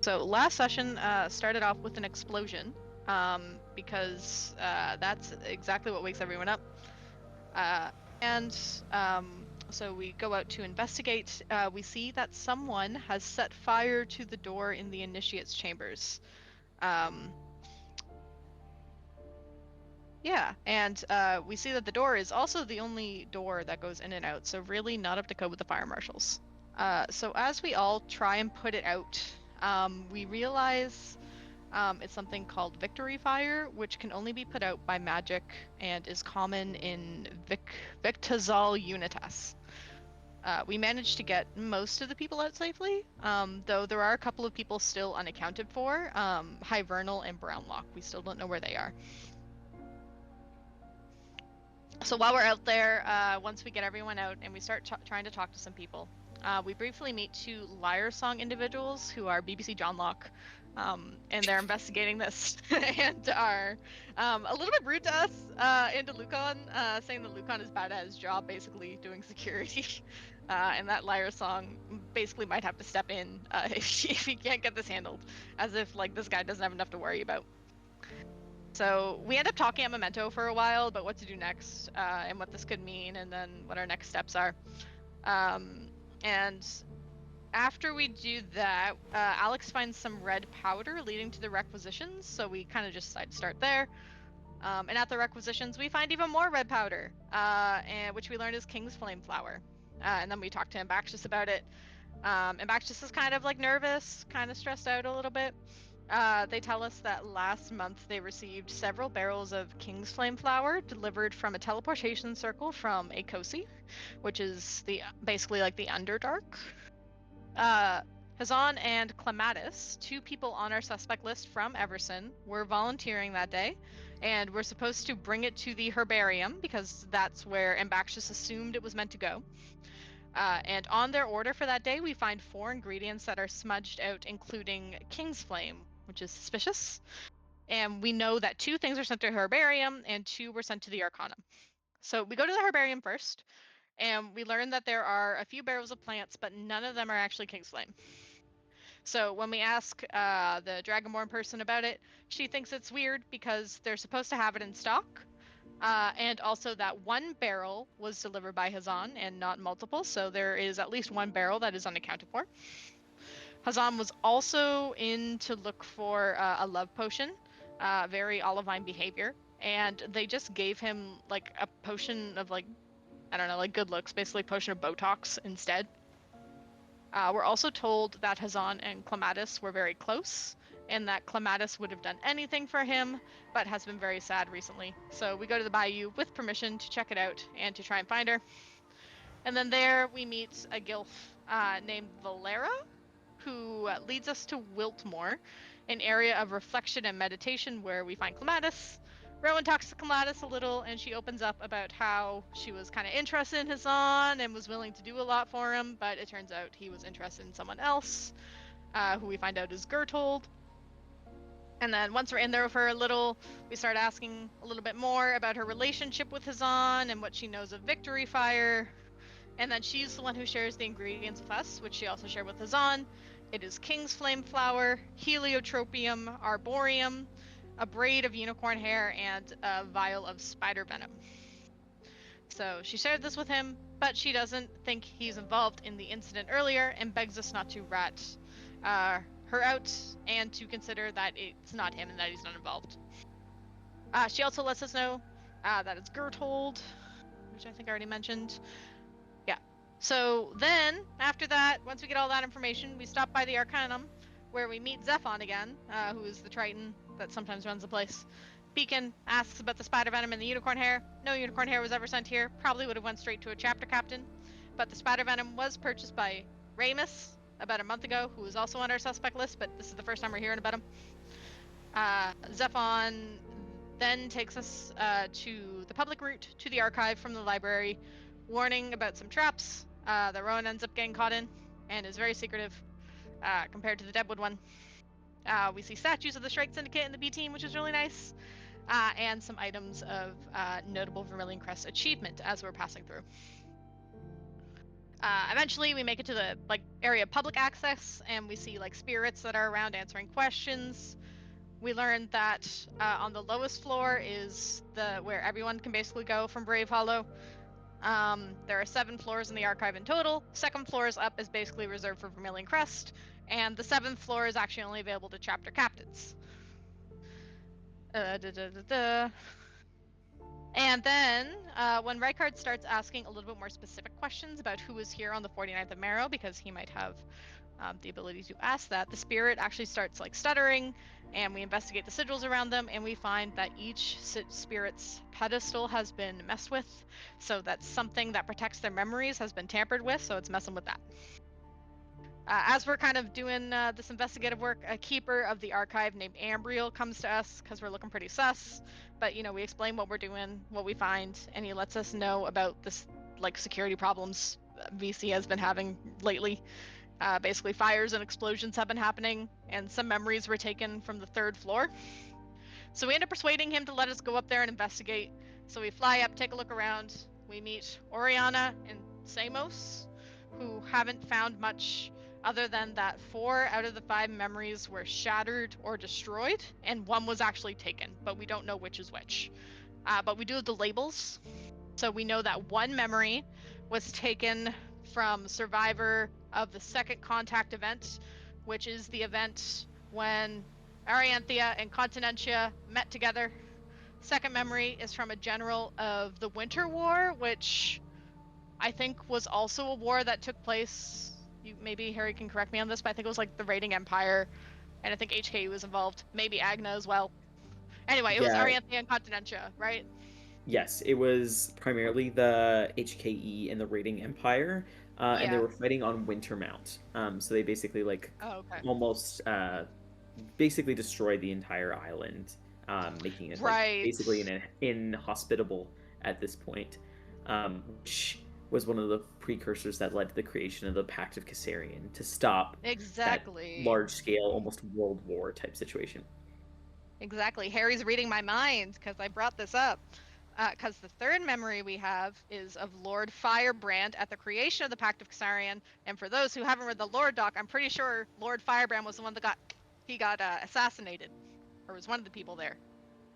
So last session started off with an explosion, because that's exactly what wakes everyone up. And so we go out to investigate. We see that someone has set fire to the door in the initiate's chambers. Um, yeah, and we see that the door is also the only door that goes in and out, so really not up to code with the fire marshals. So as we all try and put it out, we realize it's something called Victory Fire, which can only be put out by magic and is common in Victazal Unitas. We managed to get most of the people out safely, though there are a couple of people still unaccounted for. Hivernal and Brownlock, we still don't know where they are. So while we're out there, once we get everyone out and we start trying to talk to some people, we briefly meet two Lyre Song individuals who are BBC John Locke, and they're investigating this and are a little bit rude to us and to Lucon, saying that Lucon is bad at his job, basically doing security, and that Lyre Song basically might have to step in if he can't get this handled, as if like this guy doesn't have enough to worry about. So we end up talking at Memento for a while about what to do next, and what this could mean, and then what our next steps are. And after we do that, Alex finds some red powder leading to the requisitions, so we kind of just decide to start there. And at the requisitions, we find even more red powder, and which we learn is King's Flame Flower. And then we talk to Ambaxis about it. Ambaxis is kind of like nervous, kind of stressed out a little bit. They tell us that last month they received several barrels of King's Flame Flower delivered from a teleportation circle from Akosi, which is basically like the Underdark. Hazan and Clematis, two people on our suspect list from Everson, were volunteering that day, and were supposed to bring it to the herbarium because that's where Ambaxis assumed it was meant to go. And on their order for that day, we find 4 ingredients that are smudged out, including King's Flame, which is suspicious. And we know that 2 things are sent to herbarium and 2 were sent to the Arcanum. So we go to the herbarium first, and we learn that there are a few barrels of plants, but none of them are actually King's Flame. So when we ask the Dragonborn person about it, she thinks it's weird because they're supposed to have it in stock. And also that 1 barrel was delivered by Hazan and not multiple, so there is at least 1 barrel that is unaccounted for. Hazan was also in to look for a love potion, very Olivine behavior, and they just gave him like a potion of like, I don't know, like good looks, basically potion of Botox instead. We're also told that Hazan and Clematis were very close, and that Clematis would have done anything for him, but has been very sad recently. So we go to the bayou with permission to check it out and to try and find her. And then there we meet a Gilf named Valera, who leads us to Wiltmore, an area of reflection and meditation where we find Clematis. Rowan talks to Clematis a little, and she opens up about how she was kind of interested in Hazan and was willing to do a lot for him, but it turns out he was interested in someone else, who we find out is Gertold. And then once we're in there for a little, we start asking a little bit more about her relationship with Hazan and what she knows of Victory Fire. And then she's the one who shares the ingredients with us, which she also shared with Hazan. It is King's Flame Flower, Heliotropium arboreum, a braid of unicorn hair, and a vial of spider venom. So she shared this with him, but she doesn't think he's involved in the incident earlier and begs us not to rat her out and to consider that it's not him and that he's not involved. She also lets us know that it's Gertold, which I think I already mentioned. Yeah. So then, after that, once we get all that information, we stop by the Arcanum, where we meet Zephon again, who is the Triton that sometimes runs the place. Beacon asks about the spider venom and the unicorn hair. No unicorn hair was ever sent here. Probably would have went straight to a chapter captain. But the spider venom was purchased by Ramus about a month ago, who is also on our suspect list, but this is the first time we're hearing about him. Zephon then takes us to the public route to the archive from the library, warning about some traps that Rowan ends up getting caught in, and is very secretive compared to the Deadwood one. We see statues of the Strike Syndicate and the B Team, which is really nice, and some items of notable Vermilion Crest achievement as we're passing through. Eventually, we make it to the area of public access, and we see spirits that are around answering questions. We learned that on the lowest floor is where everyone can basically go from Brave Hollow. There are 7 floors in the archive in total. Second floor is up is basically reserved for Vermilion Crest, and the 7th floor is actually only available to chapter captains. And then when Rykard starts asking a little bit more specific questions about who is here on the 49th of Marrow, because he might have the ability to ask that, the spirit actually starts stuttering, and we investigate the sigils around them, and we find that each spirit's pedestal has been messed with, so that something that protects their memories has been tampered with, so it's messing with that. As we're kind of doing this investigative work, a keeper of the archive named Ambriel comes to us because we're looking pretty sus. But we explain what we're doing, what we find, and he lets us know about this security problems VC has been having lately. Basically, fires and explosions have been happening, and some memories were taken from the 3rd floor. So we end up persuading him to let us go up there and investigate. So we fly up, take a look around. We meet Oriana and Samos, who haven't found much other than that 4 out of the 5 memories were shattered or destroyed, and 1 was actually taken, but we don't know which is which. But we do have the labels, so we know that 1 memory was taken from Survivor of the 2nd Contact event, which is the event when Arianthea and Continentia met together. 2nd memory is from a general of the Winter War, which I think was also a war that took place. Maybe Harry can correct me on this, but I think it was the Raiding Empire, and I think HKU was involved. Maybe Agna as well. Anyway, it was Arianthea and Continentia, right? Yes, it was primarily the HKE and the Raiding Empire, and they were fighting on Wintermount. So they basically almost basically destroyed the entire island, making it basically inhospitable at this point, which was one of the precursors that led to the creation of the Pact of Cassarian to stop that large-scale, almost World War type situation. Exactly. Harry's reading my mind because I brought this up. Because the 3rd memory we have is of Lord Firebrand at the creation of the Pact of Cassarian. And for those who haven't read the Lore doc, I'm pretty sure Lord Firebrand was the one that got assassinated, or was one of the people there,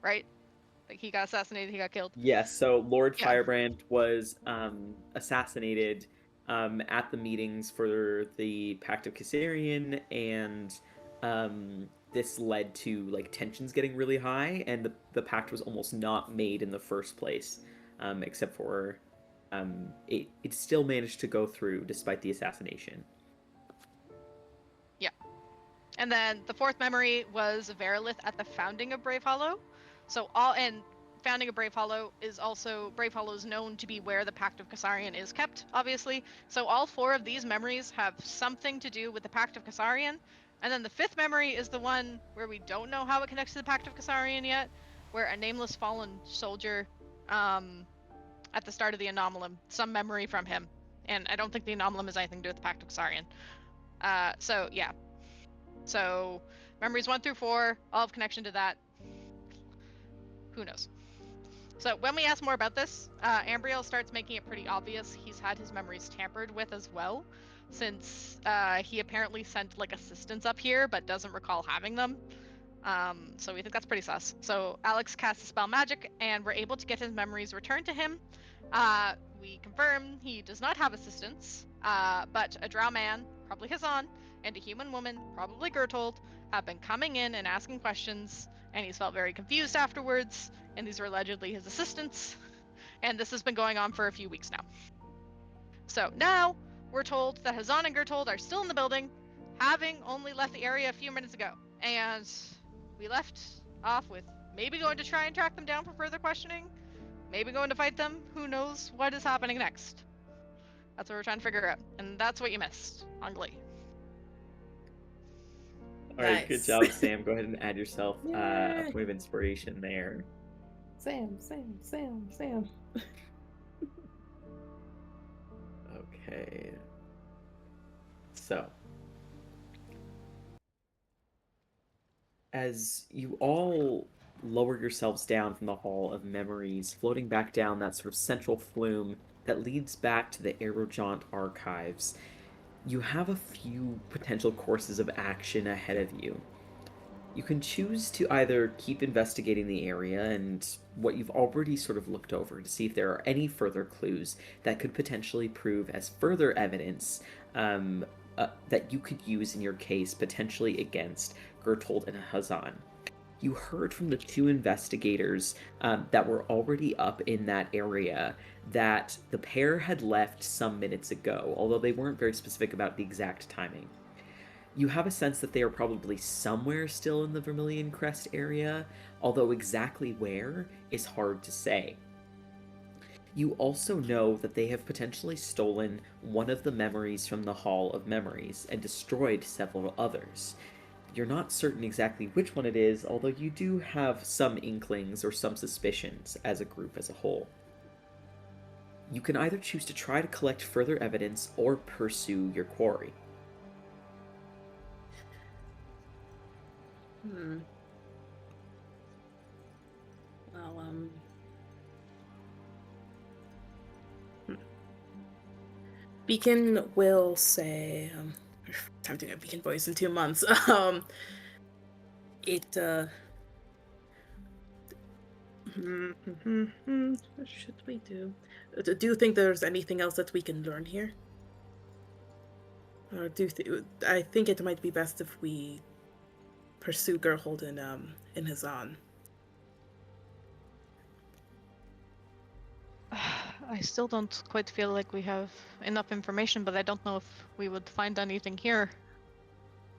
right? He got assassinated, he got killed. Yes, so Lord Firebrand was assassinated at the meetings for the Pact of Cassarian, and this led to tensions getting really high, and the pact was almost not made in the first place, except for it still managed to go through despite the assassination. Yeah. And then the 4th memory was Verilith at the founding of Brave Hollow. So founding of Brave Hollow is also, Brave Hollow is known to be where the Pact of Cassarian is kept, obviously. So all 4 of these memories have something to do with the Pact of Cassarian. And then the 5th memory is the one where we don't know how it connects to the Pact of Cassarian yet, where a nameless fallen soldier, at the start of the Anomalum, some memory from him. And I don't think the Anomalum has anything to do with the Pact of Cassarian. So yeah. So memories 1 through 4 all have connection to that. Who knows? So when we ask more about this, Ambriel starts making it pretty obvious he's had his memories tampered with as well, since he apparently sent assistants up here but doesn't recall having them. So we think that's pretty sus. So Alex casts a spell magic, and we're able to get his memories returned to him. We confirm he does not have assistants, but a drow man, probably Hazan, and a human woman, probably Gertold, have been coming in and asking questions, and he's felt very confused afterwards, and these are allegedly his assistants, and this has been going on for a few weeks now. So now we're told that Hazan and Gertold are still in the building, having only left the area a few minutes ago, and we left off with maybe going to try and track them down for further questioning, maybe going to fight them. Who knows what is happening next? That's what we're trying to figure out, and that's what you missed on Glee. All right, good job, Sam. Go ahead and add yourself a point of inspiration there. Sam. Okay. So, as you all lower yourselves down from the Hall of Memories, floating back down that sort of central flume that leads back to the Aerojaunt archives, you have a few potential courses of action ahead of you. You can choose to either keep investigating the area and what you've already sort of looked over to see if there are any further clues that could potentially prove as further evidence that you could use in your case potentially against Gertold and Hazan. You heard from the two investigators that were already up in that area that the pair had left some minutes ago, although they weren't very specific about the exact timing. You have a sense that they are probably somewhere still in the Vermilion Crest area, although exactly where is hard to say. You also know that they have potentially stolen one of the memories from the Hall of Memories and destroyed several others. You're not certain exactly which one it is, although you do have some inklings or some suspicions as a group as a whole. You can either choose to try to collect further evidence or pursue your quarry. Well, Beacon will say, time to get Beacon voice in 2 months. What should we do? Do you think there's anything else that we can learn here? Or I think it might be best if we pursue Gerhold in Hazan. I still don't quite feel like we have enough information, but I don't know if we would find anything here.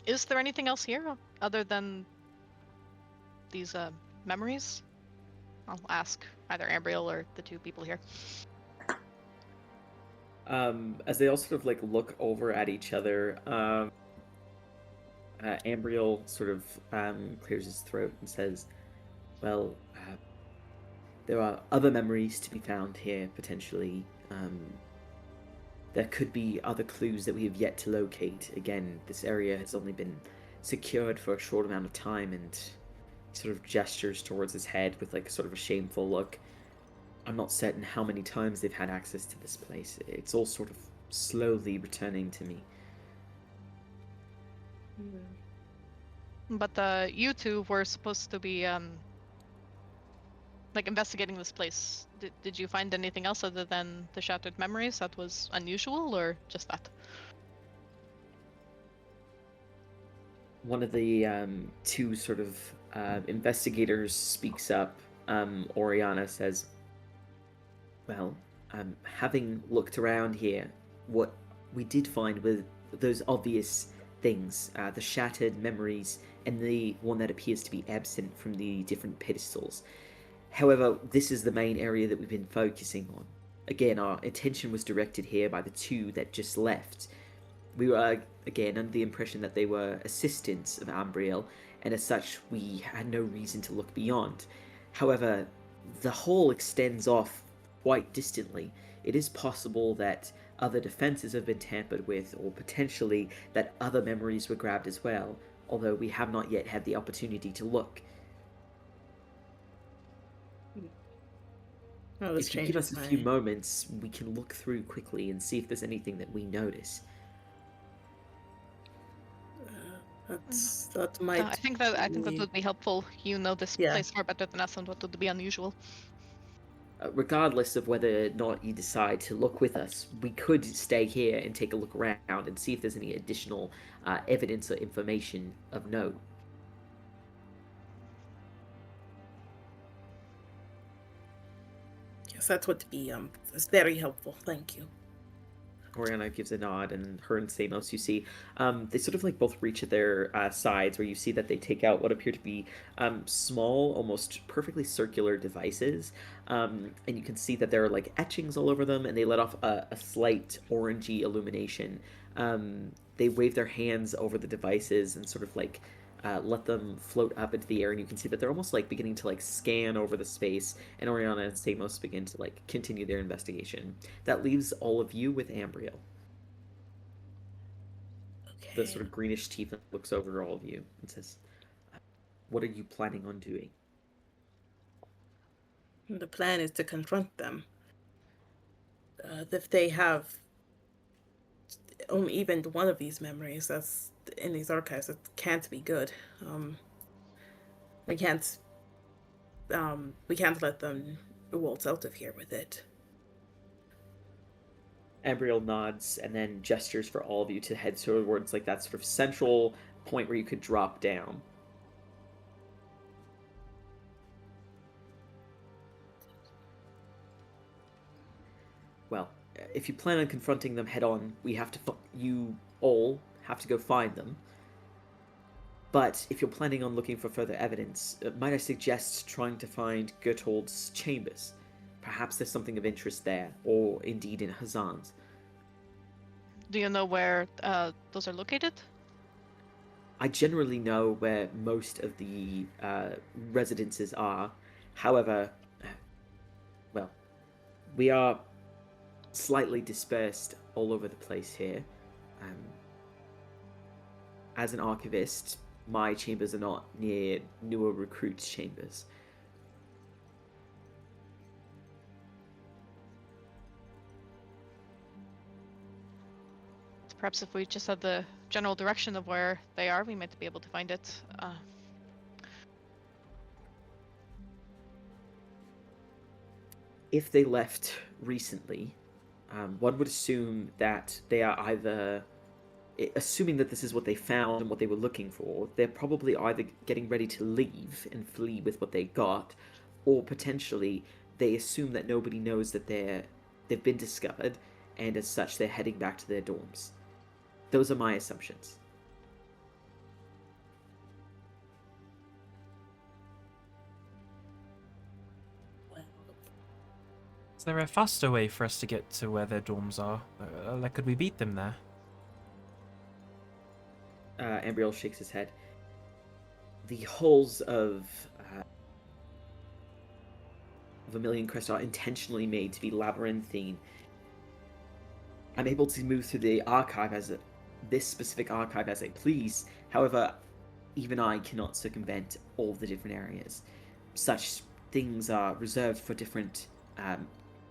Is there anything else here other than these memories? I'll ask either Ambriel or the two people here. As they all sort of like look over at each other, Ambriel sort of clears his throat and says, well, there are other memories to be found here, potentially. There could be other clues that we have yet to locate. Again, this area has only been secured for a short amount of time, and he sort of gestures towards his head with like sort of a shameful look. I'm not certain how many times they've had access to this place. It's all sort of slowly returning to me. But you two were supposed to be like investigating this place. Did you find anything else other than the shattered memories that was unusual, or just that? One of the two sort of investigators speaks up. Oriana says, well, having looked around here, what we did find were those obvious things, the shattered memories and the one that appears to be absent from the different pedestals. However, this is the main area that we've been focusing on. Again, our attention was directed here by the two that just left. We were, again, under the impression that they were assistants of Ambriel, and as such, we had no reason to look beyond. However, the hole extends off quite distantly. It is possible that other defenses have been tampered with, or potentially that other memories were grabbed as well, although we have not yet had the opportunity to look. If you give us a few moments, we can look through quickly and see if there's anything that we notice. That might. I think that would be helpful. You know this place far better than us, and what would be unusual. Regardless of whether or not you decide to look with us, we could stay here and take a look around and see if there's any additional evidence or information of note. Yes, that would be is very helpful. Thank you. Oriana gives a nod, and her and Samos, you see, they sort of like both reach at their sides, where you see that they take out what appear to be small, almost perfectly circular devices, and you can see that there are like etchings all over them, and they let off a slight orangey illumination. They wave their hands over the devices and sort of like let them float up into the air, and you can see that they're almost like beginning to like scan over the space, and Oriana and Samos begin to like continue their investigation. That leaves all of you with Ambriel. Okay. The sort of greenish teeth looks over all of you and says, what are you planning on doing? The plan is to confront them. if they have even one of these memories that's in these archives, it can't be good. We can't let them waltz out of here with it. Ambriel nods and then gestures for all of you to head towards like that sort of central point where you could drop down. Well, if you plan on confronting them head on, you all have to go find them. But if you're planning on looking for further evidence, might I suggest trying to find Gertold's chambers? Perhaps there's something of interest there, or indeed in Hazan's. Do you know where those are located? I generally know where most of the residences are. However, well, we are slightly dispersed all over the place here. As an archivist, my chambers are not near newer recruits' chambers. Perhaps if we just had the general direction of where they are, we might be able to find it. If they left recently, one would assume that they are either, assuming that this is what they found and what they were looking for, they're probably either getting ready to leave and flee with what they got, or potentially they assume that nobody knows that they've been discovered, and as such they're heading back to their dorms. Those are my assumptions. Is there a faster way for us to get to where their dorms are? Like, could we beat them there? Ambriel shakes his head. The halls of Vermilion Crest are intentionally made to be labyrinthine. I'm able to move through the archive this specific archive as I please. However, even I cannot circumvent all the different areas. Such things are reserved for different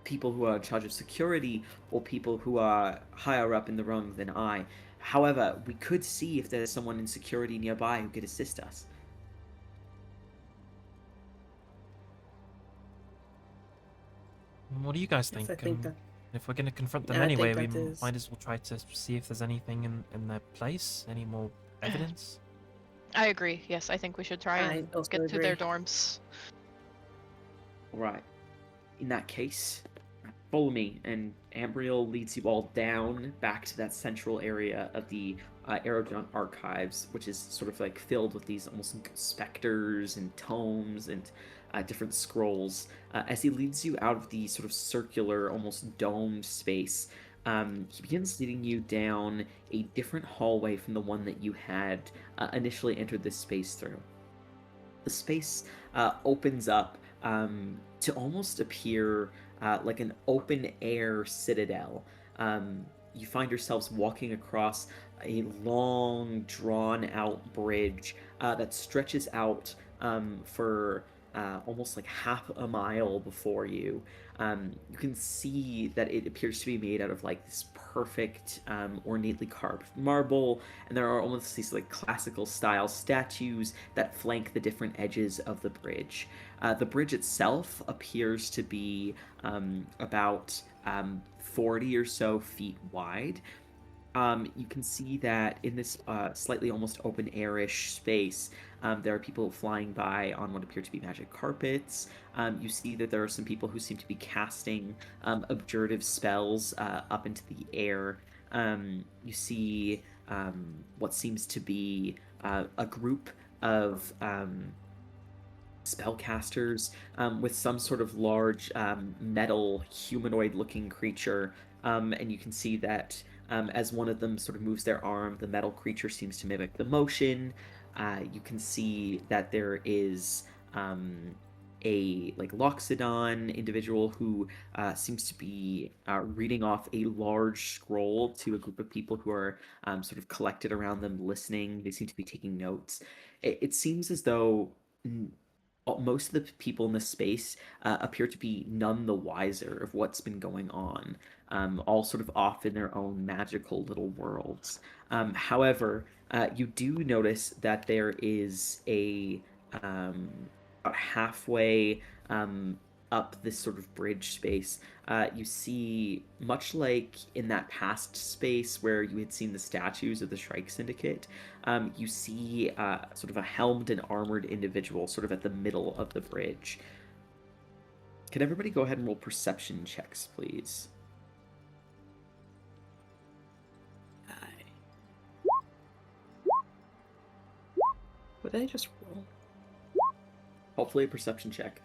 people who are in charge of security or people who are higher up in the rung than I. However, we could see if there's someone in security nearby who could assist us. What do you guys think? Yes, I think that... If we're going to confront them Yeah, anyway, we might as well try to see if there's anything in their place, any more evidence. I agree. Yes, I think we should try and get to their dorms. Right. In that case, follow me, and Ambriel leads you all down back to that central area of the Aerodrome Archives, which is sort of like filled with these almost specters and tomes and different scrolls. As he leads you out of the sort of circular, almost domed space, he begins leading you down a different hallway from the one that you had initially entered this space through. The space opens up to almost appear like an open-air citadel. You find yourselves walking across a long, drawn-out bridge that stretches out for almost like half a mile before you. You can see that it appears to be made out of like this perfect, ornately carved marble, and there are almost these like classical style statues that flank the different edges of the bridge. The bridge itself appears to be about 40 or so feet wide. You can see that in this slightly almost open-airish space, there are people flying by on what appear to be magic carpets. You see that there are some people who seem to be casting abjurative spells up into the air. You see what seems to be a group of spellcasters with some sort of large metal humanoid-looking creature, and you can see that as one of them sort of moves their arm, the metal creature seems to mimic the motion. You can see that there is a like Loxodon individual who seems to be reading off a large scroll to a group of people who are sort of collected around them listening. They seem to be taking notes. It seems as though most of the people in this space appear to be none the wiser of what's been going on, all sort of off in their own magical little worlds. However, you do notice that there is about halfway up this sort of bridge space, you see, much like in that past space where you had seen the statues of the Shrike Syndicate, you see sort of a helmed and armored individual sort of at the middle of the bridge. Can everybody go ahead and roll perception checks, please? What did I just roll? Hopefully a perception check.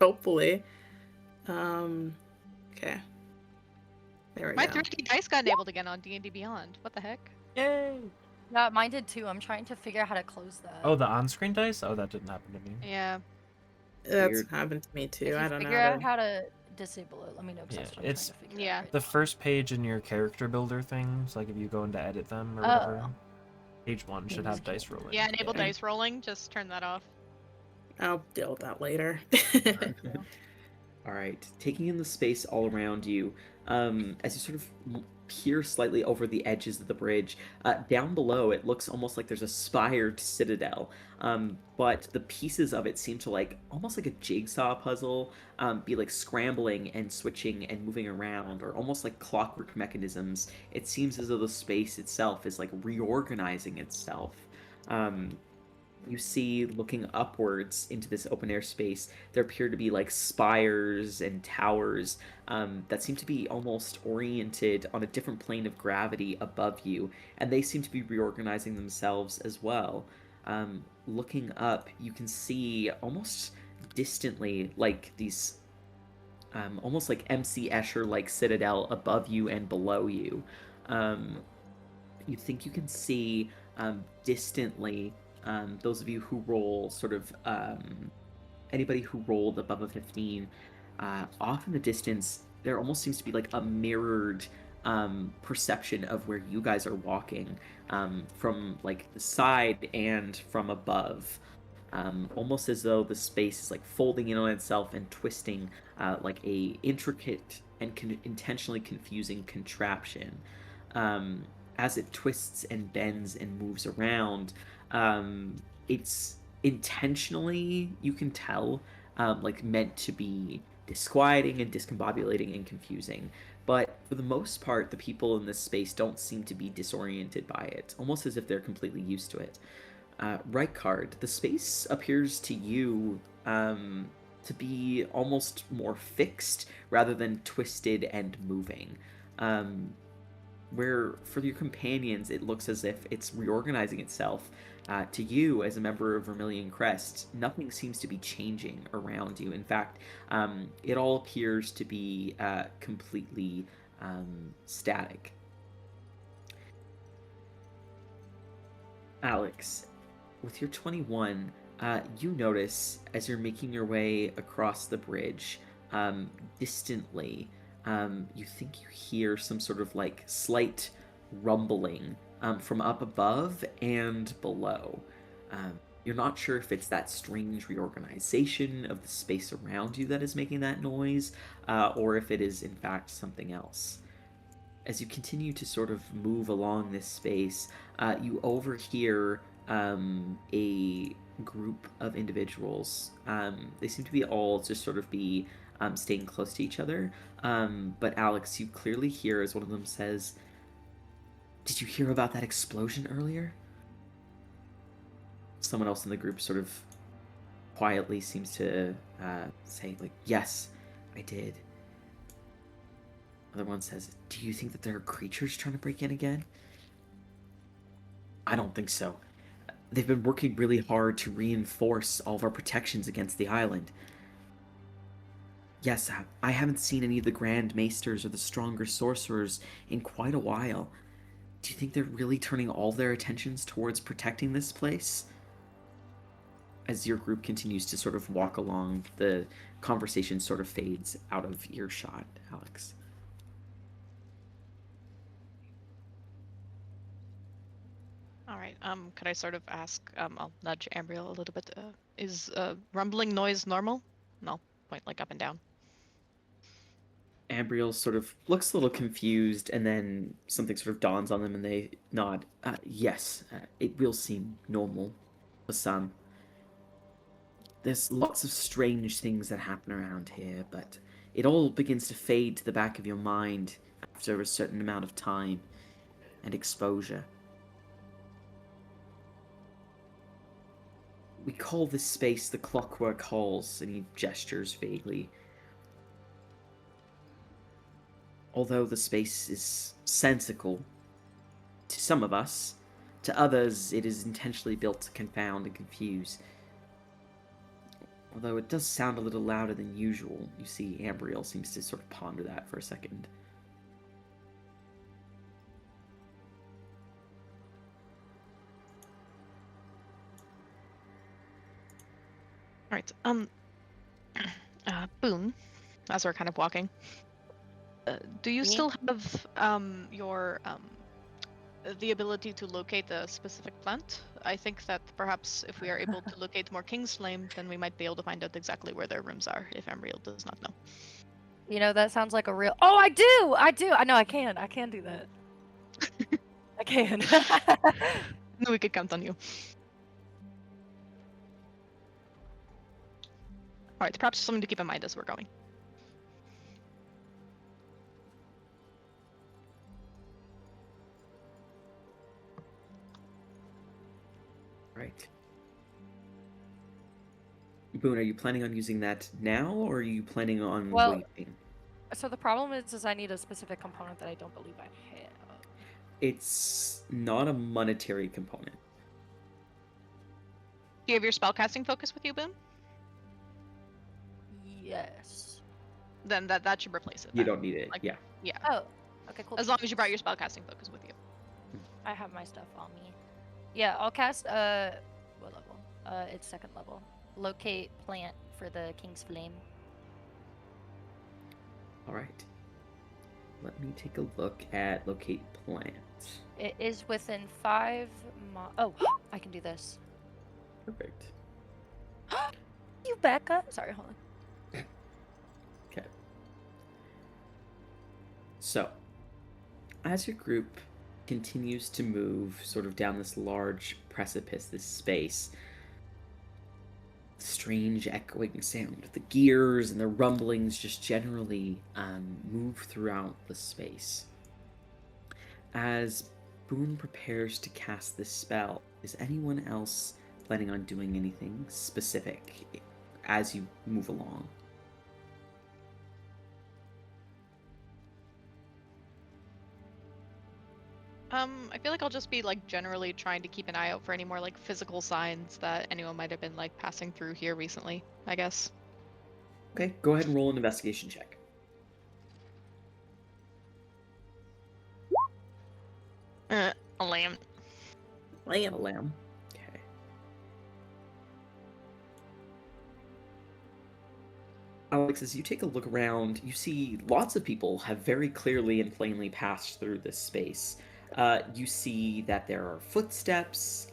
Hopefully. Okay. There we My go. 3D dice got enabled again on D&D Beyond. What the heck? Yay! Yeah, mine did too. I'm trying to figure out how to close that. Oh, the on-screen dice? Oh, that didn't happen to me. Yeah. That's Weird. happened to me too. If you I don't know. figure out how to disable it, let me know. 'Cause Yeah, that's what I'm it's- trying to figure yeah. out right The now. first page in your character builder things, like if you go into edit them or whatever, page 1 should have dice rolling. Yeah, enable Yeah. dice rolling. Just turn that off. I'll deal with that later. All right, taking in the space all around you, as you sort of peer slightly over the edges of the bridge, down below it looks almost like there's a spired citadel, but the pieces of it seem to like almost like a jigsaw puzzle, be like scrambling and switching and moving around, or almost like clockwork mechanisms. It seems as though the space itself is like reorganizing itself. You see, looking upwards into this open air space, there appear to be like spires and towers that seem to be almost oriented on a different plane of gravity above you, and they seem to be reorganizing themselves as well. Looking up, you can see almost distantly like these almost like MC Escher like citadel above you and below you. You think you can see distantly. Those of you who roll sort of anybody who rolled above a 15, off in the distance, there almost seems to be like a mirrored perception of where you guys are walking, from like the side and from above, almost as though the space is like folding in on itself and twisting like a intricate and intentionally confusing contraption. As it twists and bends and moves around, it's intentionally, you can tell, like meant to be disquieting and discombobulating and confusing. But for the most part, the people in this space don't seem to be disoriented by it, almost as if they're completely used to it. Rykard, the space appears to you to be almost more fixed rather than twisted and moving. Where for your companions, it looks as if it's reorganizing itself. To you, as a member of Vermilion Crest, nothing seems to be changing around you. In fact, it all appears to be completely static. Alex, with your 21, you notice as you're making your way across the bridge, distantly, you think you hear some sort of like slight rumbling from up above and below. You're not sure if it's that strange reorganization of the space around you that is making that noise, or if it is in fact something else. As you continue to sort of move along this space, you overhear a group of individuals. They seem to be all just sort of be staying close to each other. But Alex, you clearly hear as one of them says, "Did you hear about that explosion earlier?" Someone else in the group sort of quietly seems to say, like, "Yes, I did." Another one says, "Do you think that there are creatures trying to break in again?" "I don't think so. They've been working really hard to reinforce all of our protections against the island." "Yes, I haven't seen any of the Grand Maesters or the stronger sorcerers in quite a while. Do you think they're really turning all their attentions towards protecting this place?" As your group continues to sort of walk along, the conversation sort of fades out of earshot, Alex. All right. Could I sort of ask? I'll nudge Ambriel a little bit. Is rumbling noise normal? No. Point like up and down. Ambriel sort of looks a little confused, and then something sort of dawns on them, and they nod. Yes, it will seem normal for some. There's lots of strange things that happen around here, but it all begins to fade to the back of your mind after a certain amount of time and exposure. We call this space the Clockwork Halls, and he gestures vaguely. Although the space is sensical to some of us, to others it is intentionally built to confound and confuse. Although it does sound a little louder than usual, you see Ambriel seems to sort of ponder that for a second. All right. Boone, as we're kind of walking, do you still have your the ability to locate a specific plant? I think that perhaps if we are able to locate more King's Flame, then we might be able to find out exactly where their rooms are, if Ambriel does not know. You know, that sounds like a real... Oh, I do! I know, I can do that. I can. No, we could count on you. Alright, perhaps something to keep in mind as we're going. Right. Boone, are you planning on using that now, or are you planning on waiting? So the problem is I need a specific component that I don't believe I have. It's not a monetary component. Do you have your spellcasting focus with you, Boone? Yes. Then that should replace it. You don't need it. Like, yeah. Yeah. Oh, okay, cool. As long as you brought your spellcasting focus with you. I have my stuff on me. Yeah, I'll cast what level? It's 2nd level. Locate plant for the King's Flame. All right. Let me take a look at locate plant. It is within 5 Oh, I can do this. Perfect. You back up? Sorry, hold on. Okay. So, as your group continues to move sort of down this large precipice, this space, strange echoing sound, the gears and the rumblings just generally move throughout the space. As Boone prepares to cast this spell, is anyone else planning on doing anything specific as you move along? I feel like I'll just be like generally trying to keep an eye out for any more like physical signs that anyone might have been like passing through here recently, I guess. Okay, go ahead and roll an investigation check. A lamb. A lamb. Okay. Alex, as you take a look around, you see lots of people have very clearly and plainly passed through this space. You see that there are footsteps,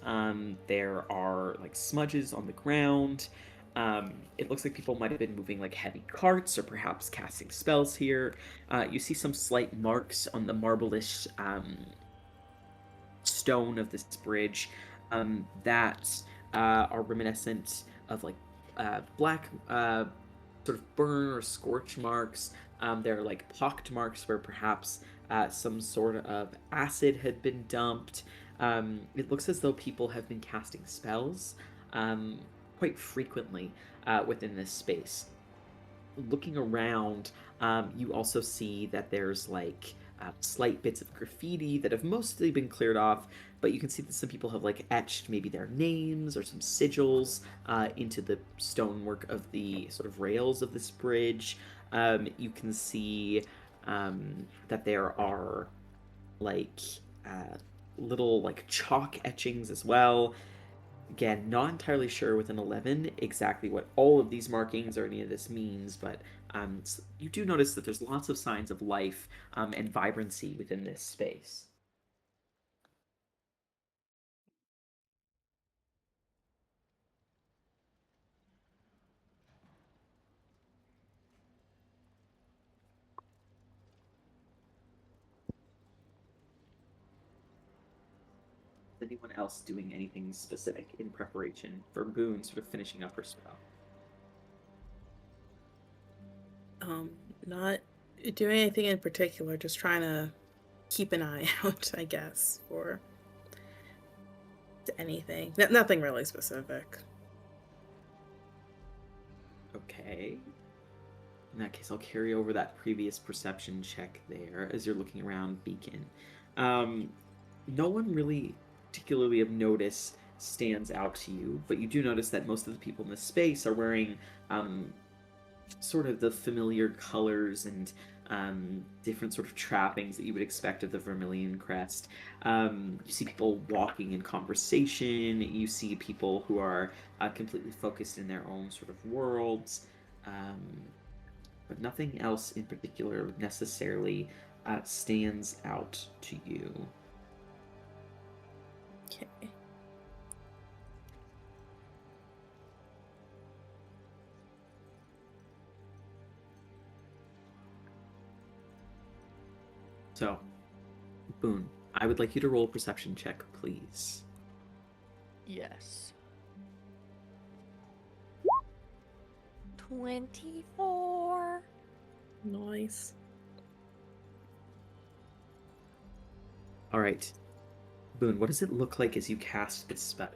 there are like smudges on the ground. It looks like people might have been moving like heavy carts or perhaps casting spells here. You see some slight marks on the marble-ish stone of this bridge that are reminiscent of like black sort of burn or scorch marks. They're like pocked marks where perhaps some sort of acid had been dumped. It looks as though people have been casting spells quite frequently within this space. Looking around, you also see that there's like slight bits of graffiti that have mostly been cleared off, but you can see that some people have like etched maybe their names or some sigils into the stonework of the sort of rails of this bridge. You can see that there are like little like chalk etchings as well. Again, not entirely sure with an 11 exactly what all of these markings or any of this means, but you do notice that there's lots of signs of life and vibrancy within this space. Is anyone else doing anything specific in preparation for Boone sort of finishing up her spell? Not doing anything in particular, just trying to keep an eye out, I guess, for anything. Nothing really specific. Okay. In that case, I'll carry over that previous perception check there as you're looking around Beacon. No one really particularly of notice stands out to you, but you do notice that most of the people in this space are wearing sort of the familiar colors and different sort of trappings that you would expect of the Vermilion Crest. You see people walking in conversation. You see people who are completely focused in their own sort of worlds. But nothing else in particular necessarily stands out to you. Okay. So, Boone, I would like you to roll a perception check, please. Yes. 24. Nice. All right. Boone, what does it look like as you cast this spell?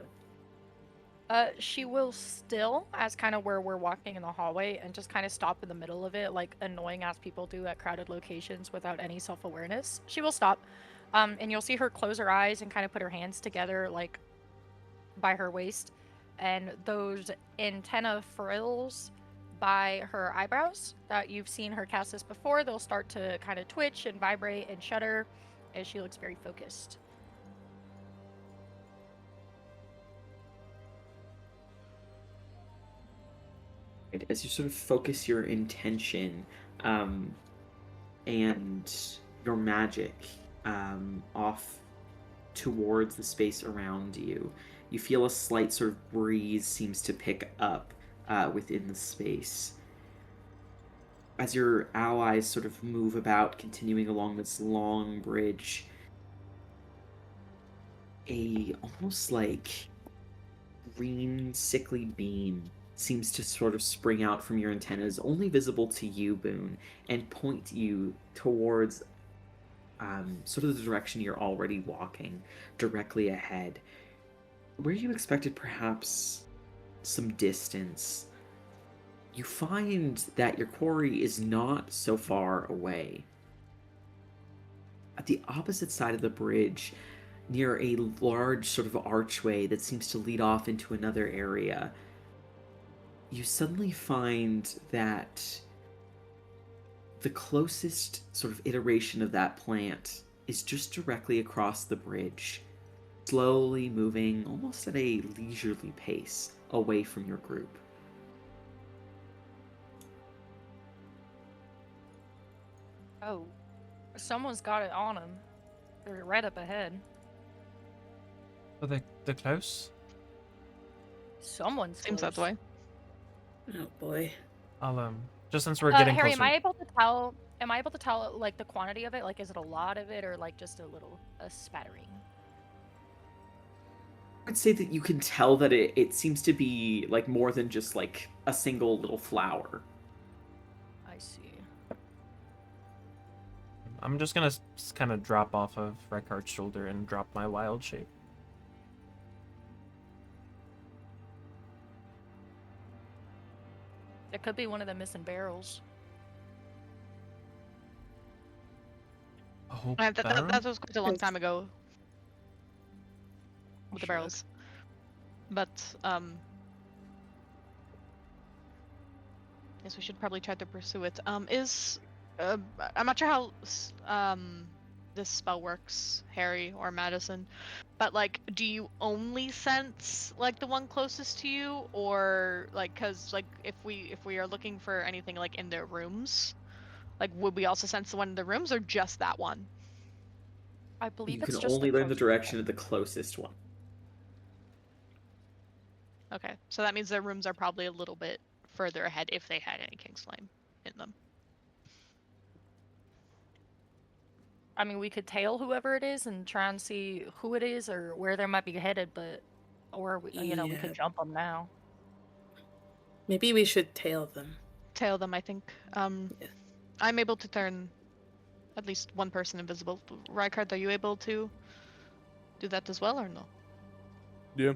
She will still, as kind of where we're walking in the hallway, and just kind of stop in the middle of it, like annoying as people do at crowded locations without any self-awareness. She will stop, and you'll see her close her eyes and kind of put her hands together, like by her waist, and those antenna frills by her eyebrows that you've seen her cast this before, they'll start to kind of twitch and vibrate and shudder as she looks very focused. As you sort of focus your intention and your magic off towards the space around you, you feel a slight sort of breeze seems to pick up within the space. As your allies sort of move about, continuing along this long bridge, a almost like green, sickly beam seems to sort of spring out from your antennas, only visible to you, Boone, and point you towards sort of the direction you're already walking, directly ahead. Where you expected perhaps some distance, you find that your quarry is not so far away. At the opposite side of the bridge, near a large sort of archway that seems to lead off into another area, you suddenly find that the closest sort of iteration of that plant is just directly across the bridge, slowly moving almost at a leisurely pace away from your group. Oh, someone's got it on them. They're right up ahead. Are they close? Someone's Seems close. that way. Oh boy. I'll just since we're getting Harry, closer. am I able to tell? Am I able to tell like the quantity of it? Like, is it a lot of it, or like just a spattering? I'd say that you can tell that it seems to be like more than just like a single little flower. I see. I'm just gonna kind of drop off of Reichardt's shoulder and drop my wild shape. It could be one of the missing barrels. Oh, That was quite a long time ago. With the barrels. But, yes, we should probably try to pursue it. I'm not sure how, this spell works, Harry or Madison, but, like, do you only sense, like, the one closest to you, or, like, cause, like, if we are looking for anything, like, in their rooms, like, would we also sense the one in the rooms, or just that one? I believe You it's can just only learn the closest direction one. of the closest one. Okay, so that means their rooms are probably a little bit further ahead if they had any King's Flame in them. I mean, we could tail whoever it is and try and see who it is or where they might be headed, but or we, you know, we could jump them now. Maybe we should tail them. Tail them, I think. Yeah. I'm able to turn at least one person invisible. Rykard, are you able to do that as well or no? Yeah.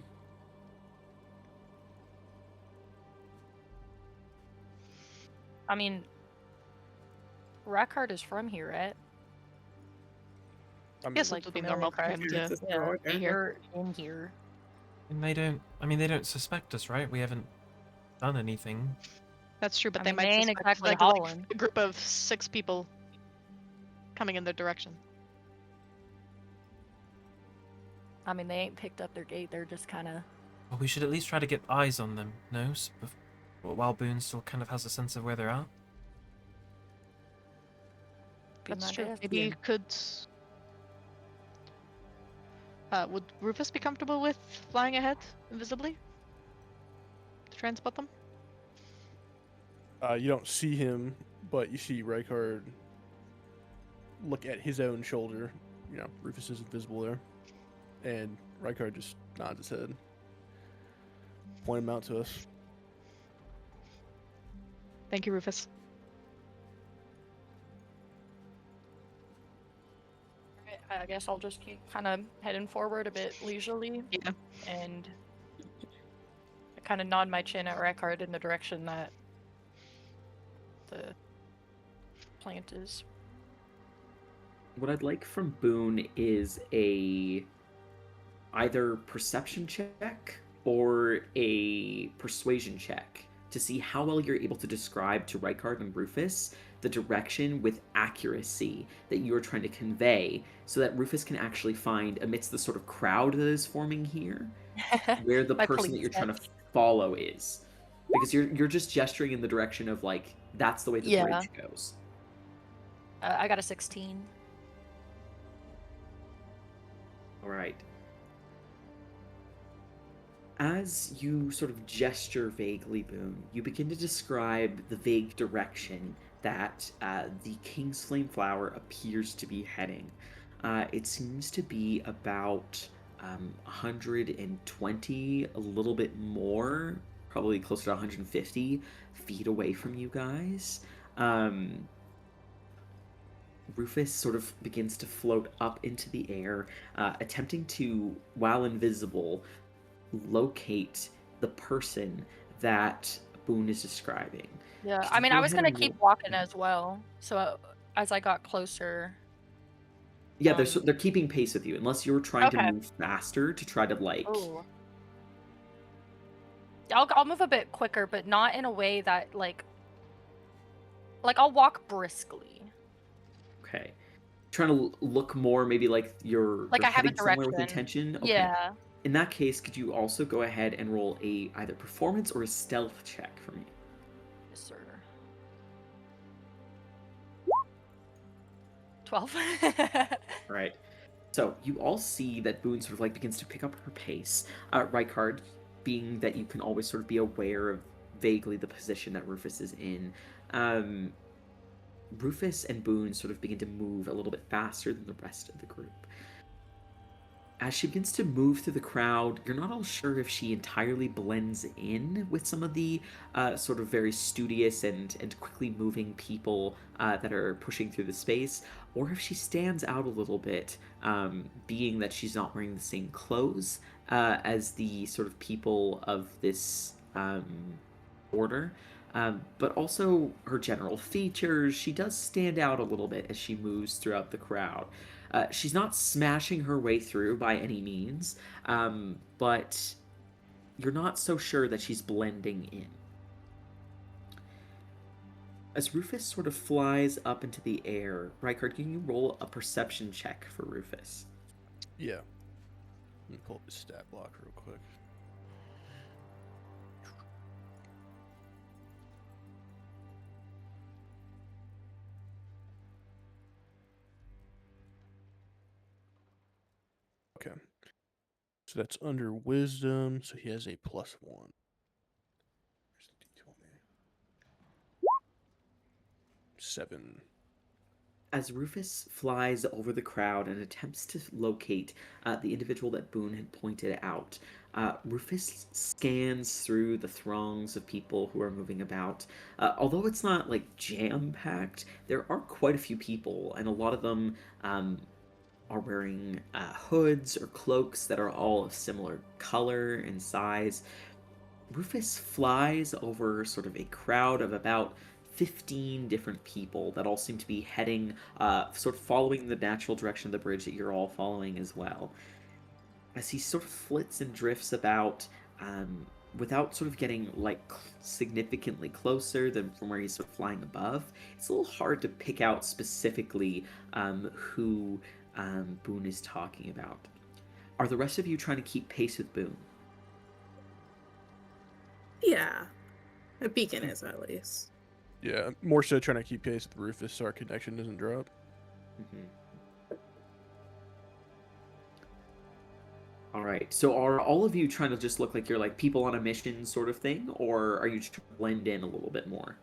I mean, Rykard is from here, right? I mean, Yes, like it would be familiar normal for him characters to is there. be here. You're in here. And they don't. I mean, they don't suspect us, right? We haven't done anything. That's true, but I they mean, might they ain't suspect exactly like Holland. a group of 6 people coming in their direction. I mean, they ain't picked up their gate. They're just kind of. Well, we should at least try to get eyes on them, no? While Boone still kind of has a sense of where they're at. That's true. Maybe you could. Would Rufus be comfortable with flying ahead invisibly to try and spot them? You don't see him, but you see Rykard look at his own shoulder. You know, Rufus is invisible there. And Rykard just nods his head. Point him out to us. Thank you, Rufus. I guess I'll just keep kind of heading forward a bit leisurely. Yeah. And I kind of nod my chin at Rykard in the direction that the plant is. What I'd like from Boone is a either perception check or a persuasion check to see how well you're able to describe to Rykard and Rufus the direction with accuracy that you are trying to convey, so that Rufus can actually find, amidst the sort of crowd that is forming here, where the person that you're trying to follow is. Because you're just gesturing in the direction of, like, that's the way the bridge goes. I got a 16. All right. As you sort of gesture vaguely, Boone, you begin to describe the vague direction that the King's Flame Flower appears to be heading. It seems to be about 120, a little bit more, probably closer to 150 feet away from you guys. Rufus sort of begins to float up into the air, attempting to, while invisible, locate the person that Boone is describing. Yeah, I mean, I was gonna keep walking as well. So as I got closer. Yeah, they're keeping pace with you, unless you're trying to move faster to try to like. Ooh. I'll move a bit quicker, but not in a way that like I'll walk briskly. Okay, trying to look more maybe like you're like I have a somewhere direction with intention. Okay. Yeah. In that case, could you also go ahead and roll a either performance or a stealth check for me? Yes, sir. 12. Right. So you all see that Boone sort of like begins to pick up her pace. Rykard, being that you can always sort of be aware of vaguely the position that Rufus is in, Rufus and Boone sort of begin to move a little bit faster than the rest of the group. As she begins to move through the crowd, you're not all sure if she entirely blends in with some of the sort of very studious and quickly moving people that are pushing through the space, or if she stands out a little bit, being that she's not wearing the same clothes as the sort of people of this order. But also her general features, she does stand out a little bit as she moves throughout the crowd. She's not smashing her way through by any means, but you're not so sure that she's blending in. As Rufus sort of flies up into the air, Rykard, can you roll a perception check for Rufus? Yeah. Let me pull up the stat block real quick. Okay. So that's under wisdom, so he has a +1. Where's the D20? 7. As Rufus flies over the crowd and attempts to locate the individual that Boone had pointed out, Rufus scans through the throngs of people who are moving about. Although it's not like jam-packed, there are quite a few people, and a lot of them are wearing hoods or cloaks that are all of similar color and size. Rufus flies over sort of a crowd of about 15 different people that all seem to be heading, sort of following the natural direction of the bridge that you're all following as well. As he sort of flits and drifts about, without sort of getting like significantly closer than from where he's sort of flying above, it's a little hard to pick out specifically who Boone is talking about. Are the rest of you trying to keep pace with Boone? Yeah. A beacon is, at least. Yeah, more so trying to keep pace with Rufus so our connection doesn't drop. Mm-hmm. All right. So are all of you trying to just look like you're like people on a mission sort of thing, or are you just trying to blend in a little bit more?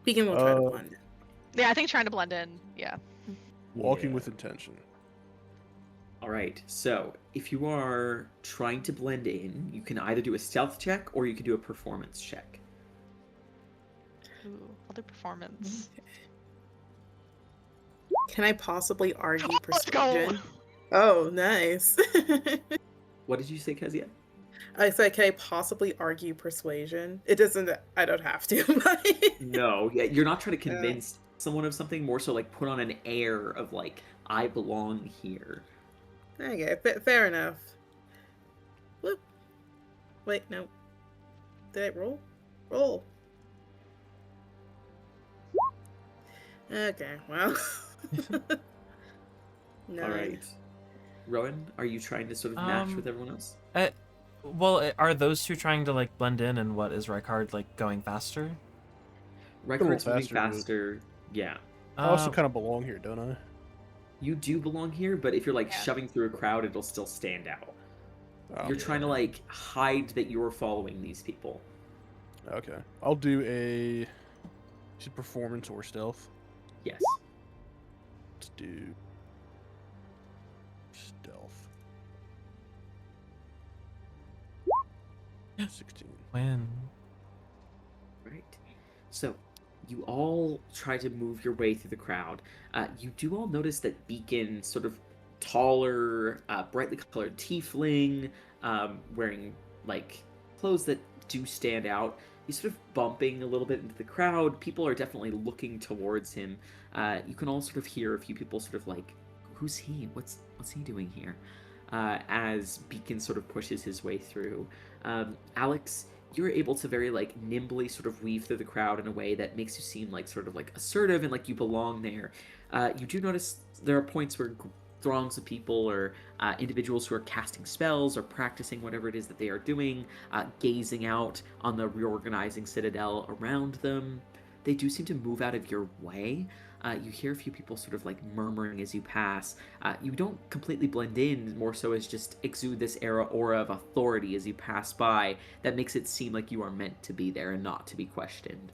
Beacon will try to blend in. Yeah, I think trying to blend in. Yeah. Walking with intention. All right. So if you are trying to blend in, you can either do a stealth check or you can do a performance check. Ooh, I'll do performance. Can I possibly argue Let's persuasion? go. Oh, nice. What did you say, Kezia? I said, can I possibly argue persuasion? It doesn't. I don't have to. No, yeah, you're not trying to convince someone of something. More so, like put on an air of like I belong here. Okay, fair enough. Whoop. Wait, no. Did I roll? Roll. Okay, well. No. All right. Rowan, are you trying to sort of match with everyone else? Well, are those two trying to like blend in, and what is Rykard like going faster? Rykard's moving faster, faster. Yeah. I also kind of belong here, don't I? You do belong here, but if you're like shoving through a crowd, it'll still stand out. Oh, You're trying to like hide that you're following these people. Okay. I'll do a performance or stealth. Yes. Let's do stealth. 16. When? Right. So, you all try to move your way through the crowd. You do all notice that Beacon, sort of taller, brightly colored tiefling, wearing like clothes that do stand out. He's sort of bumping a little bit into the crowd. People are definitely looking towards him. You can all sort of hear a few people sort of like, "Who's he? What's he doing here?" As Beacon sort of pushes his way through. Alex, you're able to very like nimbly sort of weave through the crowd in a way that makes you seem like sort of like assertive and like you belong there. You do notice there are points where throngs of people or individuals who are casting spells or practicing whatever it is that they are doing, gazing out on the reorganizing citadel around them. They do seem to move out of your way. You hear a few people sort of like murmuring as you pass. You don't completely blend in, more so as just exude this aura of authority as you pass by that makes it seem like you are meant to be there and not to be questioned.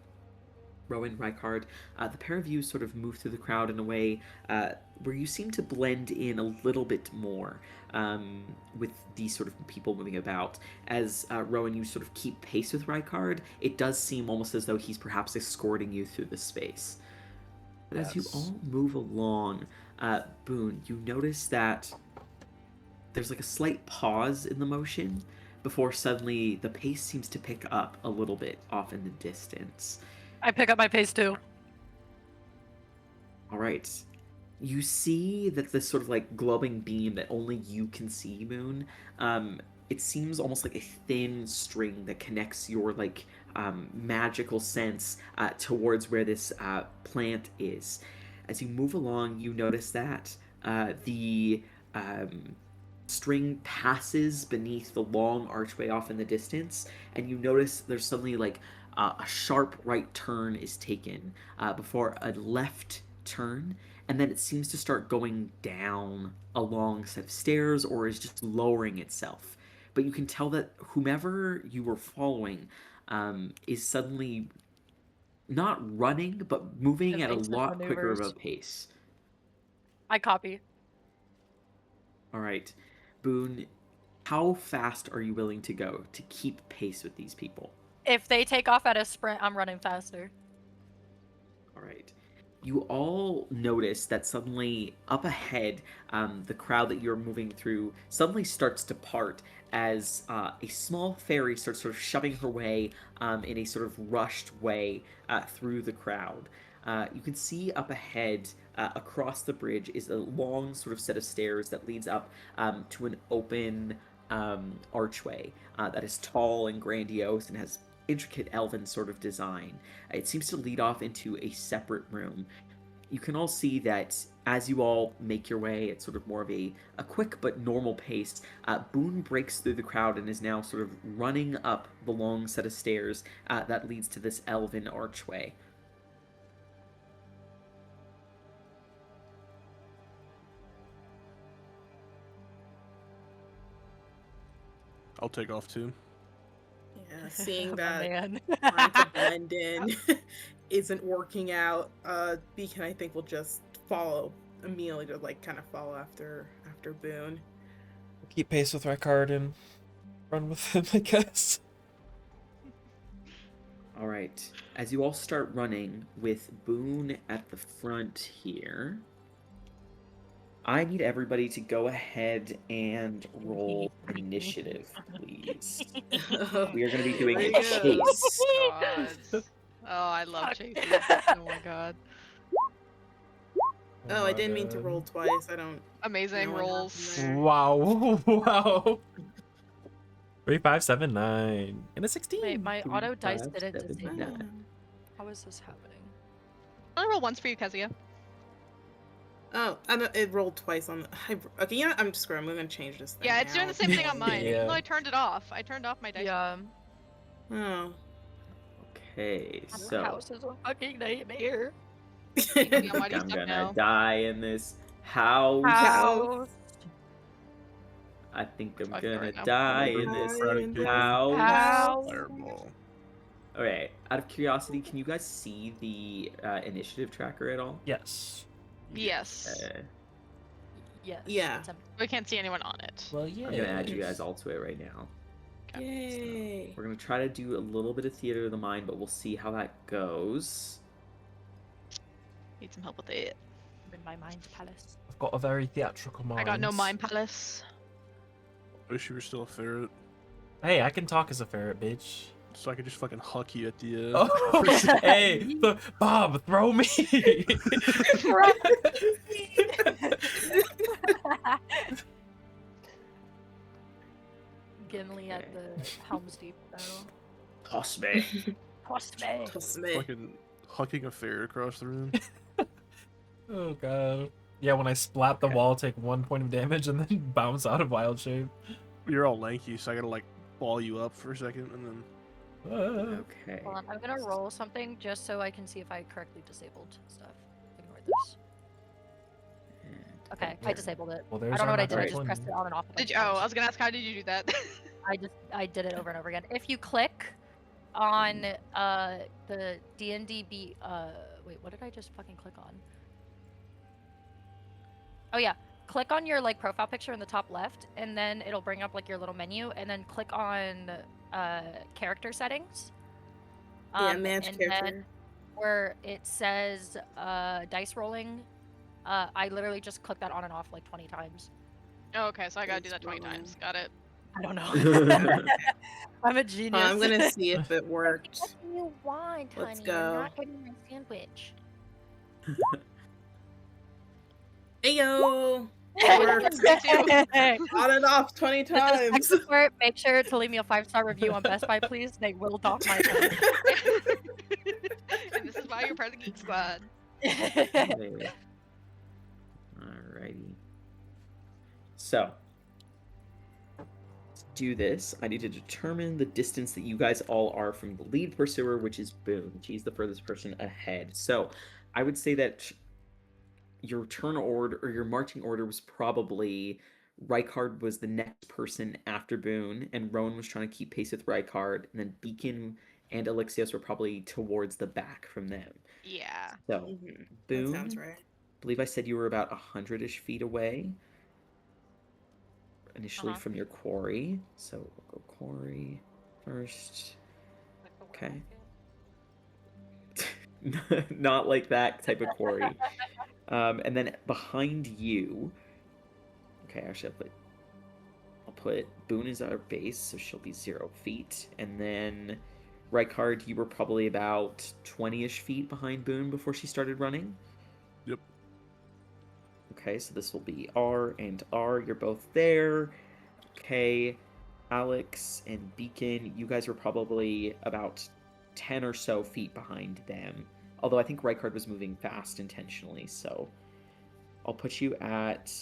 Rowan, Rykard, the pair of you sort of move through the crowd in a way where you seem to blend in a little bit more with these sort of people moving about. As Rowan, you sort of keep pace with Rykard, it does seem almost as though he's perhaps escorting you through the space. But as you all move along, Boone, you notice that there's like a slight pause in the motion before suddenly the pace seems to pick up a little bit off in the distance. I pick up my pace too. All right. You see that this sort of like glowing beam that only you can see, Moon, it seems almost like a thin string that connects your like magical sense towards where this plant is. As you move along, you notice that the string passes beneath the long archway off in the distance, and you notice there's suddenly like a sharp right turn is taken before a left turn, and then it seems to start going down a long set of stairs or is just lowering itself. But you can tell that whomever you were following is suddenly not running, but moving at a Evasive lot quicker of a maneuvers. pace. I copy. All right, Boone, how fast are you willing to go to keep pace with these people? If they take off at a sprint, I'm running faster. All right. You all notice that suddenly up ahead, the crowd that you're moving through suddenly starts to part as a small fairy starts sort of shoving her way in a sort of rushed way through the crowd. You can see up ahead across the bridge is a long sort of set of stairs that leads up to an open archway that is tall and grandiose and has intricate elven sort of design. It seems to lead off into a separate room. You can all see that as you all make your way at sort of more of a quick but normal pace, Boone breaks through the crowd and is now sort of running up the long set of stairs that leads to this elven archway. I'll take off too. Yeah, seeing Oh, that man. trying to blend in isn't working out, Beacon I think will just follow immediately to like kind of follow after Boone. Keep pace with Rykard and run with him, I guess. All right. As you all start running with Boone at the front here, I need everybody to go ahead and roll initiative, please. We are going to be doing a chase. God. Oh, I love Fuck. chasing. Oh my god. Oh, I didn't mean to roll twice. I don't Amazing know what rolls. happened there. Wow. Wow. 3, 5, 7, 9. And a 16. Wait, my 3, auto dice 5, didn't 7, disable. 9. How is this happening? I'll roll once for you, Kezia. Oh, it rolled twice on the. Okay, you know what? I'm just screwed. I'm gonna change this thing. Yeah, it's doing the same thing on mine. Yeah. Even though I turned it off. I turned off my dice. Yeah. Oh. Okay, Your so house is a fucking nightmare. Yeah, I why do think you I'm suck gonna now? die in this house. House. I think I'm Fuck it gonna right now. die in Die this in this house. House. Fireball. Okay, out of curiosity, can you guys see the initiative tracker at all? Yes. Yes. Yes. Yeah. it's empty. We can't see anyone on it. Well, yeah. I'm gonna add you guys all to it right now. Yay. We're gonna try to do a little bit of theater of the mind, but we'll see how that goes. Need some help with it. I'm in my mind's palace. I've got a very theatrical mind. I got no mind palace. I wish you were still a ferret, Hey, I can talk as a ferret, bitch. so I could just fucking huck you at the end. Oh, hey, Bob, throw me. Gimli at the Helm's Deep battle. Toss me. Trust me. Toss me. Fucking hucking a ferret across the room. Oh god. Yeah, when I splat the Okay. wall, take 1 point of damage, and then bounce out of wild shape. You're all lanky, so I gotta like ball you up for a second, and then Okay. Hold on, I'm gonna roll something just so I can see if I correctly disabled stuff. Ignore this. And Okay, I disabled it. Well, I there's don't know our what I did. I natural just pressed it 20. on and off. a bunch Did you? of Oh, I times. was gonna ask, how did you do that? I did it over and over again. If you click on the D&D wait, what did I just fucking click on? Oh yeah, click on your like profile picture in the top left, and then it'll bring up like your little menu, and then click on character settings. Yeah, match and character. then where it says dice rolling, I literally just clicked that on and off like 20 times. Oh, okay, so I gotta do that 20 Rolling. times. Got it. I don't know. I'm a genius. I'm gonna see if it worked. What do you want, Let's honey? go. I'm not getting my sandwich. Ayo! Works. Me too. On and off 20 times. Support, make sure to leave me a 5-star review on Best Buy, please. They will dock my account. And this is why you're part of the Geek Squad. Okay. Alrighty. So, to do this, I need to determine the distance that you guys all are from the lead pursuer, which is Boone. She's the furthest person ahead. So, I would say that your turn order or your marching order was probably Rykard was the next person after Boone, and Rowan was trying to keep pace with Rykard, and then Beacon and Elixios were probably towards the back from them. Yeah. So, That Boone, sounds right. I believe I said you were about 100-ish feet away initially from your quarry. So we'll go quarry first. Okay. Not like that type of quarry. And then behind you, okay, actually I'll put Boone as our base, so she'll be 0 feet. And then Rykard, you were probably about 20-ish feet behind Boone before she started running. Yep. Okay, so this will be R and R. You're both there. Okay, Alex and Beacon, you guys were probably about 10 or so feet behind them. Although I think Rykard was moving fast intentionally, so I'll put you at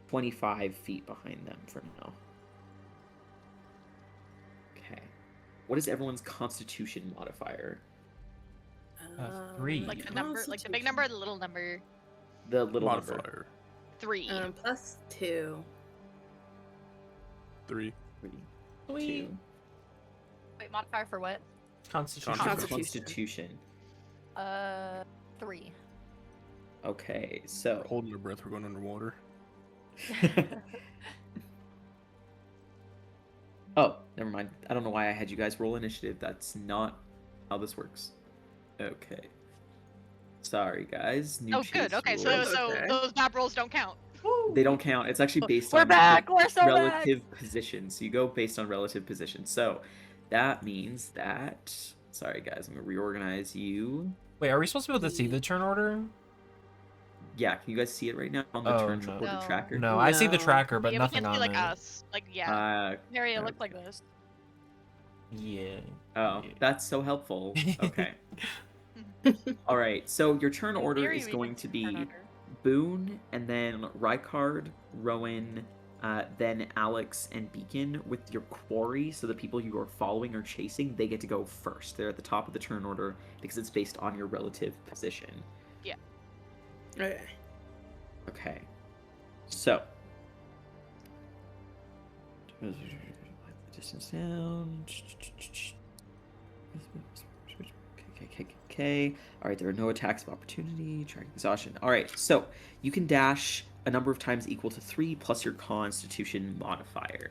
25 feet behind them for now. Okay. What is everyone's constitution modifier? 3. Like the number, like the big number or the little number? The little Modifier. number. 3. +2. 3. 3, Sweet. 2. Wait, modifier for what? Constitution. Constitution. 3. Okay, so Holding your breath, we're going underwater. Oh, never mind. I don't know why I had you guys roll initiative. That's not how this works. Okay. Sorry, guys. New Oh, good. chase Okay, so rules. Okay. those map rolls don't count. They don't count. It's actually based We're on back! We're so relative position. So you go based on relative position. So that means that... Sorry, guys. I'm going to reorganize you. Wait, are we supposed to be able to see the turn order? Yeah, can you guys see it right now on the Oh, turn no. order No. tracker? No, I see the No. tracker, but Yeah, we nothing can't see on like it. us. Like, yeah. Harry, it looked Okay. like this. Yeah. Oh, Yeah. that's so helpful. Okay. All right. So your turn In order theory, is we going can to turn be order. Boone, and then Rykard, Rowan, then Alex and Beacon with your quarry. So the people you are following or chasing, they get to go first. They're at the top of the turn order because it's based on your relative position. Okay. Okay. So. Distance down. Okay. All right, there are no attacks of opportunity. Track exhaustion. All right, so you can dash a number of times equal to 3 plus your Constitution modifier.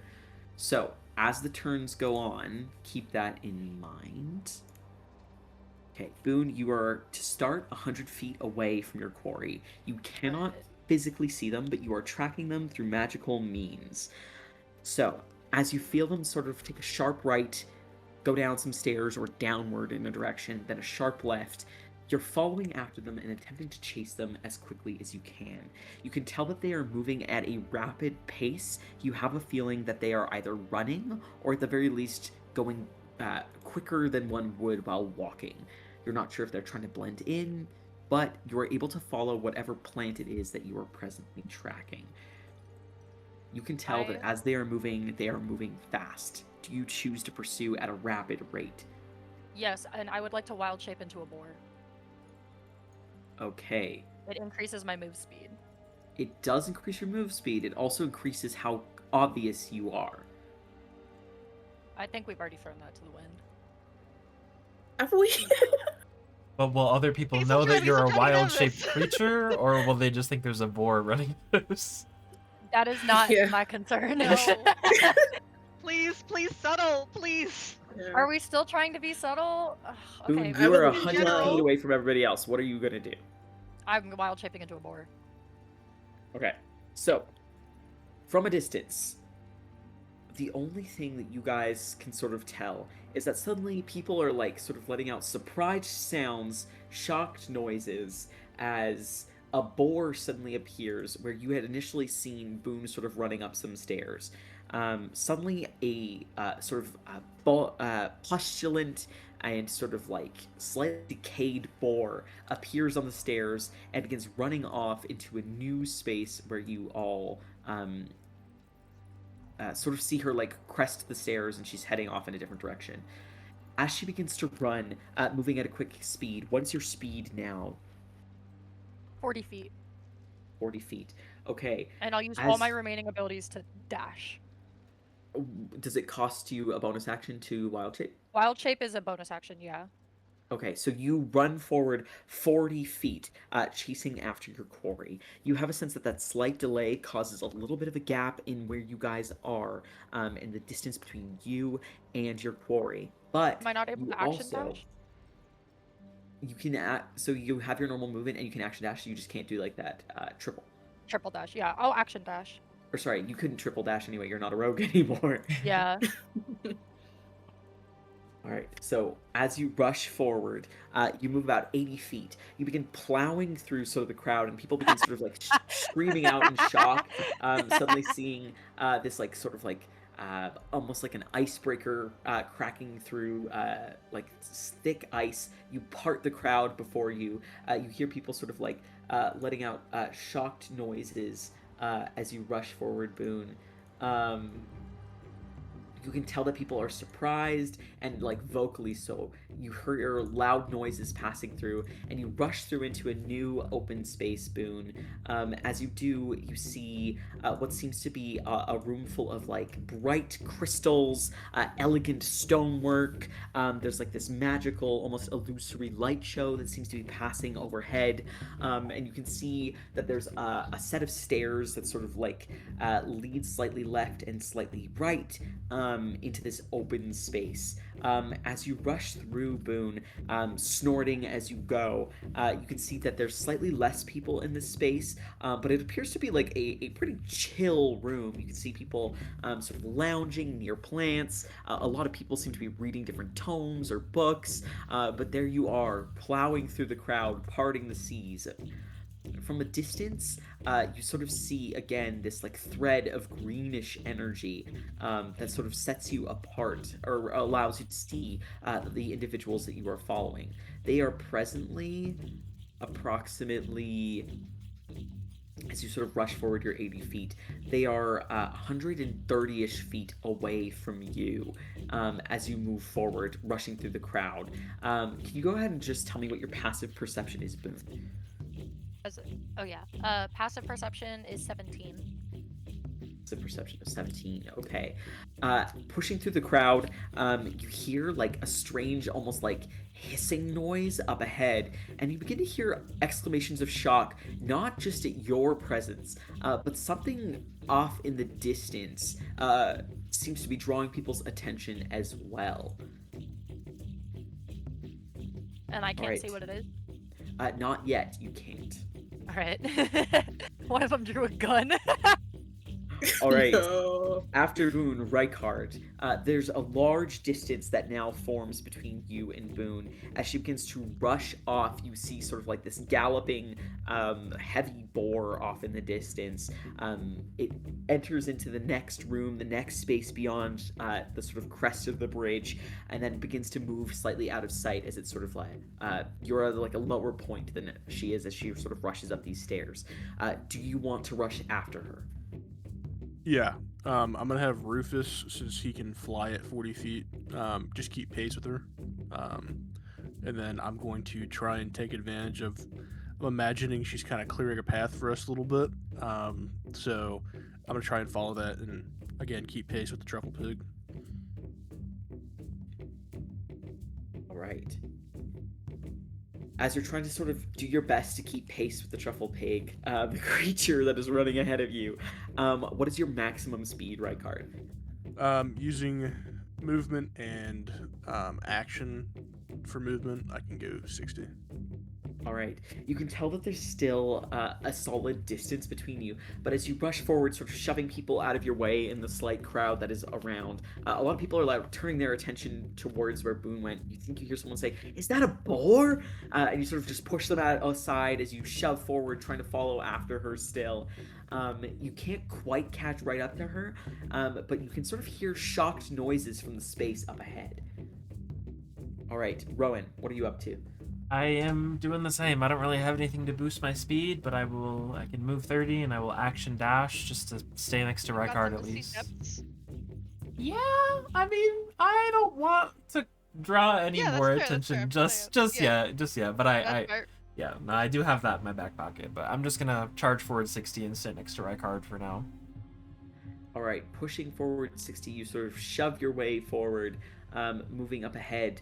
So as the turns go on, keep that in mind. Okay, Boone, you are to start 100 feet away from your quarry. You cannot physically see them, but you are tracking them through magical means. So as you feel them sort of take a sharp right, go down some stairs or downward in a direction, then a sharp left, you're following after them and attempting to chase them as quickly as you can. You can tell that they are moving at a rapid pace. You have a feeling that they are either running or at the very least going quicker than one would while walking. You're not sure if they're trying to blend in, but you are able to follow whatever plant it is that you are presently tracking. You can tell that as they are moving fast. Do you choose to pursue at a rapid rate? Yes, and I would like to wild shape into a boar. Okay. It increases my move speed. It does increase your move speed. It also increases how obvious you are. I think we've already thrown that to the wind. Have we? But will other people He's know so that you're a trying to get wild-shaped this. creature, or will they just think there's a boar running loose? That is not Yeah. my concern. No. Please settle, please. Are we still trying to be subtle? Ugh, Boone, okay, you are I 100 was- feet away from everybody else. What are you going to do? I'm wild shaping into a boar. Okay. So, from a distance, the only thing that you guys can sort of tell is that suddenly people are like sort of letting out surprised sounds, shocked noises as a boar suddenly appears where you had initially seen Boone sort of running up some stairs. Suddenly a sort of pustulant and sort of like slightly decayed boar appears on the stairs and begins running off into a new space where you all sort of see her like crest the stairs, and she's heading off in a different direction. As she begins to run, moving at a quick speed, what is your speed now? 40 feet. 40 feet. Okay. And I'll use all As- my remaining abilities to dash. Does it cost you a bonus action to wild shape? Wild shape is a bonus action, yeah. Okay, so you run forward 40 feet, chasing after your quarry. You have a sense that that slight delay causes a little bit of a gap in where you guys are, in the distance between you and your quarry. But Am I not able you to action also, dash? you can so you have your normal movement and you can action dash. You just can't do like that triple. Triple dash, yeah. I'll action dash. Or sorry, you couldn't triple dash anyway. You're not a rogue anymore. Yeah. All right, so as you rush forward, you move about 80 feet. You begin plowing through sort of the crowd, and people begin sort of like screaming out in shock, suddenly seeing this like sort of like almost like an icebreaker cracking through like thick ice. You part the crowd before you. You hear people sort of like letting out shocked noises as you rush forward, Boone. You can tell that people are surprised and like vocally so. You hear loud noises passing through, and you rush through into a new open space, Boone. As you do, you see what seems to be a room full of like bright crystals, elegant stonework. There's like this magical, almost illusory light show that seems to be passing overhead, and you can see that there's a set of stairs that sort of like lead slightly left and slightly right into this open space. As you rush through, Boone, snorting as you go, you can see that there's slightly less people in this space, but it appears to be like a pretty chill room. You can see people sort of lounging near plants. A lot of people seem to be reading different tomes or books, but there you are, plowing through the crowd, parting the seas. From a distance, you sort of see again this like thread of greenish energy that sort of sets you apart or allows you to see the individuals that you are following. They are presently approximately, as you sort of rush forward your 80 feet, they are 130-ish feet away from you as you move forward, rushing through the crowd. Can you go ahead and just tell me what your passive perception is, Boone? Oh yeah. Passive perception is 17. Passive perception of 17. Okay. Pushing through the crowd, you hear like a strange, almost like hissing noise up ahead, and you begin to hear exclamations of shock, not just at your presence, but something off in the distance seems to be drawing people's attention as well. And I can't see what it is? Not yet. You can't. Alright. One of them drew a gun. All right. No. After Boone, Rykard, there's a large distance that now forms between you and Boone. As she begins to rush off, you see sort of like this galloping, heavy boar off in the distance. It enters into the next room, the next space beyond the sort of crest of the bridge, and then begins to move slightly out of sight as it's sort of like you're at like a lower point than she is as she sort of rushes up these stairs. Do you want to rush after her? Yeah, I'm gonna have Rufus, since he can fly at 40 feet, just keep pace with her, and then I'm going to try and take advantage of. I'm imagining she's kind of clearing a path for us a little bit, so I'm gonna try and follow that, and again keep pace with the truffle pig. All right. As you're trying to sort of do your best to keep pace with the truffle pig, the creature that is running ahead of you, what is your maximum speed, Rykard? Using movement and action for movement, I can go 60. All right. You can tell that there's still a solid distance between you, but as you rush forward, sort of shoving people out of your way in the slight crowd that is around, a lot of people are like turning their attention towards where Boone went. You think you hear someone say, "Is that a boar?" And you sort of just push them aside as you shove forward, trying to follow after her still. You can't quite catch right up to her, but you can sort of hear shocked noises from the space up ahead. All right, Rowan, what are you up to? I am doing the same. I don't really have anything to boost my speed, but I can move 30 and I will action dash just to stay next to Rykard at least. Yeah, I mean, I don't want to draw any more attention just yet, but I do have that in my back pocket, but I'm just gonna charge forward 60 and sit next to Rykard for now. All right, pushing forward 60, you sort of shove your way forward, moving up ahead.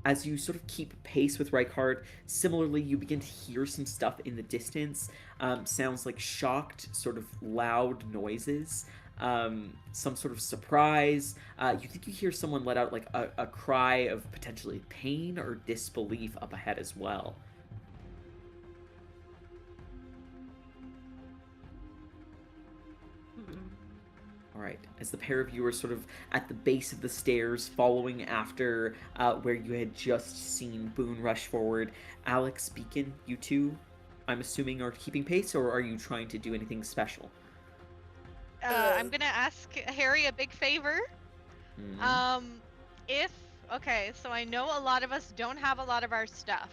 As you sort of keep pace with Rykard, similarly, you begin to hear some stuff in the distance. Sounds like shocked, sort of loud noises. Some sort of surprise. You think you hear someone let out like a cry of potentially pain or disbelief up ahead as well. All right, as the pair of you are sort of at the base of the stairs, following after where you had just seen Boone rush forward, Alex, Beacon, you two, I'm assuming, are keeping pace, or are you trying to do anything special? I'm gonna ask Harry a big favor. Okay, so I know a lot of us don't have a lot of our stuff,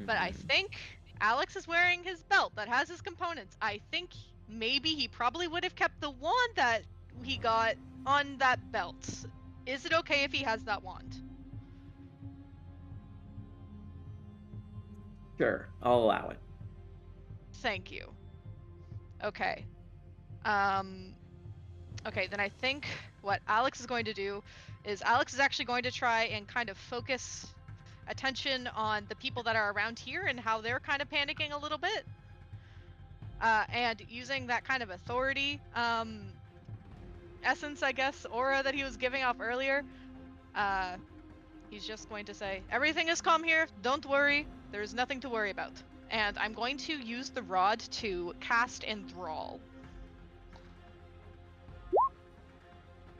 but I think Alex is wearing his belt that has his components. I think maybe he probably would have kept the wand that he got on that belt. Is it okay if he has that wand? Sure, I'll allow it. Thank you. Okay. Okay, then I think what Alex is going to do is Alex is actually going to try and kind of focus attention on the people that are around here and how they're kind of panicking a little bit. And using that kind of authority, essence, I guess, aura that he was giving off earlier, he's just going to say, everything is calm here, don't worry, there's nothing to worry about. And I'm going to use the rod to cast Enthrall.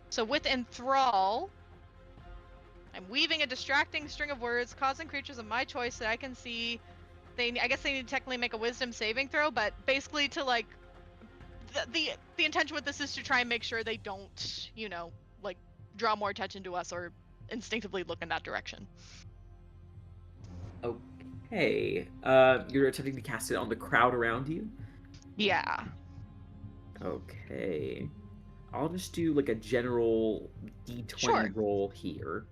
So with Enthrall, I'm weaving a distracting string of words, causing creatures of my choice that I can see. I guess they need to technically make a wisdom saving throw, but basically to like, the intention with this is to try and make sure they don't, you know, like draw more attention to us or instinctively look in that direction. Okay. You're attempting to cast it on the crowd around you? Yeah. Okay. I'll just do like a general D20 roll here.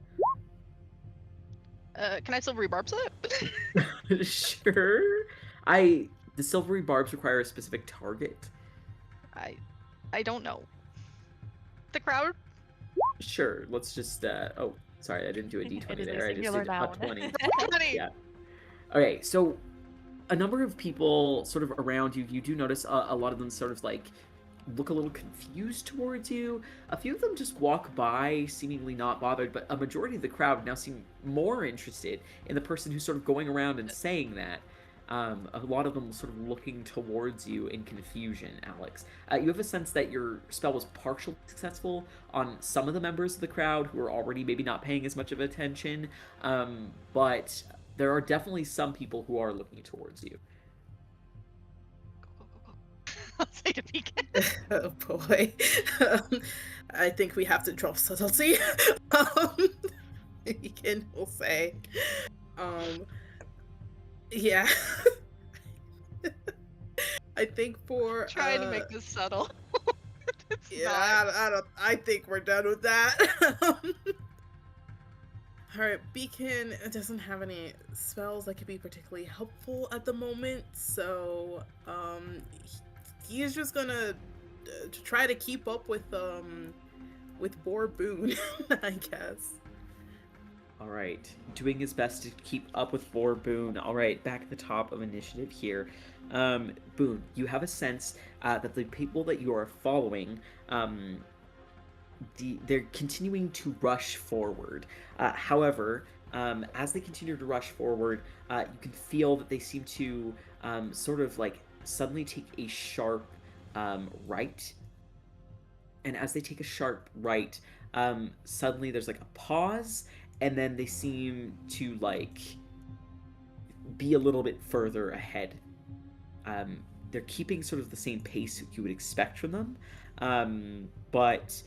Can I silvery barbs it? Sure. The silvery barbs require a specific target. I don't know. The crowd? Sure. Let's just oh, sorry, I didn't do a D20 there. I just did a 20. 20. Yeah. Okay, so a number of people sort of around you, you do notice a lot of them sort of like look a little confused towards you. A few of them just walk by, seemingly not bothered, but a majority of the crowd now seem more interested in the person who's sort of going around and saying that. A lot of them sort of looking towards you in confusion, Alex. You have a sense that your spell was partially successful on some of the members of the crowd who are already maybe not paying as much of attention, but there are definitely some people who are looking towards you. I'll say to Beacon. Oh boy. I think we have to drop subtlety. Beacon will say. Yeah. I think for trying to make this subtle. I think we're done with that. Alright, Beacon doesn't have any spells that could be particularly helpful at the moment, so he's just gonna try to keep up with Boar Boone, I guess. Alright, doing his best to keep up with Boar Boone. Alright, back at the top of initiative here. Boone, you have a sense that the people that you are following, they're continuing to rush forward. However, as they continue to rush forward, you can feel that they seem to sort of like suddenly take a sharp right. And as they take a sharp right, suddenly there's like a pause, and then they seem to like be a little bit further ahead. They're keeping sort of the same pace you would expect from them, but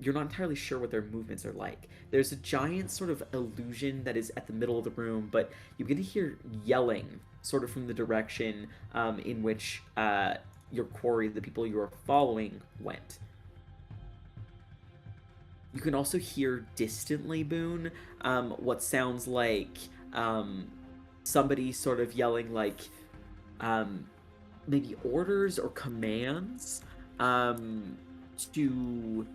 you're not entirely sure what their movements are like. There's a giant sort of illusion that is at the middle of the room, but you begin to hear yelling sort of from the direction in which your quarry, the people you are following, went. You can also hear distantly, Boone, what sounds like somebody sort of yelling like maybe orders or commands, but you can't to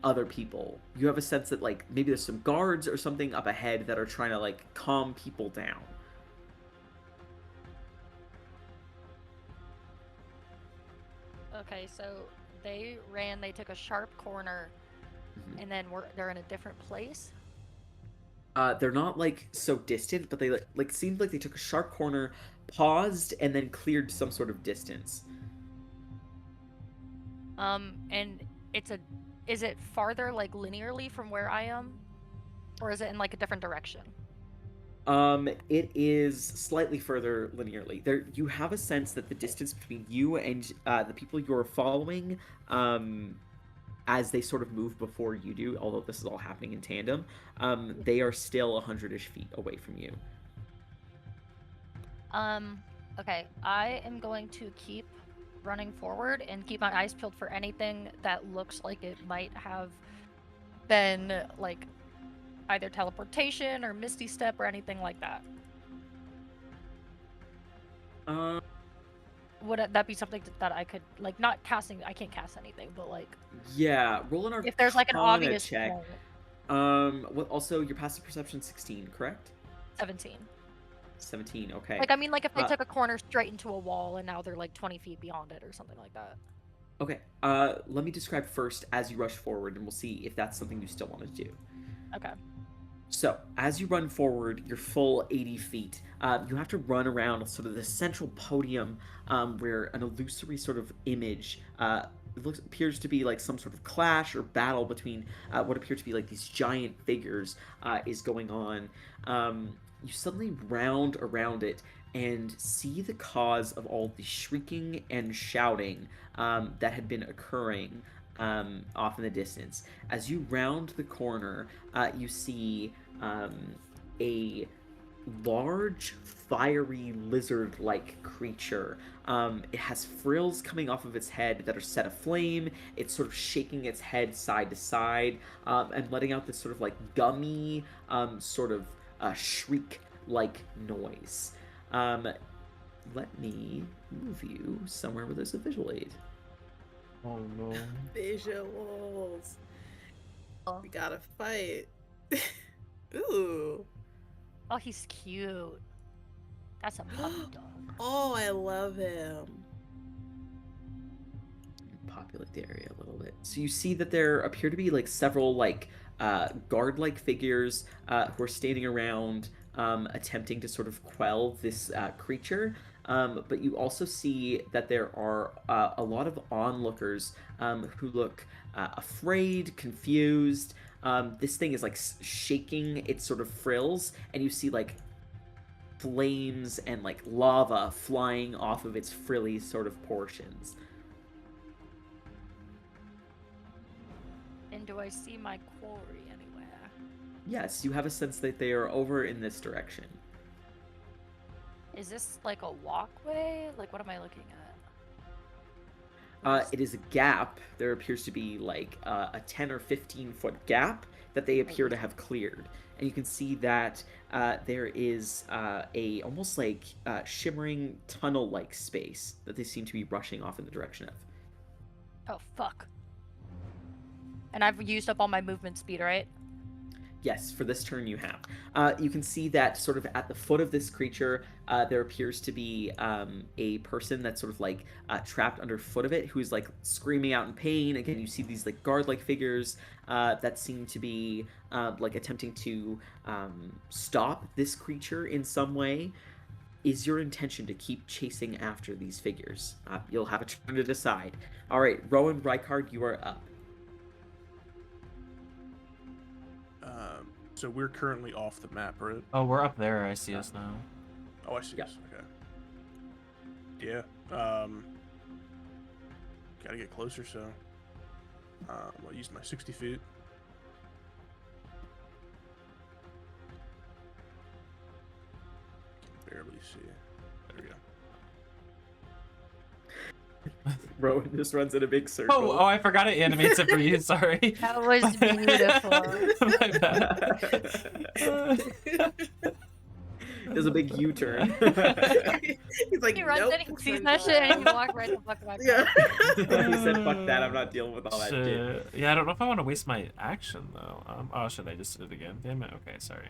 other people. You have a sense that like maybe there's some guards or something up ahead that are trying to like calm people down. Okay, so they took a sharp corner, and then they're in a different place. They're not like so distant, but they like seemed like they took a sharp corner, paused, and then cleared some sort of distance. And is it farther like linearly from where I am, or is it in like a different direction? It is slightly further linearly. There, you have a sense that the distance between you and the people you're following, as they sort of move before you do, although this is all happening in tandem, they are still 100-ish feet away from you. Okay, I am going to keep running forward and keep my eyes peeled for anything that looks like it might have been like either teleportation or misty step or anything like that. Would that be something that I could like not casting? I can't cast anything, but like yeah, roll an Arcana if there's like an obvious check. What? Also, your passive perception 16, correct? 17. 17. Okay. Like I mean, like if they took a corner straight into a wall and now they're like 20 feet beyond it or something like that. Okay. Let me describe first as you rush forward, and we'll see if that's something you still want to do. Okay. So, as you run forward, your full 80 feet, you have to run around sort of the central podium where an illusory sort of image appears to be like some sort of clash or battle between what appear to be like these giant figures is going on. You suddenly round around it and see the cause of all the shrieking and shouting that had been occurring off in the distance. As you round the corner, you see a large, fiery, lizard-like creature. It has frills coming off of its head that are set aflame. It's sort of shaking its head side to side and letting out this sort of like gummy, sort of shriek-like noise. Let me move you somewhere where there's a visual aid. Oh no. Visuals. We gotta fight. Ooh. Oh, he's cute. That's a puppy dog. Oh, I love him. Populate the area a little bit. So you see that there appear to be like several like guard-like figures who are standing around attempting to sort of quell this creature. But you also see that there are a lot of onlookers who look afraid, confused. This thing is like shaking its sort of frills, and you see like flames and like lava flying off of its frilly sort of portions. And do I see my quarry anywhere? Yes, you have a sense that they are over in this direction. Is this like a walkway? Like, what am I looking at? It is a gap. There appears to be like a 10 or 15 foot gap that they appear to have cleared. And you can see that there is a almost like shimmering tunnel-like space that they seem to be rushing off in the direction of. Oh, fuck. And I've used up all my movement speed, right? Yes, for this turn you have. You can see that sort of at the foot of this creature, there appears to be a person that's sort of like trapped underfoot of it, who's like screaming out in pain. Again, you see these like guard-like figures that seem to be like attempting to stop this creature in some way. Is your intention to keep chasing after these figures? You'll have a turn to decide. All right, Rowan, Rykard, you are up. So we're currently off the map, right? Oh, we're up there. I see us now. Oh, I see us. Okay. Yeah. Gotta get closer, so I'll use my 60 feet. Can barely see. There we go. Rowan just runs in a big circle. Oh, I forgot it animates it for you. Sorry. That was beautiful. My bad. Does a big U-turn. He's like, he runs nope, in, he sees that shit, and he walks right the fuck back. Yeah. He said, "Fuck that! I'm not dealing with all that shit." Yeah, I don't know if I want to waste my action though. Oh shit! I just did it again. Damn it. Okay, sorry.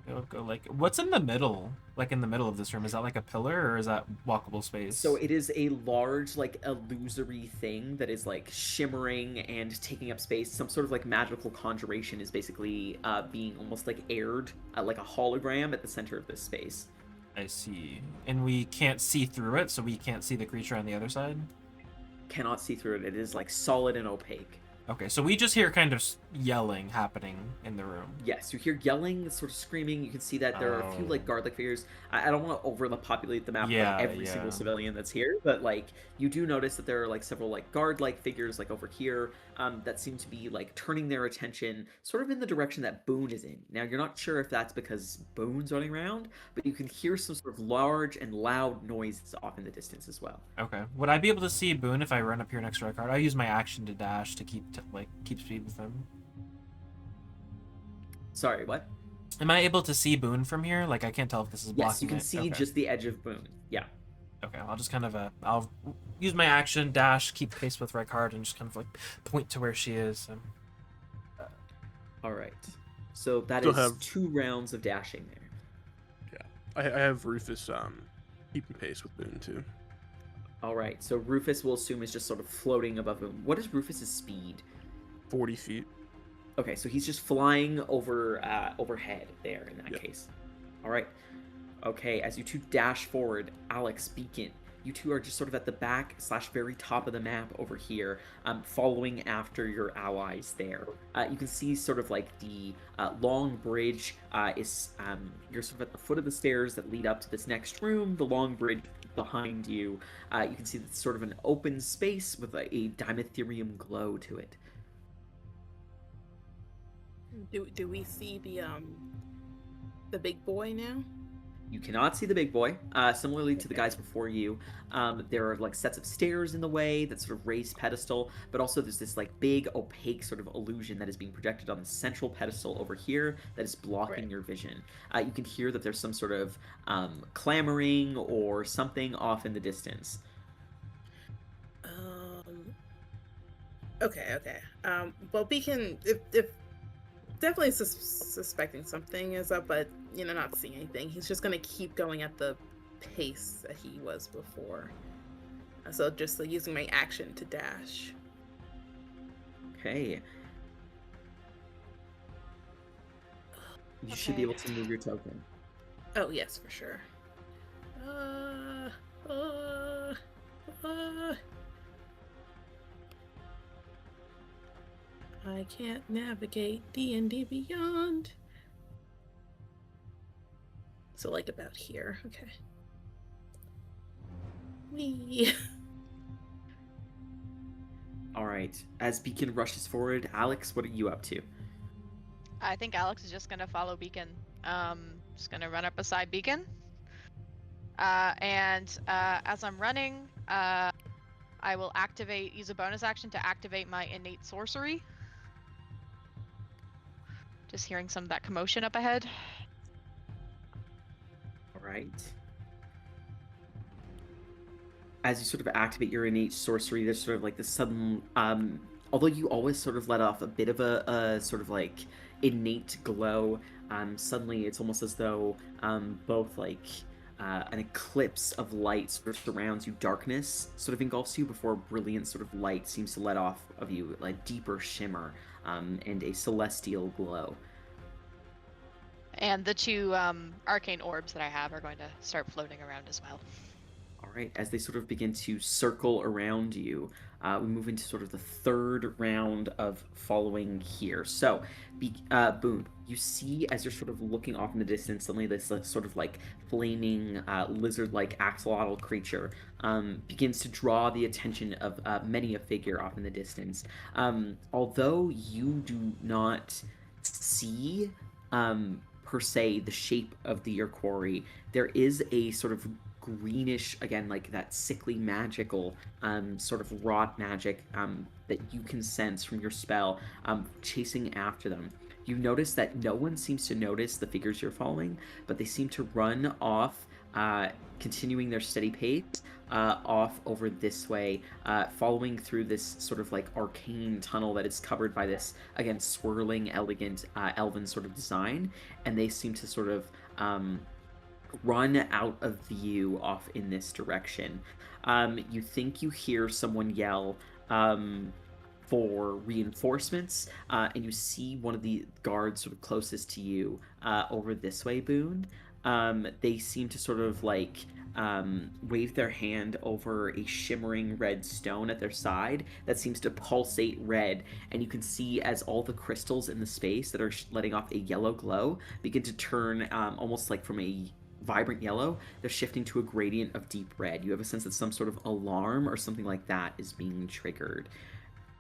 I'll go like, what's in the middle? Like in the middle of this room, is that like a pillar or is that walkable space? So it is a large, like, illusory thing that is like shimmering and taking up space. Some sort of like magical conjuration is basically being almost like aired, like a hologram at the center of this space. I see. And we can't see through it, so we can't see the creature on the other side? Cannot see through it. It is like solid and opaque. Okay, so we just hear kind of yelling happening in the room. Yes, you hear yelling, sort of screaming. You can see that there are a few like guard-like figures. I don't want to overpopulate the map with like, every single civilian that's here, but like you do notice that there are like several like guard-like figures like over here that seem to be like turning their attention sort of in the direction that Boone is in. Now you're not sure if that's because Boone's running around, but you can hear some sort of large and loud noises off in the distance as well. Okay. Would I be able to see Boone if I run up here next to Ricard? I'll use my action to dash to keep speed with him. Sorry, what? Am I able to see Boone from here? Like, I can't tell if this is blocking. Yes, you can see just the edge of Boone. Yeah. Okay, I'll just kind of I'll use my action, dash, keep pace with Ricard, and just kind of like point to where she is. All right. So that is 2 rounds of dashing there. Yeah, I have Rufus keeping pace with Boone too. All right. So Rufus will assume is just sort of floating above him. What is Rufus's speed? 40 feet. Okay, so he's just flying overhead there in that case. All right. Okay, as you two dash forward, Alex, Beacon, you two are just sort of at the back / very top of the map over here, following after your allies there. You can see sort of like the long bridge is, you're sort of at the foot of the stairs that lead up to this next room. The long bridge behind you, you can see it's sort of an open space with a dimethyrium glow to it. Do we see the big boy now? You cannot see the big boy. Similarly to the guys before you, there are like sets of stairs in the way that sort of raised pedestal, but also there's this like big opaque sort of illusion that is being projected on the central pedestal over here that is blocking your vision. You can hear that there's some sort of clamoring or something off in the distance. Okay. Well, Beacon, if definitely suspecting something is up, but not seeing anything. He's just gonna keep going at the pace that he was before. So just using my action to dash. Okay. You should be able to move your token. Oh yes, for sure. I can't navigate D&D Beyond. So like about here, okay. Wee. All right. As Beacon rushes forward, Alex, what are you up to? I think Alex is just gonna follow Beacon. Just gonna run up beside Beacon. And as I'm running, I will use a bonus action to activate my innate sorcery. Just hearing some of that commotion up ahead. All right. As you sort of activate your innate sorcery, there's sort of like this sudden, although you always sort of let off a bit of a sort of like innate glow, suddenly it's almost as though both like an eclipse of light sort of surrounds you, darkness sort of engulfs you before a brilliant sort of light seems to let off of you, like deeper shimmer and a celestial glow. And the 2 arcane orbs that I have are going to start floating around as well. All right, as they sort of begin to circle around you, we move into sort of the 3rd round of following here. So, Boone, you see as you're sort of looking off in the distance, suddenly this sort of like flaming lizard-like axolotl creature begins to draw the attention of many a figure off in the distance. Although you do not see per se the shape of the your quarry, there is a sort of greenish, again, like that sickly magical sort of rot magic that you can sense from your spell chasing after them. You notice that no one seems to notice the figures you're following, but they seem to run off, continuing their steady pace, off over this way, following through this sort of like arcane tunnel that is covered by this, again, swirling, elegant, elven sort of design, and they seem to sort of run out of view off in this direction. You think you hear someone yell for reinforcements, and you see one of the guards sort of closest to you over this way, Boone. They seem to sort of like wave their hand over a shimmering red stone at their side that seems to pulsate red, and you can see as all the crystals in the space that are letting off a yellow glow begin to turn almost like from a vibrant yellow, they're shifting to a gradient of deep red. You have a sense that some sort of alarm or something like that is being triggered.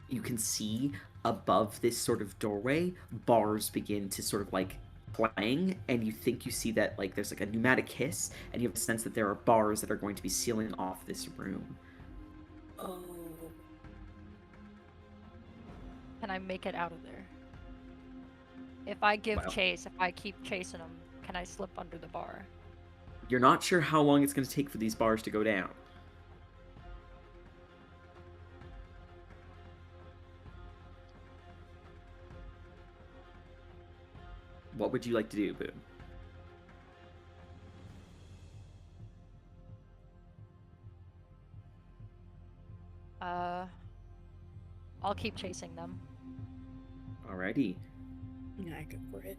You can see above this sort of doorway, bars begin to sort of like playing, and you think you see that like there's like a pneumatic hiss, and you have a sense that there are bars that are going to be sealing off this room. Oh. Can I make it out of there? If I give chase, if I keep chasing them, can I slip under the bar? You're not sure how long it's going to take for these bars to go down. What would you like to do, Boone? I'll keep chasing them. Alrighty. Yeah, I go for it.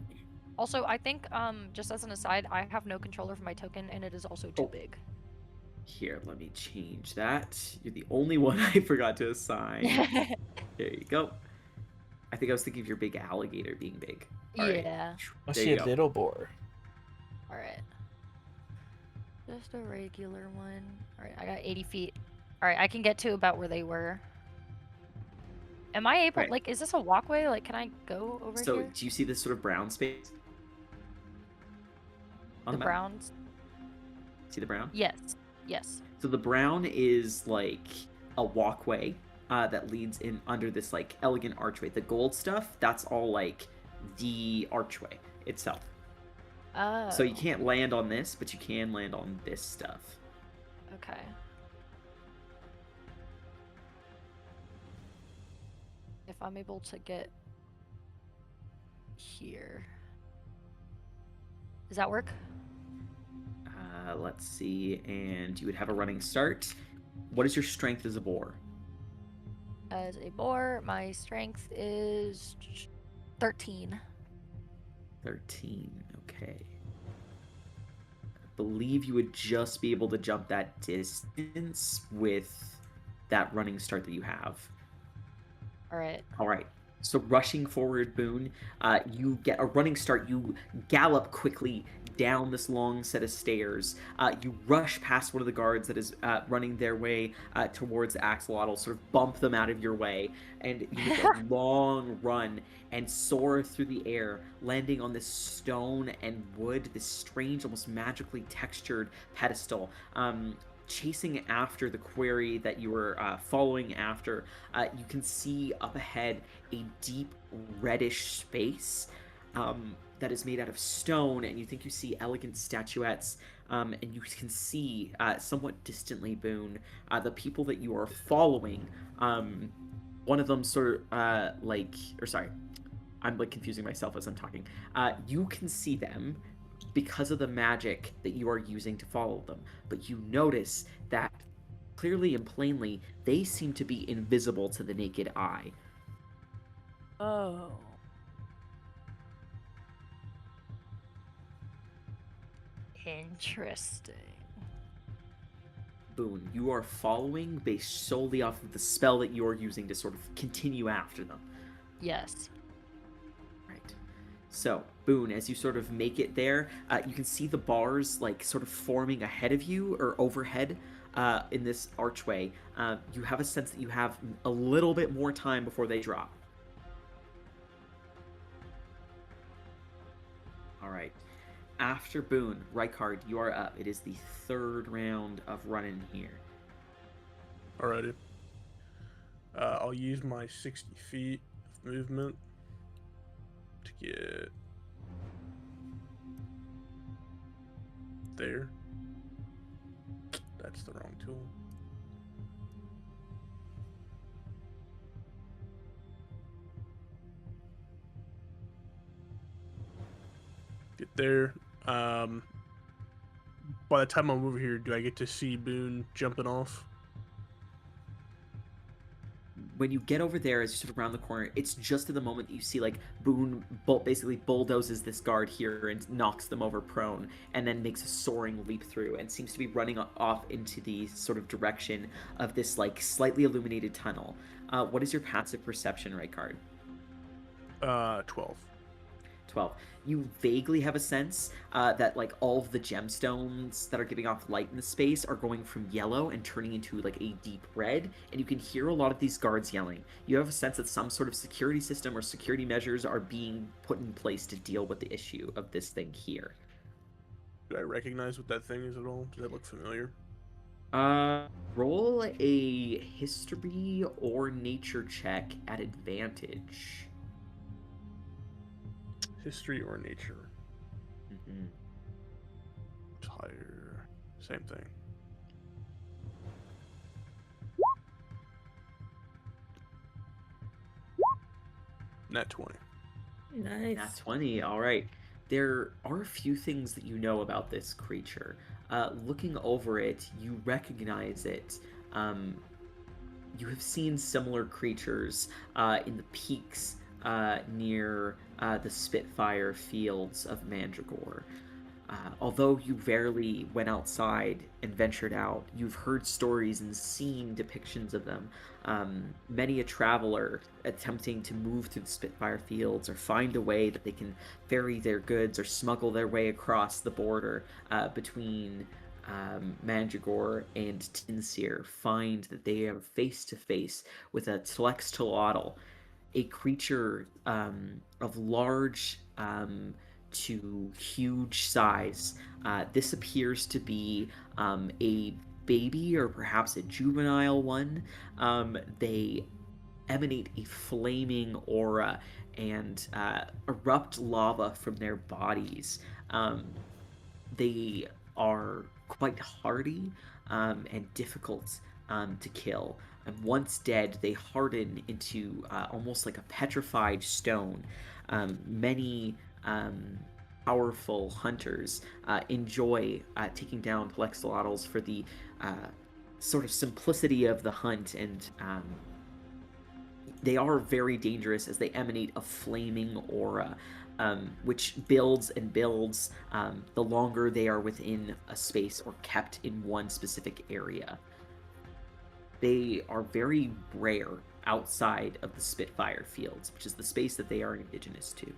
Also, I think, just as an aside, I have no controller for my token, and it is also too big. Here, let me change that. You're the only one I forgot to assign. There you go. I think I was thinking of your big alligator being big. All right. Yeah. Must be a little boar. Alright. Just a regular one. Alright, I got 80 feet. Alright, I can get to about where they were. Am I able, like, is this a walkway? Like, can I go over here? So, do you see this sort of brown space? The browns? See the brown? Yes. Yes. So the brown is like a walkway that leads in under this like elegant archway. The gold stuff, that's all like the archway itself. Oh. So you can't land on this, but you can land on this stuff. Okay. If I'm able to get here. Does that work? Let's see, and you would have a running start. What is your strength as a boar? As a boar, my strength is 13. 13, okay. I believe you would just be able to jump that distance with that running start that you have. Alright. Alright. So rushing forward, Boone, you get a running start. You gallop quickly down this long set of stairs. You rush past one of the guards that is running their way towards Axolotl, sort of bump them out of your way, and you make a long run and soar through the air, landing on this stone and wood, this strange, almost magically textured pedestal. Chasing after the quarry that you were following after, you can see up ahead a deep reddish space that is made out of stone, and you think you see elegant statuettes, and you can see somewhat distantly, Boone, the people that you are following. One of them sort of I'm like confusing myself as I'm talking. You can see them because of the magic that you are using to follow them, but you notice that clearly and plainly they seem to be invisible to the naked eye. Oh. Interesting. Boone, you are following based solely off of the spell that you are using to sort of continue after them. Yes. Right. So, Boone, as you sort of make it there, you can see the bars like sort of forming ahead of you or overhead in this archway. You have a sense that you have a little bit more time before they drop. All right. After Boone, Rykard, you are up. It is the third round of running here. Alrighty. I'll use my 60 feet of movement to get there. That's the wrong tool. Get there. By the time I'm over here, do I get to see Boone jumping off? When you get over there, it's sort of around the corner. It's just at the moment that you see like Boone basically bulldozes this guard here and knocks them over prone, and then makes a soaring leap through and seems to be running off into the sort of direction of this like slightly illuminated tunnel. What is your passive perception, Rykard? 12. 12. You vaguely have a sense that like all of the gemstones that are giving off light in the space are going from yellow and turning into like a deep red, and you can hear a lot of these guards yelling. You have a sense that some sort of security system or security measures are being put in place to deal with the issue of this thing here. Do I recognize what that thing is at all? Does that look familiar? Roll a history or nature check at advantage. History or nature? Mm-hmm. Tire. Same thing. Nat 20. Nice. Nat 20, alright. There are a few things that you know about this creature. Looking over it, you recognize it. You have seen similar creatures in the peaks near the Spitfire fields of Mandragore. Although you rarely went outside and ventured out, you've heard stories and seen depictions of them. Many a traveler attempting to move through the Spitfire fields or find a way that they can ferry their goods or smuggle their way across the border between Mandragore and Tinseer find that they are face to face with a Tlextolotl, a creature of large to huge size. This appears to be a baby or perhaps a juvenile one. They emanate a flaming aura and erupt lava from their bodies. They are quite hardy and difficult to kill. And once dead, they harden into almost like a petrified stone. Many powerful hunters enjoy taking down Tlextolotls for the sort of simplicity of the hunt, and they are very dangerous as they emanate a flaming aura, which builds and builds the longer they are within a space or kept in one specific area. They are very rare outside of the Spitfire fields, which is the space that they are indigenous to.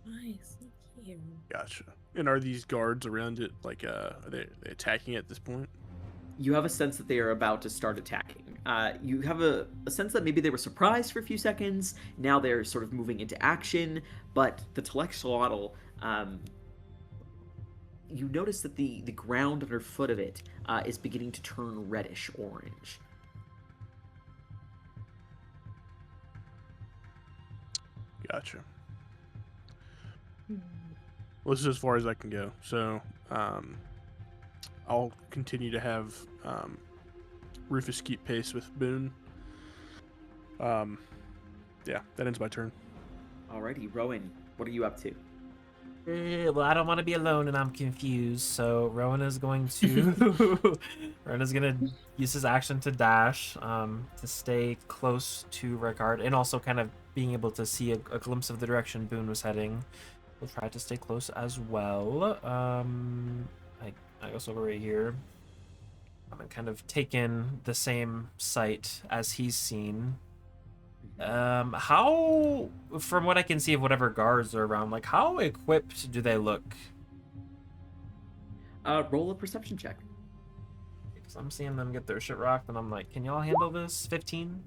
Nice. Thank you. Gotcha. And are these guards around it, like, are they attacking at this point? You have a sense that they are about to start attacking. You have a sense that maybe they were surprised for a few seconds. Now they're sort of moving into action. But the Tlextolotl, you notice that the ground underfoot of it is beginning to turn reddish orange. Gotcha. Well, this is as far as I can go. So, I'll continue to have Rufus keep pace with Boone. Yeah, that ends my turn. Alrighty, Rowan, what are you up to? Well, I don't want to be alone, and I'm confused. So Rowan is going to use his action to dash, to stay close to Rykard, and also kind of being able to see a glimpse of the direction Boone was heading. We'll try to stay close as well. I guess over right here. I'm gonna kind of take in the same sight as he's seen. How, from what I can see of whatever guards are around, like how equipped do they look? Roll a perception check. Because I'm seeing them get their shit rocked, and I'm like, can y'all handle this? 15?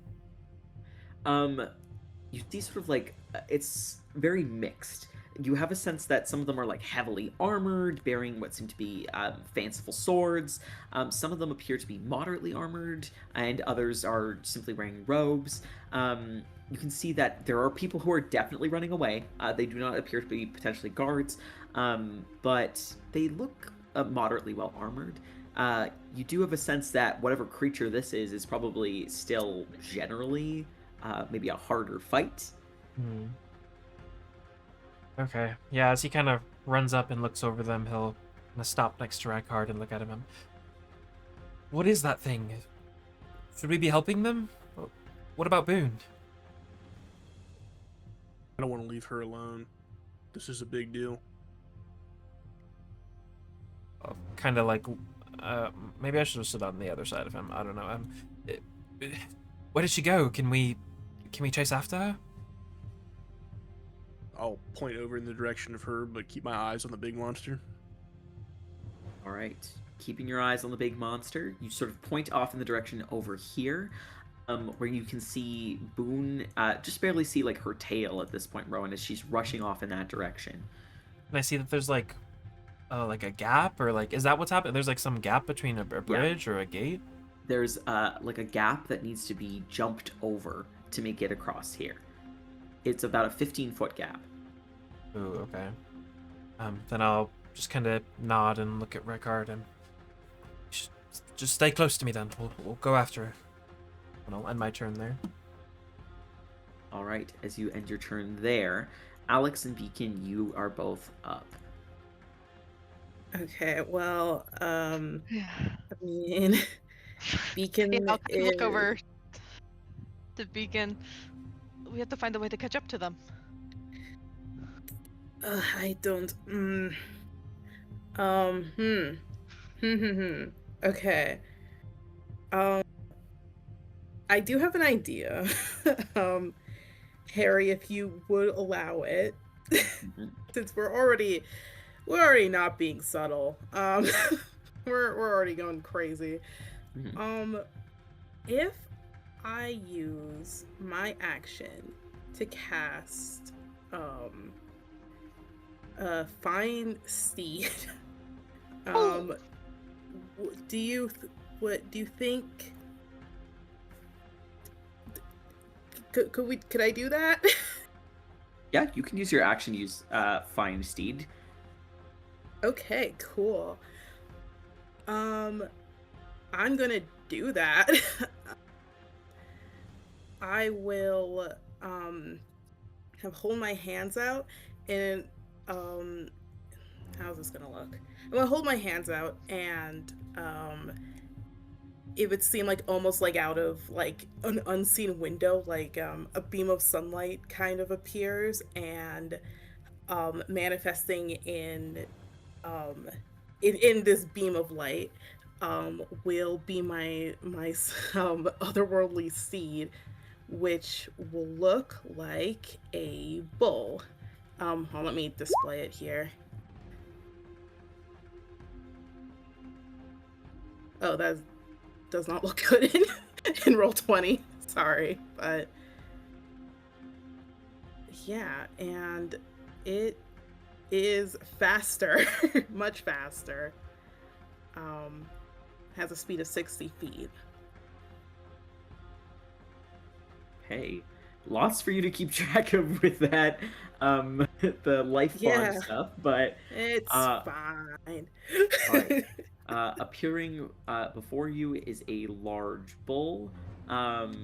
you see sort of like it's very mixed. You have a sense that some of them are like heavily armored, bearing what seem to be fanciful swords. Some of them appear to be moderately armored, and others are simply wearing robes. You can see that there are people who are definitely running away. They do not appear to be potentially guards, but they look moderately well armored. You do have a sense that whatever creature this is probably still generally maybe a harder fight. Hmm. Okay. Yeah, as he kind of runs up and looks over them, he'll kind of stop next to Rykard and look at him. What is that thing? Should we be helping them? What about Boone? I don't want to leave her alone. This is a big deal. Kind of like, maybe I should have stood on the other side of him. I don't know. Where did she go? Can we chase after her? I'll point over in the direction of her, but keep my eyes on the big monster. All right. Keeping your eyes on the big monster, you sort of point off in the direction over here, where you can see Boone, just barely see like her tail at this point, Rowan, as she's rushing off in that direction. And I see that there's like a gap, or like, is that what's happening? There's like some gap between a bridge or a gate? There's like a gap that needs to be jumped over to make it across here. It's about a 15-foot gap. Ooh, okay. Then I'll just kind of nod and look at Rykard and just stay close to me then. We'll go after her. And I'll end my turn there. All right, as you end your turn there, Alex and Beacon, you are both up. Okay, well, I mean, Beacon yeah, I'll look over to Beacon. We have to find a way to catch up to them. I don't. Okay. I do have an idea. Harry, if you would allow it, since we're already not being subtle. We're already going crazy. If I use my action to cast Find Steed, do you think could I do that? Yeah, you can use your action to use Find Steed. Okay, cool. I'm gonna do that. I will hold my hands out and how's this gonna look? I'm gonna hold my hands out and it would seem like almost like out of like an unseen window, like a beam of sunlight kind of appears and manifesting in this beam of light will be my otherworldly steed, which will look like a bull. Let me display it here. Oh, that does not look good in Roll20. Sorry, but yeah, and it is faster, much faster. Has a speed of 60 feet. Hey, lots for you to keep track of with that, the life farm stuff, but it's fine. All right. Appearing before you is a large bull of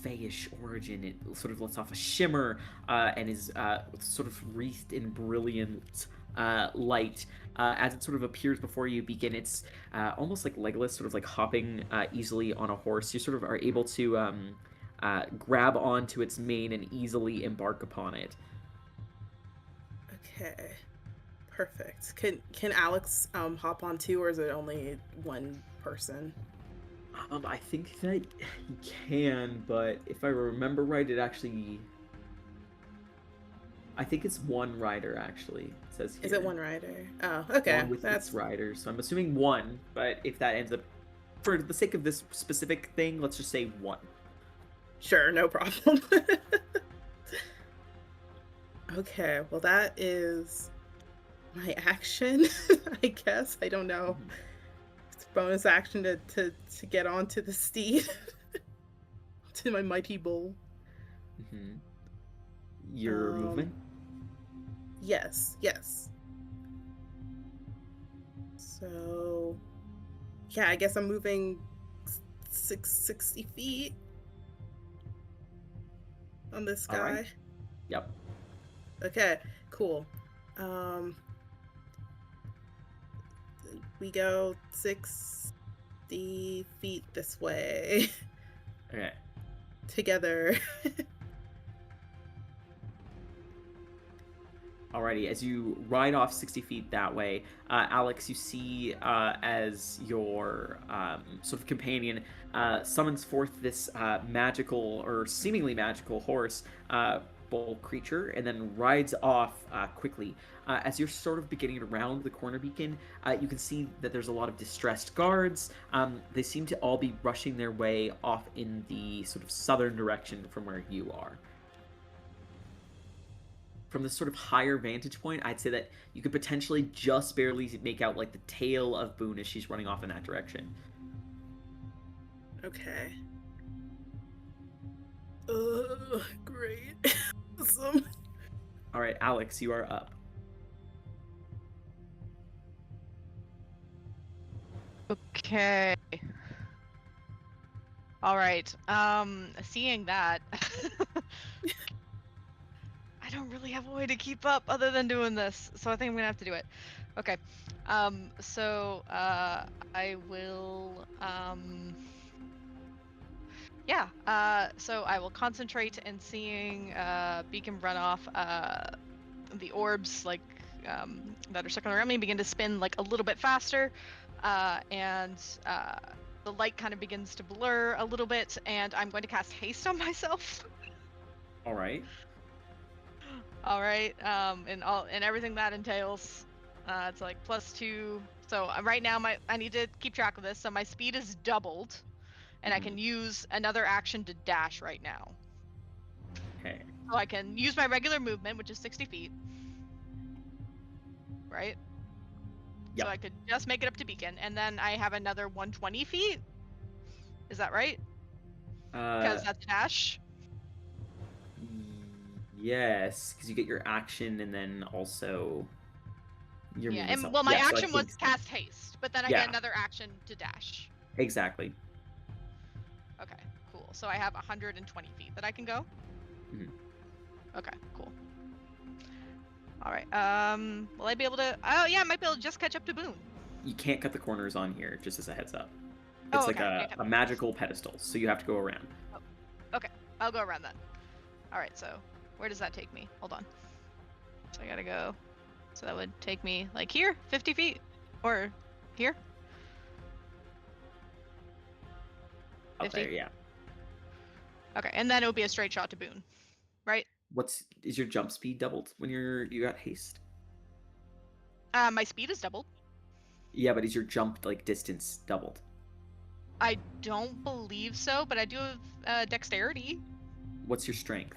fayish origin. It sort of lets off a shimmer and is sort of wreathed in brilliant light. As it sort of appears before you, Beacon, it's almost like Legolas, sort of like hopping easily on a horse. You sort of are able to grab onto its mane and easily embark upon it. Okay. Perfect. Can Alex hop on too, or is it only one person? I think that he can, but if I remember right, I think it's one rider actually. It says here. Is it one rider? Oh, okay. One with its rider, so I'm assuming one. But if that ends up, for the sake of this specific thing, let's just say one. Sure, no problem. Okay, well that is my action, I guess. I don't know. It's a bonus action to get onto the steed. To my mighty bull. Mm-hmm. Your movement? Yes. So, yeah, I guess I'm moving 60 feet on this guy. Right. Yep. Okay, cool. We go 60 feet this way. Okay. Together. Alrighty, as you ride off 60 feet that way, Alex, you see as your sort of companion summons forth this magical or seemingly magical horse, bull creature, and then rides off quickly. As you're sort of beginning to round the corner beacon, you can see that there's a lot of distressed guards. They seem to all be rushing their way off in the sort of southern direction from where you are. From this sort of higher vantage point, I'd say that you could potentially just barely make out like the tail of Boone as she's running off in that direction. Okay. Great. Awesome. All right, Alex, you are up. Okay. All right. Seeing that, I don't really have a way to keep up other than doing this, so I think I'm gonna have to do it. Okay. So I will. Yeah. So I will concentrate in seeing Beacon run off the orbs like that are circling around me begin to spin like a little bit faster, and the light kind of begins to blur a little bit, and I'm going to cast haste on myself. All right. All right. And everything that entails. It's like +2. So right now I need to keep track of this. So my speed is doubled, and I can use another action to dash right now. Okay. So I can use my regular movement, which is 60 feet. Right? Yep. So I could just make it up to Beacon, and then I have another 120 feet. Is that right? Because that's dash. Yes, because you get your action and then also your yeah. movement. And well, my action was cast haste, but then I get another action to dash. Exactly. Okay, cool. So I have 120 feet that I can go. Okay, cool. All right. Will I be able to? Oh yeah, I might be able to just catch up to Boone. You can't cut the corners on here, just as a heads up. It's like a magical pedestal, so you have to go around. Oh. Okay, I'll go around then. All right, so where does that take me? Hold on. So I gotta go. So that would take me like here, 50 feet, or here. Up there, yeah. Okay, and then it would be a straight shot to Boone, right? Is your jump speed doubled when you got haste? My speed is doubled. Yeah, but is your jump like distance doubled? I don't believe so, but I do have dexterity. What's your strength?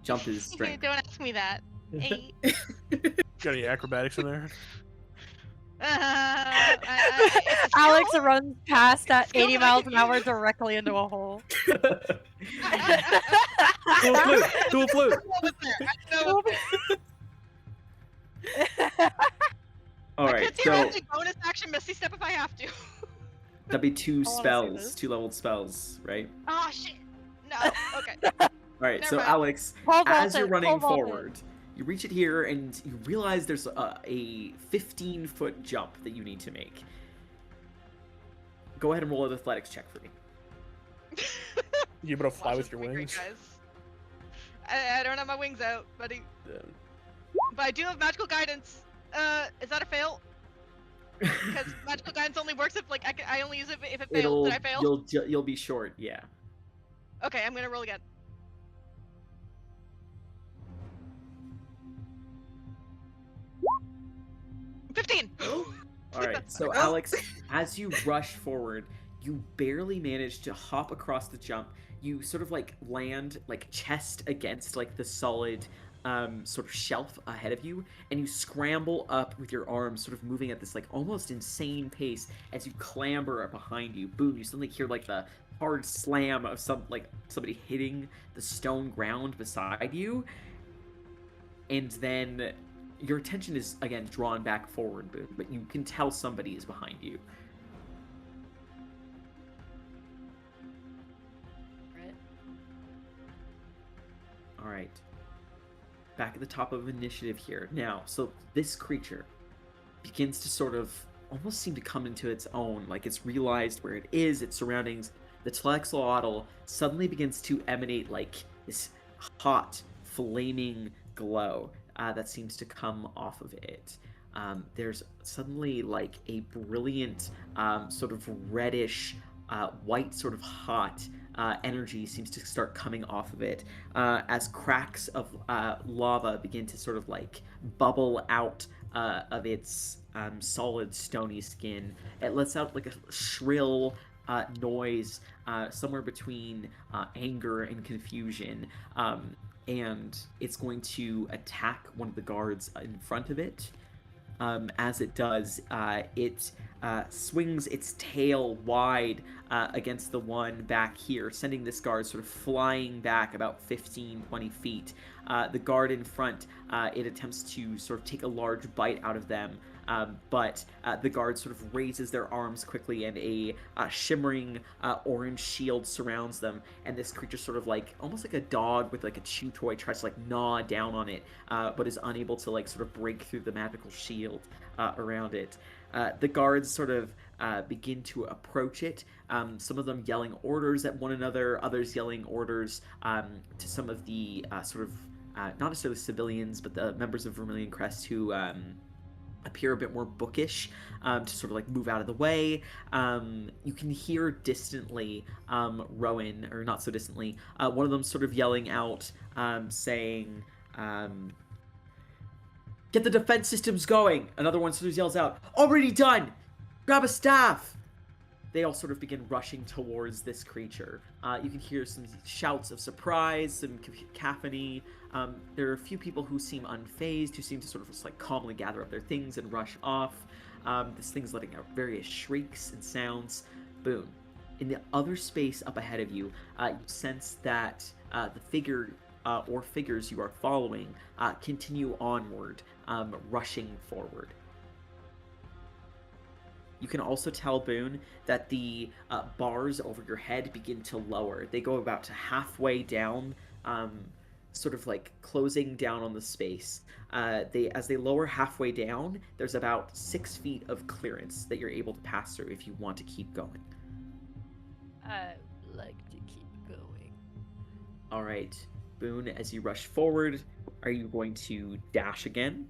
Jump is strength. Don't ask me that. 8. Got any acrobatics in there? Alex runs past at 80 miles an hour directly into a hole. Do a flute! Alright, so bonus action Misty Step if I have to. That'd be 2 spells, 2 leveled spells, right? Oh shit! No. Okay. Alright, so Alex, as you're running forward, you reach it here and you realize there's a 15-foot jump that you need to make. Go ahead and roll an athletics check for me. You able to fly with your wings? I don't have my wings out, buddy. Yeah. But I do have magical guidance. Is that a fail? Because magical guidance only works if like I only use it if it fails. Did I fail? You'll be short, yeah. Okay, I'm gonna roll again. 15. Alright, so Alex, as you rush forward, you barely manage to hop across the jump. you sort of like land like chest against like the solid sort of shelf ahead of you, and you scramble up with your arms, sort of moving at this like almost insane pace as you clamber up behind you. Boom! You suddenly hear like the hard slam of somebody hitting the stone ground beside you, and then your attention is again drawn back forward, Boone, but you can tell somebody is behind you. All right. Back at the top of initiative here. Now, so this creature begins to sort of almost seem to come into its own, like it's realized where it is, its surroundings. The Tlexolotl suddenly begins to emanate like this hot, flaming glow that seems to come off of it. There's suddenly like a brilliant sort of reddish, white sort of hot energy seems to start coming off of it as cracks of lava begin to sort of like bubble out of its solid stony skin. It lets out like a shrill noise somewhere between anger and confusion, and it's going to attack one of the guards in front of it. As it does, it swings its tail wide against the one back here, sending this guard sort of flying back about 15-20 feet. The guard in front, it attempts to sort of take a large bite out of them, but the guard sort of raises their arms quickly, and a shimmering orange shield surrounds them, and this creature sort of like, almost like a dog with like a chew toy, tries to like gnaw down on it, but is unable to like sort of break through the magical shield around it. The guards sort of begin to approach it, some of them yelling orders at one another, others yelling orders to some of the sort of, not necessarily civilians, but the members of Vermilion Crest who appear a bit more bookish, to sort of like move out of the way. You can hear distantly Rowan, or not so distantly, one of them sort of yelling out, saying, "Get the defense systems going!" Another one sort of yells out, "Already done! Grab a staff!" They all sort of begin rushing towards this creature. You can hear some shouts of surprise, some cacophony. There are a few people who seem unfazed, who seem to sort of just like calmly gather up their things and rush off. This thing's letting out various shrieks and sounds. Boom. In the other space up ahead of you, you sense that the figure or figures you are following continue onward, rushing forward. You can also tell, Boone, that the bars over your head begin to lower. They go about halfway down, sort of like closing down on the space. As they lower halfway down, there's about 6 feet of clearance that you're able to pass through if you want to keep going. I like to keep going. All right, Boone, as you rush forward, are you going to dash again?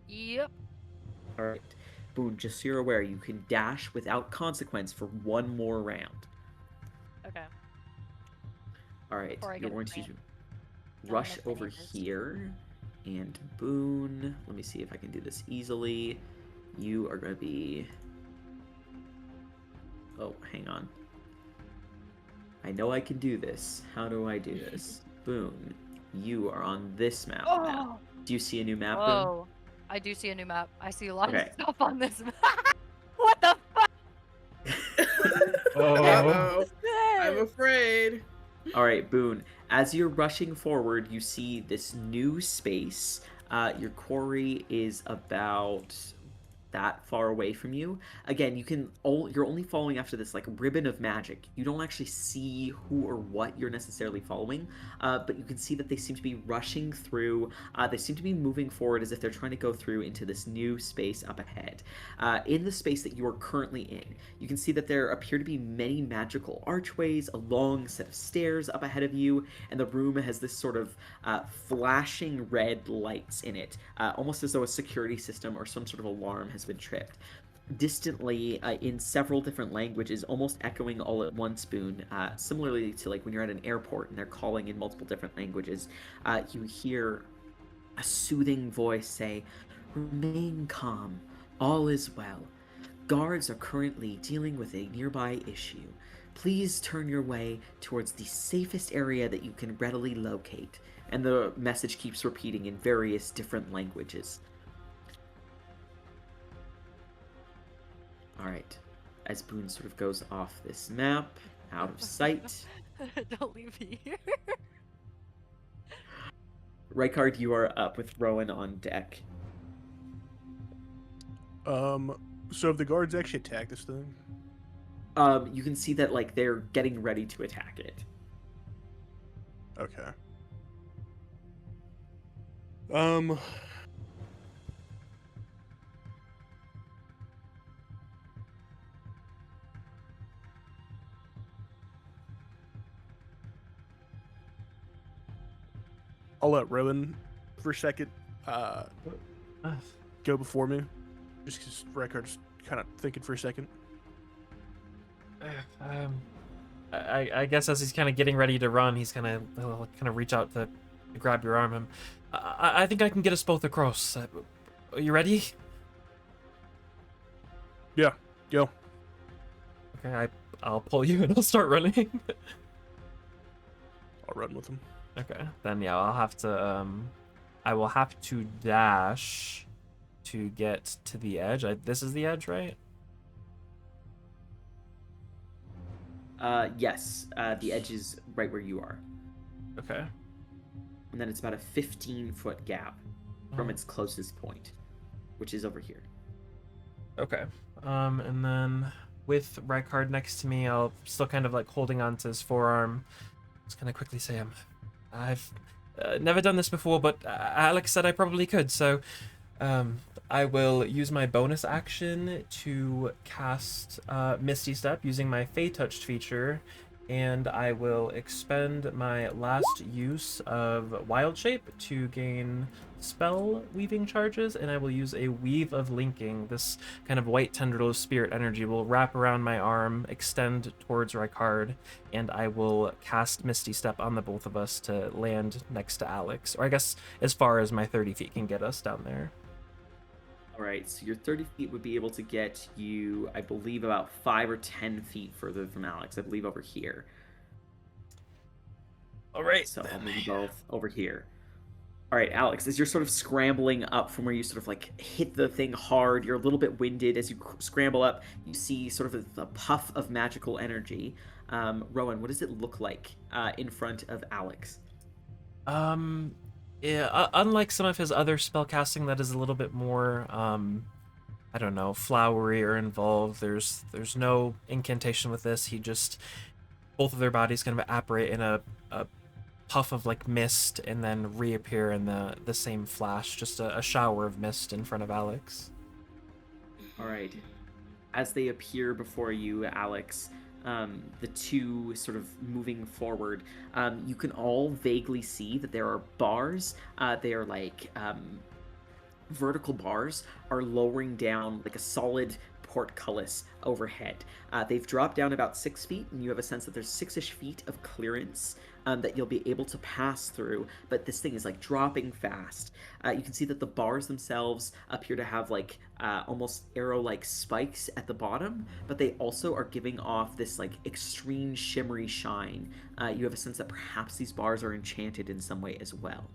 Yep. All right. Boone, just so you're aware, you can dash without consequence for one more round. Okay. All right, you're going to rush over here, and Boone, let me see if I can do this easily. You are going to be... Oh, hang on. I know I can do this. How do I do this? Boone, you are on this map now. Do you see a new map, Boone? I do see a new map. I see a lot of stuff on this map. What the fuck? Uh-oh. I'm afraid. All right, Boone. As you're rushing forward, you see this new space. Your quarry is about that far away from you. Again, you're only following after this like ribbon of magic. You don't actually see who or what you're necessarily following, but you can see that they seem to be rushing through. They seem to be moving forward as if they're trying to go through into this new space up ahead. In the space that you are currently in, you can see that there appear to be many magical archways, a long set of stairs up ahead of you, and the room has this sort of flashing red lights in it, almost as though a security system or some sort of alarm has been tripped. Distantly, in several different languages, almost echoing all at once, Boone, similarly to like when you're at an airport and they're calling in multiple different languages, you hear a soothing voice say, "Remain calm, all is well. Guards are currently dealing with a nearby issue. Please turn your way towards the safest area that you can readily locate. And the message keeps repeating in various different languages. Alright. As Boone sort of goes off this map, out of sight. Don't leave me here. Rykard, you are up with Rowan on deck. So have the guards actually attacked this thing? You can see that, like, they're getting ready to attack it. Okay. I'll let Rowan for a second go before me. Just because Rykard's kind of thinking for a second. I guess as he's kind of getting ready to run, he's kind of reach out to grab your arm. I think I can get us both across. Are you ready? Yeah, go. Okay, I'll pull you and I'll start running. I'll run with him. Okay, then yeah, I will have to dash to get to the edge. This is the edge, right? Yes. The edge is right where you are. Okay. And then it's about a 15-foot gap from its closest point, which is over here. Okay. And then with Rykard next to me, I'll still kind of like holding on to his forearm. Just kind of quickly say, I've never done this before, but Alex said I probably could, so I will use my bonus action to cast Misty Step using my Fey Touched feature, and I will expend my last use of Wild Shape to gain spell weaving charges, and I will use a Weave of Linking. This kind of white tendril of spirit energy will wrap around my arm, extend towards Rykard, and I will cast Misty Step on the both of us to land next to Alex, or I guess as far as my 30 feet can get us down there. Alright, so your 30 feet would be able to get you, I believe, about 5 or 10 feet further from Alex. I believe over here. Alright. So I'll move you both over here. Alright, Alex, as you're sort of scrambling up from where you sort of like hit the thing hard, you're a little bit winded. As you scramble up, you see sort of a puff of magical energy. Rowan, what does it look like in front of Alex? Yeah, unlike some of his other spellcasting that is a little bit more, I don't know, flowery or involved, there's no incantation with this. He just, both of their bodies kind of apparate in a puff of like mist and then reappear in the same flash, just a shower of mist in front of Alex. All right. As they appear before you, Alex, the two sort of moving forward, you can all vaguely see that there are bars. They are like vertical bars are lowering down like a solid portcullis overhead. They've dropped down about 6 feet, and you have a sense that there's 6-ish feet of clearance that you'll be able to pass through, but this thing is like dropping fast. You can see that the bars themselves appear to have like almost arrow-like spikes at the bottom, but they also are giving off this like extreme shimmery shine. You have a sense that perhaps these bars are enchanted in some way as well.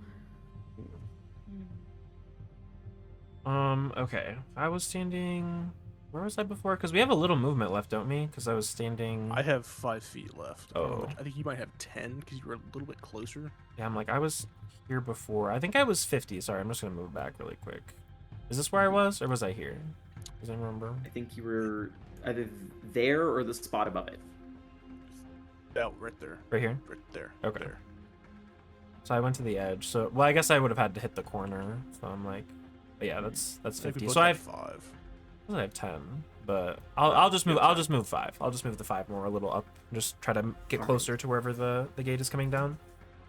Okay. I was standing... Where was I before? Because we have a little movement left, don't we? Because I was standing... I have 5 feet left. Oh. I think you might have 10 because you were a little bit closer. Yeah, I'm like, I was here before. I think I was 50. Sorry, I'm just going to move back really quick. Is this where I was, or was I here? Does anyone remember? I think you were either there or the spot above it. Oh, right there. Right here? Right there. Okay. There. So I went to the edge. So, well, I guess I would have had to hit the corner. So I'm like, but yeah, that's 50. So I have 5. I have 10, but I'll just move. I'll just move 5. I'll just move the 5 more a little up. Just try to get closer to wherever the gate is coming down.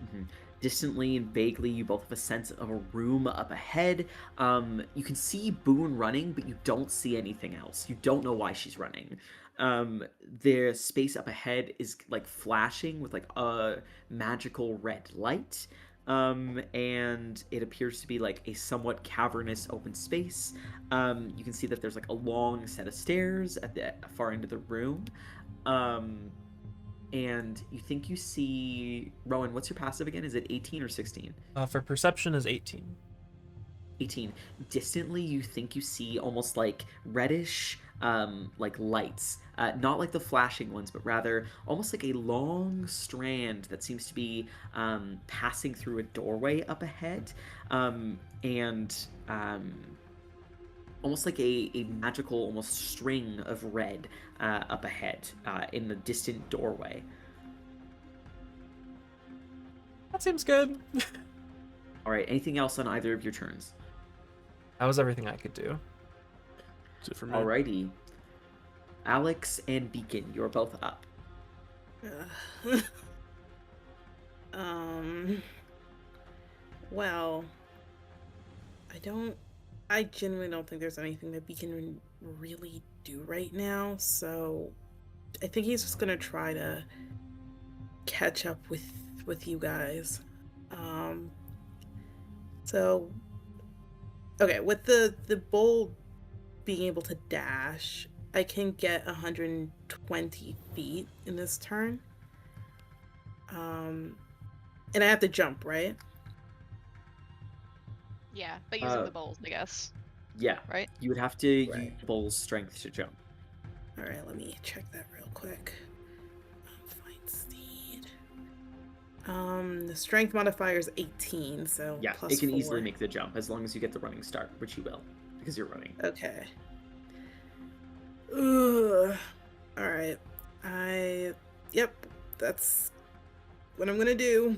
Mm-hmm. Distantly and vaguely, you both have a sense of a room up ahead. You can see Boone running, but you don't see anything else. You don't know why she's running. The space up ahead is like flashing with like a magical red light. And it appears to be like a somewhat cavernous open space. You can see that there's like a long set of stairs at the far end of the room. and you think you see Rowan. What's your passive again? Is it 18 or 16? For perception is 18. 18. Distantly, you think you see almost like reddish, like lights. Not like the flashing ones, but rather almost like a long strand that seems to be passing through a doorway up ahead, and almost like a magical, almost string of red up ahead in the distant doorway. That seems good. All right. Anything else on either of your turns? That was everything I could do. That's it for me. Alrighty. Alex and Beacon, you're both up. Well, I genuinely don't think there's anything that Beacon can really do right now, so I think he's just gonna try to catch up with you guys. So okay, with the bull being able to dash, I can get 120 feet in this turn. And I have to jump, right? Yeah, but using the bowls, I guess. Yeah. Right? You would have to use Bull's strength to jump. Alright, let me check that real quick. Find speed. The strength modifier is 18, so yeah, plus it can 4. easily make the jump as long as you get the running start, which you will, because you're running. Okay. Ugh. Alright. Yep, that's what I'm gonna do.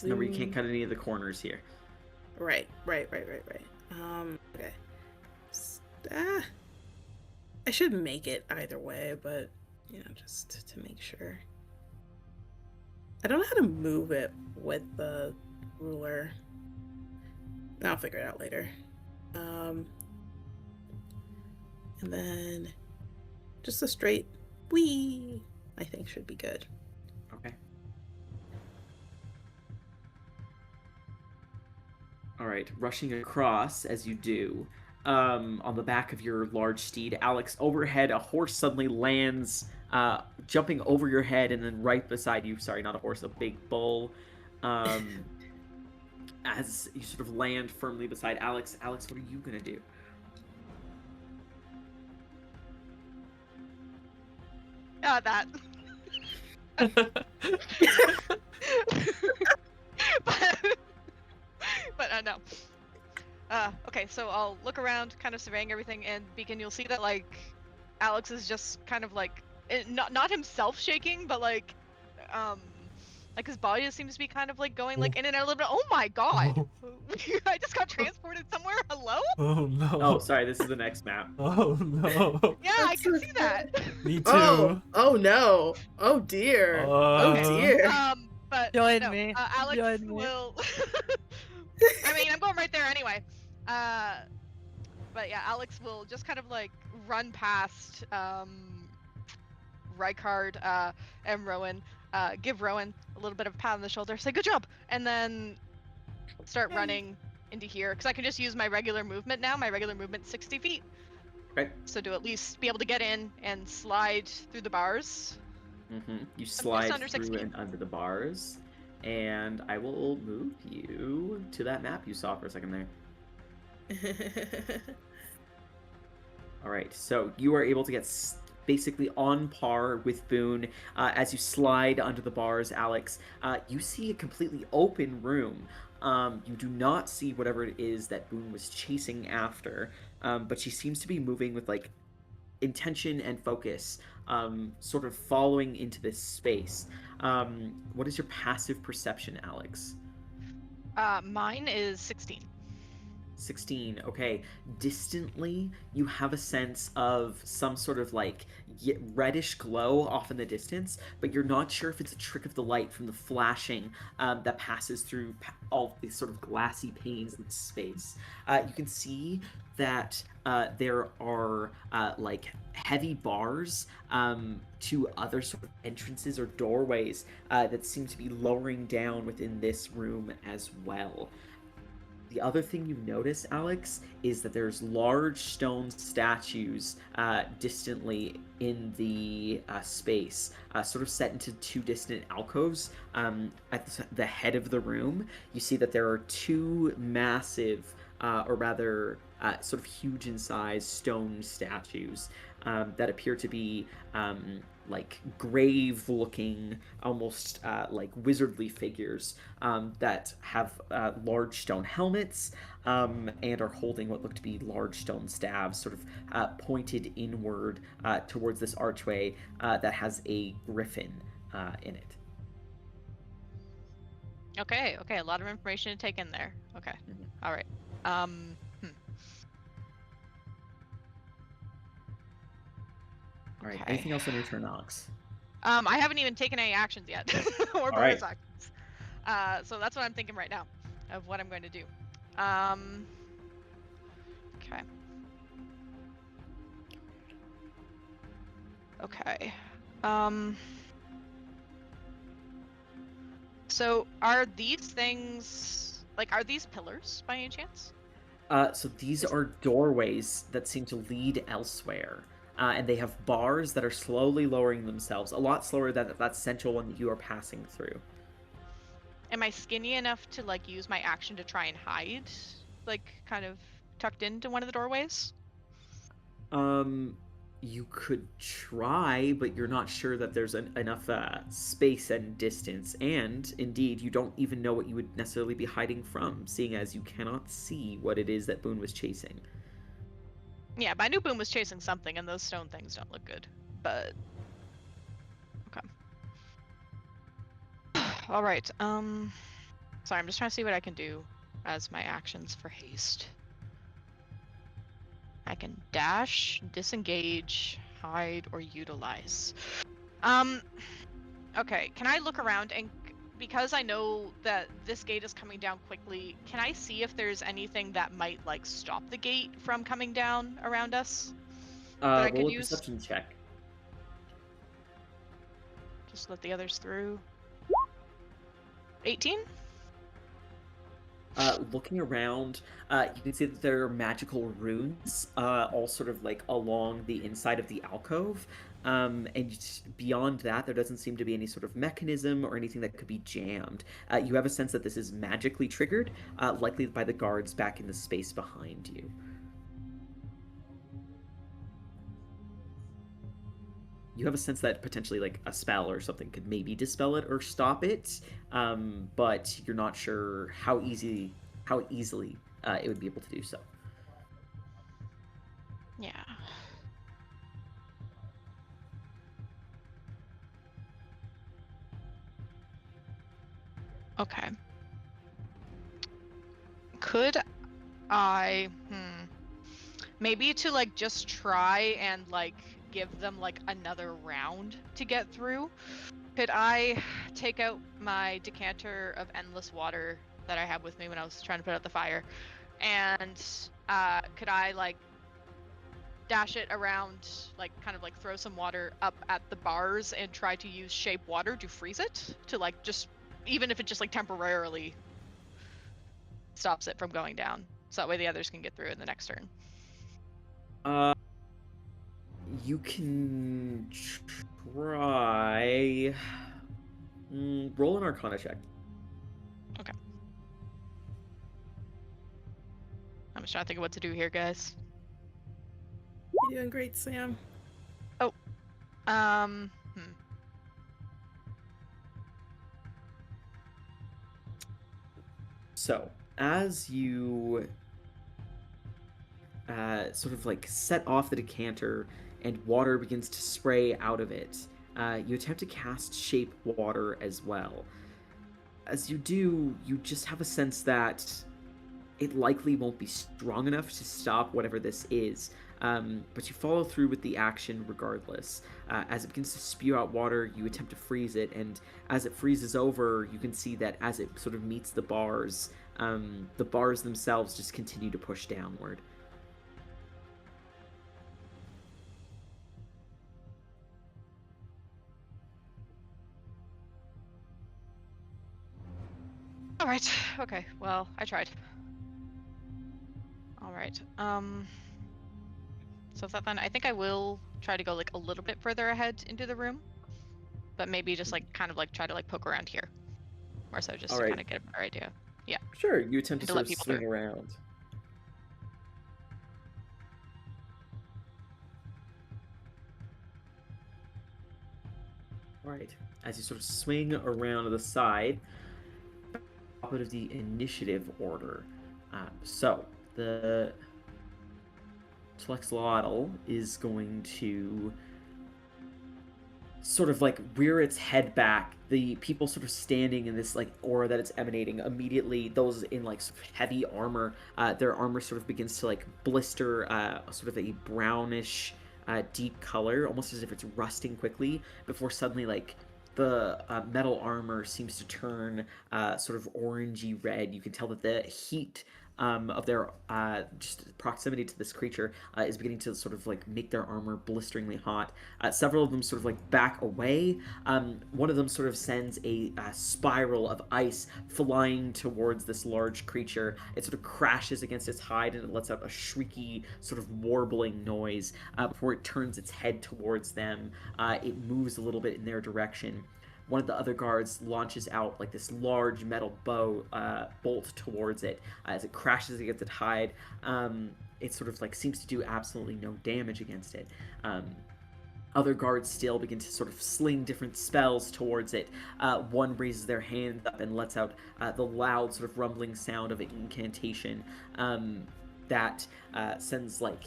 Remember, you can't cut any of the corners here. Right. Okay. I should make it either way, but, just to make sure. I don't know how to move it with the ruler. I'll figure it out later. And then just a straight whee, I think should be good. Okay. All right, rushing across as you do, on the back of your large steed, Alex, overhead, a horse suddenly lands, jumping over your head, and then right beside you, sorry, not a horse, a big bull, as you sort of land firmly beside Alex. Alex, what are you gonna do? That. but no. Okay, so I'll look around, kind of surveying everything, and Beacon, you'll see that, like, Alex is just kind of, like, not himself shaking, but, like his body just seems to be kind of, like, going, like, in and out a little bit. Oh my god! I just got transported somewhere? Hello? Oh no. Oh, sorry, this is the next map. Oh no. Yeah, I can see that. Me too. Oh no. Oh dear. Oh dear. But Join no, me. Alex Join me. will. I mean, I'm going right there anyway. But yeah, Alex will just kind of like run past Rykard and Rowan, give Rowan a little bit of a pat on the shoulder, say good job, and then start running into here because I can just use my regular movement now. My regular movement's 60 feet. Okay. So to at least be able to get in and slide through the bars. Mm-hmm. You slide through and under the bars, and I will move you to that map you saw for a second there. All right, so you are able to get basically on par with Boone. As you slide under the bars, Alex, you see a completely open room. You do not see whatever it is that Boone was chasing after, but she seems to be moving with like intention and focus, sort of following into this space. What is your passive perception, Alex? Mine is 16. 16. Okay. Distantly, you have a sense of some sort of like reddish glow off in the distance, but you're not sure if it's a trick of the light from the flashing that passes through all these sort of glassy panes in space. You can see that there are like heavy bars to other sort of entrances or doorways that seem to be lowering down within this room as well. The other thing you notice, Alex, is that there's large stone statues distantly in the space, sort of set into two distant alcoves. At the head of the room, you see that there are two massive, or rather, sort of huge in size stone statues that appear to be like grave-looking, almost like wizardly figures that have large stone helmets and are holding what look to be large stone staves, sort of pointed inward towards this archway that has a griffin in it. Okay, a lot of information to take in there. Okay, all right. All right. Anything else on your turn, Alex? I haven't even taken any actions yet, or bonus actions. So that's what I'm thinking right now, of what I'm going to do. Okay. Okay. So are these things, like, are these pillars by any chance? So these are doorways that seem to lead elsewhere. And they have bars that are slowly lowering themselves, a lot slower than that central one that you are passing through. Am I skinny enough to, like, use my action to try and hide, like, kind of tucked into one of the doorways? You could try, but you're not sure that there's enough space and distance, and indeed, you don't even know what you would necessarily be hiding from, seeing as you cannot see what it is that Boone was chasing. Yeah, but I knew Boone was chasing something, and those stone things don't look good. But okay. All right. Sorry, I'm just trying to see what I can do as my actions for haste. I can dash, disengage, hide, or utilize. Okay, can I look around and, because I know that this gate is coming down quickly, can I see if there's anything that might, like, stop the gate from coming down around us? That I could use? Perception check. Just let the others through. 18? Looking around, you can see that there are magical runes, all sort of like along the inside of the alcove. And beyond that, there doesn't seem to be any sort of mechanism or anything that could be jammed. You have a sense that this is magically triggered, likely by the guards back in the space behind you. You have a sense that potentially like a spell or something could maybe dispel it or stop it, but you're not sure how easily it would be able to do so. Yeah. Okay. Could I, maybe to, like, just try and, like, give them, like, another round to get through, could I take out my decanter of endless water that I had with me when I was trying to put out the fire, and could I, like, dash it around, like, kind of, like, throw some water up at the bars and try to use shape water to freeze it, to, like, just, even if it just, like, temporarily stops it from going down, so that way the others can get through in the next turn. You can try. Roll an Arcana check. Okay. I'm just trying to think of what to do here, guys. You're doing great, Sam. Oh. So, as you sort of like set off the decanter and water begins to spray out of it, you attempt to cast shape water as well. As you do, you just have a sense that it likely won't be strong enough to stop whatever this is, but you follow through with the action regardless. As it begins to spew out water, you attempt to freeze it, and as it freezes over, you can see that as it sort of meets the bars themselves just continue to push downward. Alright, okay, well, I tried. right. So if that then, I think I will try to go like a little bit further ahead into the room, but maybe just like kind of like try to like poke around here, or so just to kind of get a better idea. Yeah. Sure. You attempt to let sort of people swing through. around. All right. As you sort of swing around to the side, top of the initiative order. So the Tlexlotl is going to sort of like rear its head back. The people sort of standing in this like aura that it's emanating, immediately those in like sort of heavy armor, their armor sort of begins to like blister, sort of a brownish deep color, almost as if it's rusting quickly, before suddenly like the metal armor seems to turn sort of orangey red. You can tell that the heat of their just proximity to this creature is beginning to sort of like make their armor blisteringly hot. Several of them sort of like back away. One of them sort of sends a spiral of ice flying towards this large creature. It sort of crashes against its hide and it lets out a shrieky sort of warbling noise before it turns its head towards them. It moves a little bit in their direction. One of the other guards launches out like this large metal bolt towards it. As it crashes against its hide, it sort of like seems to do absolutely no damage against it. Other guards still begin to sort of sling different spells towards it. One raises their hand up and lets out the loud sort of rumbling sound of an incantation that sends like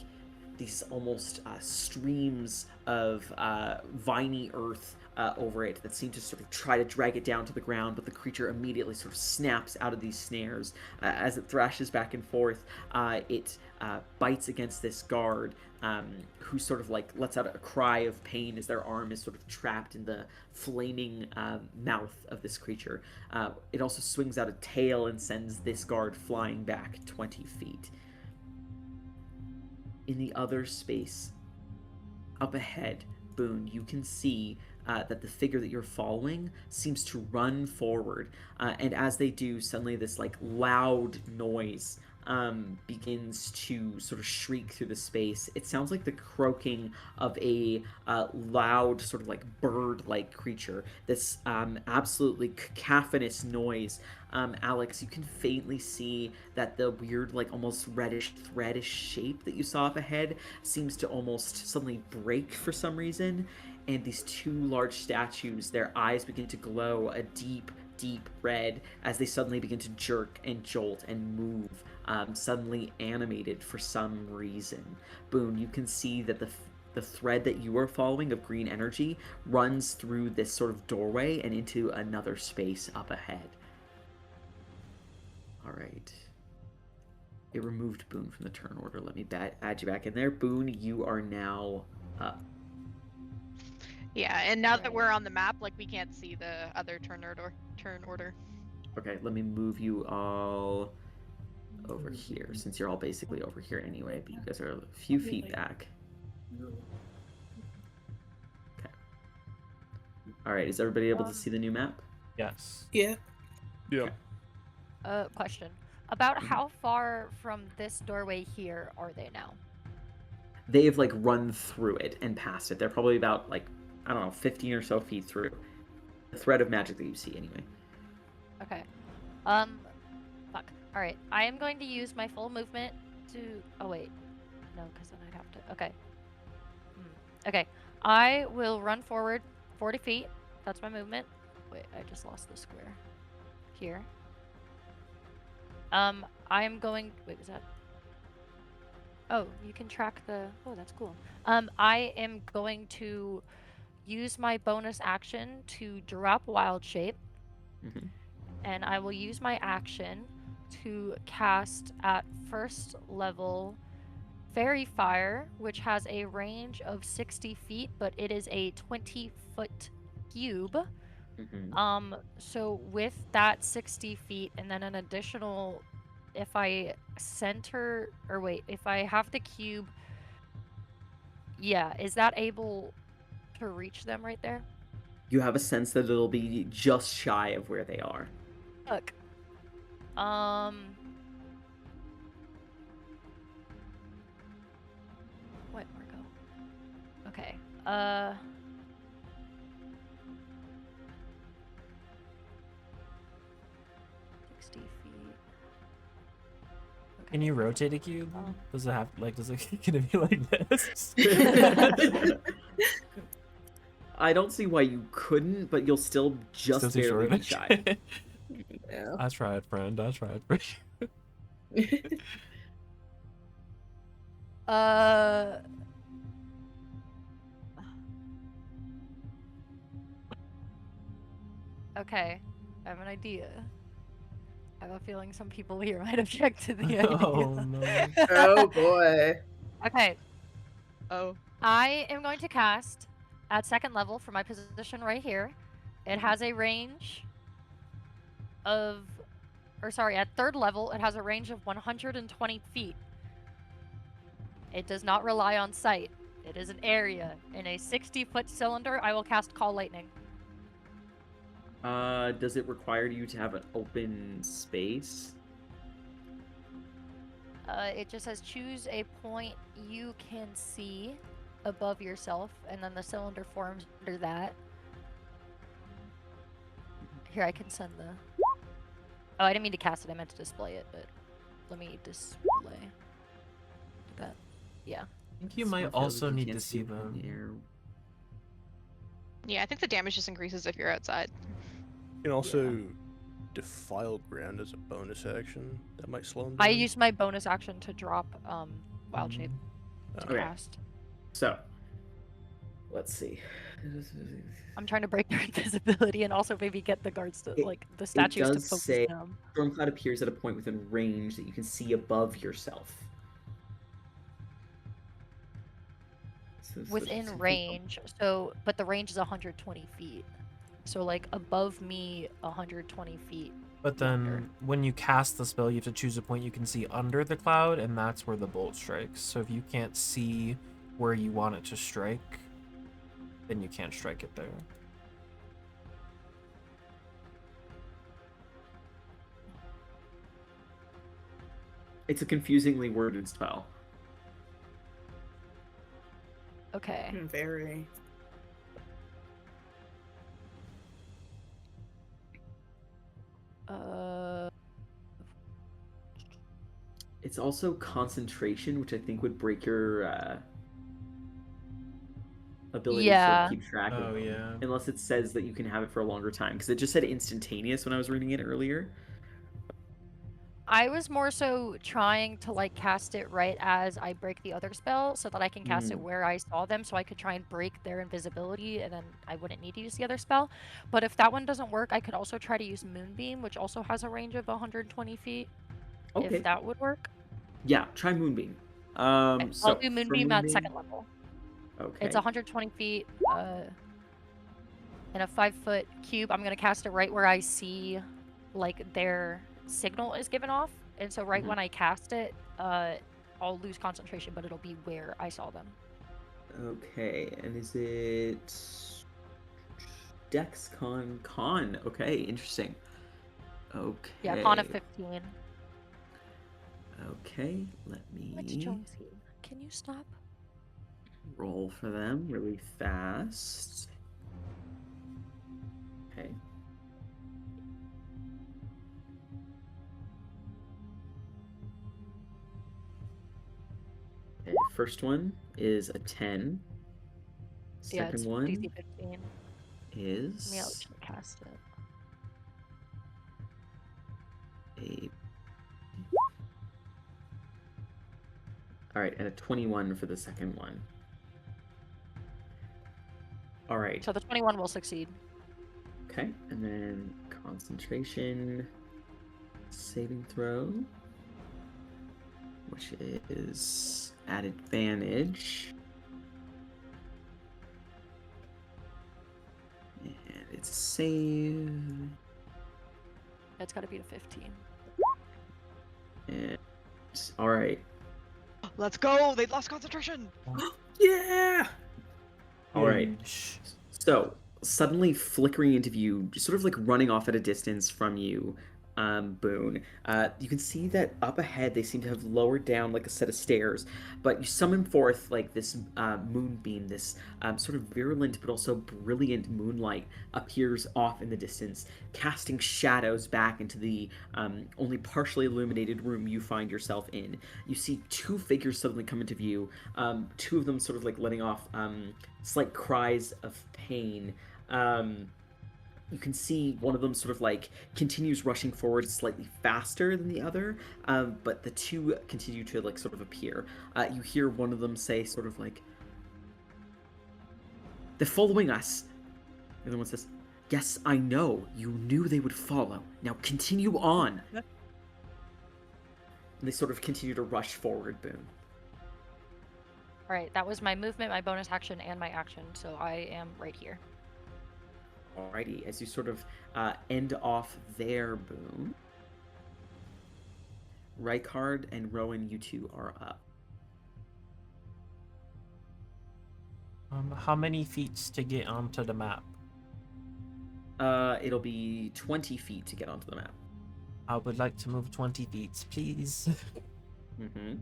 these almost streams of viney earth over it that seem to sort of try to drag it down to the ground, but the creature immediately sort of snaps out of these snares. As it thrashes back and forth, it bites against this guard, who sort of like lets out a cry of pain as their arm is sort of trapped in the flaming mouth of this creature. It also swings out a tail and sends this guard flying back 20 feet. In the other space, up ahead, Boone, you can see that the figure that you're following seems to run forward, and as they do, suddenly this like loud noise begins to sort of shriek through the space. It sounds like the croaking of a loud sort of like bird-like creature. This absolutely cacophonous noise. Alex, you can faintly see that the weird, like almost reddish, threadish shape that you saw up ahead seems to almost suddenly break for some reason. And these two large statues, their eyes begin to glow a deep, deep red as they suddenly begin to jerk and jolt and move, suddenly animated for some reason. Boone, you can see that the thread that you are following of green energy runs through this sort of doorway and into another space up ahead. All right. It removed Boone from the turn order. Let me add you back in there. Boone, you are now up. Yeah, and now that we're on the map, like we can't see the other turn order. Okay, let me move you all over here, since you're all basically over here anyway, but you guys are a few feet back. Okay. Alright, is everybody able to see the new map? Yes. Yeah. Yeah. Okay. Question. About how far from this doorway here are they now? They've like run through it and past it. They're probably about like, I don't know, 15 or so feet through. The thread of magic that you see anyway. Okay. Fuck. Alright. I am going to use my full movement to... Oh, wait. No, because then I'd have to... Okay. Okay. I will run forward 40 feet. That's my movement. Wait, I just lost the square. Here. I am going... Wait, was that... Oh, you can track the... Oh, that's cool. I am going to use my bonus action to drop Wild Shape. Mm-hmm. And I will use my action to cast at first level Fairy Fire, which has a range of 60 feet, but it is a 20-foot cube. Mm-hmm. So with that 60 feet and then an additional, if I center, or wait, if I have the cube, yeah, is that able to reach them right there? You have a sense that it'll be just shy of where they are. Look. feet. Okay. Can you rotate a cube? Does it have does it can it be like this? I don't see why you couldn't, but you'll still just barely be shy. Yeah. I tried, friend. I tried. Okay, I have an idea. I have a feeling some people here might object to the idea. Oh no. Oh boy. Okay. Oh. I am going to cast at second level for my position right here. It has a range of, or sorry, at third level, it has a range of 120 feet. It does not rely on sight. It is an area. In a 60-foot cylinder, I will cast Call Lightning. Does it require you to have an open space? It just says choose a point you can see above yourself, and then the cylinder forms under that. Here, I can send the... Oh, I didn't mean to cast it, I meant to display it, but let me display. Like that. Yeah. I think you might also need to see them. Yeah, I think the damage just increases if you're outside. You can also defile ground as a bonus action. That might slow him down. I used my bonus action to drop Wild Shape to Okay. cast. So, let's see. I'm trying to break their invisibility and also maybe get the guards to, the statues to does focus say them. Stormcloud appears at a point within range that you can see above yourself. Within range, so, but the range is 120 feet. So, above me, 120 feet. But then, when you cast the spell, you have to choose a point you can see under the cloud, and that's where the bolt strikes. So if you can't see where you want it to strike, then you can't strike it there. It's a confusingly worded spell. Okay. Very. It's also concentration, which I think would break your ability to keep track of them. Unless it says that you can have it for a longer time. Because it just said instantaneous when I was reading it earlier. I was more so trying to cast it right as I break the other spell so that I can cast it where I saw them so I could try and break their invisibility and then I wouldn't need to use the other spell. But if that one doesn't work, I could also try to use Moonbeam, which also has a range of 120 feet. Okay. If that would work. Yeah, try Moonbeam. I'll do Moonbeam at second level. Okay. It's 120 feet in a 5-foot cube. I'm going to cast it right where I see their signal is given off, and so when I cast it, I'll lose concentration, but it'll be where I saw them. Okay, and is it Dex Con? Okay, interesting. Okay. Yeah, Con of 15. Okay, let me Can you stop? Roll for them really fast. Okay. Okay, first one is a 10. Second one DC 15. is Yeah, let's cast it. All right, and a 21 for the second one. All right. So the 21 will succeed. Okay, and then concentration saving throw, which is at advantage. And it's a save. It's got to be a 15. And all right. Let's go! They lost concentration! Yeah! All right. So, suddenly flickering into view, just sort of running off at a distance from you, Boone. You can see that up ahead they seem to have lowered down like a set of stairs, but you summon forth like this moonbeam, this sort of virulent but also brilliant moonlight appears off in the distance, casting shadows back into the only partially illuminated room you find yourself in. You see two figures suddenly come into view, two of them sort of like letting off slight cries of pain. You can see one of them sort of like continues rushing forward slightly faster than the other, but the two continue to like sort of appear. You hear one of them say sort of like, "They're following us." The other one says, "Yes, I know. You knew they would follow. Now continue on." And they sort of continue to rush forward, Boone. Alright, that was my movement, my bonus action, and my action, so I am right here. Alrighty, as you sort of end off there, Boone, Rykard and Rowan, you two are up. How many feet to get onto the map? It'll be 20 feet to get onto the map. I would like to move 20 feet, please. Mm-hmm.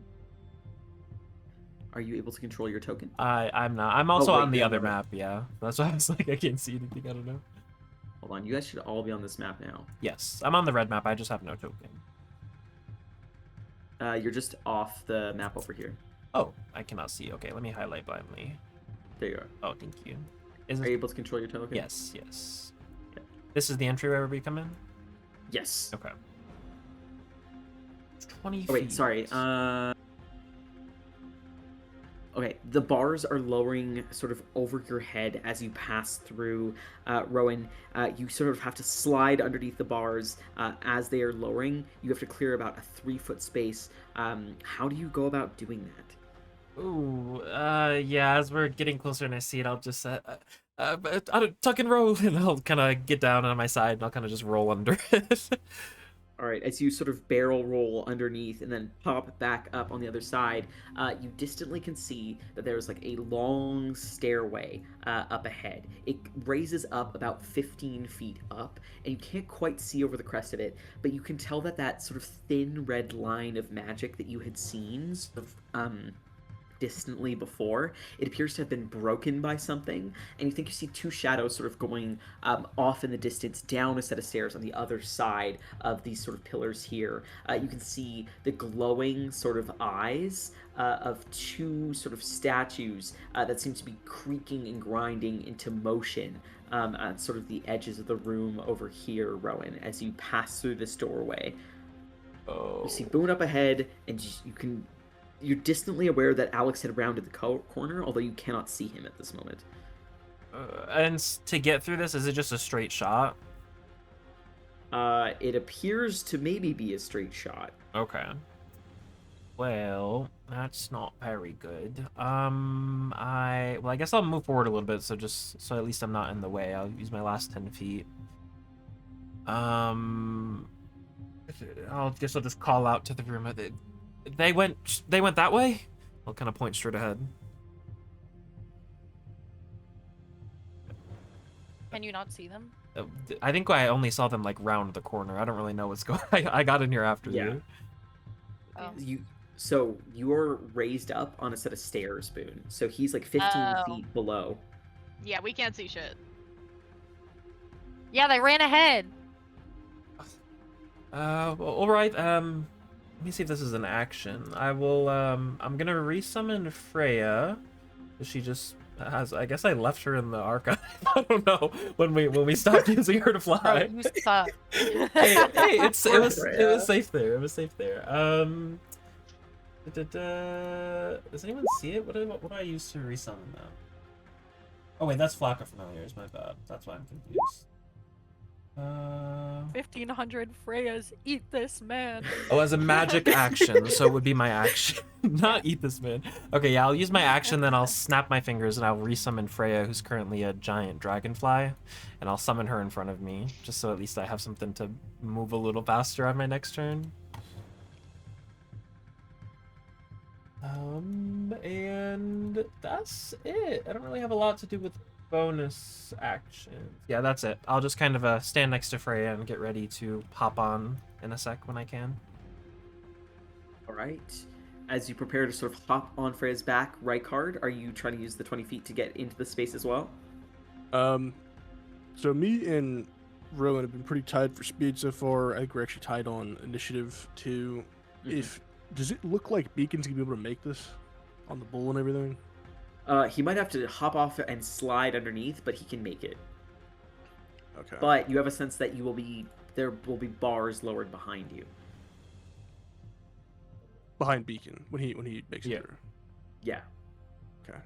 Are you able to control your token? I'm not. I'm also on the other map, yeah. That's why I was like, I can't see anything, I don't know. Hold on, you guys should all be on this map now. Yes, I'm on the red map, I just have no token. You're just off the map over here. Oh, I cannot see. Okay, let me highlight blindly. There you are. Oh, thank you. Are you able to control your token? Yes, yes. Okay. This is the entryway where we come in? Yes. Okay. 20 feet. Oh, wait, sorry. Okay, the bars are lowering sort of over your head as you pass through, Rowan. You sort of have to slide underneath the bars as they are lowering. You have to clear about a 3-foot space. How do you go about doing that? Ooh, yeah, as we're getting closer and I see it, I'll just, tuck and roll, and I'll kind of get down on my side, and I'll kind of just roll under it. All right, as you sort of barrel roll underneath and then pop back up on the other side, you distantly can see that there's like a long stairway up ahead. It raises up about 15 feet up, and you can't quite see over the crest of it, but you can tell that that sort of thin red line of magic that you had seen sort of distantly before, it appears to have been broken by something, and you think you see two shadows sort of going off in the distance down a set of stairs on the other side of these sort of pillars here. You can see the glowing sort of eyes of two sort of statues that seem to be creaking and grinding into motion at sort of the edges of the room over here, Rowan, as you pass through this doorway. Oh. You see Boone up ahead, and you're distantly aware that Alex had rounded the corner, although you cannot see him at this moment. And to get through this, is it just a straight shot? It appears to maybe be a straight shot. Okay. Well, that's not very good. I guess I'll move forward a little bit, so at least I'm not in the way. I'll use my last 10 feet. I'll just call out to the room. They went that way? I'll kind of point straight ahead. Can you not see them? I think I only saw them like round the corner. I don't really know what's going on. I got in here after you. Oh. So you're raised up on a set of stairs, Boone. So he's like 15 feet below. Yeah, we can't see shit. Yeah, they ran ahead. Well, all right. Let me see if this is an action. I will, I'm gonna resummon Freya. She just has, I guess I left her in the archive. I don't know, when we stopped using her to fly. Oh, you suck. hey, it was safe there. It was safe there. Does anyone see it? What do I use to resummon that? Oh wait, that's Flock of Familiars, my bad. That's why I'm confused. 1500 Freyas, eat this man. Oh, as a magic action, so it would be my action. Not eat this man. Okay, yeah, I'll use my action, then I'll snap my fingers and I'll resummon Freya, who's currently a giant dragonfly, and I'll summon her in front of me, just so at least I have something to move a little faster on my next turn. And that's it. I don't really have a lot to do with bonus action. Yeah, that's it. I'll just kind of stand next to Freya and get ready to hop on in a sec when I can. All right. As you prepare to sort of hop on Freya's back, Rykard, are you trying to use the 20 feet to get into the space as well? So me and Rowan have been pretty tied for speed so far. I think we're actually tied on initiative too. Mm-hmm. Does it look like Beacon's gonna be able to make this on the bull and everything? He might have to hop off and slide underneath, but he can make it. Okay. But you have a sense that there will be bars lowered behind you. Behind Beacon when he makes it through. Yeah. Okay.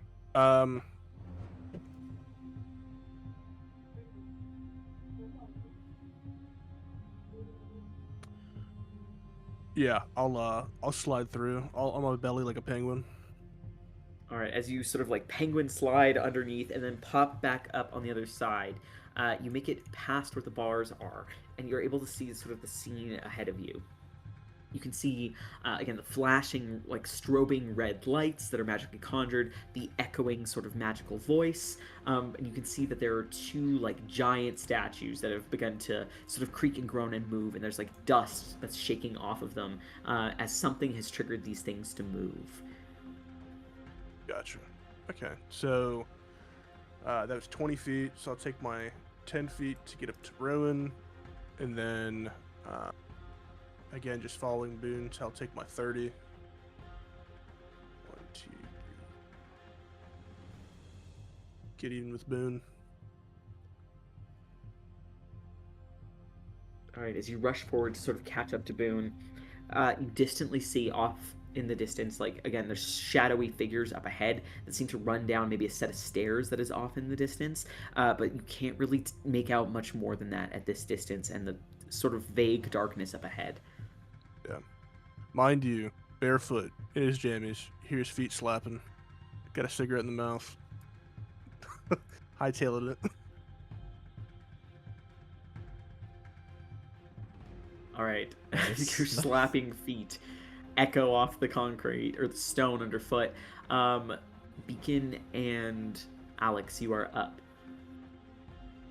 Yeah, I'll slide through. On my belly like a penguin. All right, as you sort of like penguin slide underneath and then pop back up on the other side, you make it past where the bars are, and you're able to see sort of the scene ahead of you. You can see, again, the flashing, like, strobing red lights that are magically conjured, the echoing sort of magical voice, and you can see that there are two, like, giant statues that have begun to sort of creak and groan and move, and there's, like, dust that's shaking off of them as something has triggered these things to move. Gotcha. Okay, so that was 20 feet, so I'll take my 10 feet to get up to Rowan, and then... again, just following Boone, so I'll take my 30. 1, 2, 3. Get even with Boone. Alright, as you rush forward to sort of catch up to Boone, you distantly see off in the distance, like, again, there's shadowy figures up ahead that seem to run down maybe a set of stairs that is off in the distance, but you can't really make out much more than that at this distance and the sort of vague darkness up ahead. Yeah. Mind you, barefoot, in his jammies, hear his feet slapping. Got a cigarette in the mouth. Hightailed it. Alright, your slapping feet echo off the concrete, or the stone underfoot. Beacon and Alex, you are up.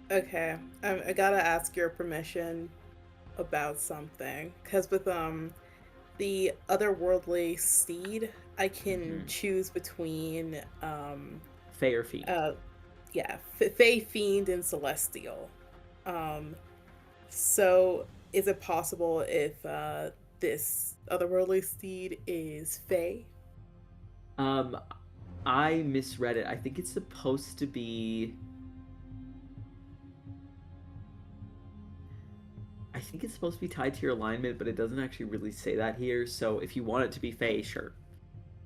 Okay, I gotta ask your permission about something, because with the otherworldly steed, I can choose between Fey or Fiend. Yeah, Fey, Fiend, and Celestial. So is it possible if this otherworldly steed is Fey? I misread it. I think it's supposed to be... I think it's supposed to be tied to your alignment, but it doesn't actually really say that here, so if you want it to be Fey, sure.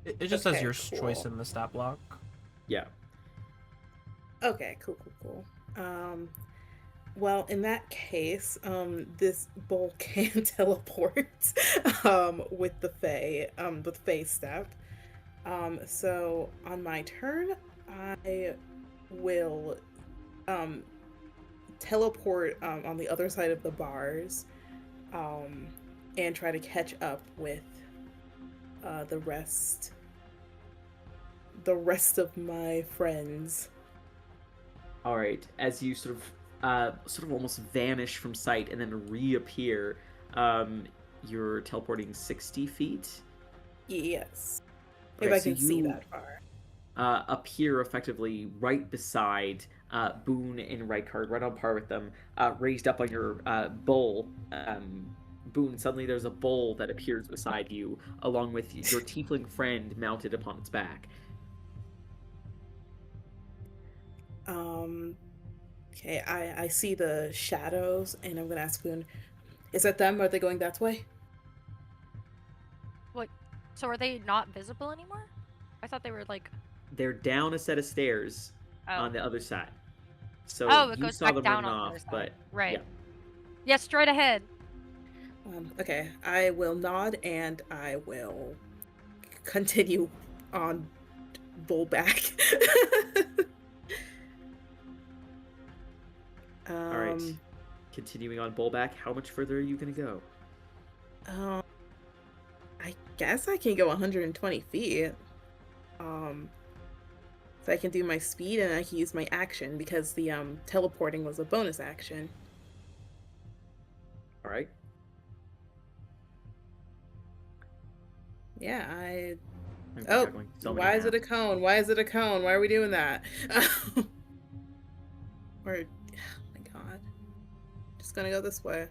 It just says your choice in the stat block. Yeah. Okay, cool. Well, in that case, this bull can teleport with the Fey, with Fey step. So on my turn, I will teleport on the other side of the bars, and try to catch up with the rest of my friends. All right, as you sort of almost vanish from sight and then reappear, you're teleporting 60 feet? Yes. Okay, if I can see that far. Appear effectively right beside Boone and Rykard, right on par with them, raised up on your bull. Boone, suddenly there's a bull that appears beside you, along with your tiefling friend mounted upon its back. Okay, I see the shadows, and I'm gonna ask Boone, is that them? Are they going that way? What? So are they not visible anymore? I thought they were like... They're down a set of stairs on the other side. So it you goes saw back them down run on the off, other side. but right. Yeah. Yes, straight ahead. Okay, I will nod, and I will continue on bullback. All right. Continuing on bullback, how much further are you going to go? I guess I can go 120 feet. So I can do my speed and I can use my action because the teleporting was a bonus action. All right. Yeah, Oh, why is it a cone? Why is it a cone? Why are we doing that? Or, oh my god. Just gonna go this way.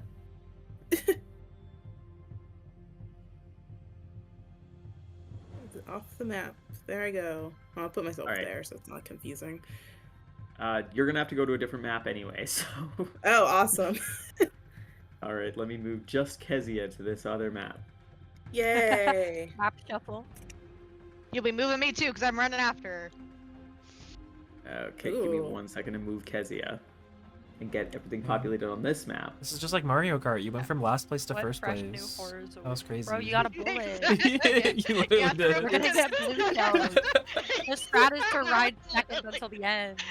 Off the map. There I go. I'll put myself there so it's not confusing. You're gonna have to go to a different map anyway, so... Oh, awesome. Alright, let me move just Kezia to this other map. Yay! Map shuffle. You'll be moving me too, because I'm running after her. Okay, give me 1 second to move Kezia. And get everything populated on this map. This is just like Mario Kart. You went from last place to first fresh place. New horrors That was crazy. Bro, you got a bullet. You literally did. We're gonna get blue shells. The strat is to ride second until the end.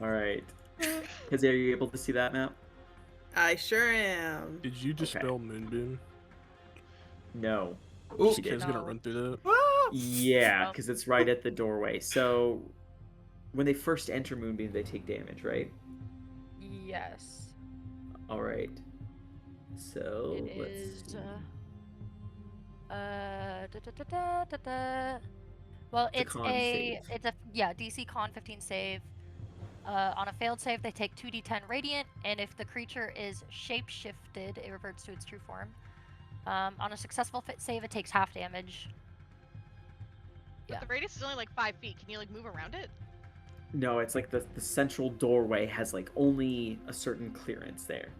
Alright. Kezia, are you able to see that map? I sure am. Did you dispel Moonbeam? No. Ooh, She did. gonna run through that. Yeah, because it's right at the doorway. So, when they first enter Moonbeam, they take damage, right? Yes. All right. So It let's is. see. Well, It's a con save. it's a DC Con 15 save. On a failed save, they take 2d10 radiant, and if the creature is shape-shifted, it reverts to its true form. On a successful save, it takes half damage. But the radius is only like 5 feet. Can you like move around it? No, it's like the central doorway has like only a certain clearance there.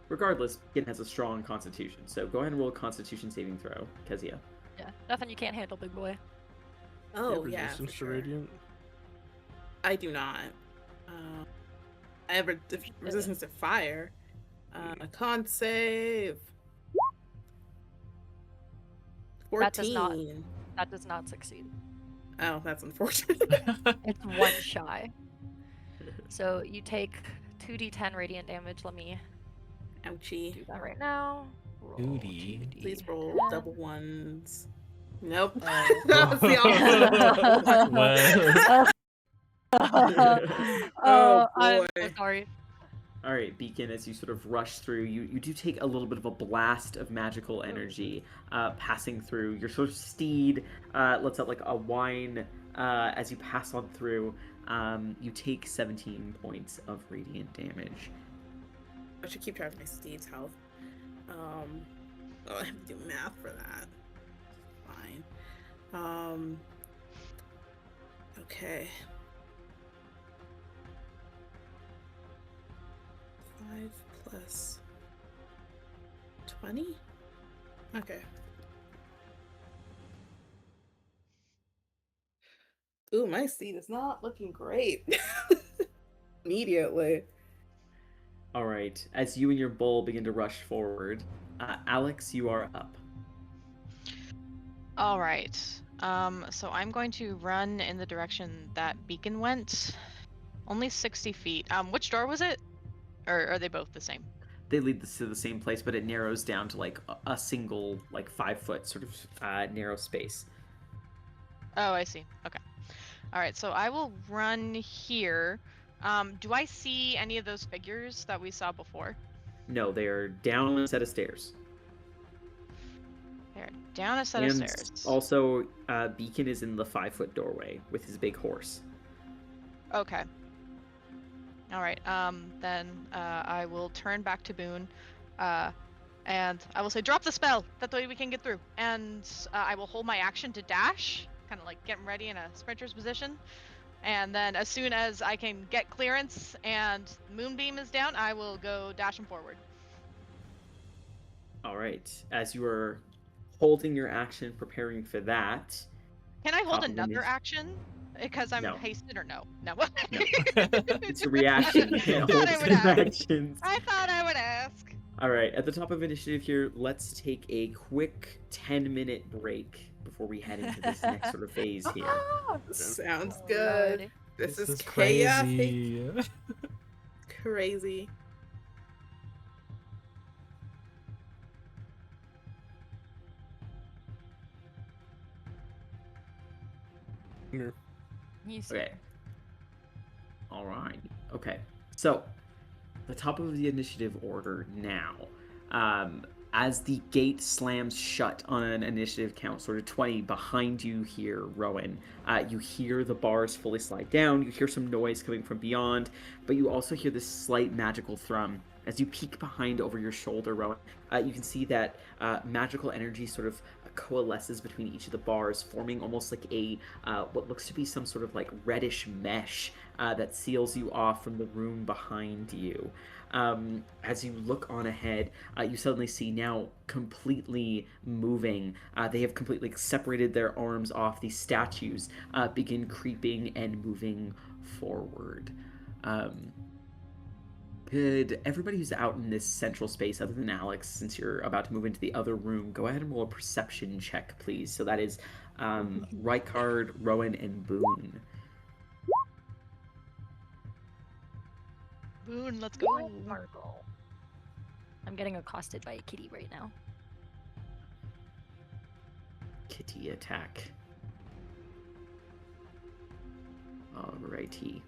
Regardless, it has a strong constitution, so go ahead and roll a constitution saving throw, Kezia. Yeah, nothing you can't handle, big boy. Oh, yeah. Resistance for to sure. radiant. I do not. I have resistance to fire. A con save. 14. That does not succeed. Oh, that's unfortunate. It's 1 shy. So you take 2d10 radiant damage. Let me Ouchie. do that right now. Roll 2D. Please roll 2d10. double ones. Nope. Oh. That was the opposite. Oh, I'm boy. so sorry. All right, Beacon, as you sort of rush through, you do take a little bit of a blast of magical energy passing through. Your sort of steed lets out like a whine as you pass on through. You take 17 points of radiant damage. I should keep track of my steed's health. Oh, I have to do math for that. Fine. Okay. 5 plus 20? Okay. Ooh, my steed is not looking great. Immediately. All right, as you and your bull begin to rush forward, Alex, you are up. All right. So I'm going to run in the direction that Beacon went. Only 60 feet. Which door was it? Or are they both the same? They lead to the same place, but it narrows down to like a single, like 5-foot sort of narrow space. Oh, I see. Okay. All right. So I will run here. Do I see any of those figures that we saw before? No, they are down a set of stairs. They're down a set of stairs. Also, Beacon is in the 5-foot doorway with his big horse. Okay. All right. Then I will turn back to Boone, and I will say, "Drop the spell. That way we can get through." And I will hold my action to dash, kind of like getting ready in a sprinter's position. And then as soon as I can get clearance and Moonbeam is down, I will go dashing forward. All right. As you are holding your action, preparing for that. Can I hold another action? Because I'm hasted or no? No. No. It's a reaction. You can't hold actions. I thought I would ask. All right. At the top of initiative here, let's take a quick 10-minute break before we head into this next sort of phase here. Sounds good. This is crazy. Crazy. Here. Okay. All right. Okay. So, the top of the initiative order now. As the gate slams shut on an initiative count, sort of 20 behind you here, Rowan, you hear the bars fully slide down. You hear some noise coming from beyond, but you also hear this slight magical thrum. As you peek behind over your shoulder, Rowan, you can see that magical energy sort of coalesces between each of the bars, forming almost like a what looks to be some sort of like reddish mesh that seals you off from the room behind you. As you look on ahead, you suddenly see now completely moving. They have completely separated their arms off. These statues begin creeping and moving forward. Could everybody who's out in this central space, other than Alex, since you're about to move into the other room, go ahead and roll a perception check, please. So that is Rykard, Rowan, and Boone. Boone, let's go. I'm getting accosted by a kitty right now. Kitty attack. Alrighty.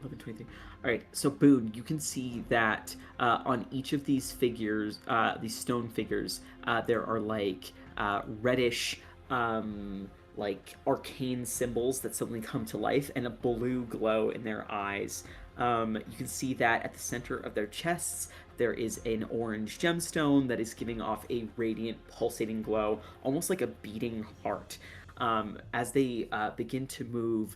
11:23. All right, so Boone, you can see that on each of these figures, these stone figures, there are like reddish, like arcane symbols that suddenly come to life, and a blue glow in their eyes. You can see that at the center of their chests, there is an orange gemstone that is giving off a radiant, pulsating glow, almost like a beating heart. As they begin to move,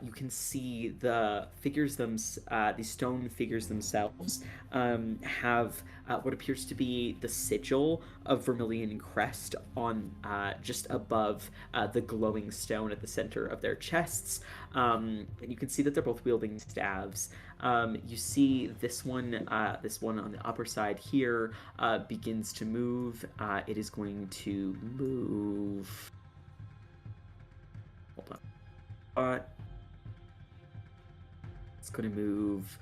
you can see the figures these stone figures themselves have what appears to be the sigil of Vermilion Crest on just above the glowing stone at the center of their chests. And you can see that they're both wielding staves. You see this one on the upper side here begins to move. It is going to move. Hold on. It's going to move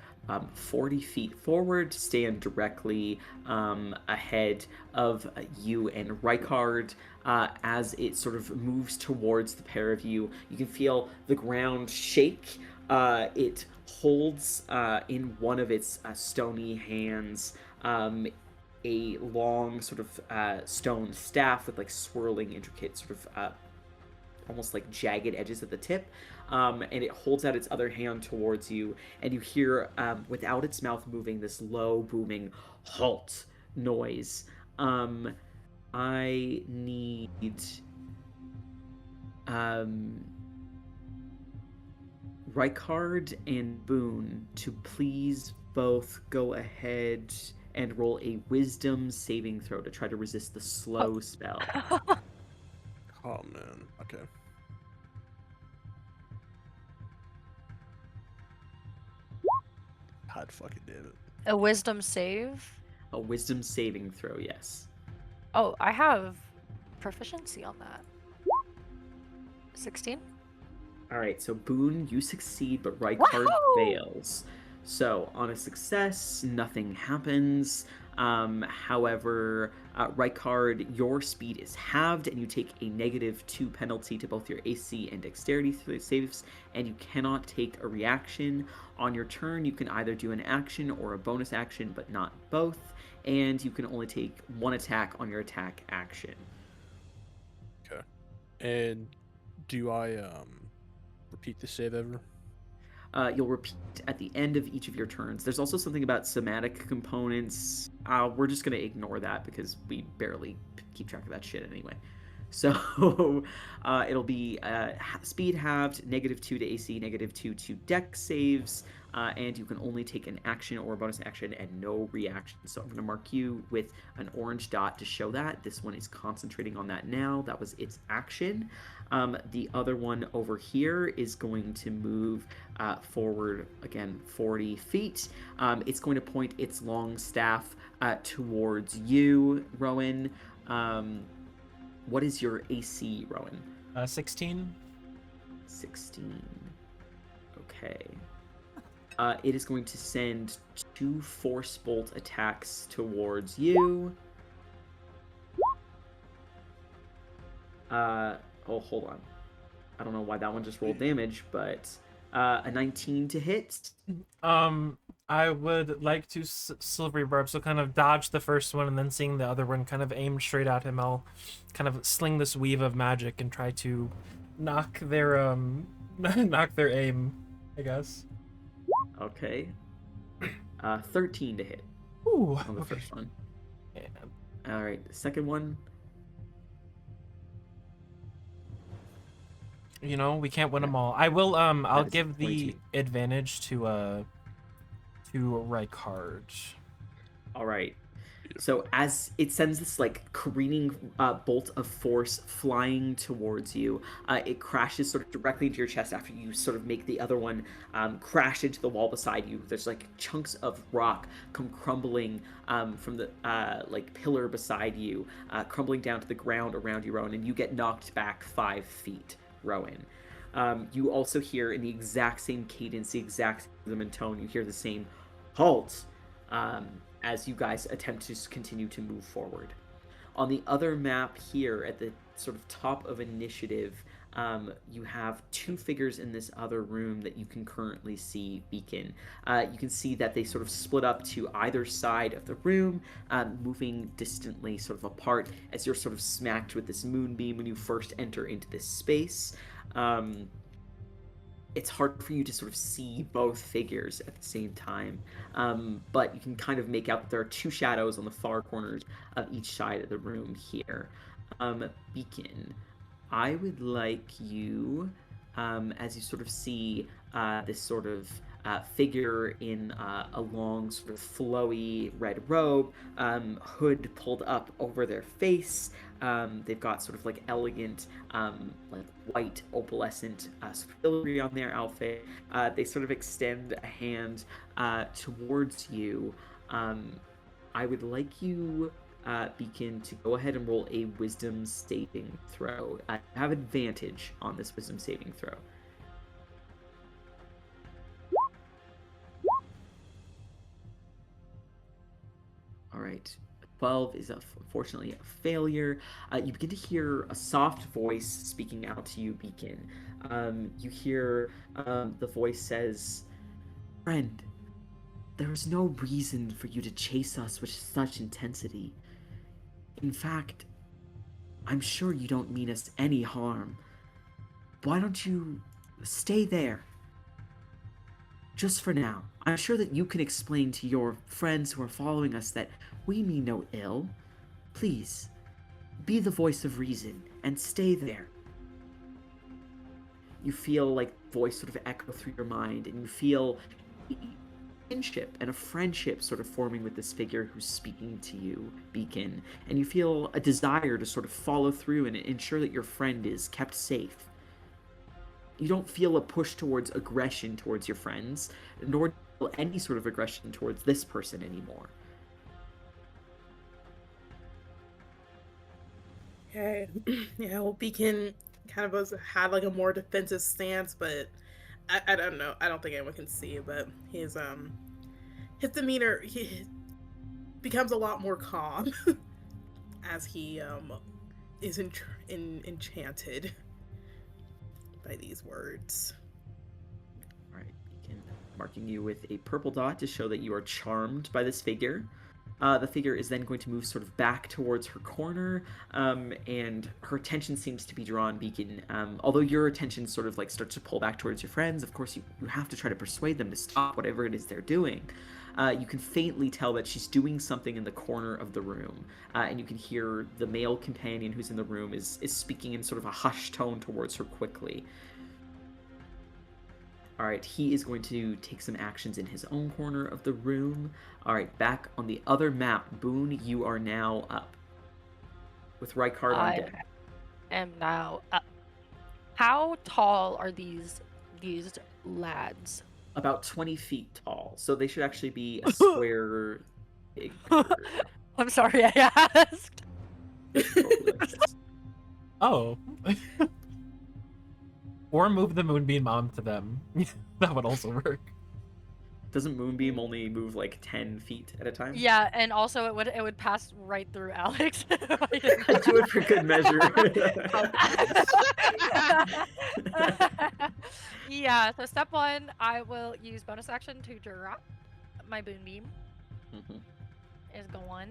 40 feet forward to stand directly ahead of you and Rykard. As it sort of moves towards the pair of you, you can feel the ground shake. It holds in one of its stony hands a long sort of stone staff with like swirling, intricate sort of almost like jagged edges at the tip, and it holds out its other hand towards you, and you hear, without its mouth moving, this low, booming halt noise. I need Rykard and Boone to please both go ahead and roll a wisdom saving throw to try to resist the slow spell. Oh man, okay. God fucking damn it. A wisdom save? A wisdom saving throw, yes. Oh, I have proficiency on that. 16? Alright, so Boone, you succeed, but Rykard fails. So, on a success, nothing happens. However, Rykard, your speed is halved, and you take a -2 penalty to both your AC and dexterity saves, and you cannot take a reaction. On your turn, you can either do an action or a bonus action, but not both, and you can only take one attack on your attack action. Okay. And do I repeat the save ever? You'll repeat at the end of each of your turns. There's also something about somatic components. We're just going to ignore that because we barely keep track of that shit anyway. So it'll be speed halved, -2 to AC, -2 to dex saves, and you can only take an action or a bonus action and no reaction. So I'm going to mark you with an orange dot to show that. This one is concentrating on that now. That was its action. The other one over here is going to move forward, again, 40 feet. It's going to point its long staff towards you, Rowan. What is your AC, Rowan? 16. 16. Okay. It is going to send 2 force bolt attacks towards you. Hold on. I don't know why that one just rolled damage, but a 19 to hit. I would like to Silvery Barb, so kind of dodge the first one, and then seeing the other one kind of aimed straight at him, I'll kind of sling this weave of magic and try to knock their knock their aim, I guess. Okay. 13 to hit. Ooh, on the okay. first one. Yeah. All right, the second one. You know, we can't win them all. I will. I'll is give the 22. advantage to Rykard. All right. So as it sends this like careening bolt of force flying towards you, it crashes sort of directly into your chest after you sort of make the other one crash into the wall beside you. There's like chunks of rock come crumbling from the like pillar beside you, crumbling down to the ground around you, Rowan, and you get knocked back 5 feet, Rowan. You also hear in the exact same cadence, the exact same rhythm and tone, you hear the same halt. As you guys attempt to continue to move forward. On the other map here, at the sort of top of initiative, you have 2 figures in this other room that you can currently see, Beacon. You can see that they sort of split up to either side of the room, moving distantly sort of apart as you're sort of smacked with this moonbeam when you first enter into this space. It's hard for you to sort of see both figures at the same time, but you can kind of make out that there are 2 shadows on the far corners of each side of the room here. Beacon, I would like you, as you sort of see this sort of figure in a long sort of flowy red robe, hood pulled up over their face. They've got sort of like elegant, like white opalescent filigree on their outfit. They sort of extend a hand towards you. I would like you, Beacon, to go ahead and roll a wisdom saving throw. Have advantage on this wisdom saving throw. All right. 12 is unfortunately a failure. You begin to hear a soft voice speaking out to you, Beacon. You hear the voice says, "Friend, there is no reason for you to chase us with such intensity. In fact, I'm sure you don't mean us any harm. Why don't you stay there? Just for now. I'm sure that you can explain to your friends who are following us that we mean no ill. Please, be the voice of reason and stay there." You feel like voice sort of echo through your mind, and you feel a kinship and a friendship sort of forming with this figure who's speaking to you, Beacon. And you feel a desire to sort of follow through and ensure that your friend is kept safe. You don't feel a push towards aggression towards your friends, nor do you feel any sort of aggression towards this person anymore. Okay. Yeah, well, Beacon kind of had like a more defensive stance, but I don't know. I don't think anyone can see, but his demeanor he becomes a lot more calm as he is enchanted by these words. All right, Beacon, marking you with a purple dot to show that you are charmed by this figure. The figure is then going to move sort of back towards her corner, and her attention seems to be drawn, Beacon. Although your attention sort of like starts to pull back towards your friends, of course you have to try to persuade them to stop whatever it is they're doing. You can faintly tell that she's doing something in the corner of the room, and you can hear the male companion who's in the room is speaking in sort of a hushed tone towards her quickly. All right, he is going to take some actions in his own corner of the room. All right, back on the other map, Boone, you are now up. With Rykard on deck. I am now up. How tall are these lads? About 20 feet tall, so they should actually be a square big. I'm sorry, I asked. Oh. Or move the Moonbeam onto them. That would also work. Doesn't Moonbeam only move like 10 feet at a time? Yeah, and also it would pass right through Alex. I do it for good measure. Yeah, so step 1, I will use bonus action to drop my Moonbeam. Is gone.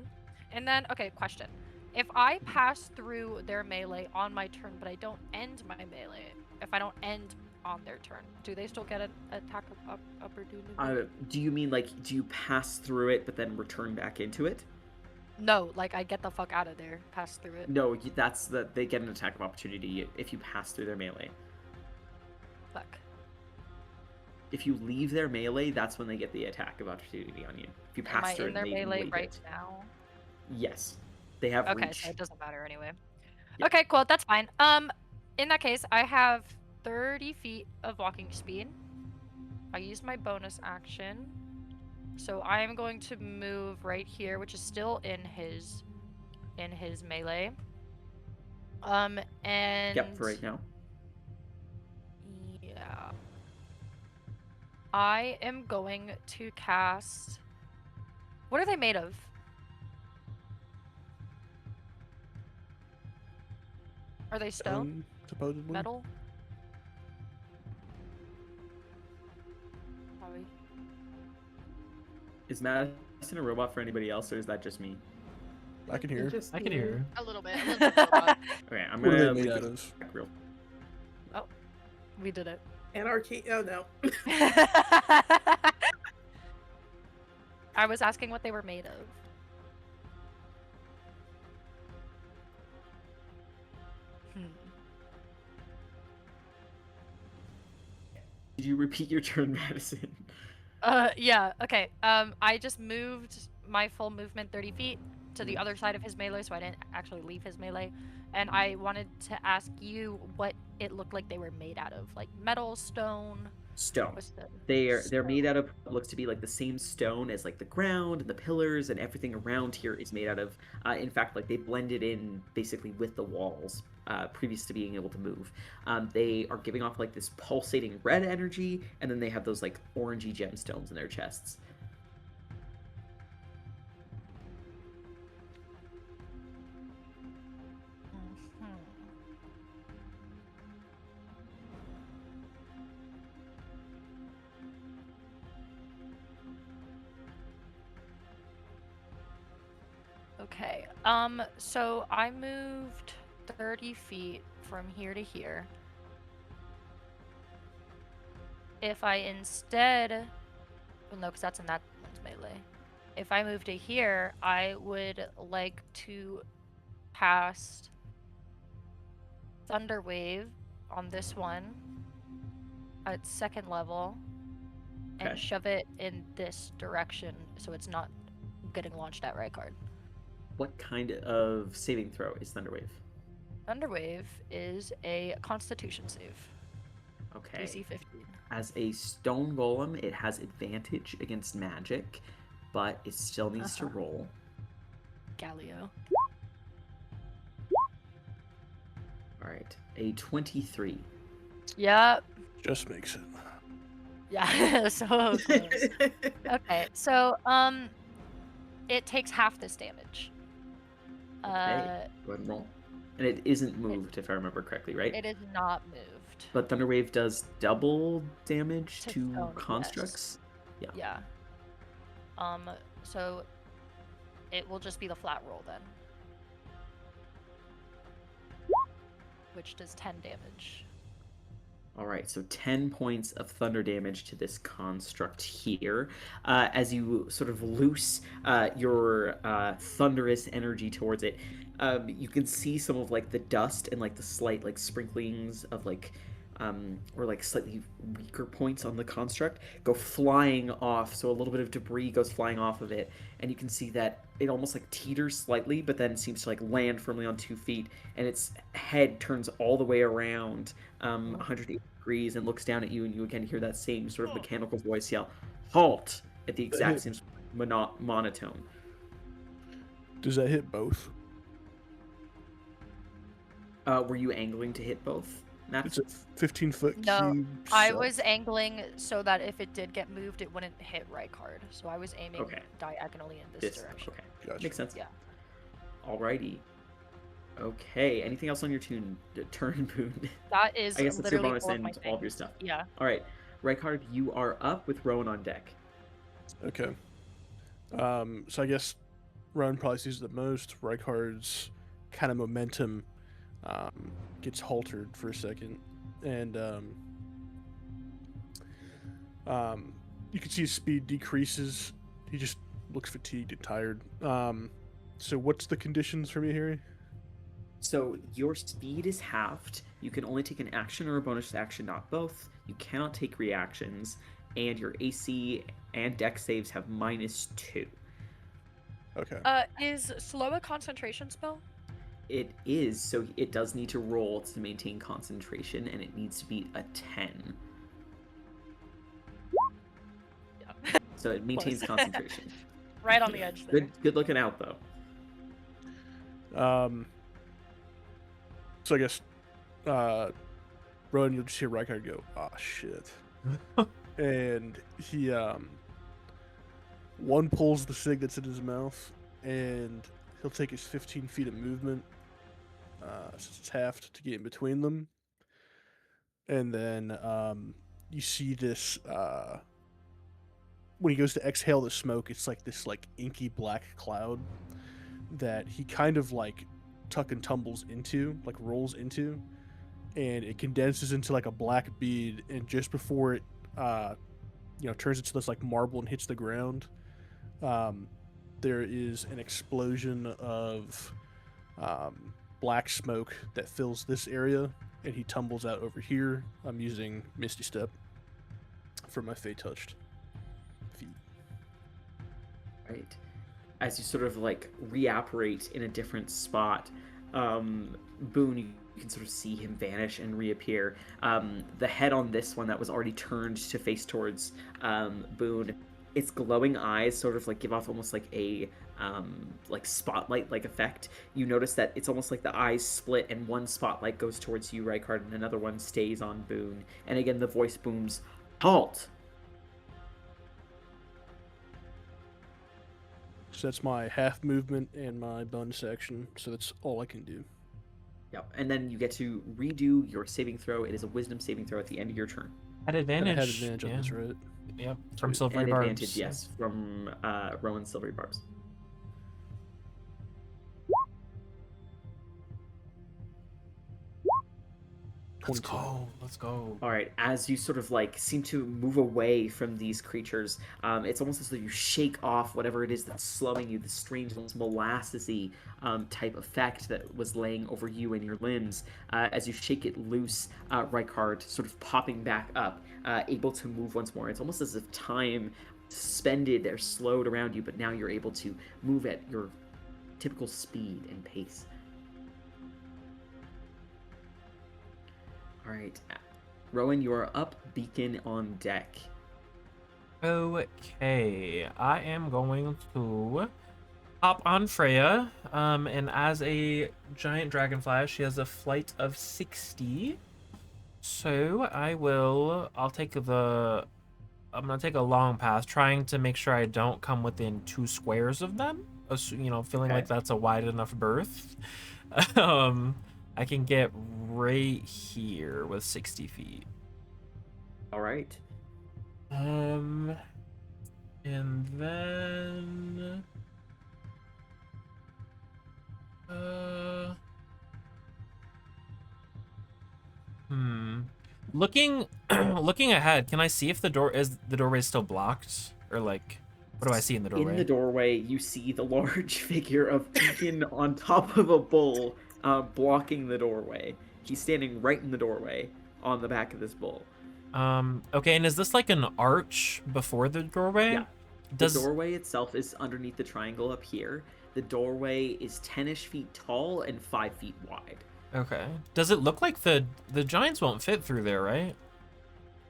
And then, okay, question. If I pass through their melee on my turn, but I don't end my melee, if I don't end on their turn, do they still get an attack of opportunity? Do you mean like, do you pass through it but then return back into it? No, like I get the fuck out of there, pass through it. No, that's they get an attack of opportunity if you pass through their melee. Fuck. If you leave their melee, that's when they get the attack of opportunity on you. If you pass through in their melee right now? Yes. They have okay, reach. so it doesn't matter anyway. Yep. Okay, cool, that's fine. In that case, I have 30 feet of walking speed. I use my bonus action. So I am going to move right here, which is still in his melee. And Yep, for right now. Yeah. I am going to cast. What are they made of? Are they stone? Supposedly. Metal? Probably. Is Madison a robot for anybody else, or is that just me? I can hear. I can hear. A little bit. Okay, I'm What are gonna they made leave out this of? back real. We did it. Anarchy? Oh no. I was asking what they were made of. Did you repeat your turn, Madison? Yeah, okay. I just moved my full movement 30 feet to the other side of his melee, so I didn't actually leave his melee. And I wanted to ask you what it looked like they were made out of. Like metal, stone? Stone. They're made out of what looks to be like the same stone as like the ground and the pillars, and everything around here is made out of. In fact, like they blended in basically with the walls previous to being able to move. They are giving off like this pulsating red energy, and then they have those like orangey gemstones in their chests. Okay, so I moved 30 feet from here to here. If I instead, well no, because that's in that one's melee. If I move to here, I would like to cast Thunder Wave on this one at 2nd level and shove it in this direction so it's not getting launched at Rykard. What kind of saving throw is Thunderwave? Thunderwave is a Constitution save. Okay. DC 15. As a stone golem, it has advantage against magic, but it still needs to roll. Galio. All right, a 23. Yep. Just makes it. Yeah, so close. Okay, so it takes half this damage. Okay, go ahead and roll. And it isn't moved, if I remember correctly, right? It is not moved. But Thunderwave does double damage to stone, constructs? Yes. Yeah. So it will just be the flat roll then. Which does 10 damage. All right, so 10 points of thunder damage to this construct here. As you sort of loose your thunderous energy towards it, you can see some of like the dust and like the slight like sprinklings of like or like slightly weaker points on the construct go flying off. So a little bit of debris goes flying off of it, and you can see that it almost like teeters slightly, but then seems to like land firmly on 2 feet, and its head turns all the way around 180 degrees and looks down at you, and you again hear that same sort of mechanical voice yell, "Halt!" at the exact same monotone. Does that hit both? Were you angling to hit both? It's a 15-foot cube. No, I shell. was angling so that if it did get moved, it wouldn't hit Rykard. So I was aiming diagonally in this direction. Okay, Gotcha. makes sense. Yeah. Alrighty. Okay. Anything else on your turn, Boone? That is I guess it's your literally bonus all of and my all of thing. your stuff. Yeah. All right, Rykard, you are up with Rowan on deck. Okay. So I guess Rowan probably sees it the most. Rykard's kind of momentum gets haltered for a second, and you can see his speed decreases. He just looks fatigued and tired. So what's the conditions for me, Harry? So your speed is halved. You can only take an action or a bonus action, not both. You cannot take reactions, and your AC and dex saves have -2. Okay. Is slow a concentration spell? It is, so it does need to roll to maintain concentration, and it needs to be a 10. Yeah. So it maintains concentration. Right on the edge there. Good looking out, though. So I guess, Rowan, you'll just hear Rykard go, "Ah, shit," and he one pulls the cig that's in his mouth, and he'll take his 15 feet of movement, since it's halved, to get in between them, and then you see this when he goes to exhale the smoke, it's like this inky black cloud that he kind of tuck and tumbles into, rolls into, and it condenses into a black bead, and just before it turns into this marble and hits the ground, there is an explosion of black smoke that fills this area, and he tumbles out over here. I'm using Misty Step for my Fey Touched feet. Right. As you sort of reapparate in a different spot, Boone, you can sort of see him vanish and reappear. The head on this one that was already turned to face towards Boone, its glowing eyes sort of give off almost a spotlight effect. You notice that it's almost like the eyes split and one spotlight goes towards you, Rykard, and another one stays on Boone. And again, the voice booms, "Halt!" So that's my half movement and my bonus action, so that's all I can do. Yep, and then you get to redo your saving throw. It is a wisdom saving throw at the end of your turn. At advantage. And I had advantage on this, right? Yep, from Silvery and Barbs. Advantage, yes, from Rowan's Silvery Barbs. Let's go. Let's go. All right, as you sort of seem to move away from these creatures, it's almost as though you shake off whatever it is that's slowing you, the strange, almost molassesy type effect that was laying over you and your limbs. As you shake it loose, Rykard sort of popping back up, able to move once more. It's almost as if time suspended or slowed around you, but now you're able to move at your typical speed and pace. All right, Rowan, you are up, beacon on deck. Okay, I am going to hop on Freya, and as a giant dragonfly, she has a flight of 60. So I'm gonna take a long path, trying to make sure I don't come within 2 squares of them. Feeling like that's a wide enough berth. I can get right here with 60 feet. All right. And then... Looking ahead, can I see if the doorway is still blocked? Or what do I see in the doorway? In the doorway, you see the large figure of Beacon on top of a bull, blocking the doorway. He's standing right in the doorway on the back of this bull. Okay, and is this an arch before the doorway? Yeah. The doorway itself is underneath the triangle up here. The doorway is 10-ish feet tall and 5 feet wide. Okay. Does it look like the giants won't fit through there, right?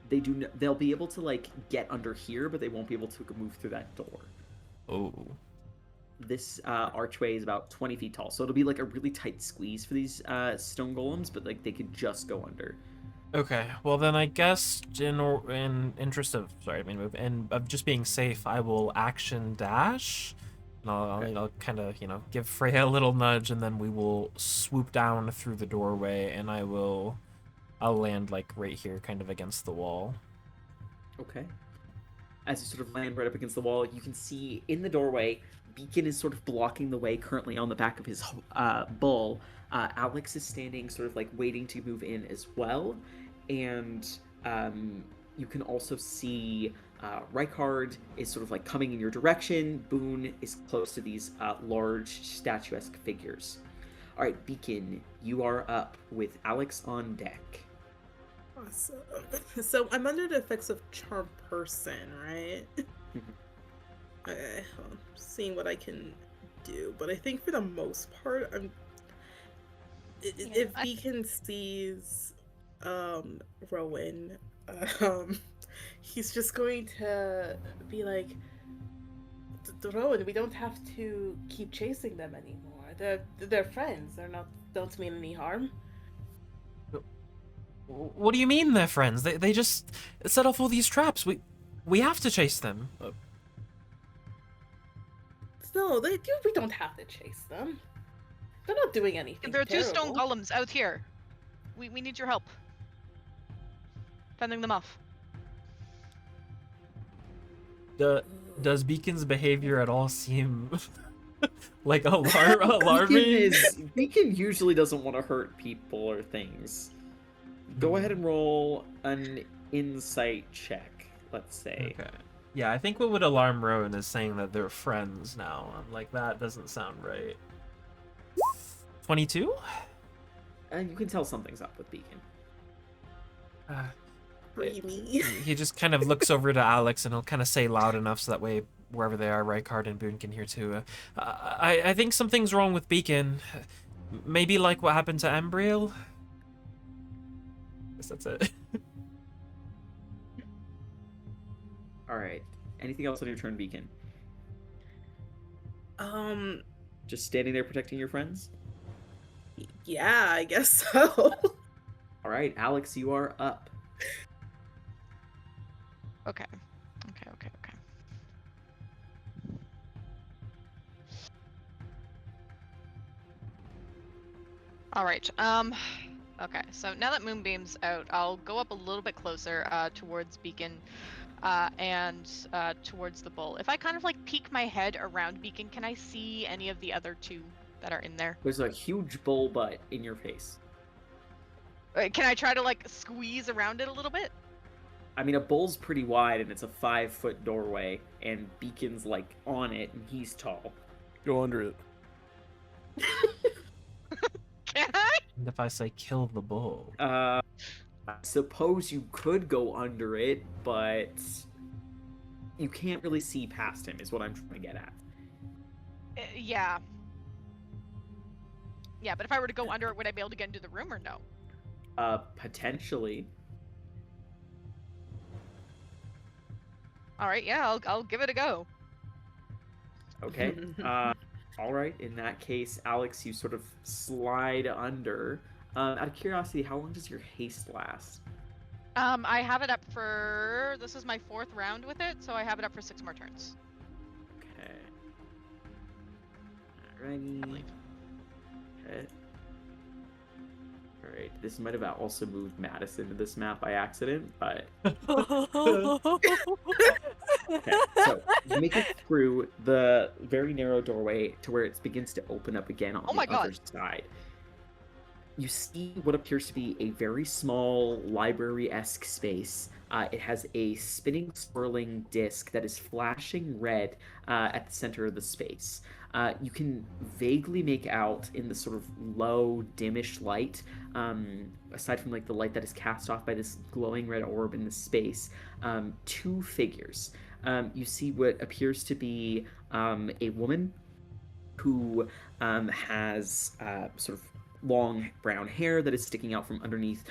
They'll be able to get under here, but they won't be able to move through that door. Oh. this archway is about 20 feet tall, so it'll be like a really tight squeeze for these stone golems, but like they could just go under. Okay, well then I guess in interest of and of just being safe, I will action dash. And I'll kind of give Freya a little nudge, and then we will swoop down through the doorway, and I'll land like right here, kind of against the wall. Okay. As you sort of land right up against the wall, you can see in the doorway, Beacon is sort of blocking the way currently on the back of his bull. Alex is standing sort of like waiting to move in as well. And you can also see Rykard is sort of like coming in your direction. Boone is close to these large statuesque figures. All right, Beacon, you are up with Alex on deck. Awesome. So I'm under the effects of Charm Person, right? Okay, I'm seeing what I can do, but I think for the most part, if Beacon sees Rowan, he's just going to be like, Rowan, we don't have to keep chasing them anymore. They're friends. Don't mean any harm. What do you mean they're friends? They just set off all these traps. We have to chase them. No, we don't have to chase them. They're not doing anything. There are terrible. 2 stone golems out here. We need your help. Fending them off. Does Beacon's behavior at all seem like alarming? Beacon usually doesn't want to hurt people or things. Go ahead and roll an insight check, let's say. Okay. Yeah, I think what would alarm Rowan is saying that they're friends now. I'm like, that doesn't sound right. 22? And you can tell something's up with Beacon. He just kind of looks over to Alex, and he'll kind of say loud enough so that way wherever they are, Rykard and Boone can hear too. I think something's wrong with Beacon. Maybe like what happened to Embriel? I guess that's it. All right. Anything else on your turn, Beacon? Just standing there protecting your friends? Yeah, I guess so. All right, Alex, you are up. Okay. All right. Okay. So now that Moonbeam's out, I'll go up a little bit closer towards Beacon, and towards the bull. If I kind of like peek my head around Beacon, can I see any of the other 2 that are in there? There's a huge bull butt in your face. Can I try to like squeeze around it a little bit? I mean, a bull's pretty wide, and it's a 5-foot doorway, and Beacon's like on it, and he's tall. Go under it. Can I? And if I say kill the bull? I suppose you could go under it, but you can't really see past him, is what I'm trying to get at. Yeah. Yeah, but if I were to go under it, would I be able to get into the room or no? Potentially. All right, yeah, I'll give it a go. Okay. All right. In that case, Alex, you sort of slide under. Out of curiosity, how long does your haste last? I have it up for... This is my 4th round with it, so I have it up for 6 more turns. Okay. Alrighty. Okay. Alright, this might have also moved Madison to this map by accident, but... Okay, so you make it through the very narrow doorway to where it begins to open up again on the other side. You see what appears to be a very small library-esque space. It has a spinning, swirling disc that is flashing red at the center of the space. You can vaguely make out in the sort of low, dimmish light, aside from like the light that is cast off by this glowing red orb in the space, 2 figures. You see what appears to be a woman who has sort of long brown hair that is sticking out from underneath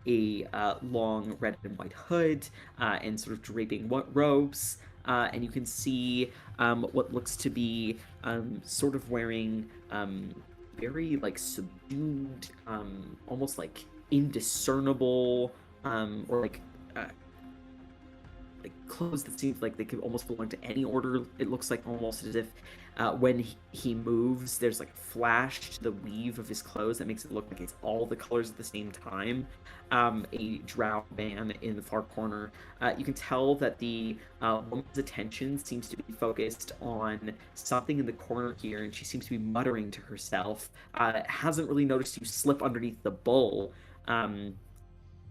a long red and white hood and sort of draping robes. and you can see what looks to be sort of wearing very like subdued, almost like indiscernible, or like clothes that seems like they could almost belong to any order. It looks like almost as if when he moves, there's like a flash to the weave of his clothes that makes it look like it's all the colors at the same time. A drow man in the far corner. You can tell that the woman's attention seems to be focused on something in the corner here, and she seems to be muttering to herself. Hasn't really noticed you slip underneath the bull.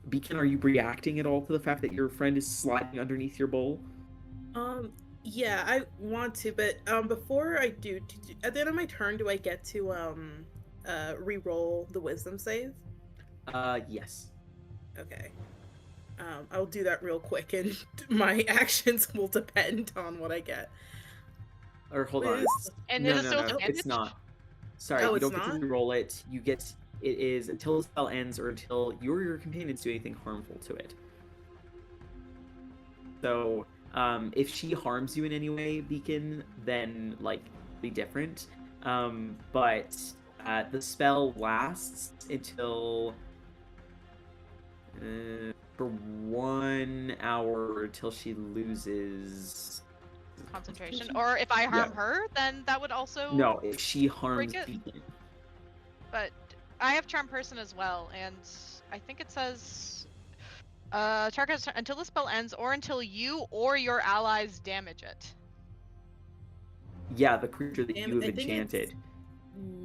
Beacon, are you reacting at all to the fact that your friend is sliding underneath your bowl? Yeah, I want to, but before I do, at the end of my turn, do I get to re-roll the wisdom save? Yes. Okay. I'll do that real quick, and my actions will depend on what I get. Or hold on. And no, no, it's not. Sorry, you don't get to re-roll it. You get. It is until the spell ends or until you or your companions do anything harmful to it. So, if she harms you in any way, Beacon, then, like, be different. But the spell lasts until... for 1 hour until she loses... concentration. Or if I harm her, then that would also... No, if she harms Beacon. But... I have Charm Person as well, and I think it says target until the spell ends or until you or your allies damage it. Yeah, the creature that you have enchanted.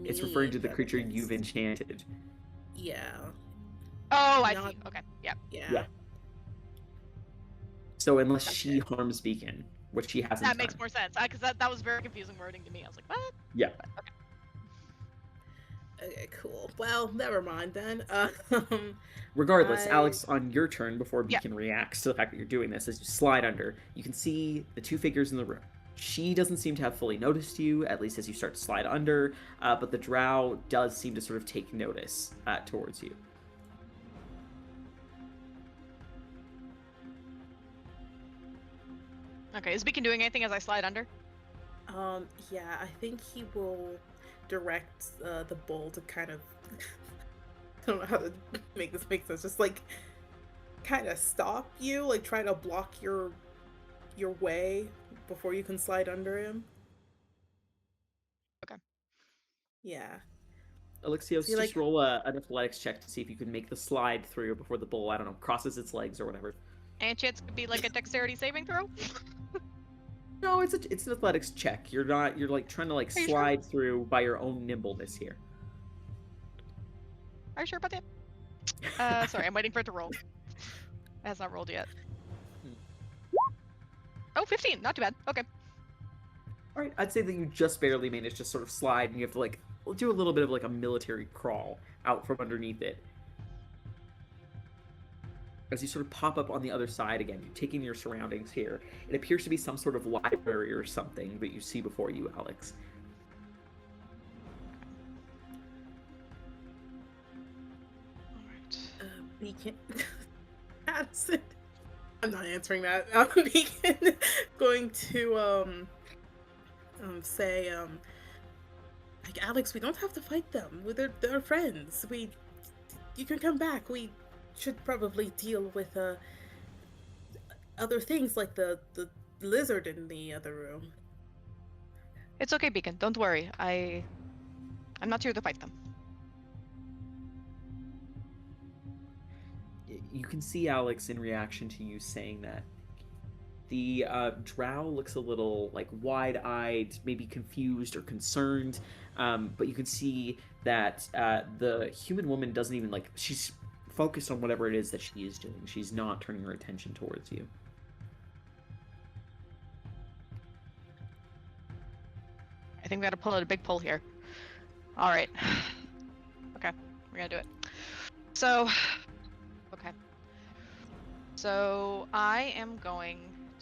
It's referring to the creature you've enchanted. Yeah. Oh, I see. Okay. Yep. Yeah. So unless she harms Beacon, which she hasn't That makes more sense, because that was very confusing wording to me. I was like, what? Yeah. Okay. Okay, cool. Well, never mind then. Regardless, Alex, on your turn, before Beacon reacts to the fact that you're doing this, as you slide under, you can see the two figures in the room. She doesn't seem to have fully noticed you, at least as you start to slide under, but the drow does seem to sort of take notice towards you. Okay, is Beacon doing anything as I slide under? Yeah, I think he will direct the bull to kind of I don't know how to make this make sense, just like kind of stop you, like try to block your way before you can slide under him. Okay. Yeah. Alexios, just roll an athletics check to see if you can make the slide through before the bull, I don't know, crosses its legs or whatever. And chance could be like a dexterity saving throw? No, it's an athletics check. You're like trying to slide through by your own nimbleness here. Are you sure about that? Sorry, I'm waiting for it to roll. It has not rolled yet. Oh, 15, not too bad. Okay. All right, I'd say that you just barely managed to sort of slide, and you have to do a little bit of like a military crawl out from underneath it. As you sort of pop up on the other side again, you're taking your surroundings here. It appears to be some sort of library or something that you see before you, Alex. Beacon. Addison. I'm not answering that. Beacon going to say like, Alex, we don't have to fight them. They're friends. You can come back. We should probably deal with other things like the lizard in the other room. It's okay, Beacon. Don't worry. I'm not here to fight them. You can see Alex in reaction to you saying that. The drow looks a little like wide-eyed, maybe confused or concerned, but you can see that the human woman doesn't even she's focused on whatever it is that she is doing. She's not turning her attention towards you. I think we gotta pull out a big pull here. Alright. Okay, we're gonna do it. So, okay. So, I am going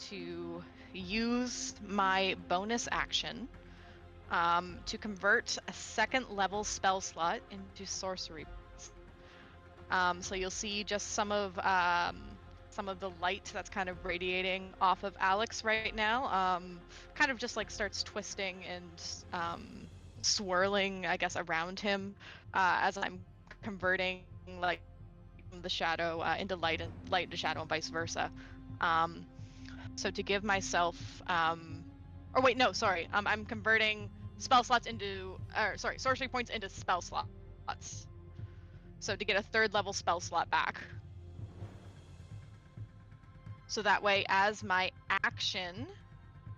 to use my bonus action to convert a second level spell slot into sorcery. So you'll see just some of some of the light that's kind of radiating off of Alex right now, kind of just like starts twisting and swirling, I guess, around him as I'm converting like the shadow into light and light into shadow and vice versa. So to give myself, or wait, no, sorry, I'm converting spell slots into, or sorry, sorcery points into spell slots. So to get a 3rd level spell slot back. So that way, as my action,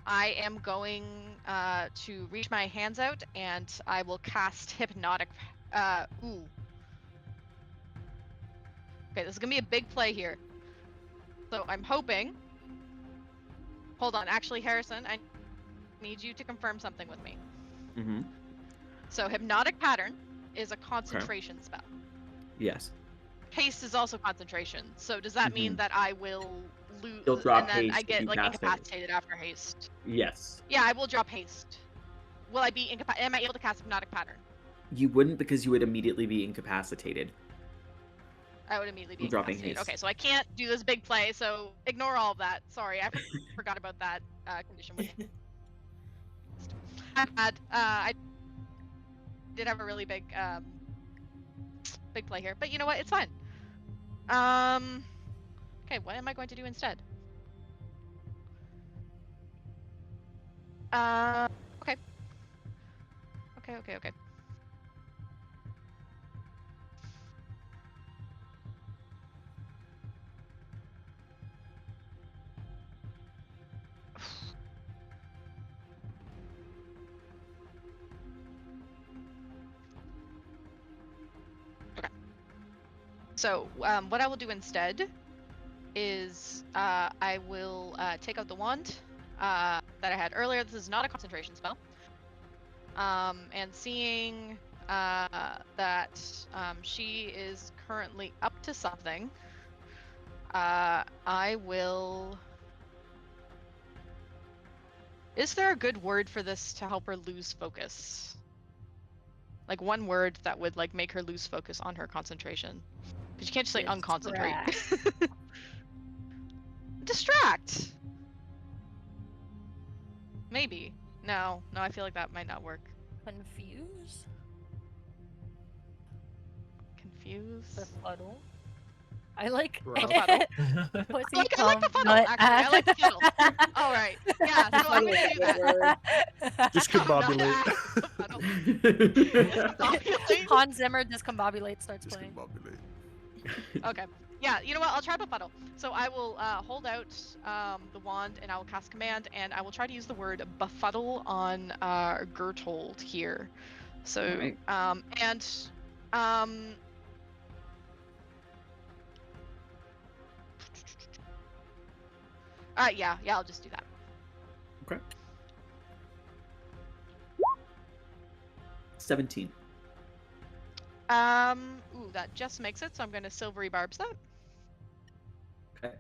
I am going to reach my hands out and I will cast Hypnotic. Ooh. Okay, this is gonna be a big play here. So I'm hoping. Hold on, actually, Harrison, I need you to confirm something with me. Mm-hmm. So Hypnotic Pattern is a concentration spell. Yes. Haste is also concentration. So does that mean that I will lose You'll drop and then haste I get if you like cast it. incapacitated after haste? Yes. Yeah, I will drop haste. Will I be am I able to cast Hypnotic Pattern? You wouldn't, because you would immediately be incapacitated. I would immediately be dropping incapacitated. haste. Okay, so I can't do this big play, so ignore all of that. Sorry, I forgot about that condition with you. I did have a really big play here, but you know what? It's fine. Okay, what am I going to do instead? Okay. Okay. So, what I will do instead is I will take out the wand that I had earlier. This is not a concentration spell. And seeing that she is currently up to something, I will... Is there a good word for this to help her lose focus? Like one word that would like make her lose focus on her concentration. Because you can't just say unconcentrate. Distract! Maybe. No, I feel like that might not work. Confuse? Befuddle? I like Befuddle. I like befuddle, actually. I like befuddle. Alright. Yeah, so I'm gonna do that. Discombobulate. Hans Zimmer Discombobulate starts playing. Okay. Yeah, you know what? I'll try befuddle. So I will hold out the wand and I will cast command and I will try to use the word befuddle on Gertold here. So, yeah, I'll just do that. Okay. 17. Ooh, that just makes it, so I'm gonna silvery barbs that. Okay.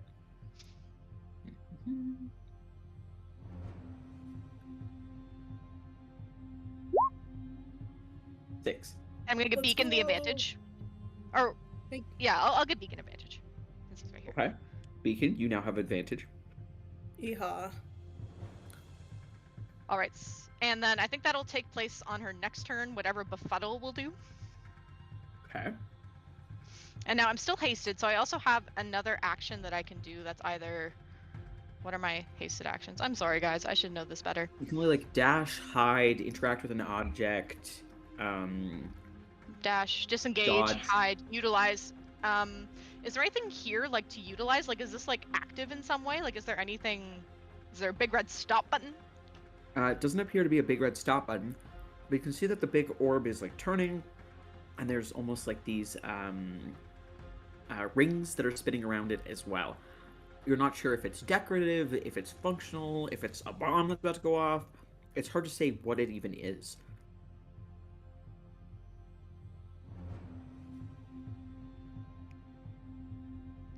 6. I'm gonna get Beacon the advantage. Or, yeah, I'll get Beacon advantage. Since he's right here. Okay. Beacon, you now have advantage. Yeehaw. Alright, and then I think that'll take place on her next turn, whatever befuddle will do. Okay. And now I'm still hasted, so I also have another action that I can do that's either... What are my hasted actions? I'm sorry, guys. I should know this better. You can only, like, dash, hide, interact with an object, Dash, disengage, dodge. hide, utilize. Is there anything here, like, to utilize? Like, is this, like, active in some way? Like, is there anything... Is there a big red stop button? It doesn't appear to be a big red stop button, but you can see that the big orb is, like, turning, and there's almost, like, these, rings that are spinning around it as well. You're not sure if it's decorative, if it's functional, if it's a bomb that's about to go off. It's hard to say what it even is.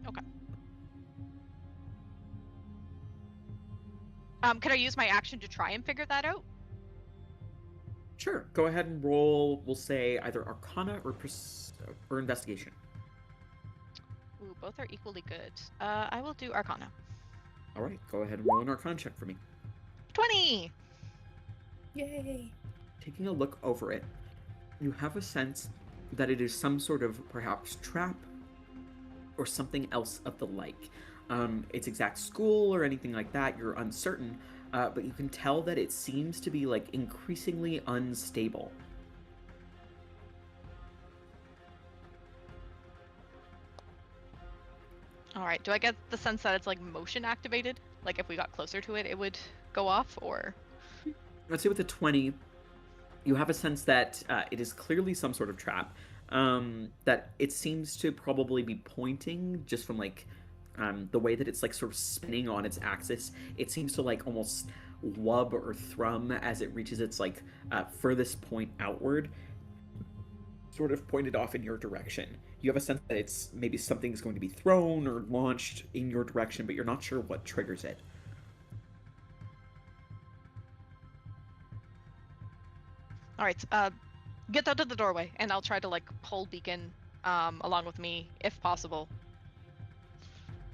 Okay. Can I use my action to try and figure that out? Sure. Go ahead and roll, we'll say, either Arcana or Investigation. Ooh, both are equally good. I will do Arcana. All right, go ahead and roll an Arcana check for me. 20! Yay! Taking a look over it, you have a sense that it is some sort of perhaps trap or something else of the like. Its exact school or anything like that, you're uncertain, but you can tell that it seems to be like increasingly unstable. Alright, do I get the sense that it's like motion activated? Like if we got closer to it, it would go off, or? Let's say with a 20, you have a sense that it is clearly some sort of trap. That it seems to probably be pointing just from like the way that it's like sort of spinning on its axis. It seems to like almost wub or thrum as it reaches its like furthest point outward, sort of pointed off in your direction. You have a sense that it's maybe something's going to be thrown or launched in your direction, but you're not sure what triggers it. Alright, get out of the doorway, and I'll try to like pull Beacon along with me, if possible.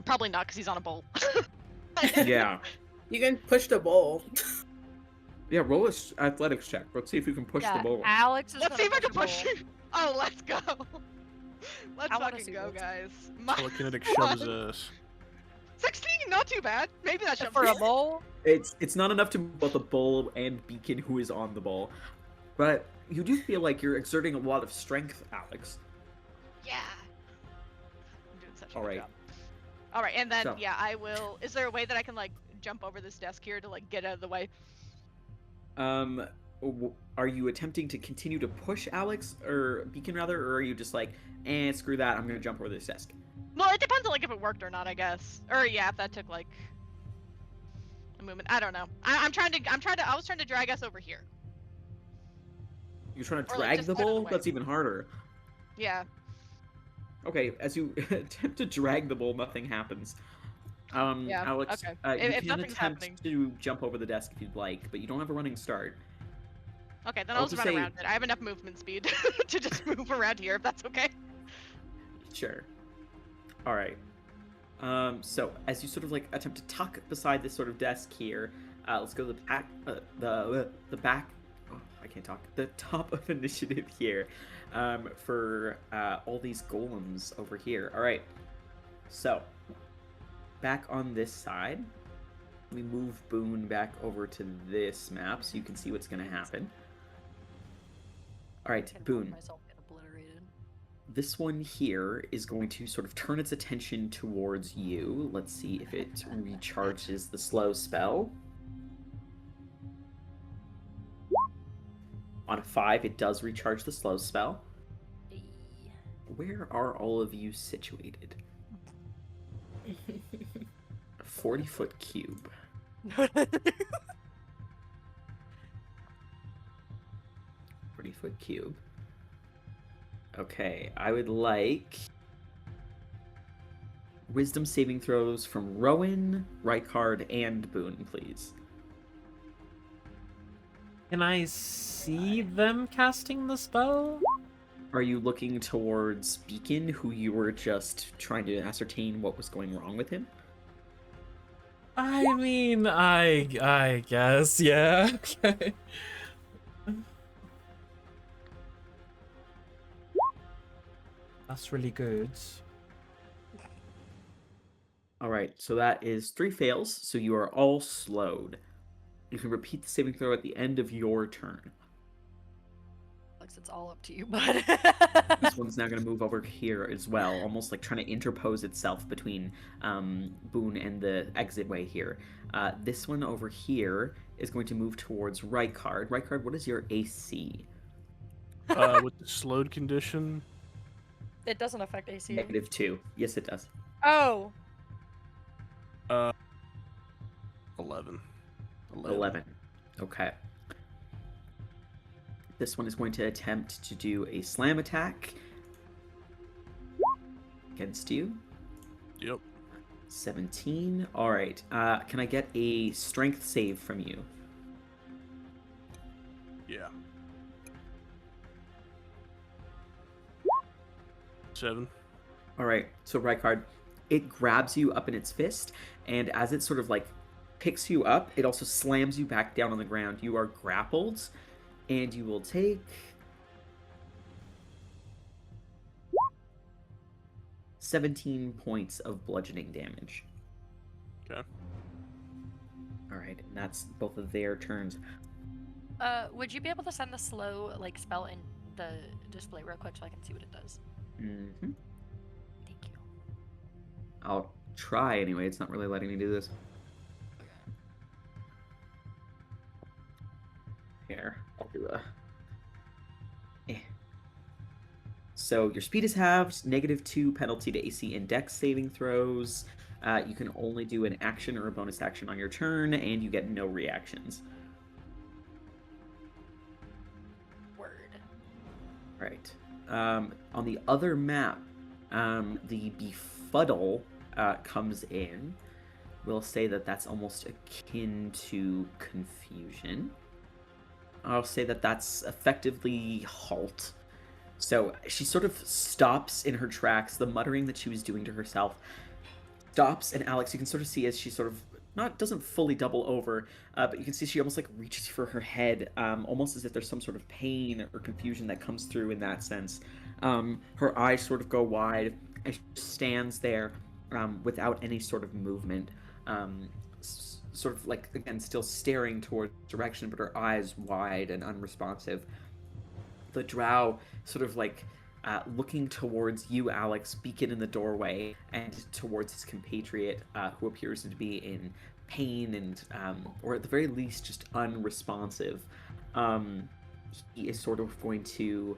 Probably not, because he's on a bowl. Yeah. You can push the bowl. Yeah, roll a athletics check. Let's see if you can push the bowl. Alex is Let's see if I can push push you. Oh, let's go. Let's wanna fucking see go, this. guys. Telekinetic shove his ass. 16, not too bad. Maybe that should for a bowl. It's not enough to move both the bowl and Beacon, who is on the bowl, but you do feel like you're exerting a lot of strength, Alex. Yeah. I'm doing such a All good right. job. All right, and then So- yeah, I will. Is there a way that I can like jump over this desk here to like get out of the way? Are you attempting to continue to push Alex or Beacon rather, or are you just like, screw that, I'm gonna jump over this desk? Well, it depends on like if it worked or not, I guess. Or yeah, if that took like a movement. I don't know. I was trying to drag us over here. You're trying to Or, like, drag just the out of the bowl? way. That's even harder. Yeah. Okay, as you attempt to drag the bowl, nothing happens. Yeah, Alex, okay. you If can nothing's attempt happening. to jump over the desk if you'd like, but you don't have a running start. Okay, then I'll I'll just just run say- around it. I have enough movement speed to just move around here, if that's okay. Sure. All right. So as you sort of like attempt to tuck beside this sort of desk here, let's go to the back. The back. Oh, I can't talk. The top of initiative here, for all these golems over here. All right. So back on this side, we move Boone back over to this map so you can see what's going to happen. All right, Can Boone. myself get obliterated. This one here is going to sort of turn its attention towards you. Let's see if it recharges the slow spell. On a 5, it does recharge the slow spell. Where are all of you situated? A 40-foot cube. 40-foot cube. Okay, I would like wisdom saving throws from Rowan, Rykard, and Boone, please. Can I see them casting the spell? Are you looking towards Beacon, who you were just trying to ascertain what was going wrong with him? I mean, I guess, yeah. Okay. That's really good. Alright, so that is 3 fails, so you are all slowed. You can repeat the saving throw at the end of your turn. Alex, it's all up to you, bud. This one's now going to move over here as well, almost like trying to interpose itself between Boone and the exit way here. This one over here is going to move towards Rykard. Rykard, what is your AC? With the slowed condition, It doesn't affect AC. -2. Yes, it does. Oh, 11. 11. Okay. This one is going to attempt to do a slam attack against you. Yep. 17. All right. Can I get a strength save from you? Yeah. 7. All right, so Rykard, it grabs you up in its fist, and as it sort of like picks you up, it also slams you back down on the ground. You are grappled, and you will take 17 points of bludgeoning damage. Okay. All right, and that's both of their turns. Would you be able to send the slow like spell in the display real quick so I can see what it does? Mm-hmm. Thank you. I'll try anyway. It's not really letting me do this. Here, I'll do a... So your speed is halved, -2 penalty to AC and Dex saving throws. You can only do an action or a bonus action on your turn, and you get no reactions. Word. Right. On the other map, the Befuddle comes in. We'll say that that's almost akin to confusion. I'll say that that's effectively halt. So she sort of stops in her tracks, the muttering that she was doing to herself stops, and Alex, you can sort of see as she sort of doesn't fully double over, but you can see she almost like reaches for her head, almost as if there's some sort of pain or confusion that comes through in that sense. Her eyes sort of go wide, and she stands there without any sort of movement, sort of like, again, still staring towards direction, but her eyes wide and unresponsive. The drow sort of like looking towards you, Alex, beacon in the doorway, and towards his compatriot, who appears to be in pain and, or at the very least, just unresponsive. He is sort of going to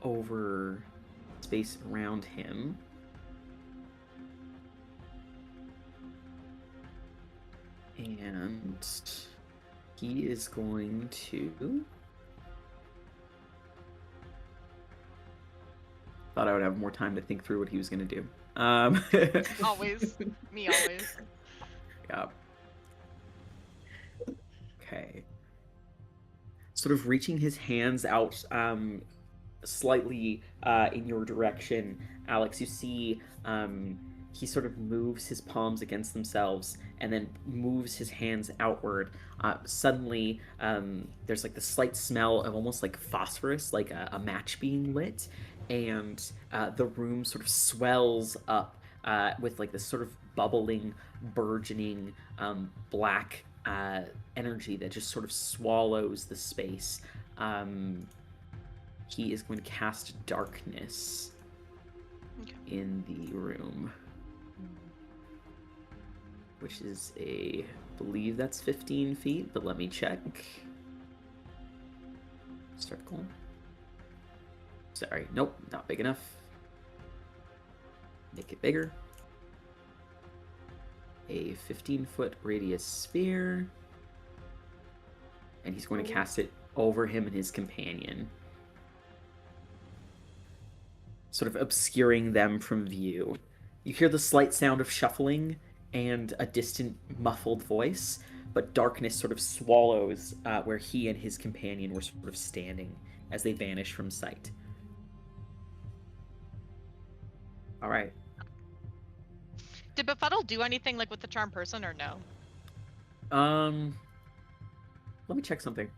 over space around him. And he is going to... Thought I would have more time to think through what he was going to do. Always. Me always. Yeah. Okay. Sort of reaching his hands out slightly in your direction, Alex, you see he sort of moves his palms against themselves and then moves his hands outward. Suddenly, there's like the slight smell of almost like phosphorus, like a match being lit, and the room sort of swells up with like this sort of bubbling, burgeoning black energy that just sort of swallows the space. He is going to cast darkness in the room, which is I believe that's 15 feet, but let me check. Circle. Sorry, nope, not big enough. Make it bigger. A 15-foot radius sphere. And he's going to cast it over him and his companion, sort of obscuring them from view. You hear the slight sound of shuffling and a distant, muffled voice, but darkness sort of swallows where he and his companion were sort of standing as they vanish from sight. All right. Did Befuddle do anything like with the charm person or no? Let me check something.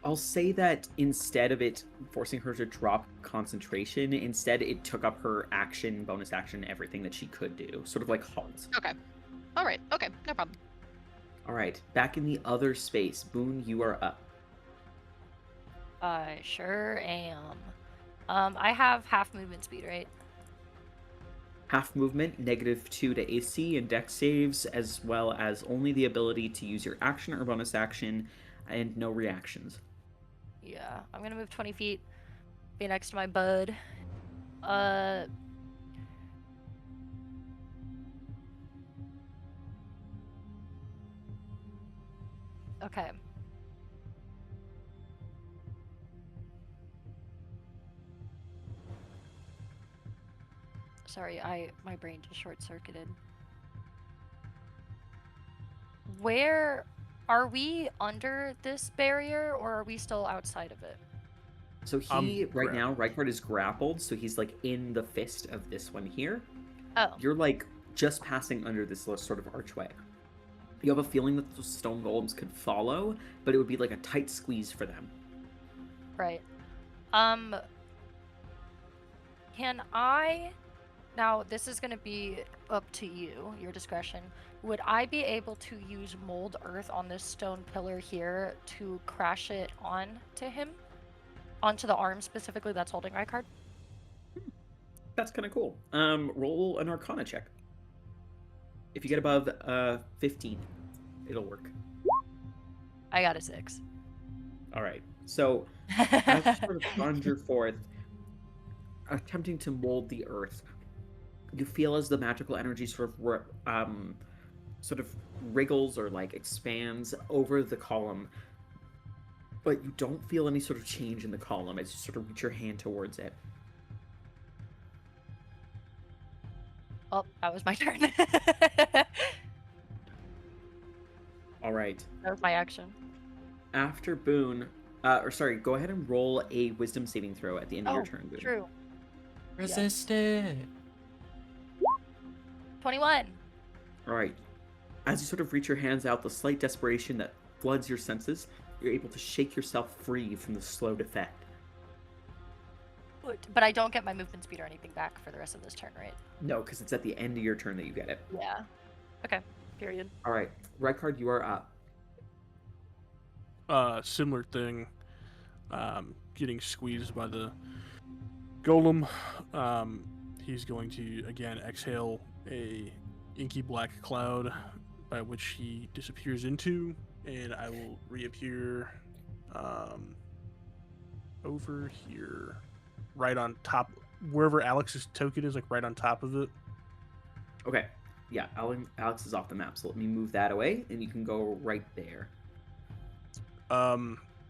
I'll say that instead of it forcing her to drop concentration, instead it took up her action, bonus action, everything that she could do. Sort of like halt. Okay. All right. Okay. No problem. All right. Back in the other space. Boone, you are up. I sure am. I have half movement speed, right? Half movement, -2 to AC and Dex saves, as well as only the ability to use your action or bonus action, and no reactions. Yeah, I'm gonna move 20 feet, be next to my bud. Okay. sorry, my brain just short-circuited. Where are we under this barrier, or are we still outside of it? So right now, Rykard is grappled, so he's like in the fist of this one here. Oh. You're like just passing under this sort of archway. You have a feeling that the stone golems could follow, but it would be like a tight squeeze for them. Right. Can I... Now, this is going to be up to you, your discretion. Would I be able to use mold earth on this stone pillar here to crash it on to him? Onto the arm specifically that's holding Rykard? That's kind of cool. Roll an Arcana check. If you get above 15, it'll work. I got a 6. All right. So, as you sort of conjure forth, attempting to mold the earth, you feel as the magical energy sort of wriggles or like expands over the column, but you don't feel any sort of change in the column as you sort of reach your hand towards it. Oh, that was my turn. All right. That was my action. After Boone, go ahead and roll a wisdom saving throw at the end of your turn, Boone. True. Resist it. 21. All right. As you sort of reach your hands out, the slight desperation that floods your senses, you're able to shake yourself free from the slowed effect. But I don't get my movement speed or anything back for the rest of this turn, right? No, because it's at the end of your turn that you get it. Yeah. Okay. Period. All right. Rykard, you are up. Similar thing. Getting squeezed by the golem. He's going to, again, exhale a inky black cloud by which he disappears into, and I will reappear over here, right on top, wherever Alex's token is, like right on top of it. Okay. Yeah, Alex is off the map, so let me move that away, and you can go right there.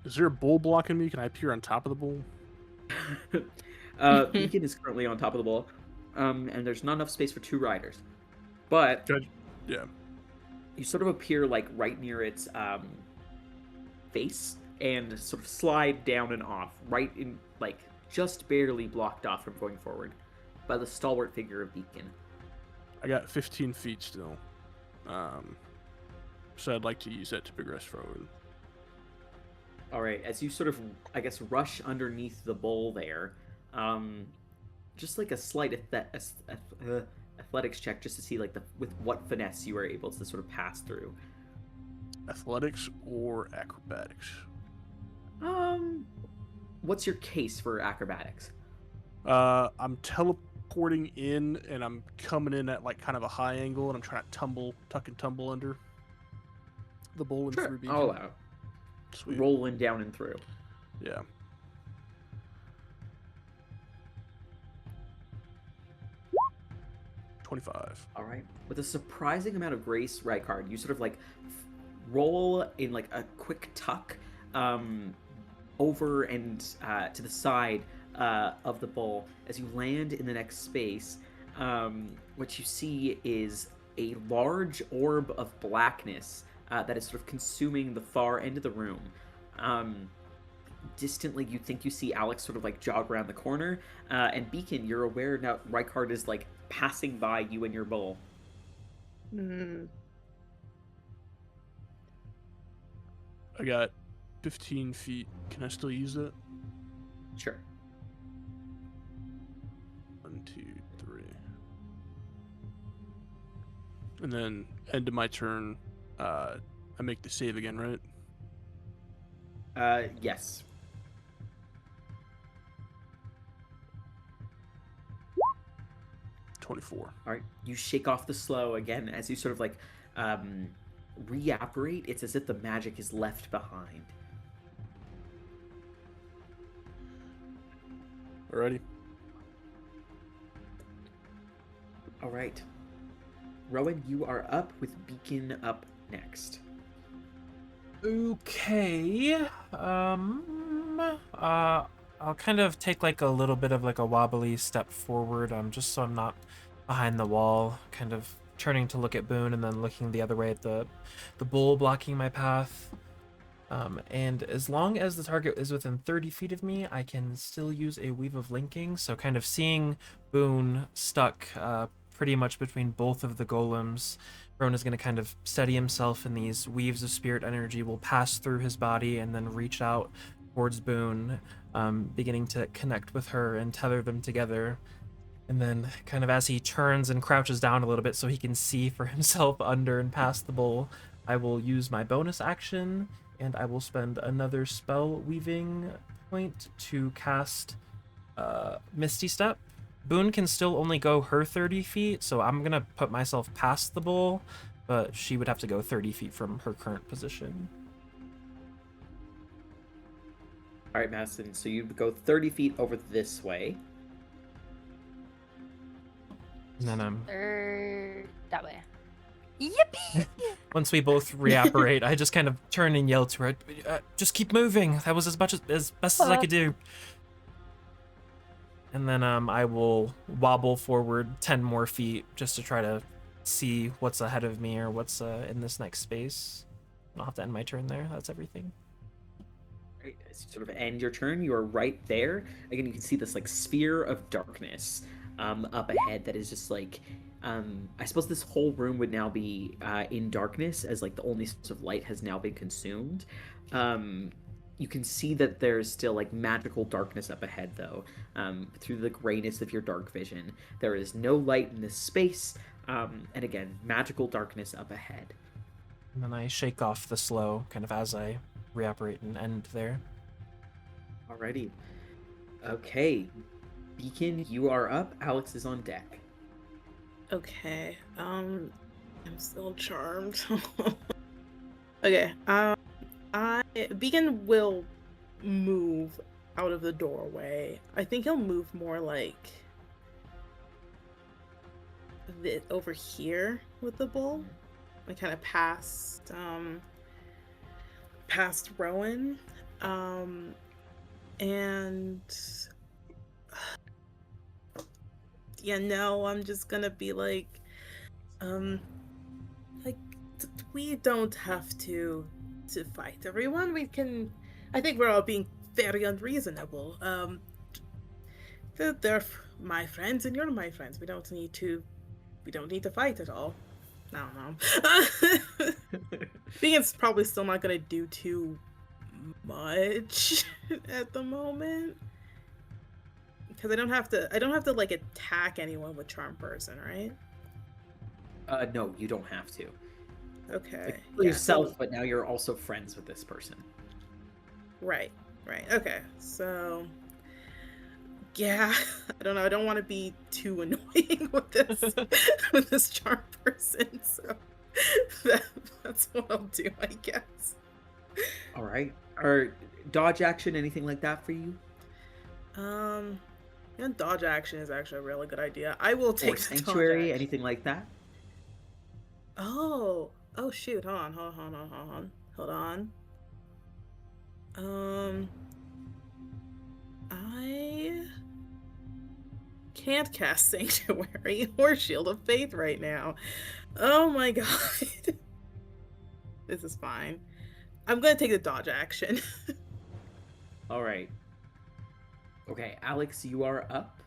Is there a bull blocking me? Can I appear on top of the bull? Beacon is currently on top of the bull, and there's not enough space for 2 riders. But good. Yeah, you sort of appear like right near its face, and sort of slide down and off, right in like just barely blocked off from going forward by the stalwart figure of Beacon. I got 15 feet still, so I'd like to use that to progress forward. All right, as you sort of, I guess, rush underneath the bowl there, just like a slight athletics check, just to see like with what finesse you are able to sort of pass through. Athletics or acrobatics? What's your case for acrobatics? I'm teleporting in, and I'm coming in at like kind of a high angle, and I'm trying to tuck and tumble under the bowl and through Beacon. I'll allow. Sweet. Rolling down and through. Yeah. $25. All right. With a surprising amount of grace, Rykard, you sort of like roll in like a quick tuck over and to the side of the bowl. As you land in the next space, what you see is a large orb of blackness that is sort of consuming the far end of the room. Distantly, you think you see Alex sort of like jog around the corner, and Beacon, you're aware now Rykard is like passing by you and your bowl. I got 15 feet. Can I still use it? Sure. 1, 2, 3. And then end of my turn, I make the save again, right? Yes. $24. All right. You shake off the slow again as you sort of like reapparate. It's as if the magic is left behind. Alrighty. All right. Rowan, you are up with Beacon up next. Okay. I'll kind of take like a little bit of like a wobbly step forward, just so I'm not behind the wall, kind of turning to look at Boone and then looking the other way at the bull blocking my path. And as long as the target is within 30 feet of me, I can still use a Weave of Linking. So kind of seeing Boone stuck pretty much between both of the golems, Rowan is going to kind of steady himself, and these weaves of spirit energy will pass through his body and then reach out towards Boone, beginning to connect with her and tether them together. And then kind of as he turns and crouches down a little bit so he can see for himself under and past the bull, I will use my bonus action, and I will spend another spell weaving point to cast Misty Step. Boone can still only go her 30 feet, so I'm going to put myself past the bull, but she would have to go 30 feet from her current position. All right, Madison, so you go 30 feet over this way. And then that way. Yippee! Once we both reapparate, I just kind of turn and yell to her, just keep moving. That was as best as I could do. And then I will wobble forward 10 more feet just to try to see what's ahead of me or what's in this next space. I'll have to end my turn there. That's everything. Right, as you sort of end your turn, you are right there. Again, you can see this like sphere of darkness up ahead that is just like, I suppose this whole room would now be in darkness, as like the only source of light has now been consumed. You can see that there's still like magical darkness up ahead, though, through the grayness of your dark vision. There is no light in this space, and again, magical darkness up ahead. And then I shake off the slow, kind of as I reapparate and end there. Alrighty. Okay. Beacon, you are up. Alex is on deck. Okay. I'm still charmed. Okay. Beacon will move out of the doorway. I think he'll move more like over here with the bull, like kind of past Rowan, and yeah, no, I'm just gonna be like we don't have to fight everyone. We can. I think we're all being very unreasonable. They're my friends and you're my friends. We don't need to fight at all. I don't know. Beacons probably still not gonna do too much at the moment, because I don't have to like attack anyone with Charm Person, right? No, you don't have to. Okay. Like, for yourself, but now you're also friends with this person. Right. Okay. So, yeah, I don't know. I don't want to be too annoying with this Charm Person. So that's what I'll do, I guess. All right. Or dodge action, anything like that for you? Yeah, dodge action is actually a really good idea. I will take or sanctuary, anything like that. Oh shoot! Hold on. I can't cast Sanctuary or Shield of Faith right now. Oh my god. This is fine. I'm gonna take the dodge action. All right. Okay, Alex, you are up.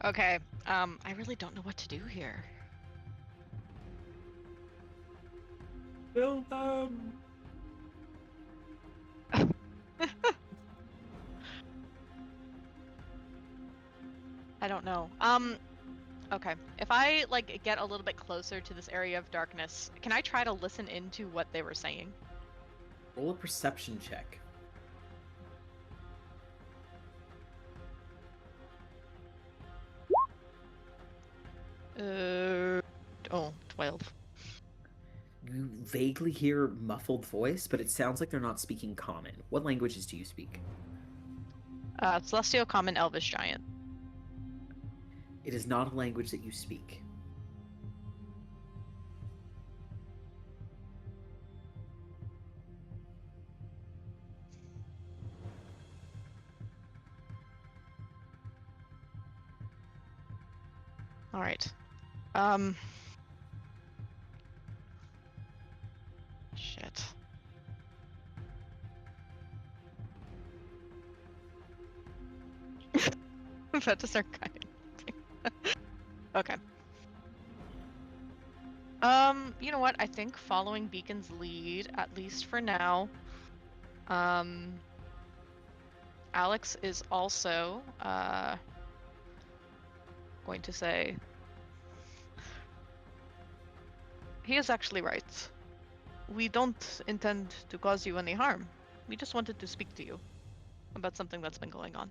Okay, I really don't know what to do here. Build them! I don't know. Okay. If I, like, get a little bit closer to this area of darkness, can I try to listen into what they were saying? Roll a perception check. Oh, 12. You vaguely hear a muffled voice, but it sounds like they're not speaking common. What languages do you speak? Celestial, Common, Elvish, Giant. It is not a language that you speak. All right. Shit. I'm about to start crying. Okay. You know what? I think following Beacon's lead, at least for now, Alex is also, going to say, he is actually right. We don't intend to cause you any harm. We just wanted to speak to you about something that's been going on.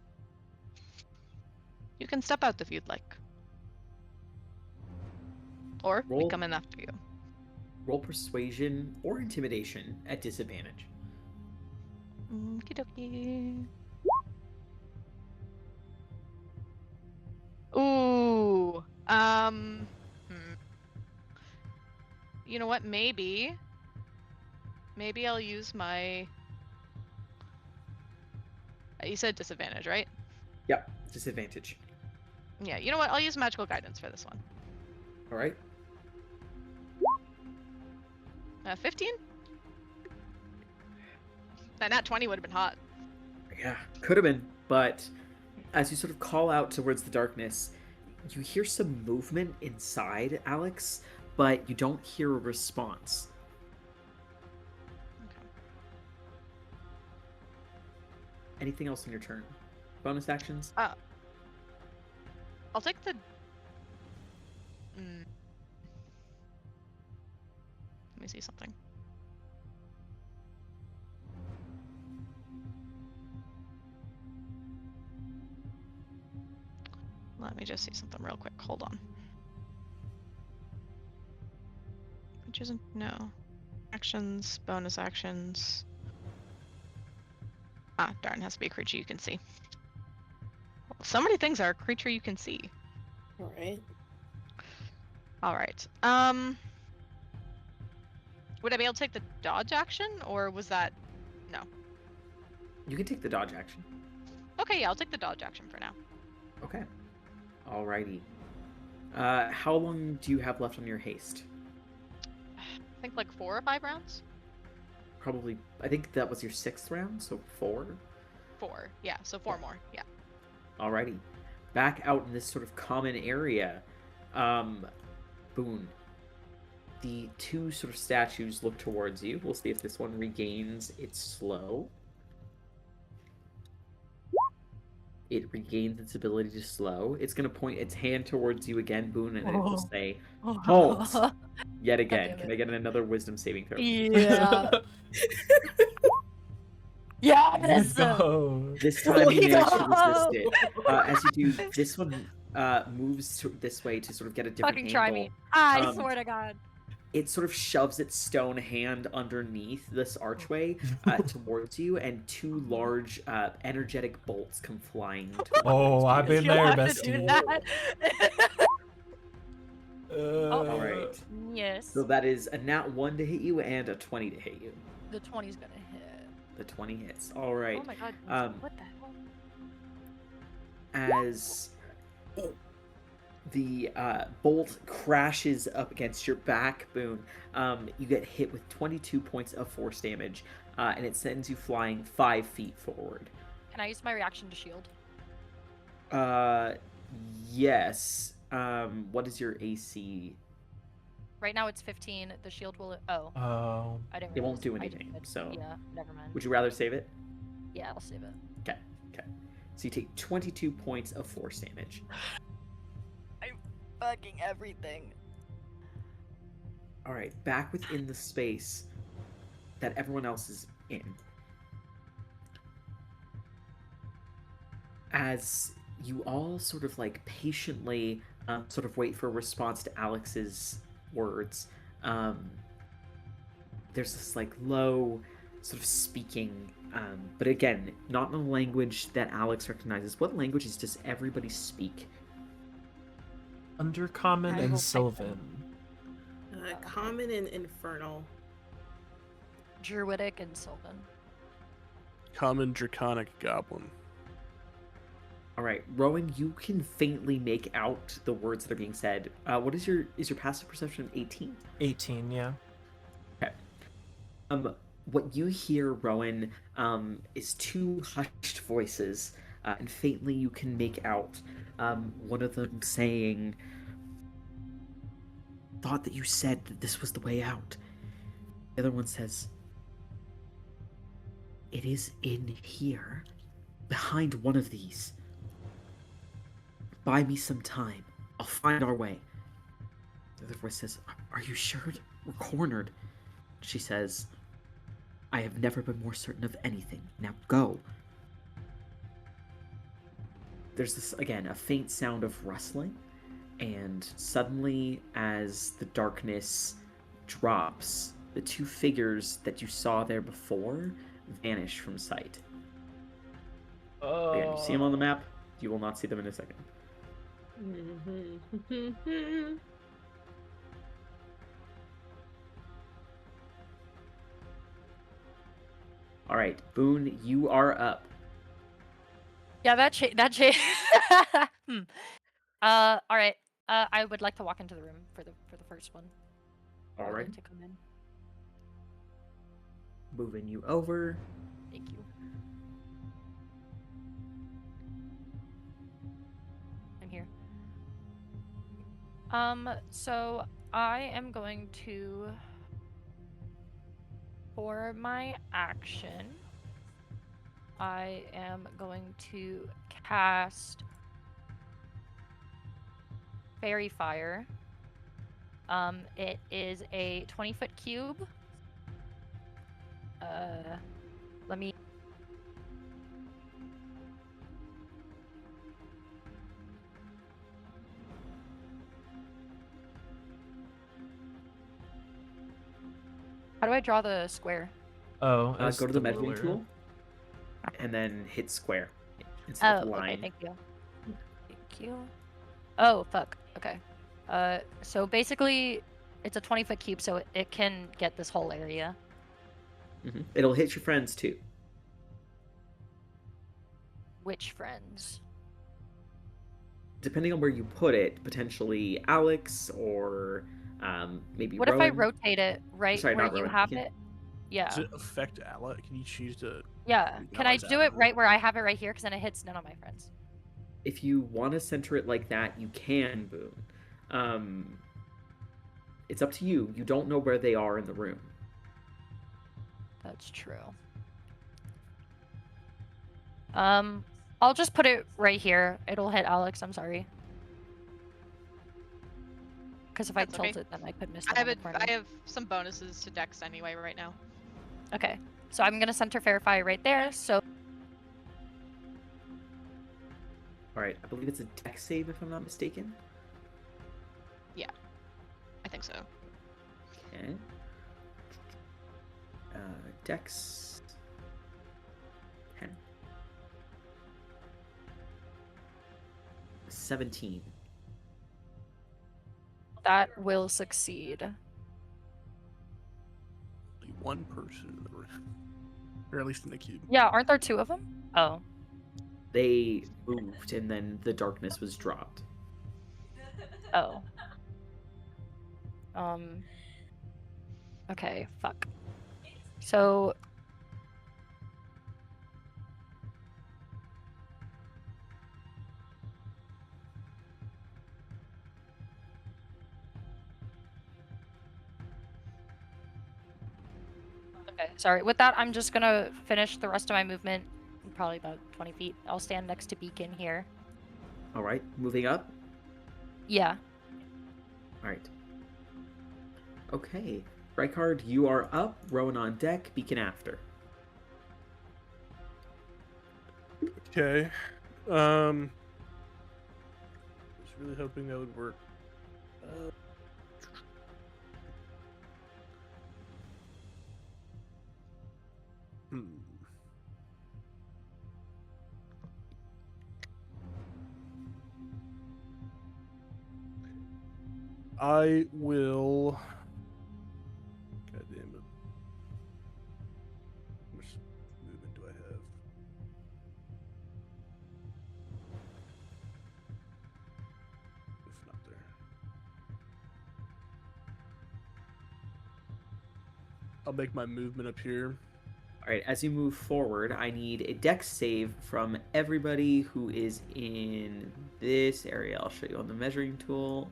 You can step out if you'd like. Or we come in after you. Roll persuasion or intimidation at disadvantage. Okie dokie. Ooh. You know what? Maybe I'll use my... You said disadvantage, right? Yep, disadvantage. Yeah, you know what? I'll use magical guidance for this one. All right. 15? That nat 20 would have been hot. Yeah, could have been, but as you sort of call out towards the darkness, you hear some movement inside Alex, but you don't hear a response. Okay. Anything else on your turn? Bonus actions? I'll take the... Let me see something. Let me just see something real quick. Hold on. Which isn't... No. Actions, bonus actions. Ah, darn, has to be a creature you can see. Well, so many things are a creature you can see. Alright. Alright. Would I be able to take the dodge action, or was that... No. You can take the dodge action. Okay, yeah, I'll take the dodge action for now. Okay. Alrighty. How long do you have left on your haste? I think like 4 or 5 rounds? Probably, I think that was your 6th round, so 4? 4, yeah, so 4 more, yeah. Alrighty. Back out in this sort of common area, Boone, the 2 sort of statues look towards you. We'll see if this one regains its slow. It regains its ability to slow. It's going to point its hand towards you again, Boone, and it will say, "Halt!" Yet again. Can I get another wisdom saving throw? Yeah. Yes! No. This time you manage to resist it. As you do, this one moves this way to sort of get a different Fucking angle. try me. I swear to God. It sort of shoves its stone hand underneath this archway towards you, and 2 large energetic bolts come flying towards Oh, you. I've been You'll there, have to bestie. do that. All right. Yes. So that is a nat 1 to hit you and a 20 to hit you. The 20's gonna hit. The 20 hits. All right. Oh my God. What the hell? As the bolt crashes up against your back, Boone, you get hit with 22 points of force damage, and it sends you flying 5 feet forward. Can I use my reaction to shield? Yes. What is your AC? Right now it's 15. The shield will... Oh. Oh. I didn't It won't realize. do anything, so... Yeah, never mind. Would you rather save it? Yeah, I'll save it. Okay. So you take 22 points of force damage. I'm fucking everything. Alright, back within the space that everyone else is in. As you all sort of like patiently sort of wait for a response to Alex's words, there's this like low sort of speaking, but again, not in a language that Alex recognizes. What languages does everybody speak? Undercommon I and will Sylvan. Common and Infernal. Druidic and Sylvan. Common Draconic Goblin. All right, Rowan, you can faintly make out the words that are being said. What is your passive perception? 18? 18, yeah. Okay. What you hear, Rowan, is two hushed voices, and faintly you can make out one of them saying, "Thought that you said that this was the way out." The other one says, "It is in here, behind one of these. Buy me some time. I'll find our way." The other voice says, "Are you sure? We're cornered." She says, "I have never been more certain of anything. Now go." There's this, again, a faint sound of rustling, and suddenly, as the darkness drops, the two figures that you saw there before vanish from sight. Again, you see them on the map. You will not see them in a second. All right, Boone, you are up. Yeah, that all right. I would like to walk into the room for the first one. All right. To come in. Moving you over. Thank you. I'm here. So I am going to, for my action, I am going to cast Fairy Fire. It is a 20-foot cube. Let me... How do I draw the square? Oh, go to the measuring tool, and then hit square instead of line. Okay, thank you. Thank you. Oh, fuck. Okay. So basically, it's a 20-foot cube, so it can get this whole area. Mm-hmm. It'll hit your friends, too. Which friends? Depending on where you put it, potentially Alex or maybe What Rowan. if I rotate it right Sorry, where not you Rowan. have it? Yeah. Does it affect Alec? Can you choose to... Yeah. Can I do it right where I have it right here? Because then it hits none of my friends. If you want to center it like that, you can, Boone. It's up to you. You don't know where they are in the room. That's true. I'll just put it right here. It'll hit Alex, I'm sorry. Because if I tilt it, then I could miss it. I have some bonuses to Dex anyway right now. Okay. So I'm going to center Fairy Fire right there, so... Alright, I believe it's a Dex save if I'm not mistaken. Yeah, I think so. Okay. Dex 10. 17. That will succeed. Only one person in the room. Or at least in the cube. Yeah, aren't there two of them? Oh. They moved and then the darkness was dropped. Oh. Okay, fuck. So... Okay, sorry. With that, I'm just gonna finish the rest of my movement. Probably about 20 feet. I'll stand next to Beacon here. Alright, moving up? Yeah. Alright. Okay. Rykard, you are up. Rowan on deck. Beacon after. Okay. I was really hoping that would work. I will... God damn it. How much movement do I have? I'll make my movement up here. All right, as you move forward, I need a dex save from everybody who is in this area. I'll show you on the measuring tool.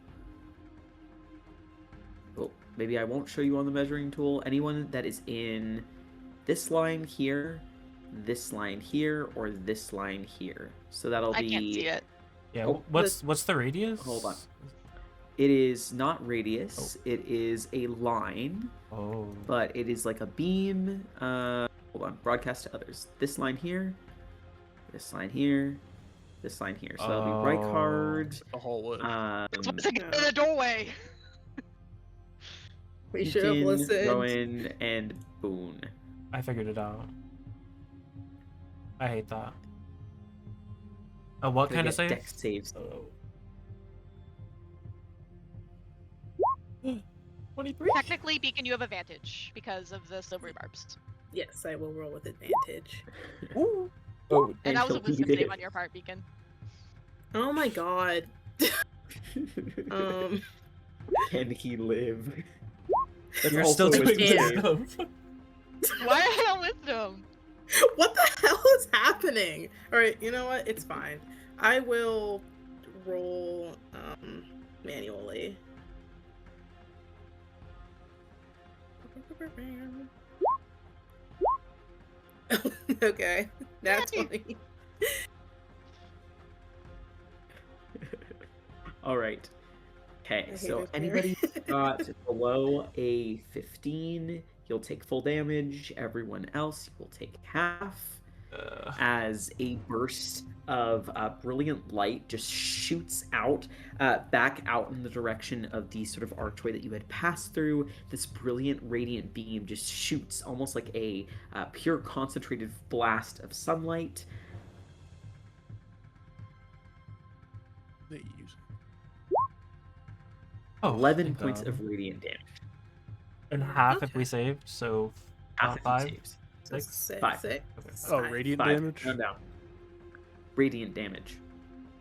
Oh, maybe I won't show you on the measuring tool. Anyone that is in this line here, or this line here. So that'll be... I can't see it. Yeah, what's the radius? Hold on. It is not radius. It is a line. Oh. But it is like a beam. Hold on. Broadcast to others. This line here. This line here. This line here. So that'll be Rykard. The hallway. It's in the doorway. We should have listened. Rowan, and Boone. I figured it out. I hate that. What kind of save? Dex saves. 23? Technically, Beacon, you have advantage because of the silvery barbs. Yes, I will roll with advantage. Ooh. Oh, And that was a he'll wisdom beat save it. on your part, Beacon. Oh my god. Can he live? You're still doing wisdom. wisdom. Why am I on wisdom? What the hell is happening? Alright, you know what? It's fine. I will roll manually. Okay, that's funny. All right. Okay, I so hate it anybody here. got below a 15, you'll take full damage. Everyone else will take half. As a burst of brilliant light just shoots out, back out in the direction of the sort of archway that you had passed through. This brilliant radiant beam just shoots almost like a pure concentrated blast of sunlight. They use. 11 points of radiant damage. And half if we saved, so Half if you 5? saved. 6? 5. Six. Oh, radiant 5. damage? No, no. Radiant damage.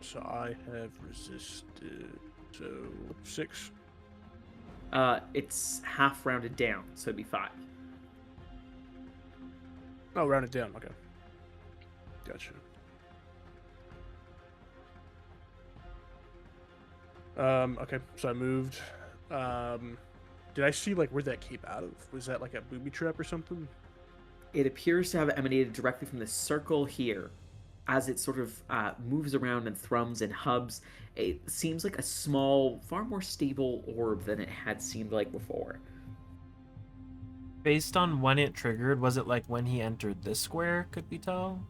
So I have resisted, so 6. It's half rounded down, so it'd be 5. Oh, rounded down, okay. Gotcha. Okay, so I moved. Did I see, like, where'd that came out of? Was that, like, a booby trap or something? It appears to have emanated directly from the circle here. As it sort of moves around and thrums and hubs, it seems like a small, far more stable orb than it had seemed like before. Based on when it triggered, was it like when he entered this square, could we tell?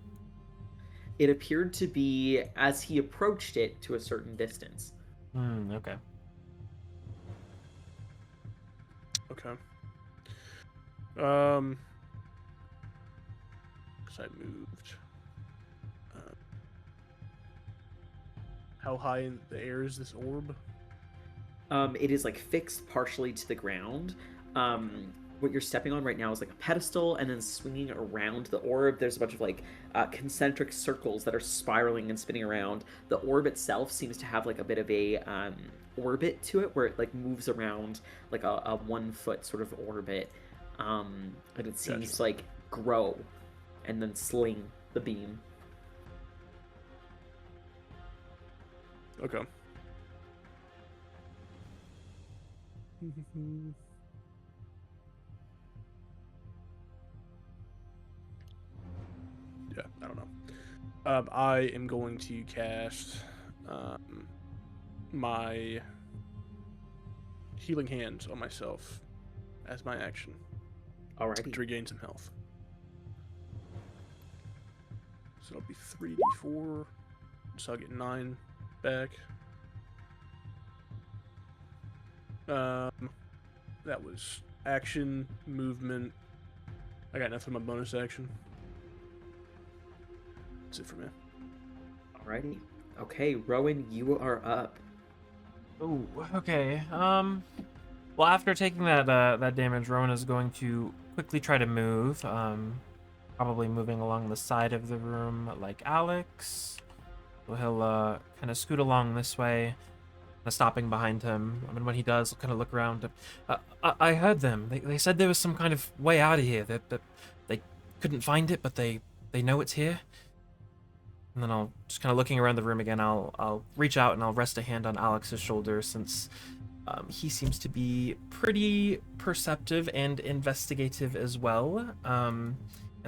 It appeared to be as he approached it to a certain distance. Okay. Okay. Because I moved. How high in the air is this orb? It is like fixed partially to the ground. What you're stepping on right now is like a pedestal, and then swinging around the orb, there's a bunch of like concentric circles that are spiraling and spinning around. The orb itself seems to have like a bit of a orbit to it, where it like moves around like a 1 foot sort of orbit, and it seems to like grow and then sling the beam. Okay. Yeah, I don't know. I am going to cast my healing hands on myself as my action. Alrighty. To regain some health. So it'll be 3d4. So I'll get 9 back. That was action, movement. I got nothing on my bonus action. That's it for me. Alrighty. Okay, Rowan, you are up. Oh, okay. Well, after taking that damage, Rowan is going to quickly try to move. Probably moving along the side of the room like Alex. So he'll kind of scoot along this way. stopping behind him. I mean, when he does, kind of look around. I heard them. They said there was some kind of way out of here. That they couldn't find it, but they know it's here. And then I'll just kind of looking around the room again. I'll reach out and I'll rest a hand on Alex's shoulder, since he seems to be pretty perceptive and investigative as well. And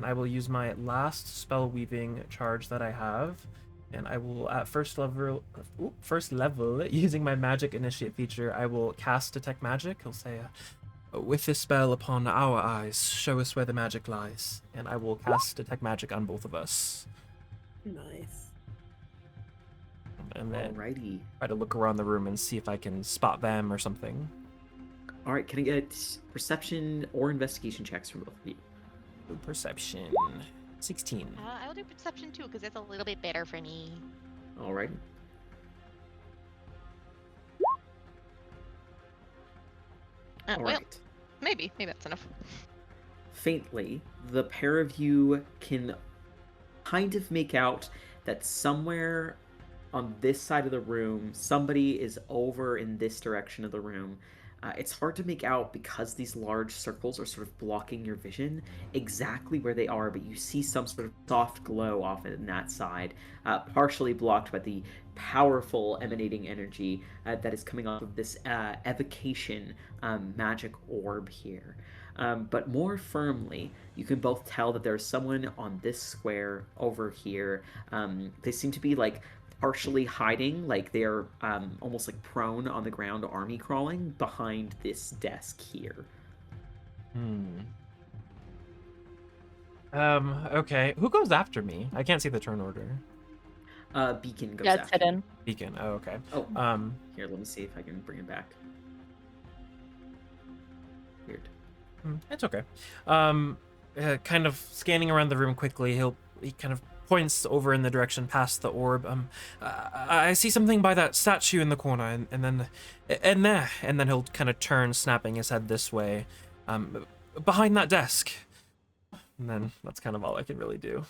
I will use my last spell weaving charge that I have, and I will at first level, using my magic initiate feature, I will cast detect magic. He'll say, with this spell upon our eyes, show us where the magic lies, and I will cast detect magic on both of us. Nice. And then Alrighty. try to look around the room and see if I can spot them or something. All right, can I get perception or investigation checks from both of you? Perception. 16. I'll do perception too, because it's a little bit better for me. All right. All Well, right. maybe that's enough. Faintly, the pair of you can kind of make out that somewhere on this side of the room, somebody is over in this direction of the room. It's hard to make out because these large circles are sort of blocking your vision exactly where they are, but you see some sort of soft glow off in that side, partially blocked by the powerful emanating energy that is coming off of this evocation magic orb here. But more firmly, you can both tell that there's someone on this square over here. They seem to be like partially hiding, like they're almost like prone on the ground, army crawling behind this desk here. Okay. Who goes after me? I can't see the turn order. Beacon goes That's after. hidden. Beacon. Oh, okay. Oh, here, let me see if I can bring it back. Weird. It's okay. Kind of scanning around the room quickly, he kind of points over in the direction past the orb. I see something by that statue in the corner, and then he'll kind of turn, snapping his head this way, behind that desk. And then that's kind of all I can really do.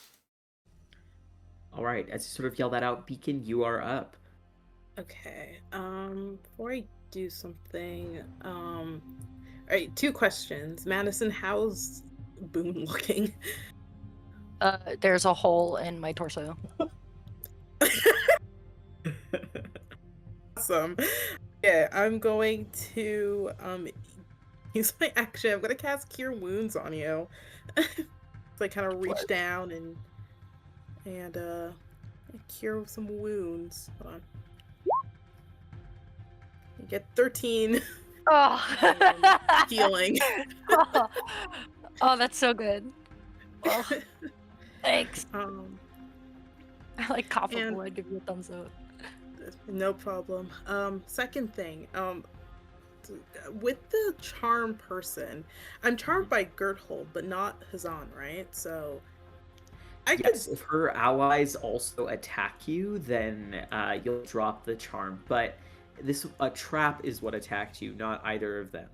All right, as you sort of yell that out, Beacon, you are up. Okay. Before I do something, all right, 2 questions. Madison, how's Boone looking? There's a hole in my torso. Awesome. Yeah, I'm going to use my action. I'm gonna cast Cure Wounds on you. So I kind of reach down and cure some wounds. Hold on. You get 13 healing. Oh, that's so good. Oh, thanks. I like cough and- before I give you a thumbs up. No problem. Second thing, with the charm person, I'm charmed by Gerthold, but not Hazan, right? So I Yes, if her allies also attack you, then you'll drop the charm. But a trap is what attacked you, not either of them.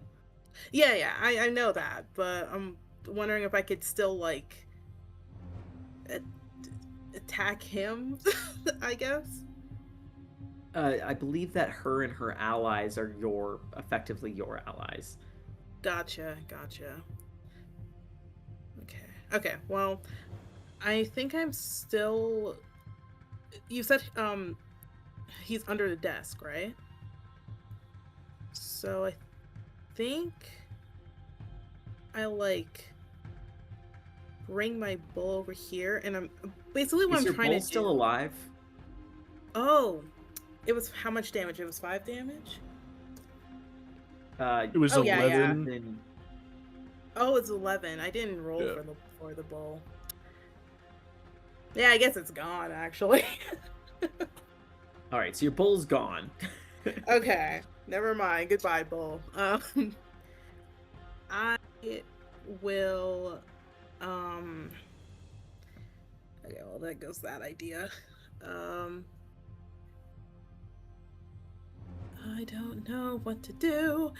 Yeah, I know that, but I'm wondering if I could still like attack him. I guess. I believe that her and her allies are effectively your allies. Gotcha. Okay. Well, I think I'm still. You said he's under the desk, right? So I think I like bring my bull over here, and I'm basically what Is I'm your trying bull to still do. alive? Oh, it was how much damage? It was 5 damage. It was 11. Then Oh, it's 11. I didn't roll Yeah. for the bull. Yeah, I guess it's gone actually. all right, so your bull's gone. Okay, never mind. Goodbye, bull. I will. Okay, well, that goes that idea. I don't know what to do.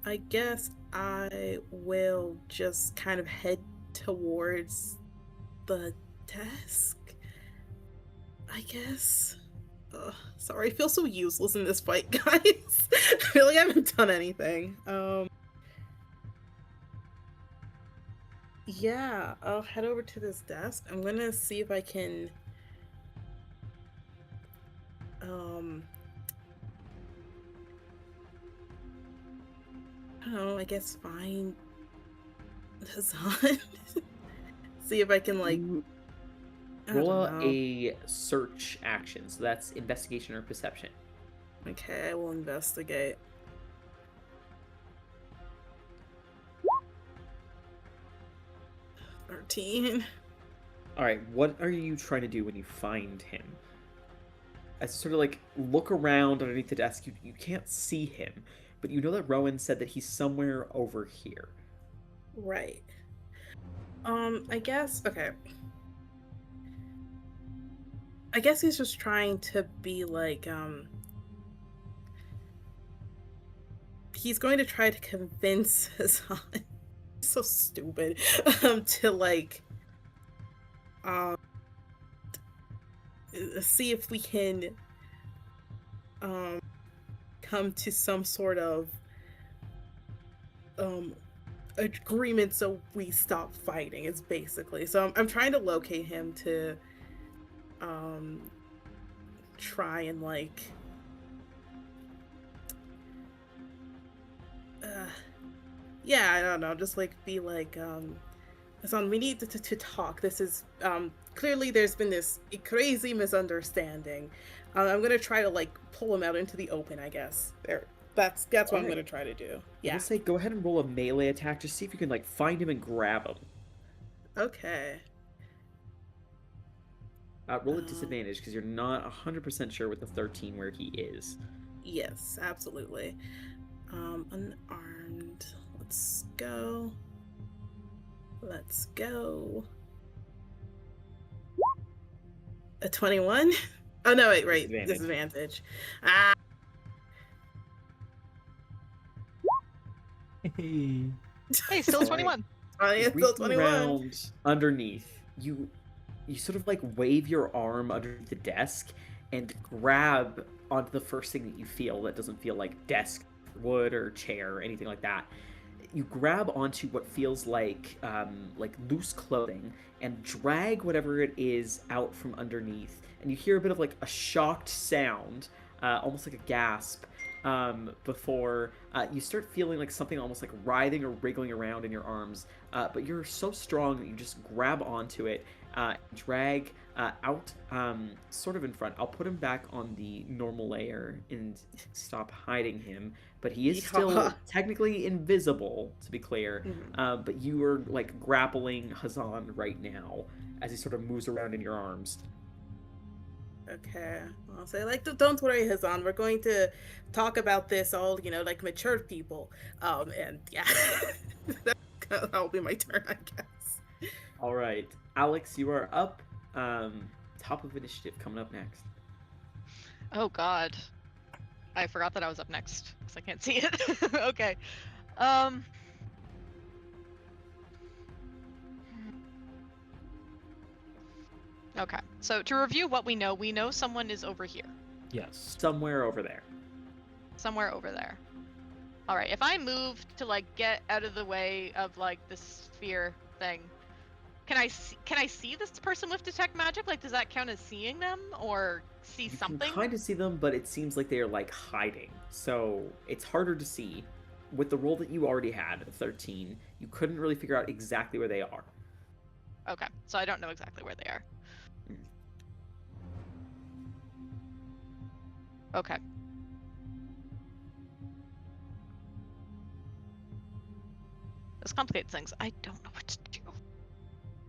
I guess I will just kind of head towards the desk. I guess. Sorry, I feel so useless in this fight, guys. I feel like I haven't done anything. Yeah, I'll head over to this desk. I'm gonna see if I can I don't know, I guess find Hassan. See if I can like roll a search action. So that's investigation or perception. Okay, I will investigate. All right, what are you trying to do when you find him? As you sort of like look around underneath the desk, you can't see him, but you know that Rowan said that he's somewhere over here. Right. I guess, okay. I guess he's just trying to be like, he's going to try to convince Hassan, so stupid, to like, see if we can, come to some sort of, agreement so we stop fighting, is basically. So I'm trying to locate him to, try and like, yeah, I don't know, just like be like, Hassan, we need to talk. This is, clearly there's been this crazy misunderstanding. I'm gonna try to like pull him out into the open, I guess. That's what I'm gonna try to do. Yeah. I'll say go ahead and roll a melee attack to see if you can like find him and grab him. Okay. Roll a disadvantage because you're not 100% sure with the 13 where he is. Yes, absolutely. Unarmed. Let's go. Let's go. A 21? Oh no, wait, right. Disadvantage. Ah. Hey, still 21. Still 21. Around underneath, you sort of like wave your arm underneath the desk and grab onto the first thing that you feel that doesn't feel like desk, wood, or chair or anything like that. You grab onto what feels like loose clothing and drag whatever it is out from underneath, and you hear a bit of like a shocked sound, almost like a gasp, before you start feeling like something almost like writhing or wriggling around in your arms, but you're so strong that you just grab onto it, drag out sort of in front. I'll put him back on the normal layer and stop hiding him, but he is still technically invisible, to be clear. But you are like grappling Hassan right now as he sort of moves around in your arms. Okay, I'll say like, don't worry, Hassan. We're going to talk about this all, like mature people. And yeah, that'll be my turn, I guess. All right, Alex, you are up. Top of initiative coming up next. Oh God, I forgot that I was up next because I can't see it. Okay. Okay, so to review what we know someone is over here. Yes. Somewhere over there. Somewhere over there. All right, if I move to like get out of the way of like the sphere thing, can I see this person with detect magic? Like, does that count as seeing them or see something? You can kind of see them, but it seems like they are like hiding, so it's harder to see. With the roll that you already had, 13, you couldn't really figure out exactly where they are. Okay, so I don't know exactly where they are. Okay. This complicates things. I don't know what to do.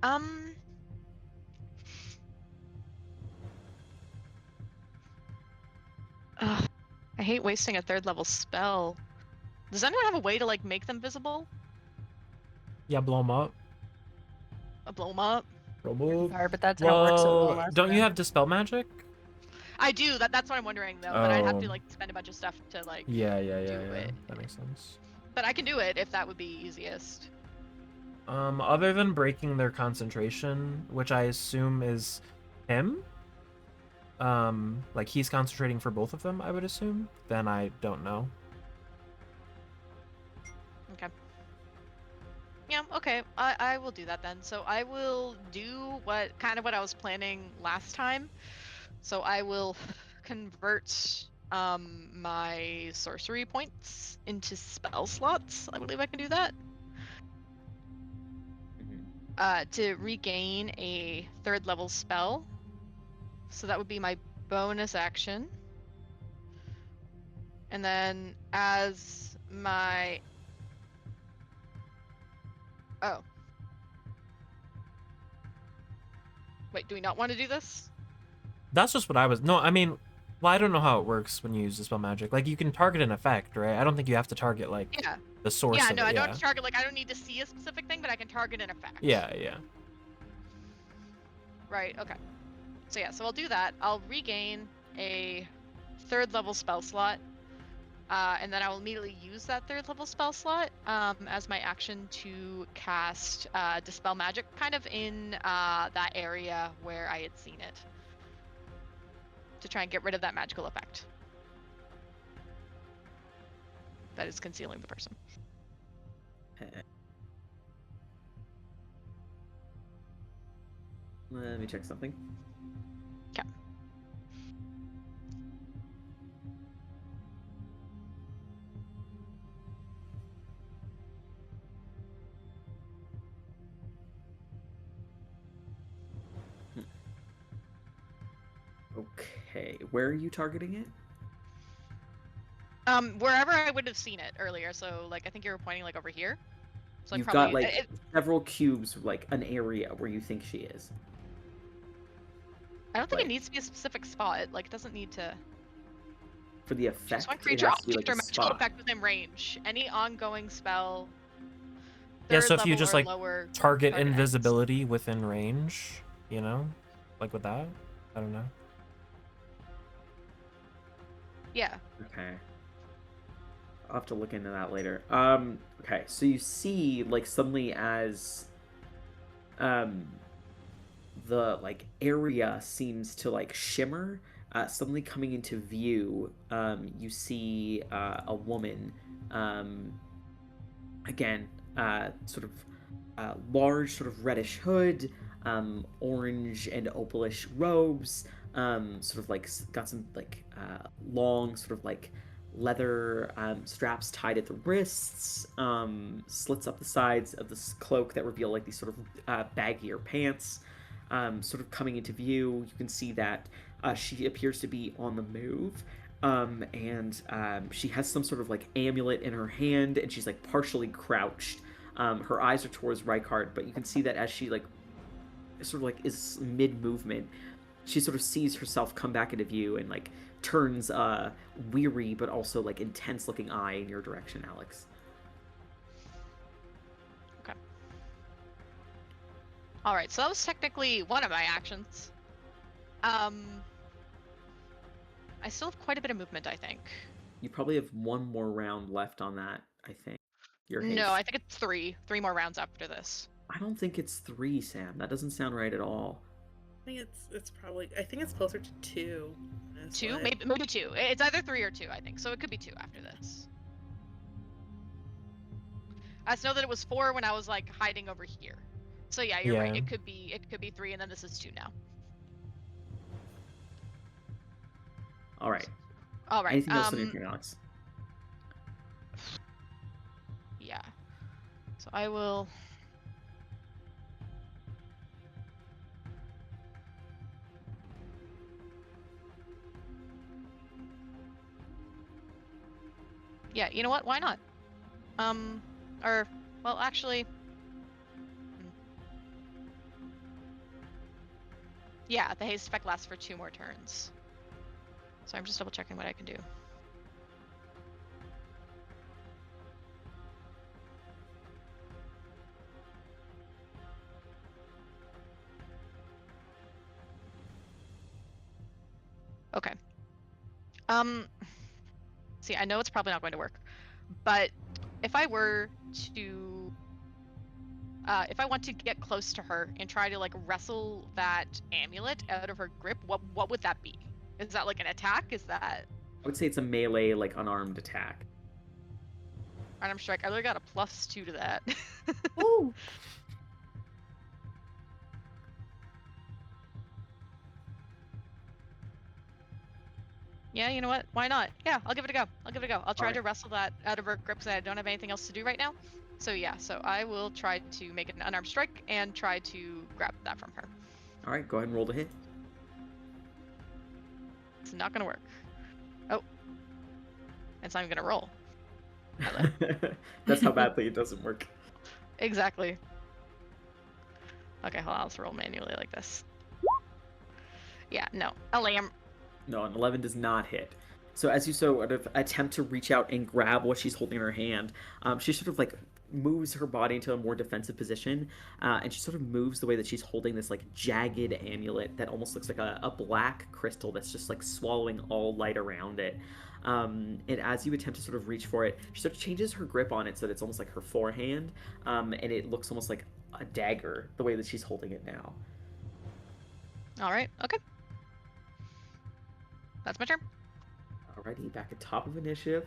Ugh, I hate wasting a 3rd level spell. Does anyone have a way to like make them visible? Yeah, blow them up. Blow them up? Sorry, but that's how it works. Well, don't you have Dispel Magic? I do. That's what I'm wondering though. But I'd have to like spend a bunch of stuff to like. Yeah. It. That makes sense. But I can do it if that would be easiest. Other than breaking their concentration, which I assume is him. like he's concentrating for both of them, I would assume, then I don't know. Okay. Yeah, okay. I will do that then. So I will do what I was planning last time. So I will convert my sorcery points into spell slots. I believe I can do that. To regain a 3rd level spell. So that would be my bonus action. And then as my... Oh. Wait, do we not want to do this? That's just what I was... No, I mean... Well, I don't know how it works when you use Dispel Magic. Like, you can target an effect, right? I don't think you have to target, like, the source of it. I don't have to target, like, I don't need to see a specific thing, but I can target an effect. Yeah. Right, okay. So yeah, so I'll do that. I'll regain a 3rd level spell slot, and then I will immediately use that 3rd level spell slot as my action to cast Dispel Magic, kind of in that area where I had seen it, to try and get rid of that magical effect that is concealing the person. Let me check something. Okay. Okay, where are you targeting it? Wherever I would have seen it earlier. So, like, I think you were pointing, like, over here. So You've probably, got, like, several cubes, like, an area where you think she is. I don't think it needs to be a specific spot. Like, it doesn't need to... For the effect, just one creature, it has to be, like, or a magical spot. effect within range. Any ongoing spell... Yeah, so if you just, like, lower, target invisibility within range, you know? Like with that? I don't know. Yeah. Okay. I'll have to look into that later. Okay, so you see, like, suddenly as the, like, area seems to, like, shimmer, suddenly coming into view, you see a woman, again, sort of large, sort of reddish hood, orange and opalish robes, sort of like got some like long sort of like leather straps tied at the wrists, slits up the sides of this cloak that reveal like these sort of baggier pants, sort of coming into view. You can see that she appears to be on the move. And she has some sort of like amulet in her hand, and she's like partially crouched. Her eyes are towards Rykard, but you can see that as she like sort of like is mid movement, she sort of sees herself come back into view and like turns weary but also like intense looking eye in your direction, Alex. Okay. All right, so that was technically one of my actions. I still have quite a bit of movement, I think. You probably have one more round left on that, I think. Your haste. No, I think it's 3. 3 more rounds after this. I don't think it's 3, Sam. That doesn't sound right at all. I think it's probably, I think it's closer to 2. 2? Maybe 2. It's either 3 or 2, I think. So it could be 2 after this. I just know that it was 4 when I was like hiding over here. So yeah, you're right. It could be 3, and then this is 2 now. All right. Anything else on your turn, Alex? Yeah. So I will. Yeah, you know what? Why not? Well, actually. Yeah, the haste effect lasts for 2 more turns. So I'm just double checking what I can do. Okay. See, I know it's probably not going to work, but if I were to if I want to get close to her and try to like wrestle that amulet out of her grip, what would that be? Is that like an attack? Is that? I would say it's a melee, like unarmed attack. Unarmed strike. I really got a +2 to that. Ooh. Yeah, you know what? Why not? Yeah, I'll give it a go. I'll try to wrestle that out of her grip because I don't have anything else to do right now. So yeah, so I will try to make it an unarmed strike and try to grab that from her. All right, go ahead and roll to hit. It's not gonna work. Oh, it's not even gonna roll. That's how badly it doesn't work. Exactly. Okay, hold on. Let's roll manually like this. Yeah, no, a lamb. No, an 11 does not hit. So as you sort of attempt to reach out and grab what she's holding in her hand, she sort of like moves her body into a more defensive position, and she sort of moves the way that she's holding this like jagged amulet that almost looks like a black crystal that's just like swallowing all light around it. And as you attempt to sort of reach for it, she sort of changes her grip on it so that it's almost like her forehand, and it looks almost like a dagger the way that she's holding it now. All right, okay. That's my turn. Alrighty, back at top of initiative.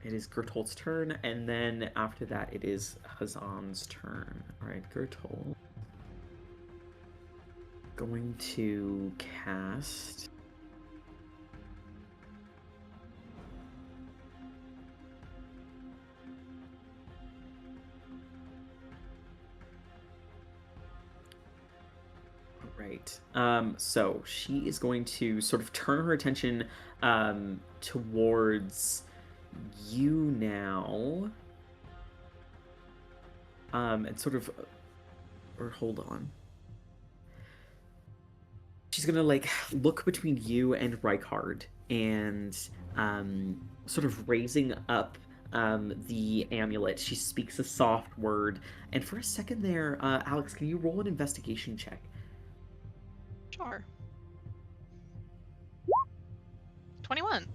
It is Gertol's turn, and then after that it is Hazan's turn. Alright, Gertol. Going to cast... Right. So she is going to sort of turn her attention towards you now. And sort of... Or hold on. She's gonna, like, look between you and Rykard and sort of raising up the amulet. She speaks a soft word. And for a second there, Alex, can you roll an investigation check? Sure. 21.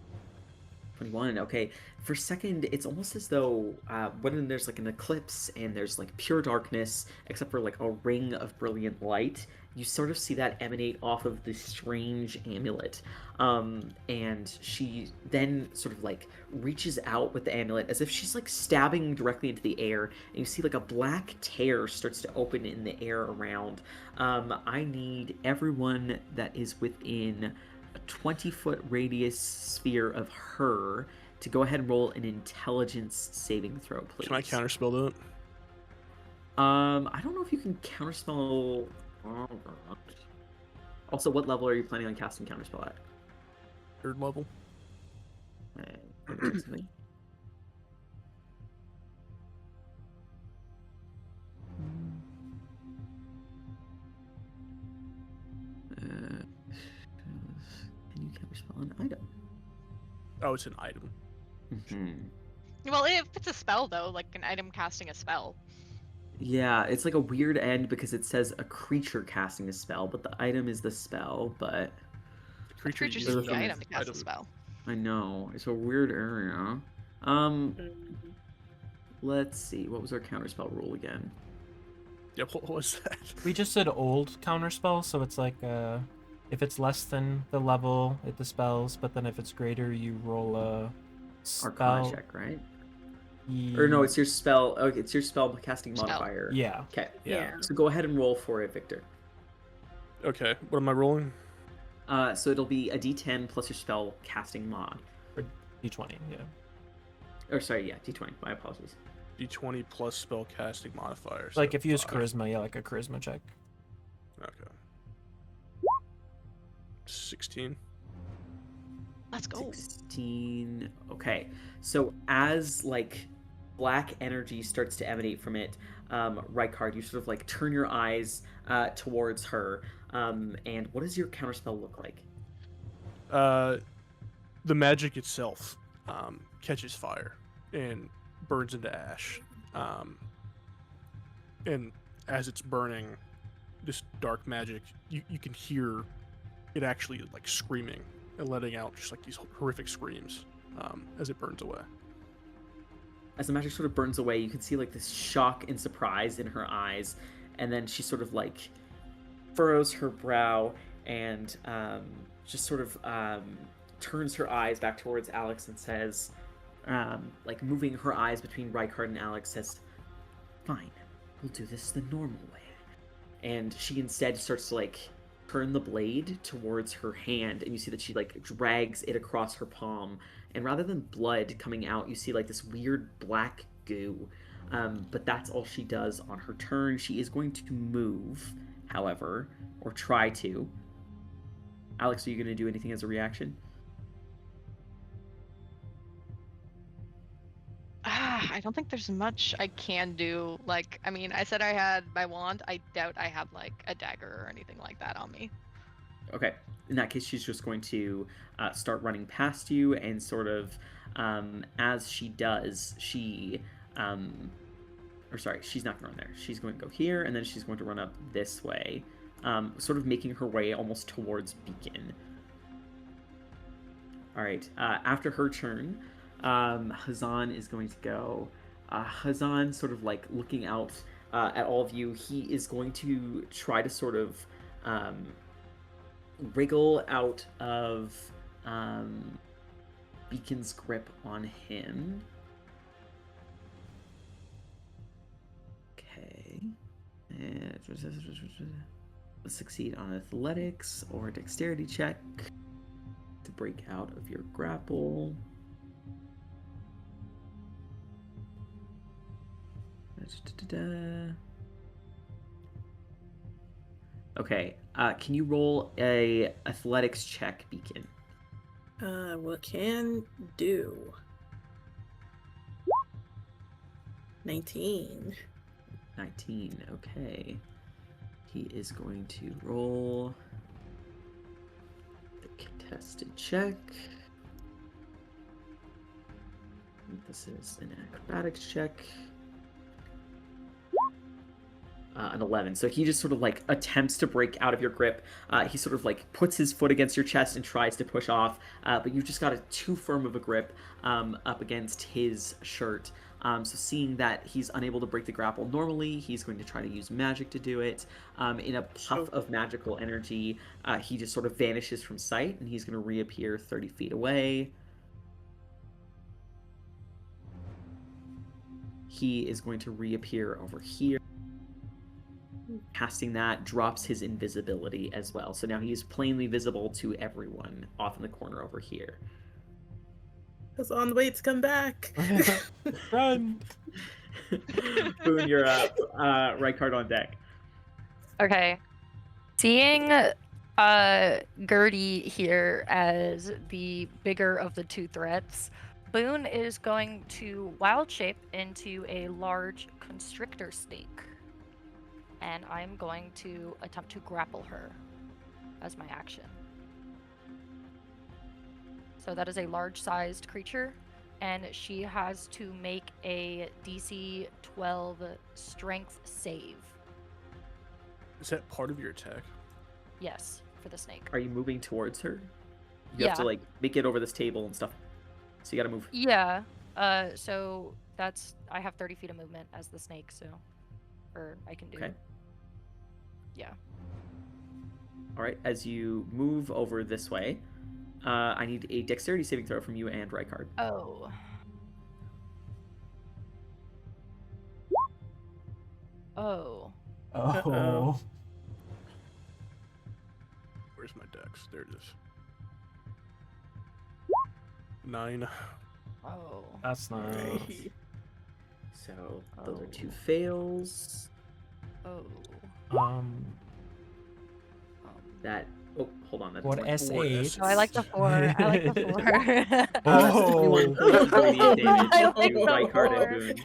21, okay. For a second, it's almost as though when there's like an eclipse and there's like pure darkness, except for like a ring of brilliant light, you sort of see that emanate off of this strange amulet. And she then sort of like reaches out with the amulet as if she's like stabbing directly into the air, and you see like a black tear starts to open in the air around. I need everyone that is within a 20-foot radius sphere of her to go ahead and roll an intelligence saving throw, please. Can I counterspell that? I don't know if you can counterspell. Also, what level are you planning on casting counterspell at? 3rd level. Can you counterspell an item? Oh, it's an item. Mm-hmm. Well, if it's a spell, though, like an item casting a spell. Yeah, it's like a weird end because it says a creature casting a spell, but the item is the spell, but... The creature uses the item to cast a spell. I know. It's a weird area. Let's see. What was our counterspell rule again? Yep, what was that? We just did old counterspell, so it's like if it's less than the level, it dispels, but then if it's greater, you roll a spell. Arcana check, right? Or no, it's your spell. Okay, it's your spell casting modifier. Yeah. Okay. Yeah. So go ahead and roll for it, Victor. Okay, what am I rolling? So it'll be a D10 plus your spell casting mod. Or D20, yeah. Or sorry, yeah, D20. My apologies. D20 plus spell casting modifier. Like if you use charisma, yeah, like a charisma check. Okay. 16. Let's go. 16. Okay. So as like black energy starts to emanate from it, Rykard, you sort of like turn your eyes towards her. And what does your counterspell look like? The magic itself catches fire and burns into ash. And as it's burning, this dark magic, you can hear it actually like screaming and letting out just like these horrific screams as it burns away. as the magic sort of burns away, you can see like this shock and surprise in her eyes, and then she sort of like furrows her brow and just sort of turns her eyes back towards Alex and says, like moving her eyes between Rykard and Alex, says, "Fine, we'll do this the normal way." And she instead starts to like turn the blade towards her hand, and you see that she like drags it across her palm, and rather than blood coming out, you see like this weird black goo. But that's all she does on her turn. She is going to move, however, or try to. Alex, are you going to do anything as a reaction? I don't think there's much I can do. Like, I mean, I said I had my wand. I doubt I have like a dagger or anything like that on me. Okay. In that case, she's just going to start running past you, and sort of as she does, she's not going to run there. She's going to go here, and then she's going to run up this way, sort of making her way almost towards Beacon. All right. After her turn, Hazan is going to go. Hazan, sort of like looking out at all of you, he is going to try to sort of wriggle out of Beacon's grip on him. Okay. And succeed on athletics or dexterity check to break out of your grapple. Okay, can you roll a athletics check, Beacon? What can do? 19. 19, okay. He is going to roll the contested check. This is an acrobatics check. An 11. So he just sort of like attempts to break out of your grip. He sort of like puts his foot against your chest and tries to push off, but you've just got a too firm of a grip up against his shirt. So seeing that he's unable to break the grapple normally, he's going to try to use magic to do it. In a puff of magical energy, he just sort of vanishes from sight, and he's going to reappear 30 feet away. He is going to reappear over here. Casting that drops his invisibility as well. So now he is plainly visible to everyone off in the corner over here. It's on the way to come back. Run! Boone, you're up. Rykard on deck. Okay. Seeing Gertie here as the bigger of the two threats, Boone is going to wild shape into a large constrictor snake. And I'm going to attempt to grapple her as my action. So that is a large-sized creature, and she has to make a DC 12 strength save. Is that part of your attack? Yes, for the snake. Are you moving towards her? You have to like make it over this table and stuff. So you gotta move. Yeah. So that's, I have 30 feet of movement as the snake, so, or I can do. Okay. Yeah. All right. As you move over this way, I need a dexterity saving throw from you and Rykard. Oh. Oh. Oh. Where's my dex? There it is. 9. Oh. That's not. So those are 2 fails. Oh. That. Oh, hold on. That's What like S8? Oh, I like the 4. I like the 4. Oh. 21 points of radiant damage I to like the Rykard 4. and Boone.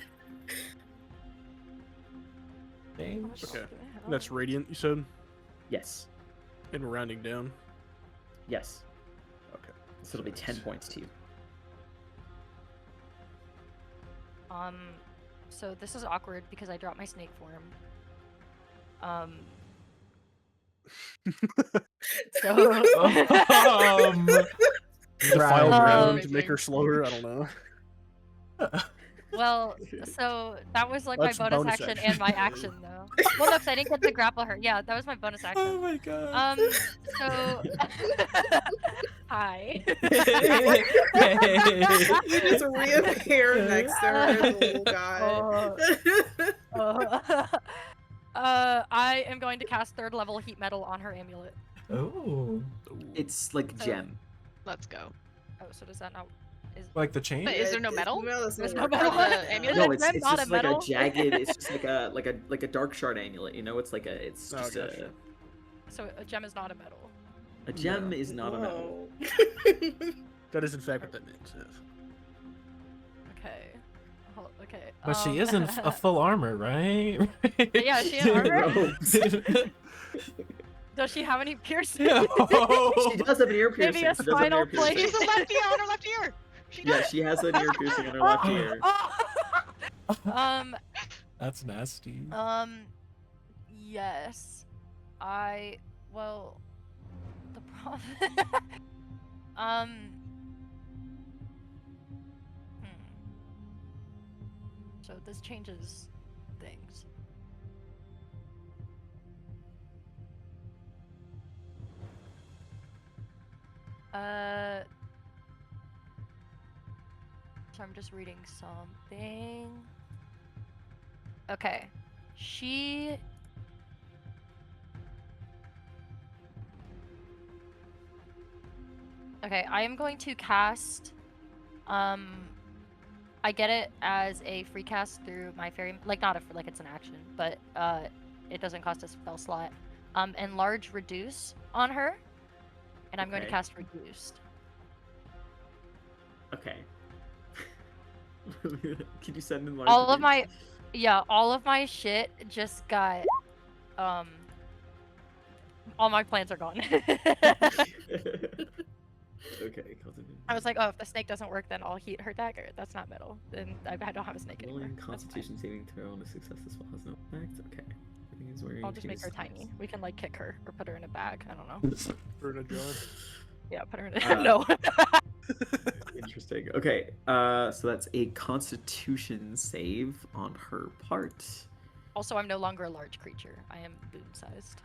Damage. Okay. That's radiant, you said? Yes. And we're rounding down? Yes. Okay. So it'll be 10 points to you. So this is awkward because I dropped my snake form. So The file Right. round to make her slower? I don't know. Well, so that was like That's my bonus bonus action action. and my action though. Well, no, 'cause I didn't get to grapple her. Yeah, that was my bonus action. Oh my god. So hi. You just reappear next to her, the little guy. I am going to cast 3rd level heat metal on her amulet. Oh. It's like So- gem. Let's go. Oh, so does that not? Like the chain? But is there no metal? There's There's no no metal. metal. The amulet? No, it's Not just a like a metal? jagged. It's just like a dark shard amulet. You know, it's like it's Oh, just gotcha. So a gem is not a metal. a gem is not a metal. Whoa. That is in fact what that means. Yes. Okay. Okay. But she is in a full armor, right? Yeah, is she in armor? Robes. Does she have any piercing? She does have an ear piercing. Maybe a She does have an spinal ear piercing. plate. She's a left ear on her left ear. She Yeah, does. she has an ear piercing in her left ear. That's nasty. Yes. Well, the problem. So this changes things. So I'm just reading something. Okay. Okay, I am going to cast, I get it as a free cast through my fairy, like not like it's an action, but it doesn't cost a spell slot. Enlarge Reduce on her, and I'm going to Okay. cast Reduced. Okay. Can you send in All of my shit just got, all my plans are gone. Okay, continue. I was like, oh, if the snake doesn't work, then I'll heat her dagger. That's not metal. Then I don't have a snake anymore. Rolling That's fine. Constitution saving throw on a success. This spell has no effect. Okay. Everything is wearing I'll just make her changes tiny. We can like kick her or put her in a bag. I don't know. Or in a jar. Yeah, put her in a no. Interesting. Okay, so that's a Constitution save on her part. Also, I'm no longer a large creature. I am boon sized.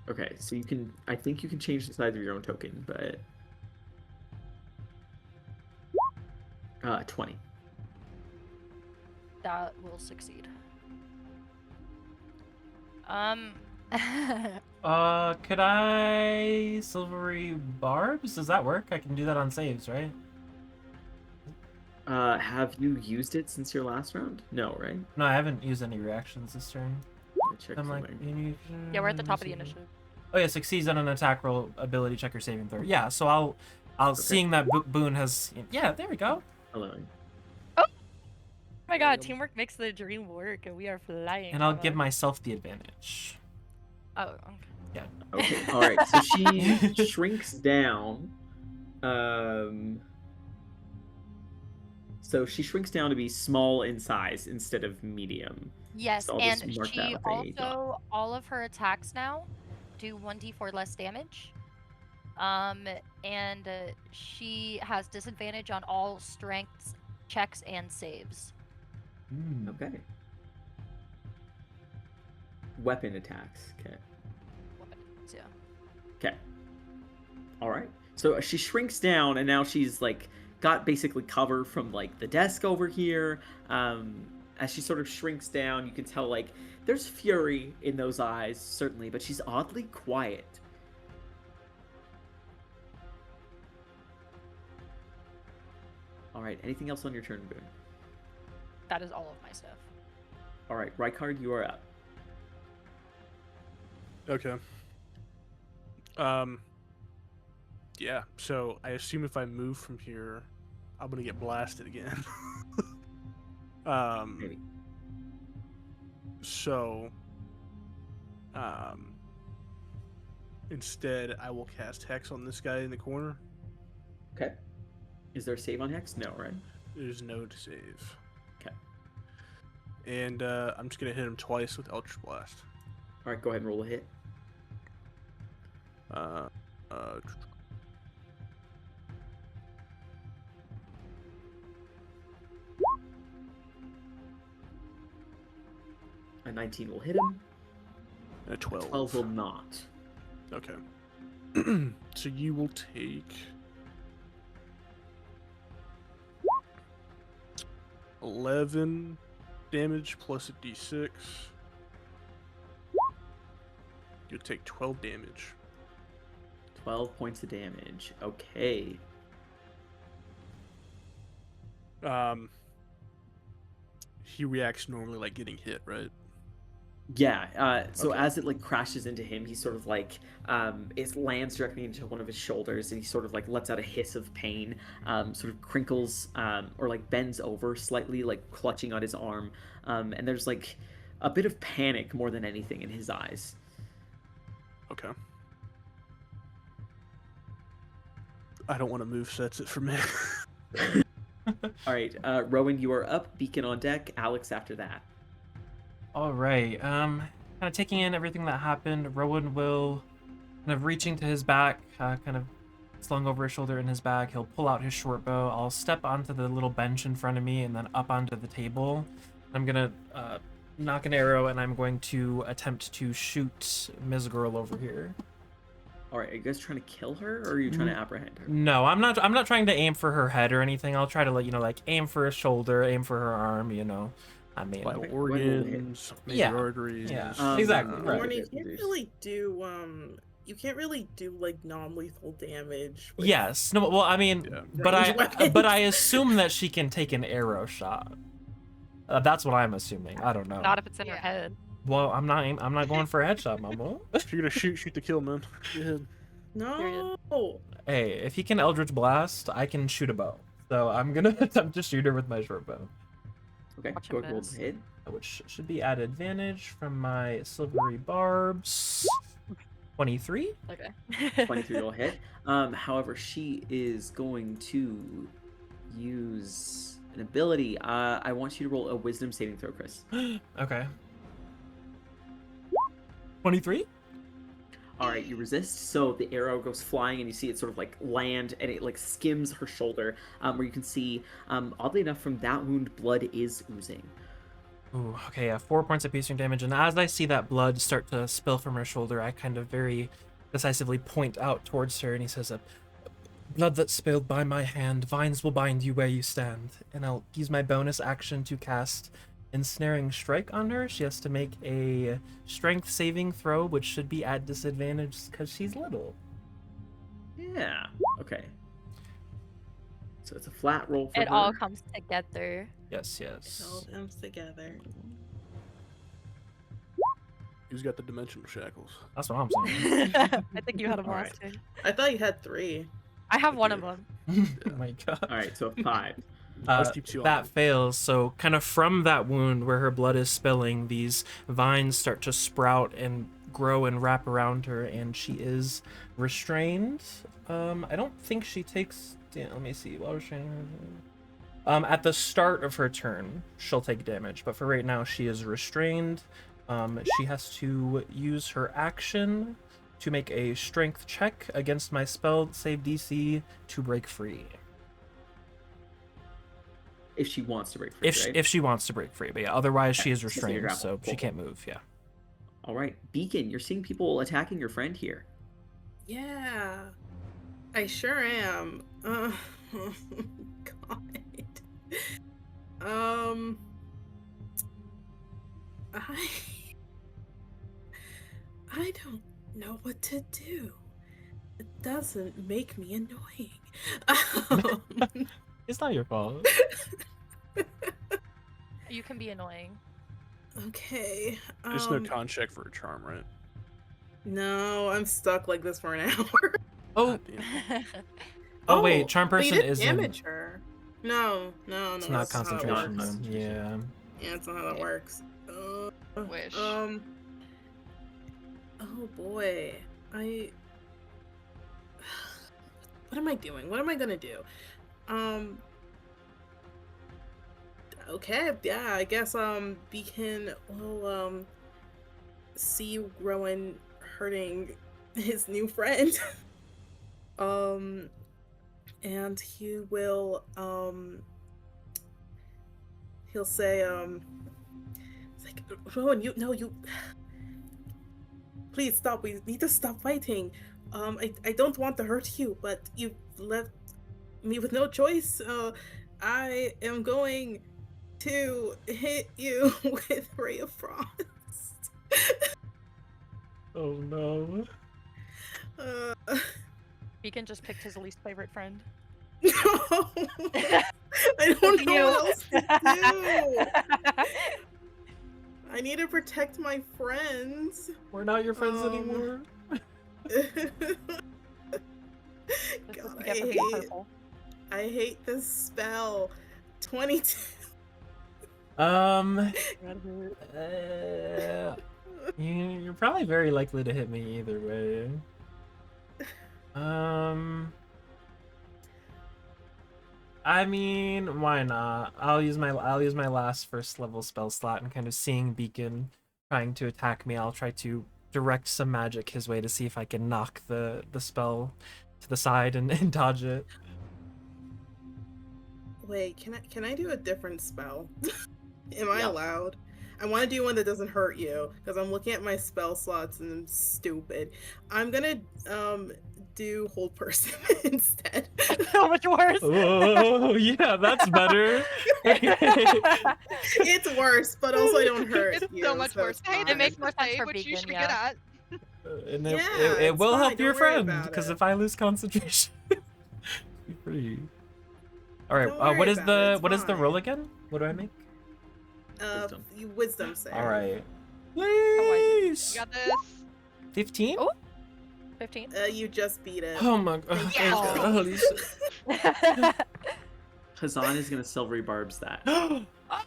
Okay, so you can. I think you can change the size of your own token, but 20. That will succeed. Could I silvery barbs? Does that work? I can do that on saves, right? Have you used it since your last round? No, right? No, I haven't used any reactions this turn. Let me check I'm like, somewhere. Yeah, we're at the top of the initiative. Oh yeah, succeeds on an attack roll, ability check or saving throw. Yeah, so I'll Okay. seeing that Boone has. Yeah, there we go. Allowing. Oh my god, teamwork makes the dream work, and we are flying. And I'll give myself the advantage. Oh, okay. Okay, all right. So she shrinks down. So she shrinks down to be small in size instead of medium. Yes, So I'll just and mark that she with a dot. also all of her attacks now do 1d4 less damage. And she has disadvantage on all strengths checks and saves. Okay. Weapon attacks. Okay. Weapons, yeah. Okay. All right. So she shrinks down, and now she's like got basically cover from like the desk over here. As she sort of shrinks down, you can tell like there's fury in those eyes, certainly, but she's oddly quiet. All right. Anything else on your turn, Boone? That is all of my stuff. All right, Rykard, you are up. Okay. Yeah, so I assume if I move from here, I'm gonna get blasted again. Maybe. So, instead, I will cast Hex on this guy in the corner. Okay. Is there a save on Hex? No, right? There's no to save. Okay. And I'm just gonna hit him twice with Eldritch Blast. All right, go ahead and roll a hit. 19 will hit him. A 12. 12 will not. Okay. So you will take 11 damage plus a d6. You'll take 12 damage. 12 points of damage. Okay. He reacts normally like getting hit, right? Yeah, so Okay. as it like crashes into him, he sort of like it lands directly into one of his shoulders, and he sort of like lets out a hiss of pain, sort of crinkles or like bends over slightly, like clutching on his arm, and there's like a bit of panic more than anything in his eyes. Okay. I don't want to move, so that's it for me. All right, Rowan, you are up. Beacon on deck. Alex after that. All right. Kind of taking in everything that happened. Rowan will, kind of reaching to his back, kind of slung over his shoulder in his bag. He'll pull out his short bow. I'll step onto the little bench in front of me and then up onto the table. I'm gonna knock an arrow and I'm going to attempt to shoot Ms. Girl over here. All right, are you guys trying to kill her, or are you trying to apprehend her? No, I'm not. I'm not trying to aim for her head or anything. I'll try to like aim for her shoulder, aim for her arm. I mean, Like Okay, organs, major Yeah. arteries. Yeah. Exactly, right. Warren, you can't really do like non-lethal damage. with Yes. No. Well, I mean, Yeah. but ranged weapons. but I assume that she can take an arrow shot. That's what I'm assuming. I don't know. Not if it's in her Yeah. head. Well, I'm not going for a headshot, mama. If you're gonna shoot to kill, man. Go ahead. No. Hey, if he can Eldritch Blast, I can shoot a bow. So I'm gonna attempt to shoot her with my short bow, Okay, Watch go him ahead, roll miss. the hit. which should be at advantage from my silvery barbs. 23. Okay. 23 will hit. However, she is going to use an ability. I want you to roll a Wisdom saving throw, Chris. Okay. 23. All right, you resist, so the arrow goes flying, and you see it sort of like land, and it like skims her shoulder, where you can see, oddly enough, from that wound, blood is oozing. Ooh, okay, yeah, 4 points of piercing damage, and as I see that blood start to spill from her shoulder, I kind of very decisively point out towards her, and he says, "Blood that spilled by my hand, vines will bind you where you stand." And I'll use my bonus action to cast Ensnaring Strike on her. She has to make a strength saving throw, which should be at disadvantage because she's little. Yeah. Okay. So it's a flat roll for It her. all comes together. Yes, It yes. all comes together. Who's got the dimensional shackles? That's what I'm saying. I think you had them All last right. time. I thought you had 3. I have one of do. them. Oh my god. All right, so 5. Let's keep you That on. fails, so kind of from that wound where her blood is spilling, these vines start to sprout and grow and wrap around her, and she is restrained. I don't think she takes. Let me see. While restraining her, at the start of her turn, she'll take damage, but for right now, she is restrained. She has to use her action to make a strength check against my spell save DC to break free. If she wants to break free, right? If she wants to break free, but yeah, otherwise she is so you're restrained, grappled. so she Cool. can't move. Yeah. All right, Beacon, you're seeing people attacking your friend here. Yeah. I sure am. God. I don't know what to do. It doesn't make me annoying. It's not your fault. You can be annoying. Okay. There's no con check for a charm, right? No, I'm stuck like this for an hour. Oh, God damn. oh wait, charm but you person did isn't. damage her. No, It's not that's how it concentration. works. Then. Yeah. Yeah, that's not how that works. Wish. Oh boy, what am I doing? What am I gonna do? Okay, yeah, I guess Beacon will see Rowan hurting his new friend. And he will he'll say it's like, Rowan, you. Please stop. We need to stop fighting. I don't want to hurt you, but you left me with no choice. I am going to hit you with Ray of Frost. Oh no. Beacon just picked his least favorite friend. No, I don't know what else to do. I need to protect my friends. We're not your friends anymore. God, I hate this spell. 22. You're probably very likely to hit me either way. I mean, why not? I'll use my last first level spell slot, and kind of seeing Beacon trying to attack me, I'll try to direct some magic his way to see if I can knock the spell to the side and dodge it. Wait, can I do a different spell? Am I allowed? I want to do one that doesn't hurt you, because I'm looking at my spell slots and I'm stupid. I'm gonna do hold person instead. So much worse. Oh yeah, that's better. It's worse, but also I don't hurt It's you, so much worse. Hey, It makes more sense for what you Beacon, should yeah. get at. And Yeah, it it's will fine, help your don't worry friend, about because it. if I lose concentration, be pretty. All right, Don't worry what is about it, it's the fine. roll again? What do I make? Wisdom save. All right. You Please. got this. 15? Oh. 15. You just beat it. Oh my god. Thank Yes. you. Hazan is gonna silvery barbs that.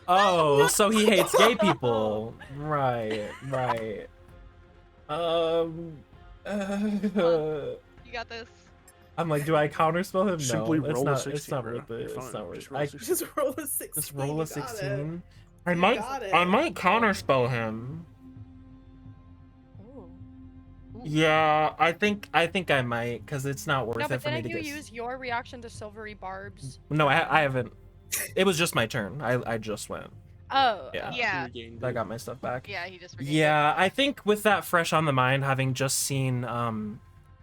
Oh, so he hates gay people. Right. You got this. I'm like, do I counterspell him? Simply No, roll a it's 16, not bro. worth it. You're It's fine. not worth Just it. roll a 16. Just roll a 16. Just roll a you got it. 16. You got it. I might counterspell him. Ooh. Yeah, I think I might, because it's not worth No, it but for me didn't to you get. use your reaction to silvery barbs? No, I haven't. It was just my turn. I just went. Oh. Yeah. Yeah. I got my stuff back. Yeah, he just regained Yeah, I think with that fresh on the mind, having just seen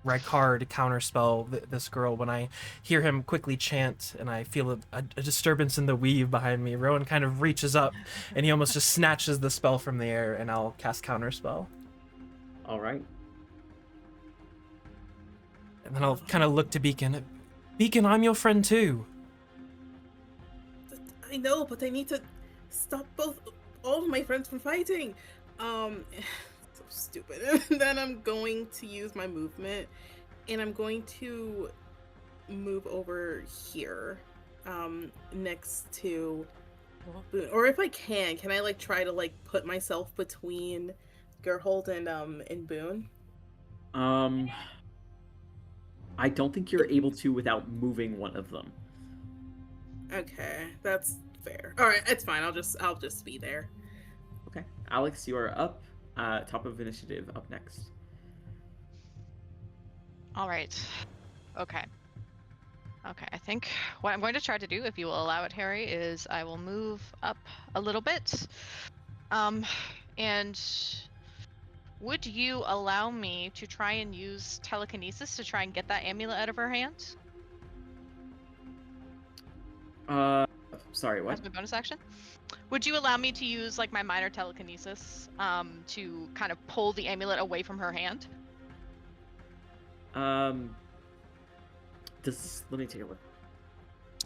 Rykard counterspell this girl, when I hear him quickly chant and I feel a disturbance in the weave behind me, Rowan kind of reaches up and he almost just snatches the spell from the air, and I'll cast counterspell. All right. And then I'll kind of look to Beacon. Beacon, I'm your friend too. I know, but I need to stop all of my friends from fighting. So stupid. And then I'm going to use my movement, and I'm going to move over here, next to Boone. Or if I can I like try to like put myself between Gerhold and Boone? I don't think you're able to without moving one of them. Okay, that's fair. All right, it's fine. I'll just be there. Okay, Alex, you are up. Top of initiative, up next. All right. Okay, I think what I'm going to try to do, if you will allow it, Harry, is I will move up a little bit. And would you allow me to try and use telekinesis to try and get that amulet out of her hand? Sorry, what? As my bonus action? Would you allow me to use like my minor telekinesis to kind of pull the amulet away from her hand? Let me take a look.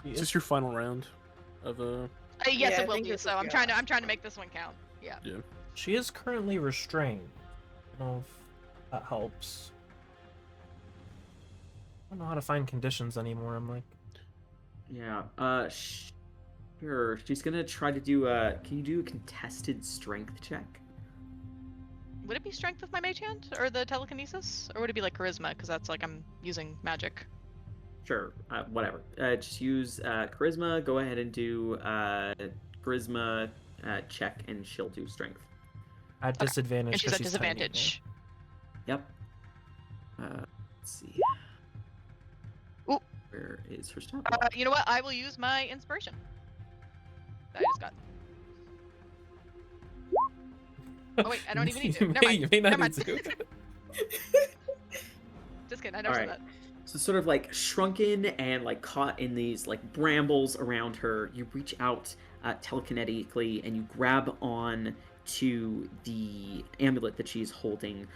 Is this your final round of Yes, Yeah, I it will think be. this So is I'm good. trying to make this one count. Yeah. She is currently restrained. I don't know if that helps. I don't know how to find conditions anymore. I'm like, Yeah. Sure. She's gonna try to do can you do a contested strength check? Would it be strength with my mage hand or the telekinesis, or would it be like charisma? Because that's like I'm using magic. Sure. Whatever. Just use charisma. Go ahead and do charisma check, and she'll do strength. at disadvantage. And she's 'cause at tiny, disadvantage. Yep. Let's see. Ooh. Where is her stat? You know what? I will use my inspiration. That I just got. Oh wait, I don't even need to. Never mind. You may not Never need mind. to. Just kidding. I never said that. So sort of like shrunken and like caught in these like brambles around her, you reach out telekinetically and you grab on to the amulet that she's holding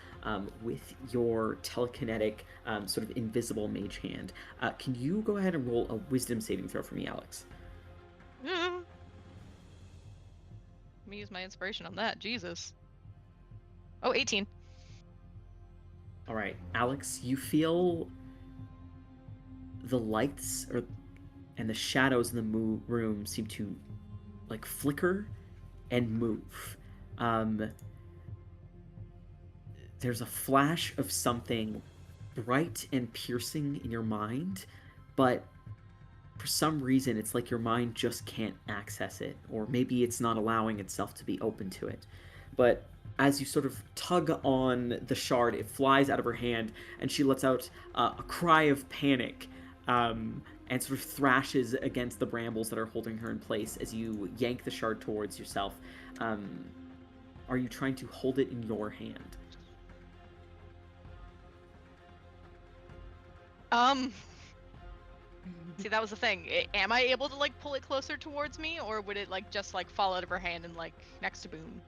with your telekinetic sort of invisible mage hand. Can you go ahead and roll a wisdom saving throw for me, Alex? Let me use my inspiration on that. Jesus. Oh, 18. All right, Alex, you feel the lights and the shadows in the room seem to like flicker and move. There's a flash of something bright and piercing in your mind, but for some reason it's like your mind just can't access it, or maybe it's not allowing itself to be open to it. But as you sort of tug on the shard, it flies out of her hand and she lets out a cry of panic and sort of thrashes against the brambles that are holding her in place as you yank the shard towards yourself. Are you trying to hold it in your hand? See, that was the thing. Am I able to like pull it closer towards me, or would it like just like fall out of her hand and like next to Boone?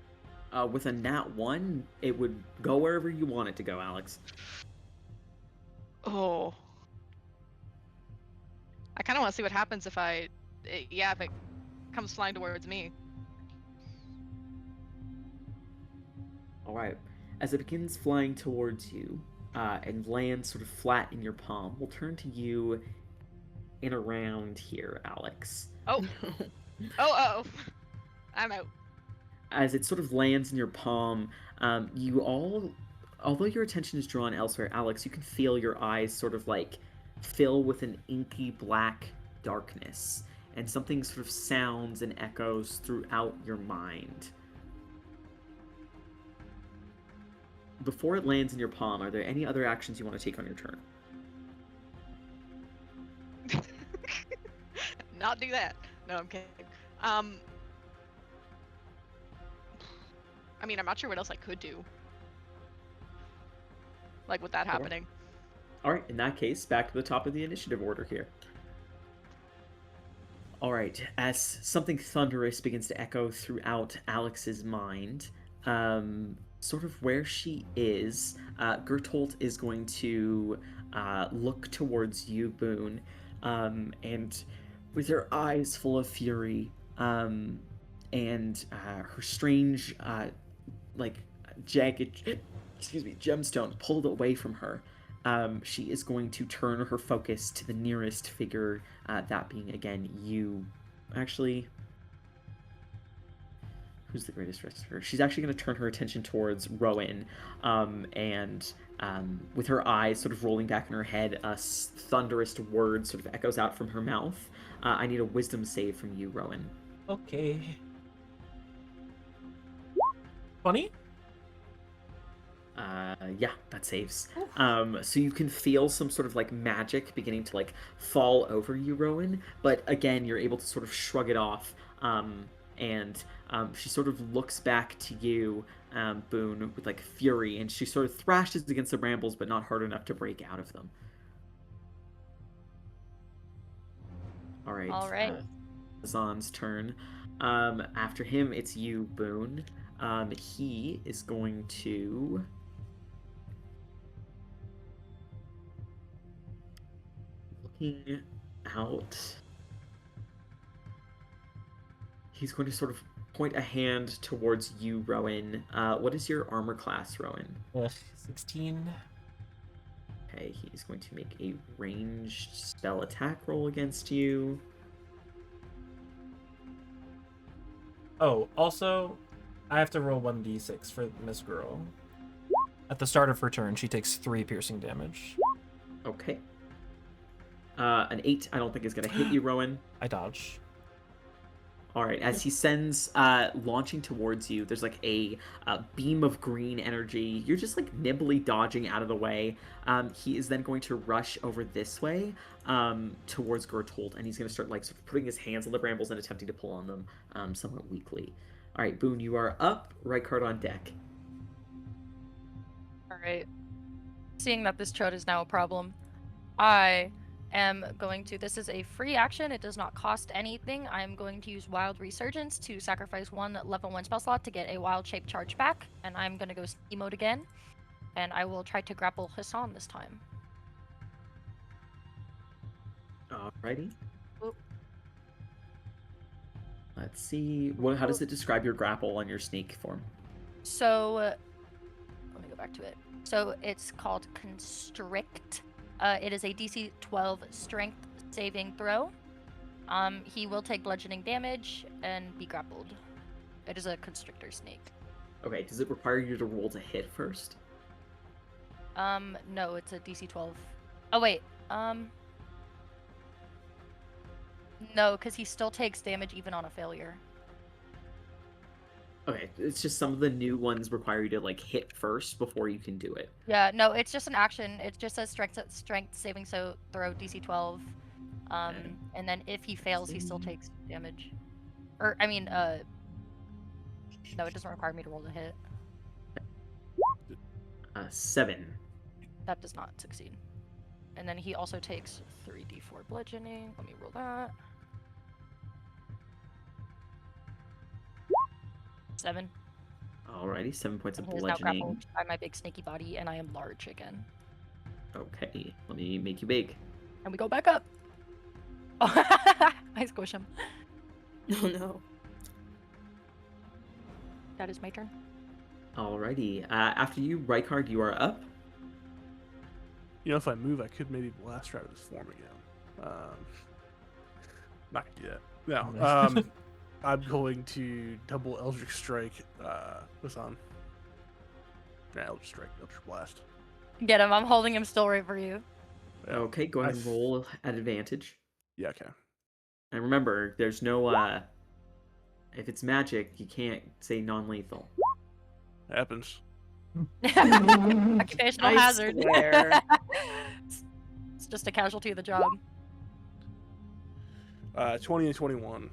With a nat 1, it would go wherever you want it to go, Alex. Oh. I kind of want to see what happens if if it comes flying towards me. All right. As it begins flying towards you and lands sort of flat in your palm, we'll turn to you in around here, Alex. Oh. Oh. I'm out. As it sort of lands in your palm, although your attention is drawn elsewhere, Alex, you can feel your eyes sort of like fill with an inky black darkness, and something sort of sounds and echoes throughout your mind. Before it lands in your palm, are there any other actions you want to take on your turn? Not do that. No, I'm kidding. I mean, I'm not sure what else I could do. Like, with that happening. Alright, in that case, back to the top of the initiative order here. Alright, as something thunderous begins to echo throughout Alex's mind, sort of where she is, Gertolt is going to look towards you, Boone, and with her eyes full of fury, and her strange, jagged, gemstone pulled away from her, she is going to turn her focus to the nearest figure, that being, again, you. Actually, who's the greatest rest of her? She's actually going to turn her attention towards Rowan, and with her eyes sort of rolling back in her head, a thunderous word sort of echoes out from her mouth. I need a wisdom save from you, Rowan. Okay. 20? Yeah, that saves. So you can feel some sort of like magic beginning to like fall over you, Rowan, but again, you're able to sort of shrug it off, and she sort of looks back to you, Boone, with like fury, and she sort of thrashes against the brambles, but not hard enough to break out of them. All right. Zan's turn. After him, it's you, Boone. He is going to... Looking out... He's going to sort of point a hand towards you, Rowan. What is your armor class, Rowan? 16. Okay, he's going to make a ranged spell attack roll against you. Oh, also, I have to roll 1d6 for Miss Girl. At the start of her turn, she takes 3 piercing damage. Okay. An 8, I don't think is going to hit you, Rowan. I dodge. Alright, as he sends, launching towards you, there's like a beam of green energy. You're just like nimbly dodging out of the way. He is then going to rush over this way, towards Gertolt, and he's going to start like sort of putting his hands on the brambles and attempting to pull on them, somewhat weakly. All right, Boone, you are up. Rykard on deck. All right. Seeing that this chode is now a problem, I am going to. This is a free action. It does not cost anything. I'm going to use Wild Resurgence to sacrifice 1 level 1 spell slot to get a Wild Shape charge back, and I'm going to go sneaky mode again, and I will try to grapple Hassan this time. Alrighty. Oop. Let's see. How does it describe your grapple on your snake form? So, let me go back to it. So it's called Constrict. It is a DC 12 Strength saving throw. He will take bludgeoning damage and be grappled. It is a Constrictor snake. Okay, does it require you to roll to hit first? No, it's a DC 12. Oh, wait. No, because he still takes damage even on a failure. Okay, it's just some of the new ones require you to like hit first before you can do it. Yeah, no, it's just an action. It just says strength saving throw DC 12. Okay. And then if he fails, he still takes damage. Or I mean, no, it doesn't require me to roll to hit. 7. That does not succeed. And then he also takes 3d4 bludgeoning. Let me roll that. 7. Alrighty, 7 points of He is now bludgeoning. grappled by my big snaky body, and I am large again. Okay, let me make you big. And we go back up. Oh, I squish him. Oh no. That is my turn. Alrighty, after you, Rykard, you are up. You know, if I move, I could maybe blast her out of his form again. Not gonna do that. No. I'm going to double Eldritch Strike Hassan. Eldritch Strike, Eldritch Blast. Get him. I'm holding him still right for you. Yeah. Okay, go ahead and roll at advantage. Yeah, okay. And remember, there's no, if it's magic, you can't say non-lethal. Happens. Occupational hazard. Swear. It's just a casualty of the job. 20 and 21.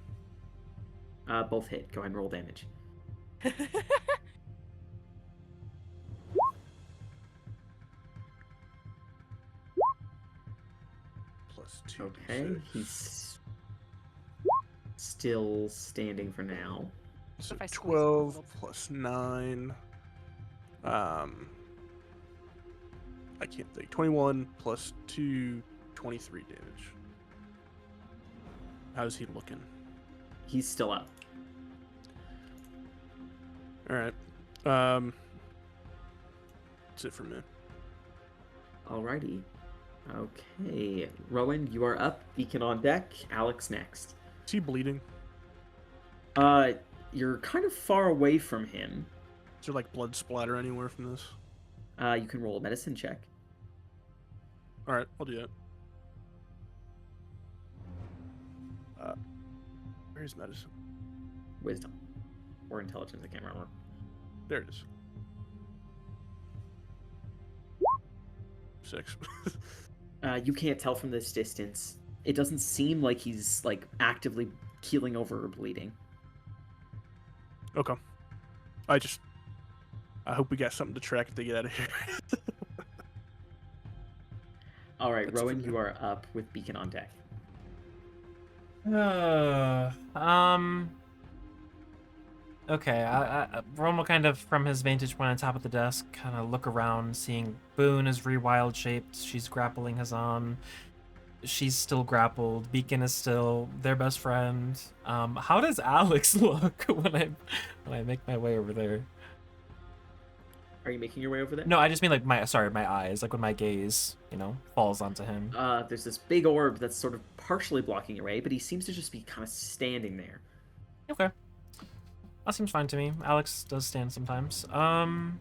Both hit. Go ahead and roll damage. Plus 2. Okay, he's still standing for now. So If I squeeze 12 him plus 9. I can't think. 21 plus 2, 23 damage. How's he looking? He's still up. Alright. That's it for me. Alrighty. Okay, Rowan, you are up. Beacon on deck. Alex next. Is he bleeding? You're kind of far away from him. Is there like blood splatter anywhere from this? You can roll a medicine check. Alright, I'll do that. Where's medicine? Wisdom. Or intelligence, I can't remember. There it is. 6. You can't tell from this distance. It doesn't seem like he's, like, actively keeling over or bleeding. Okay. I hope we got something to track if they get out of here. Alright, That's Rowan, for you me. are up with Beacon on deck. Okay, Rowan will kind of, from his vantage point on top of the desk, kind of look around, seeing Boone is re-wild shaped. She's grappling Hassan. She's still grappled. Beacon is still their best friend. How does Alex look when I make my way over there? Are you making your way over there? No, I just mean like my eyes, like when my gaze, falls onto him. There's this big orb that's sort of partially blocking your way, but he seems to just be kind of standing there. Okay. That seems fine to me. Alex does stand sometimes. Whoa.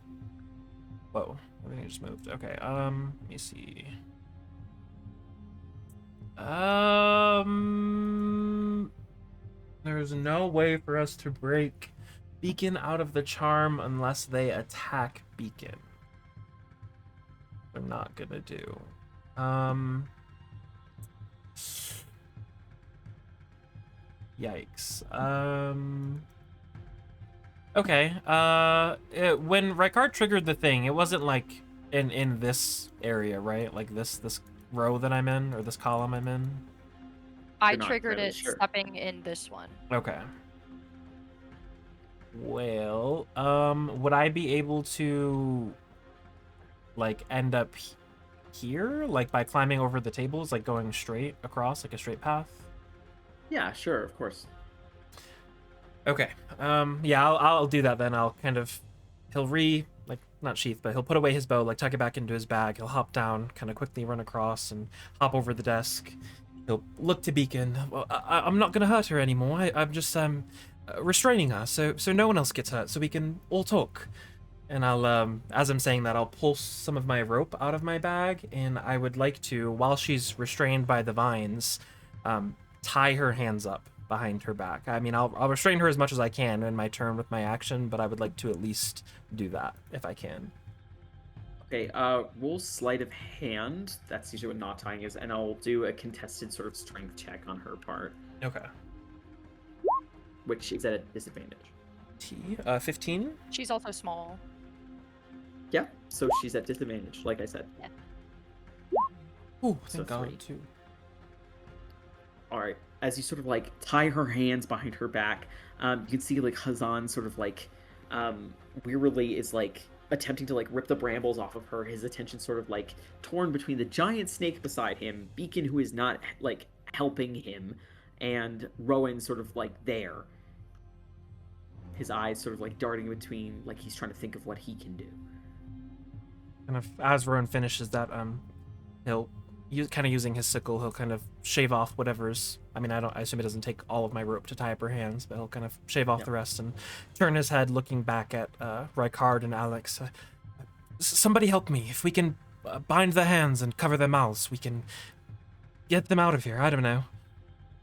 Everything just moved. Okay, let me see. There's no way for us to break Beacon out of the charm unless they attack Beacon. We're not gonna do. Yikes. Okay. When Rykard triggered the thing, it wasn't like in this area, right? Like this row that I'm in, or this column I'm in. I triggered it stepping in this one. Okay. Well, would I be able to like end up here, like by climbing over the tables, like going straight across, like a straight path? Yeah, sure, of course. Okay. Yeah, I'll do that then. He'll not sheath, but he'll put away his bow, like tuck it back into his bag. He'll hop down, kind of quickly run across and hop over the desk. He'll look to Beacon. Well, I'm not gonna hurt her anymore. I'm just restraining her, so no one else gets hurt, so we can all talk. And I'll as I'm saying that, I'll pull some of my rope out of my bag, and I would like to, while she's restrained by the vines, tie her hands up behind her back. I mean, I'll restrain her as much as I can in my turn with my action, but I would like to at least do that if I can. Okay, roll sleight of hand. That's usually what not tying is, and I'll do a contested sort of strength check on her part. Okay. Which is at a disadvantage. 15? She's also small. Yeah, so she's at disadvantage, like I said. Yeah. Ooh, thank God, 3. too. Alright, as you sort of like tie her hands behind her back, you can see like Hazan sort of like wearily is like attempting to like rip the brambles off of her, his attention sort of like torn between the giant snake beside him, Beacon who is not like helping him, and Rowan sort of like there. His eyes sort of like darting between, like he's trying to think of what he can do. Kind of as Rowan finishes that, he'll kind of using his sickle, he'll kind of shave off whatever's. I mean, I assume it doesn't take all of my rope to tie up her hands, but he'll kind of shave off the rest and turn his head, looking back at Rykard and Alex. Somebody help me! If we can bind the hands and cover their mouths, we can get them out of here. I don't know.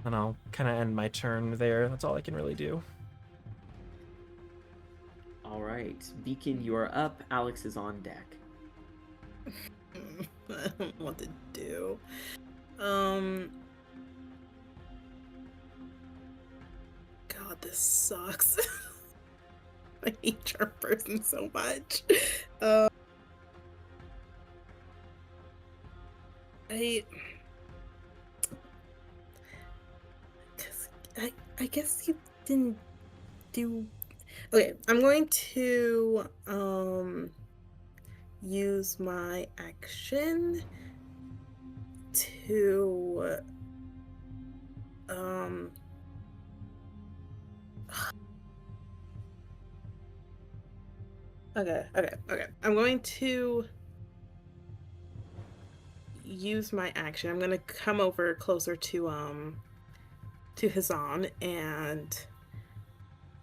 And I'll kind of end my turn there. That's all I can really do. All right, Beacon, you are up. Alex is on deck. I don't know what to do. God, this sucks. I hate Charm Person so much. I guess you didn't do. Okay, I'm going to use my action to okay. I'm going to use my action. I'm going to come over closer to Hazan, and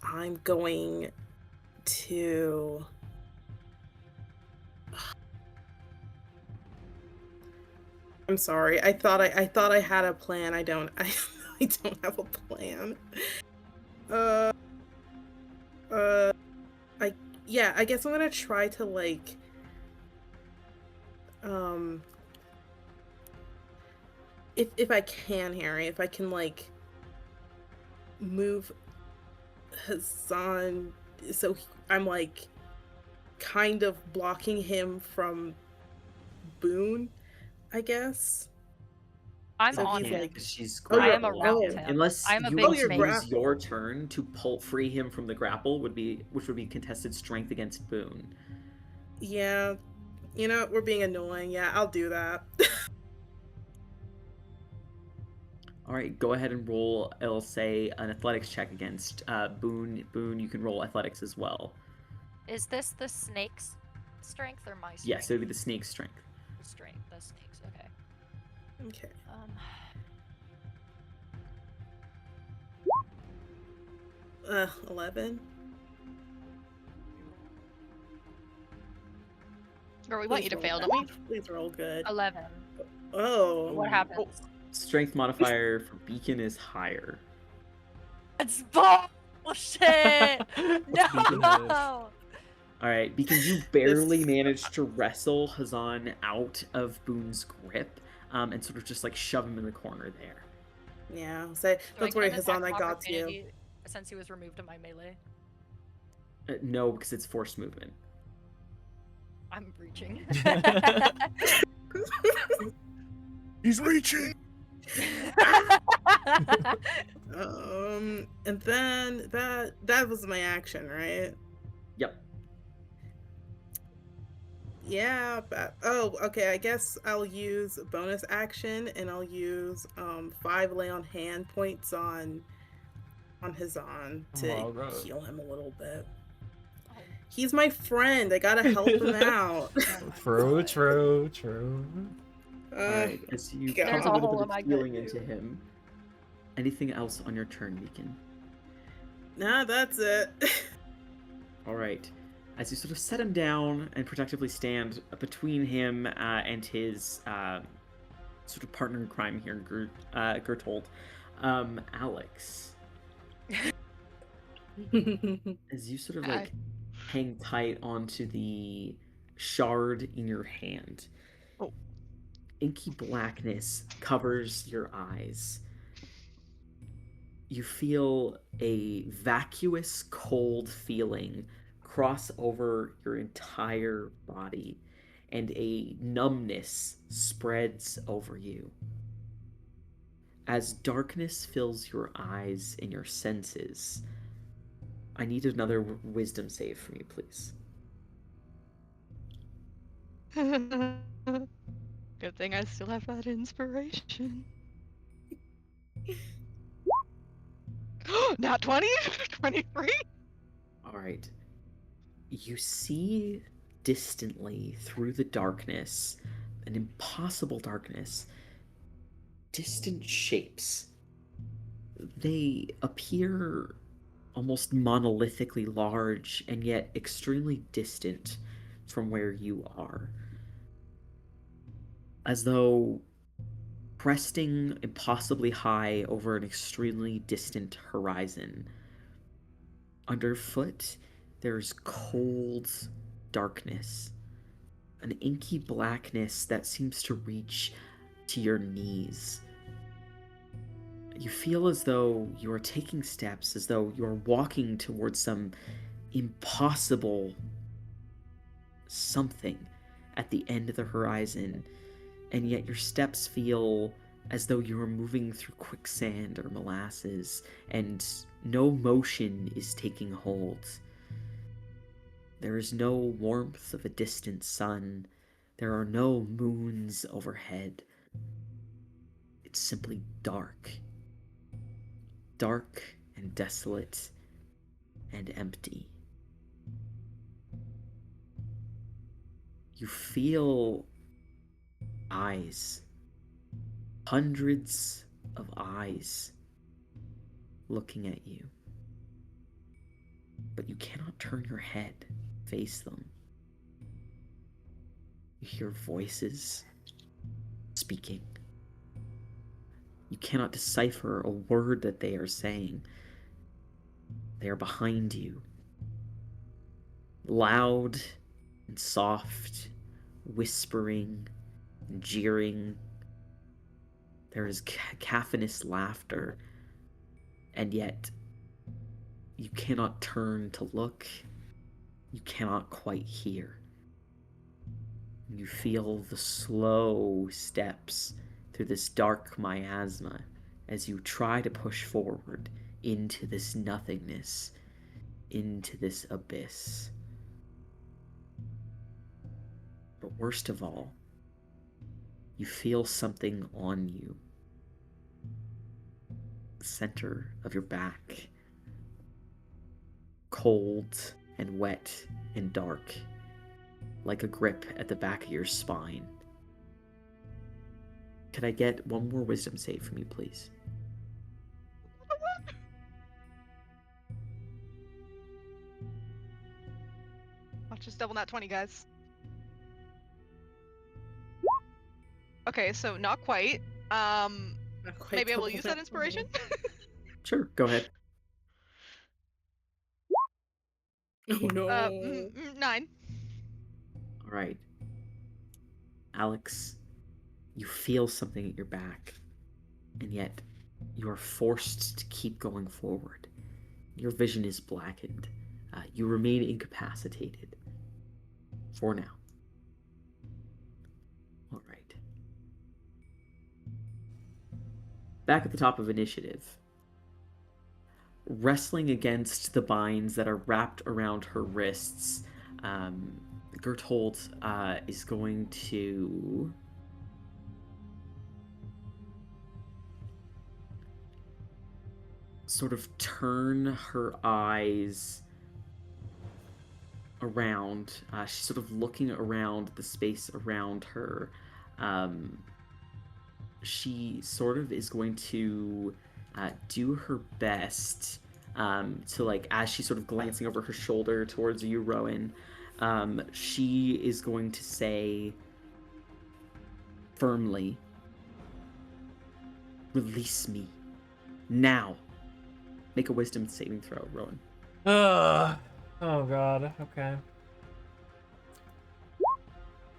I'm going to I'm sorry. I thought I had a plan. I don't have a plan. I guess I'm gonna try to like if I can, Harry, if I can like move Hazan so I'm like kind of blocking him from Boone, I guess. I'm so on him. Like, she's I am around him. Unless I'm a you big want to snake. use your turn to pull free him from the grapple, which would be contested strength against Boone. Yeah, you know, we're being annoying. Yeah, I'll do that. All right, go ahead and roll. It'll say an athletics check against Boone. Boone, you can roll athletics as well. Is this the snake's strength or my strength? Yes, it would be the snake's strength. Strength, the snake's, okay. Okay. 11. Or we want you to fail, don't we? Please roll good. 11. Oh. What happens? Strength modifier for Beacon is higher. It's bullshit! No! Alright, Beacon, you barely managed to wrestle Hazan out of Boone's grip, and sort of just like shove him in the corner there. Yeah, so don't worry, Hazan, I got you. Since he was removed in my melee. No, because it's forced movement. I'm reaching. He's reaching. And then that was my action, right? Yep. Yeah, but okay, I guess I'll use a bonus action and I'll use 5 lay on hand points on Hazan to heal him a little bit. He's my friend. I gotta help him out. True. Alright, as you pump a little bit of healing into him. Anything else on your turn, Meekin? Nah, that's it. Alright. As you sort of set him down and protectively stand between him and his sort of partner in crime here, Gertold, Alex. As you sort of like hang tight onto the shard in your hand, inky blackness covers your eyes. You feel a vacuous, cold feeling cross over your entire body, and a numbness spreads over you. As darkness fills your eyes and your senses, I need another wisdom save from you, please. Good thing I still have that inspiration. Not 20? 23? Alright. You see distantly through the darkness, an impossible darkness, distant shapes. They appear almost monolithically large and yet extremely distant from where you are. As though cresting impossibly high over an extremely distant horizon. Underfoot, there's cold darkness, an inky blackness that seems to reach to your knees. You feel as though you are taking steps, as though you are walking towards some impossible something at the end of the horizon, and yet your steps feel as though you are moving through quicksand or molasses, and no motion is taking hold. There is no warmth of a distant sun. There are no moons overhead. It's simply dark. Dark and desolate and empty. You feel eyes. Hundreds of eyes looking at you. But you cannot turn your head, face them. You hear voices speaking. You cannot decipher a word that they are saying. They are behind you. Loud and soft, whispering, and jeering. There is cacophonous laughter, and yet you cannot turn to look. You cannot quite hear. You feel the slow steps through this dark miasma as you try to push forward into this nothingness, into this abyss. But worst of all, you feel something on you. The center of your back. Cold and wet and dark, like a grip at the back of your spine. Could I get one more wisdom save from you, please? Watch this double nat 20, guys. Okay, so not quite. Maybe I will use that inspiration. Sure, go ahead. Oh no. 9. All right. Alex, you feel something at your back, and yet you are forced to keep going forward. Your vision is blackened. You remain incapacitated. For now. All right. Back at the top of initiative. Wrestling against the binds that are wrapped around her wrists, Gerthold is going to... sort of turn her eyes around. She's sort of looking around the space around her. She sort of is going to do her best to, like, as she's sort of glancing over her shoulder towards you, Rowan, she is going to say firmly, "Release me. Now." Make a wisdom saving throw, Rowan. Oh god, okay.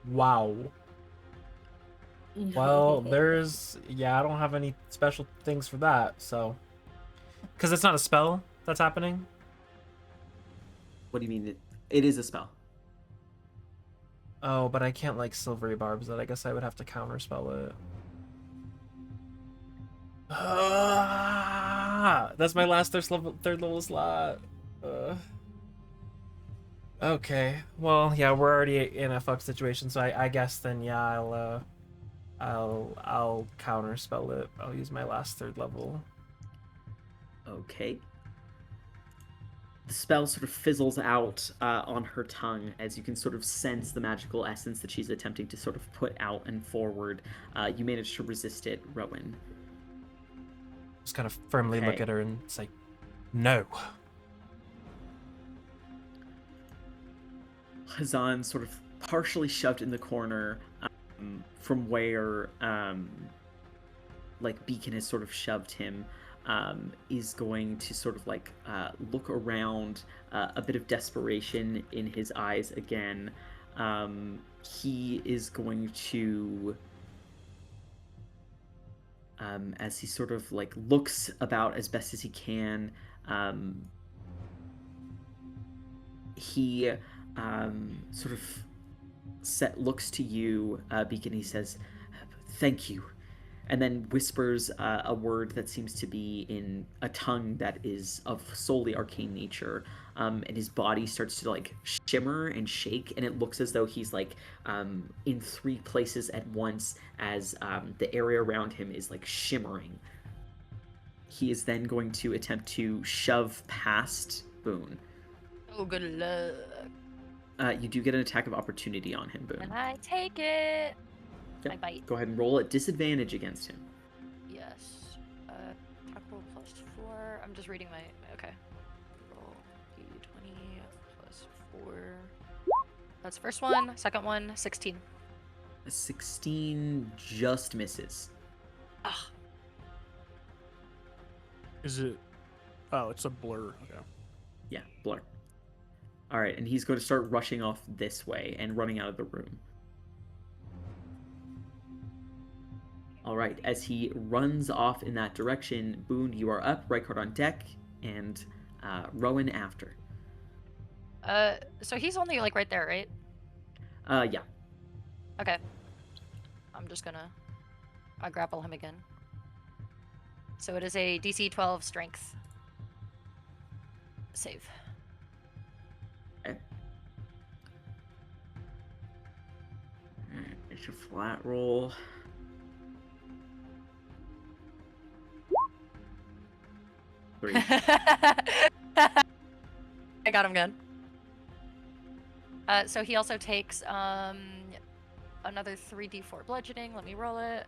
Wow. Well, I don't have any special things for that, so. Because it's not a spell that's happening? What do you mean? It is a spell. Oh, but I can't, like, silvery barbs that. I guess I would have to counterspell it. That's my last third level slot. Okay. Well, yeah, we're already in a fuck situation, so I guess then, yeah, I'll counterspell it. I'll use my last third level. Okay. The spell sort of fizzles out on her tongue as you can sort of sense the magical essence that she's attempting to sort of put out and forward. You manage to resist it, Rowan. Just kind of firmly look at her and say, no. Hazan sort of partially shoved in the corner from where like Beacon has sort of shoved him, is going to sort of like look around, a bit of desperation in his eyes again. He is going to, as he sort of like looks about as best as he can, he sort of looks to you, Beacon. He says, "Thank you," and then whispers a word that seems to be in a tongue that is of solely arcane nature, and his body starts to like shimmer and shake, and it looks as though he's like in three places at once as the area around him is like shimmering. He is then going to attempt to shove past Boone. Oh, good luck. You do get an attack of opportunity on him, Boone. And I take it. Yep. I bite. Go ahead and roll at disadvantage against him. Yes. Attack roll +4. I'm just reading my. Okay. Roll d20 +4. That's first one. Second one, 16. A 16 just misses. Ugh. Is it? Oh, it's a blur. Okay. Yeah, blur. All right, and he's going to start rushing off this way and running out of the room. All right, as he runs off in that direction, Boone, you are up, Rykard on deck, and Rowan after. So he's only like right there, right? Yeah. Okay. I'm just gonna grapple him again. So it is a DC 12 strength save. Okay. It's a flat roll. Three. I got him good. So he also takes another 3d4 bludgeoning. Let me roll it.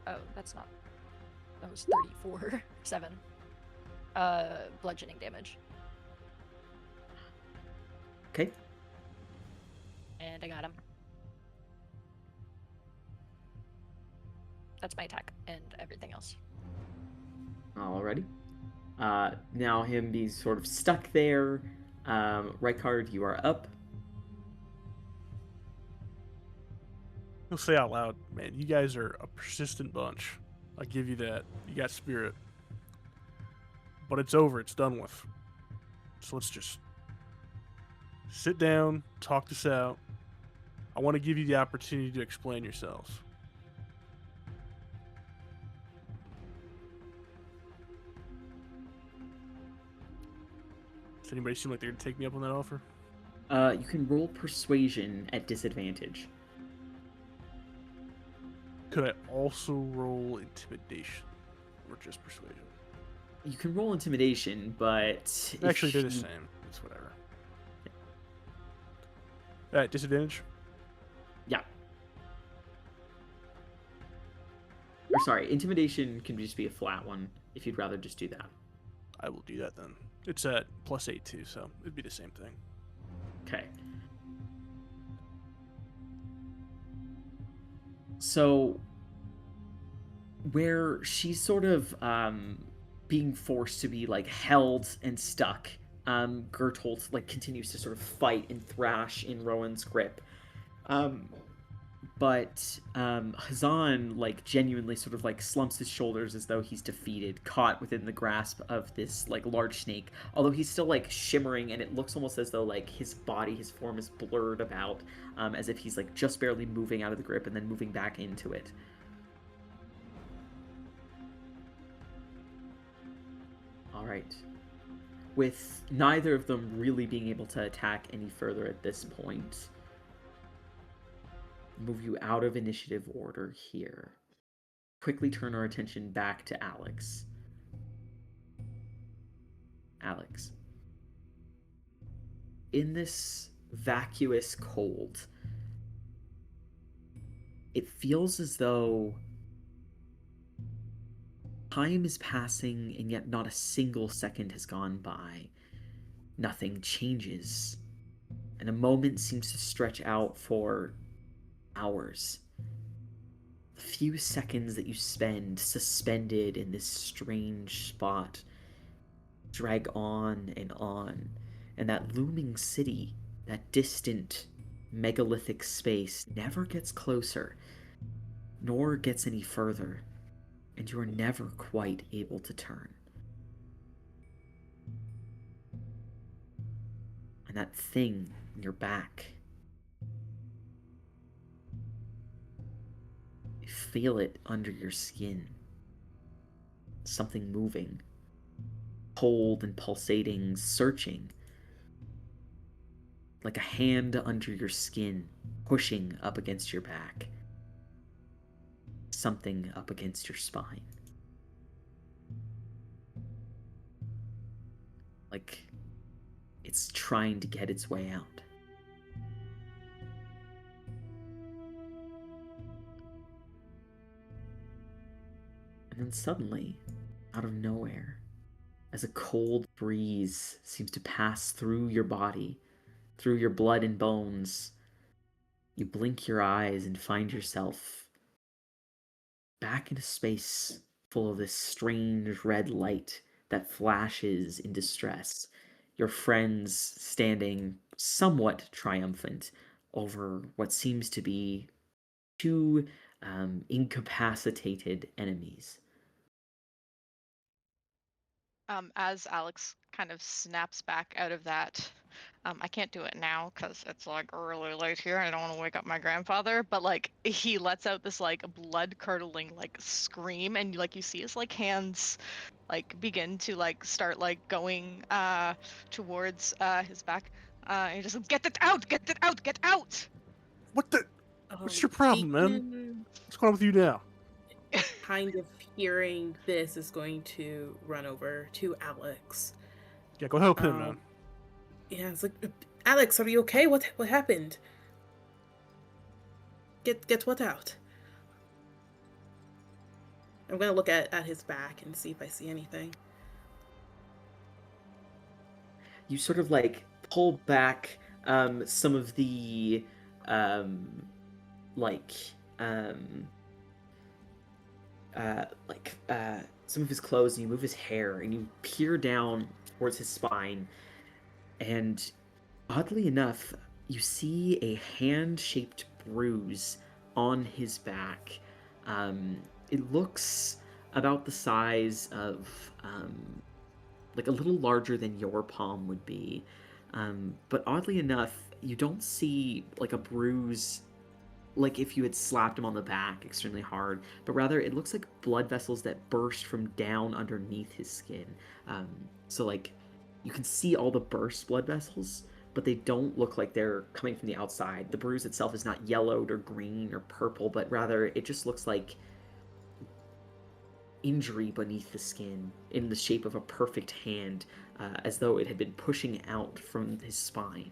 Oh, that's not. That was 34. 7. Bludgeoning damage. Okay. And I got him. That's my attack and everything else. Alrighty. Now him being sort of stuck there. Rykard, you are up. He'll say out loud, man, you guys are a persistent bunch. I give you that. You got spirit. but it's over. It's done with. So let's just sit down, talk this out. I want to give you the opportunity to explain yourselves. Does anybody seem like they're going to take me up on that offer? You can roll persuasion at disadvantage. Could I also roll intimidation? Or just persuasion? You can roll intimidation, but... Actually, they're the same. It's whatever. At disadvantage? Yeah. Or sorry, intimidation can just be a flat one, if you'd rather just do that. I will do that then. It's at +8 too, so it'd be the same thing. Okay. So, where she's sort of being forced to be like held and stuck, Gertolt like continues to sort of fight and thrash in Rowan's grip. But Hazan like genuinely sort of like slumps his shoulders as though he's defeated, caught within the grasp of this like large snake. Although he's still like shimmering, and it looks almost as though like his body, his form is blurred about, as if he's like just barely moving out of the grip and then moving back into it. All right. With neither of them really being able to attack any further at this point, move you out of initiative order here. Quickly turn our attention back to Alex. Alex. In this vacuous cold, it feels as though time is passing and yet not a single second has gone by. Nothing changes. And a moment seems to stretch out for hours. The few seconds that you spend suspended in this strange spot drag on, and that looming city, that distant megalithic space, never gets closer, nor gets any further, and you are never quite able to turn. And that thing in your back, feel it under your skin. Something moving, cold and pulsating, searching, like a hand under your skin, pushing up against your back. Something up against your spine. Like it's trying to get its way out. And then suddenly, out of nowhere, as a cold breeze seems to pass through your body, through your blood and bones, you blink your eyes and find yourself back in a space full of this strange red light that flashes in distress. Your friends standing somewhat triumphant over what seems to be two incapacitated enemies. As Alex kind of snaps back out of that, I can't do it now because it's like really late here and I don't want to wake up my grandfather, but like he lets out this like blood curdling like scream, and like you see his like hands like begin to like start like going towards his back, and he just get it out, get it out, get out. What the? What's your problem, man? What's going on with you now? Kind of hearing this is going to run over to Alex. Yeah, go help him, man. Yeah, it's like, Alex, are you okay? What happened? Get what out? I'm gonna look at his back and see if I see anything. You sort of like pull back some of the some of his clothes, and you move his hair, and you peer down towards his spine, and oddly enough, you see a hand-shaped bruise on his back. It looks about the size of like a little larger than your palm would be. But oddly enough, you don't see like a bruise like if you had slapped him on the back extremely hard, but rather it looks like blood vessels that burst from down underneath his skin. So like you can see all the burst blood vessels, but they don't look like they're coming from the outside. The bruise itself is not yellowed or green or purple, but rather it just looks like injury beneath the skin in the shape of a perfect hand, as though it had been pushing out from his spine.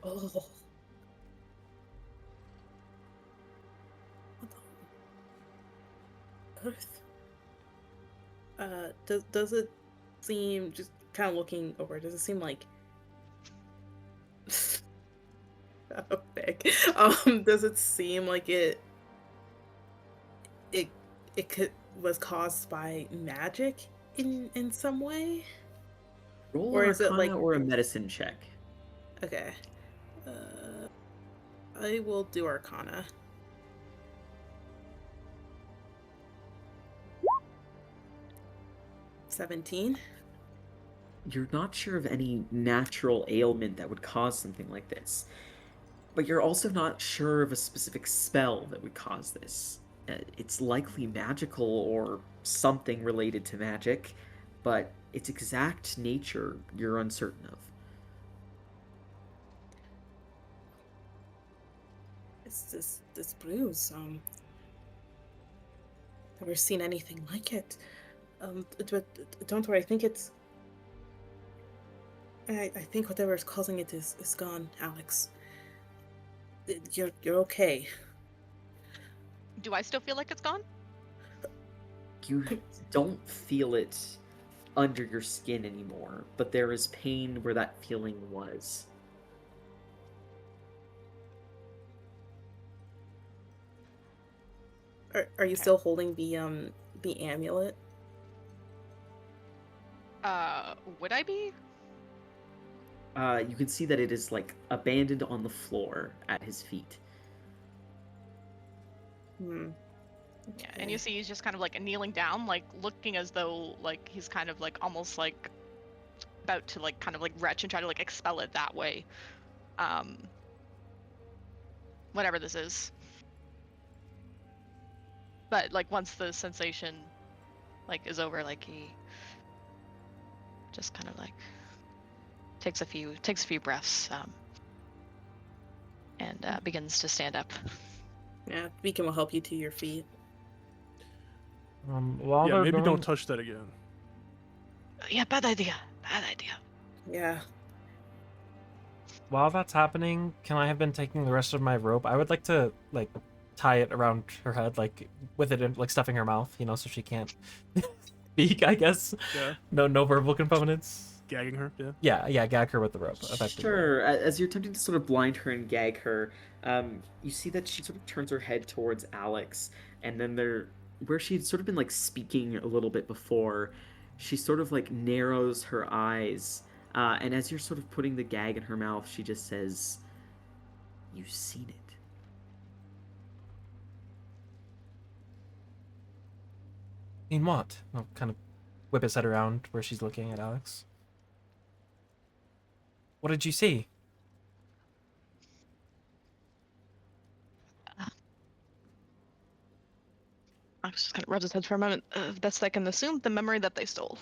Oh. Earth. Does it seem, just kind of looking over, does it seem like big? Does it seem like it was caused by magic in some way? Roll or is it like or a medicine check? Okay. I will do Arcana. 17. You're not sure of any natural ailment that would cause something like this, but you're also not sure of a specific spell that would cause this. It's likely magical or something related to magic, but its exact nature you're uncertain of. It's this bruise. Never seen anything like it. Don't worry. I think it's. I think whatever is causing it is gone, Alex. You're okay. Do I still feel like it's gone? You don't feel it under your skin anymore, but there is pain where that feeling was. Are you still holding the amulet? Would I be? You can see that it is like abandoned on the floor at his feet. Okay. Yeah, and you see he's just kind of like kneeling down, like looking as though like he's kind of like almost like about to like kind of like retch and try to like expel it that way. Whatever this is. But like once the sensation like is over, like he just kind of like takes a few breaths and begins to stand up. Yeah, Beacon will help you to your feet. Maybe don't touch that again. Yeah, bad idea. Yeah. While that's happening, can I have been taking the rest of my rope? I would like to like tie it around her head, like with it in, like stuffing her mouth, you know, so she can't speak. I guess. Yeah. No verbal components. Gagging her. Yeah. Gag her with the rope. Effectively. Sure. As you're attempting to sort of blind her and gag her, you see that she sort of turns her head towards Alex, and then where she'd sort of been like speaking a little bit before, she sort of like narrows her eyes, and as you're sort of putting the gag in her mouth, she just says, "You've seen it." Mean what? I'll kind of whip his head around where she's looking at Alex. What did you see? Alex just kind of rubs his head for a moment. Best I can assume, the memory that they stole.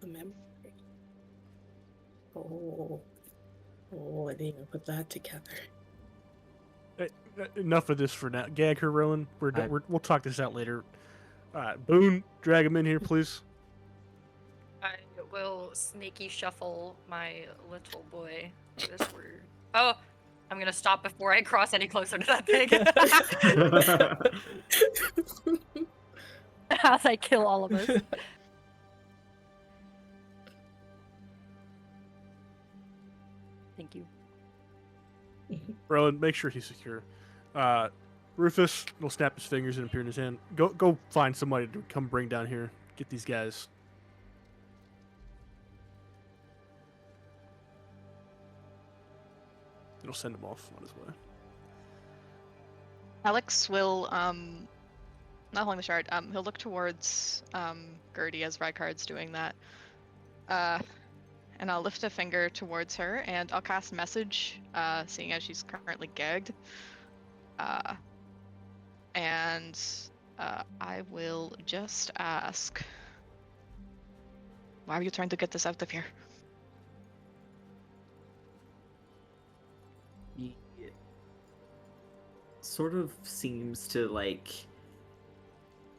The memory? Oh, I didn't even put that together. Enough of this for now. Gag her, Rowan. We'll talk this out later. Boone, drag him in here, please. I will sneaky shuffle my little boy. This word. Oh, I'm gonna stop before I cross any closer to that thing. As I kill all of us. Thank you. Rowan, make sure he's secure. Rufus will snap his fingers and appear in his hand. Go find somebody to come bring down here. Get these guys. It'll send him off on his way. Alex will Not holding the shard. He'll look towards Gertie as Rykard's doing that. And I'll lift a finger towards her, and I'll cast message, seeing as she's currently gagged. And I will just ask, why are you trying to get this out of here? He sort of seems to like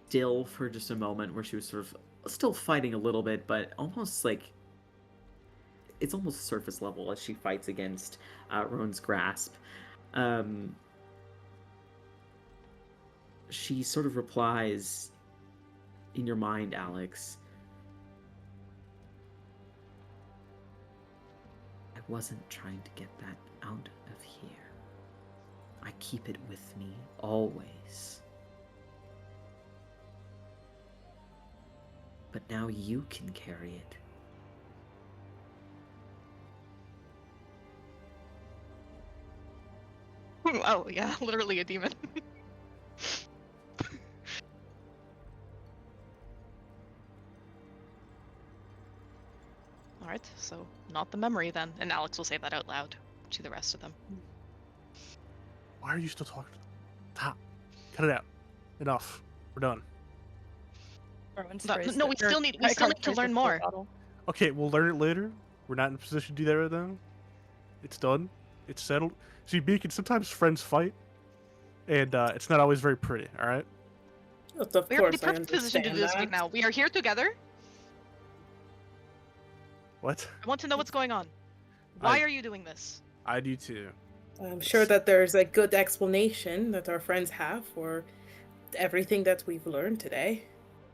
still for just a moment, where she was sort of still fighting a little bit, but almost like it's almost surface level as she fights against Rowan's grasp. She sort of replies, in your mind, Alex, I wasn't trying to get that out of here. I keep it with me always. But now you can carry it. Oh, yeah, literally a demon. Alright, so not the memory then. And Alex will say that out loud to the rest of them. Why are you still talking? Stop. Cut it out. Enough. We're done. No, we still need to learn more. Okay, we'll learn it later. We're not in a position to do that right now. It's done. It's settled. See, Beacon, sometimes friends fight, and it's not always very pretty, alright? Of We're in the perfect position to do this right now. We are here together. What? I want to know what's going on. Why are you doing this? I do too. I'm sure that there's a good explanation that our friends have for everything that we've learned today.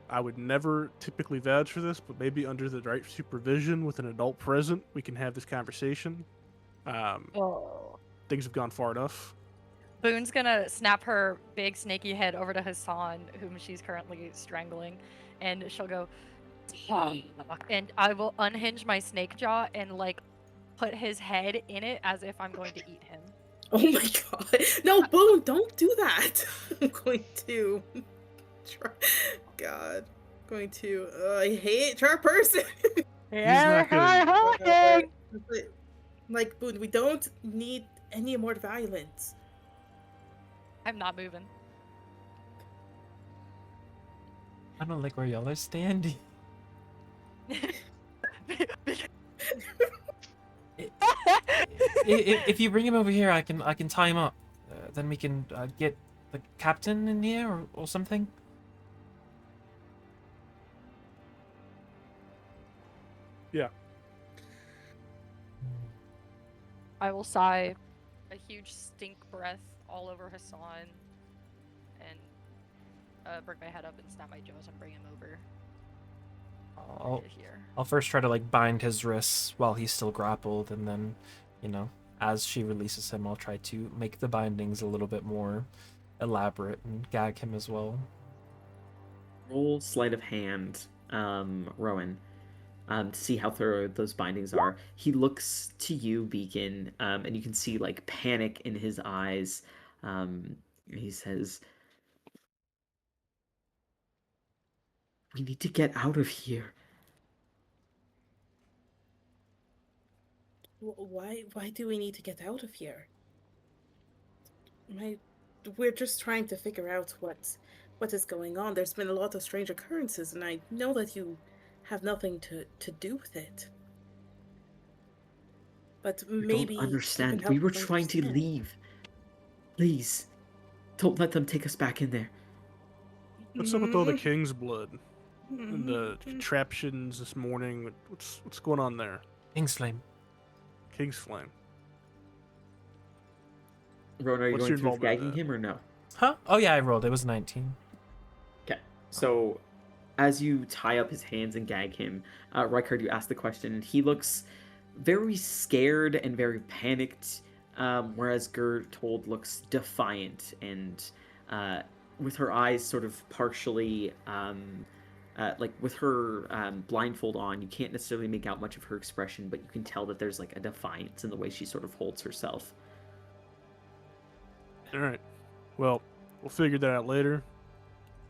I would never typically vouch for this, but maybe under the right supervision with an adult present, we can have this conversation. Things have gone far enough. Boone's gonna snap her big snaky head over to Hassan, whom she's currently strangling, and she'll go, and I will unhinge my snake jaw and like put his head in it as if I'm going to eat him. Oh my god. No, Boone, don't do that. I'm going to try. God. I'm going to I hate your person. Yeah, like, Boone, we don't need any more violence. I'm not moving. I don't like where y'all are standing. If you bring him over here, I can tie him up. Then we can get the captain in here or something. Yeah. I will sigh a huge stink breath all over Hassan and bring my head up and snap my jaws and bring him over. I'll first try to like bind his wrists while he's still grappled, and then, as she releases him, I'll try to make the bindings a little bit more elaborate and gag him as well. Roll sleight of hand, Rowan, to see how thorough those bindings are. He looks to you, Beacon, and you can see like panic in his eyes. He says, "We need to get out of here." Why do we need to get out of here? We're just trying to figure out what is going on. There's been a lot of strange occurrences, and I know that you have nothing to do with it. But maybe you don't understand. We were trying to leave. Please, don't let them take us back in there. What's up with all the king's blood and the contraptions this morning? What's going on there? King's flame. King's flame. Rowan, are you going through gagging him or no? Huh? Oh yeah, I rolled. It was 19. Okay, so as you tie up his hands and gag him, Rykard, you ask the question, and he looks very scared and very panicked, whereas Gertold looks defiant and with her eyes sort of partially, like with her blindfold on, you can't necessarily make out much of her expression, but you can tell that there's like a defiance in the way she sort of holds herself. All right. Well, we'll figure that out later.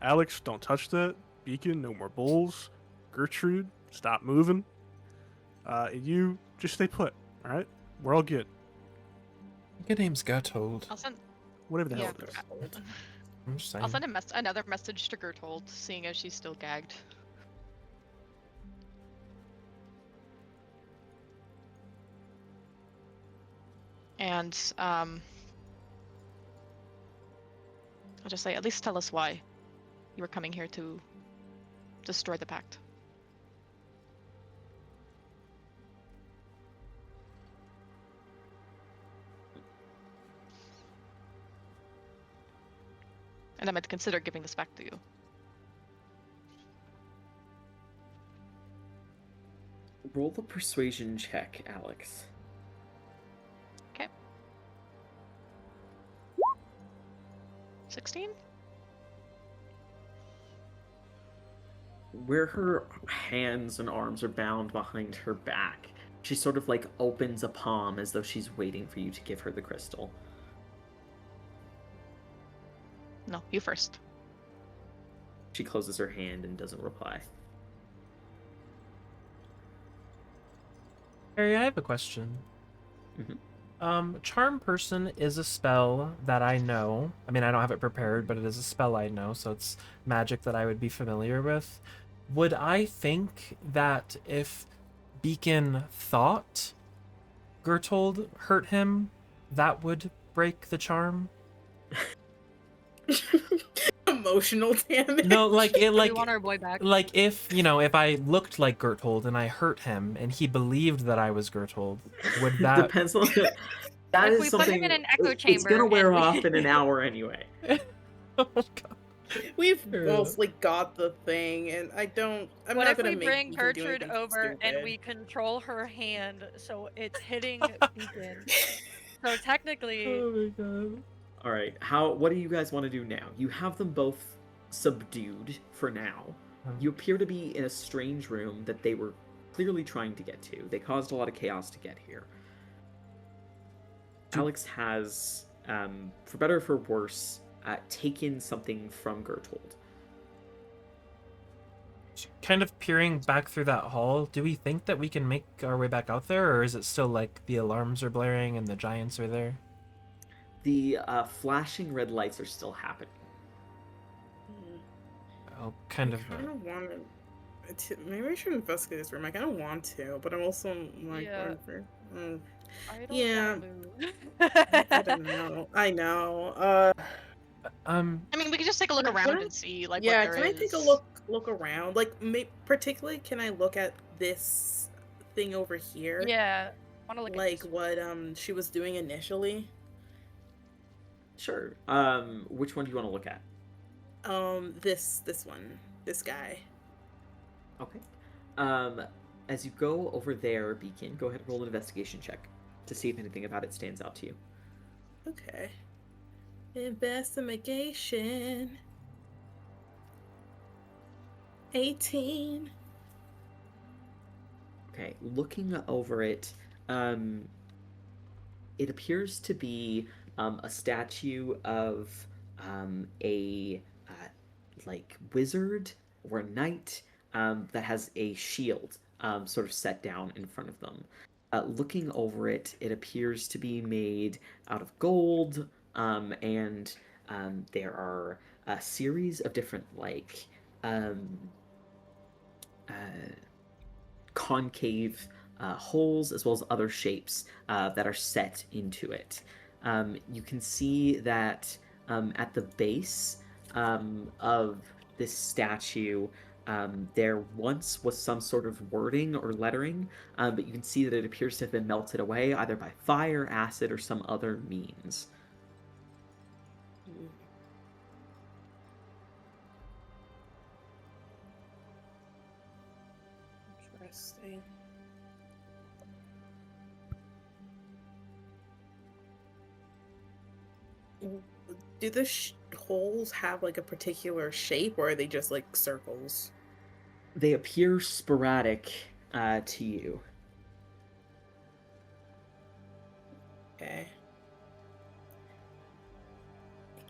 Alex, don't touch that. Beacon, no more bulls. Gertrude, stop moving. And you, just stay put, alright? We're all good. Your name's Gertold. I'll send. Whatever the Yeah. hell it is. I'm just saying. I'll send another message to Gertold, seeing as she's still gagged. And I'll just say, at least tell us why you were coming here to destroy the pact. And I might consider giving this back to you. Roll the persuasion check, Alex. Okay. 16? Where her hands and arms are bound behind her back, she sort of like opens a palm as though she's waiting for you to give her the crystal. No, you first. She closes her hand and doesn't reply. Harry, I have a question. Charm Person is a spell that I know. I mean, I don't have it prepared, but it is a spell I know, so it's magic that I would be familiar with. Would I think that if Beacon thought Gertold hurt him, that would break the charm? Emotional damage. No, like it, like we want our boy back. Like if if I looked like Gertold and I hurt him and he believed that I was Gertold, would that depends on that if is we something put him in an echo chamber, it's gonna wear and we- off in an hour anyway. Oh my God. We've mostly got the thing, and I'm What not if gonna we make bring Beacon do Gertrude anything over and stupid. we control her hand so it's hitting Beacon? So technically, Oh my God. All right, what do you guys want to do now? You have them both subdued for now. You appear to be in a strange room that they were clearly trying to get to. They caused a lot of chaos to get here. Alex has, for better or for worse, taken something from Gertold. Kind of peering back through that hall, do we think that we can make our way back out there, or is it still like the alarms are blaring and the giants are there? The flashing red lights are still happening. I'll kind of. I don't want to. Maybe I should investigate this room. I kind of want to, but I'm also like, Yeah. I don't Yeah. wanna I don't know. I know. I mean, we could just take a look Can I- around and see, like, Yeah, what there can I is. take a look around? Like, particularly, can I look at this thing over here? Yeah, want to look Like at what she was doing initially. Sure. Which one do you want to look at? This one, this guy. Okay. As you go over there, Beacon, go ahead and roll an investigation check to see if anything about it stands out to you. Okay. Investigation. 18. Okay, looking over it, it appears to be a statue of a like wizard or a knight that has a shield sort of set down in front of them. Looking over it, it appears to be made out of gold, and there are a series of different like concave holes as well as other shapes that are set into it. You can see that at the base of this statue, there once was some sort of wording or lettering, but you can see that it appears to have been melted away either by fire, acid, or some other means. Interesting. Do the holes have like a particular shape, or are they just like circles? They appear sporadic to you. Okay.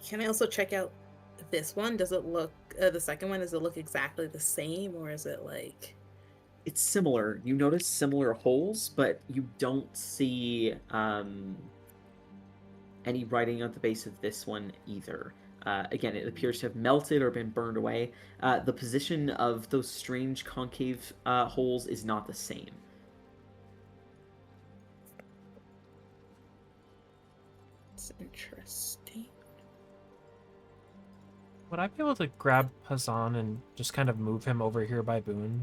Can I also check out this one? Does it look the second one? Does it look exactly the same, or is it like? It's similar. You notice similar holes, but you don't see any writing at the base of this one either. Again, it appears to have melted or been burned away. The position of those strange concave holes is not the same. It's interesting. Would I be able to grab Hassan and just kind of move him over here by Boone?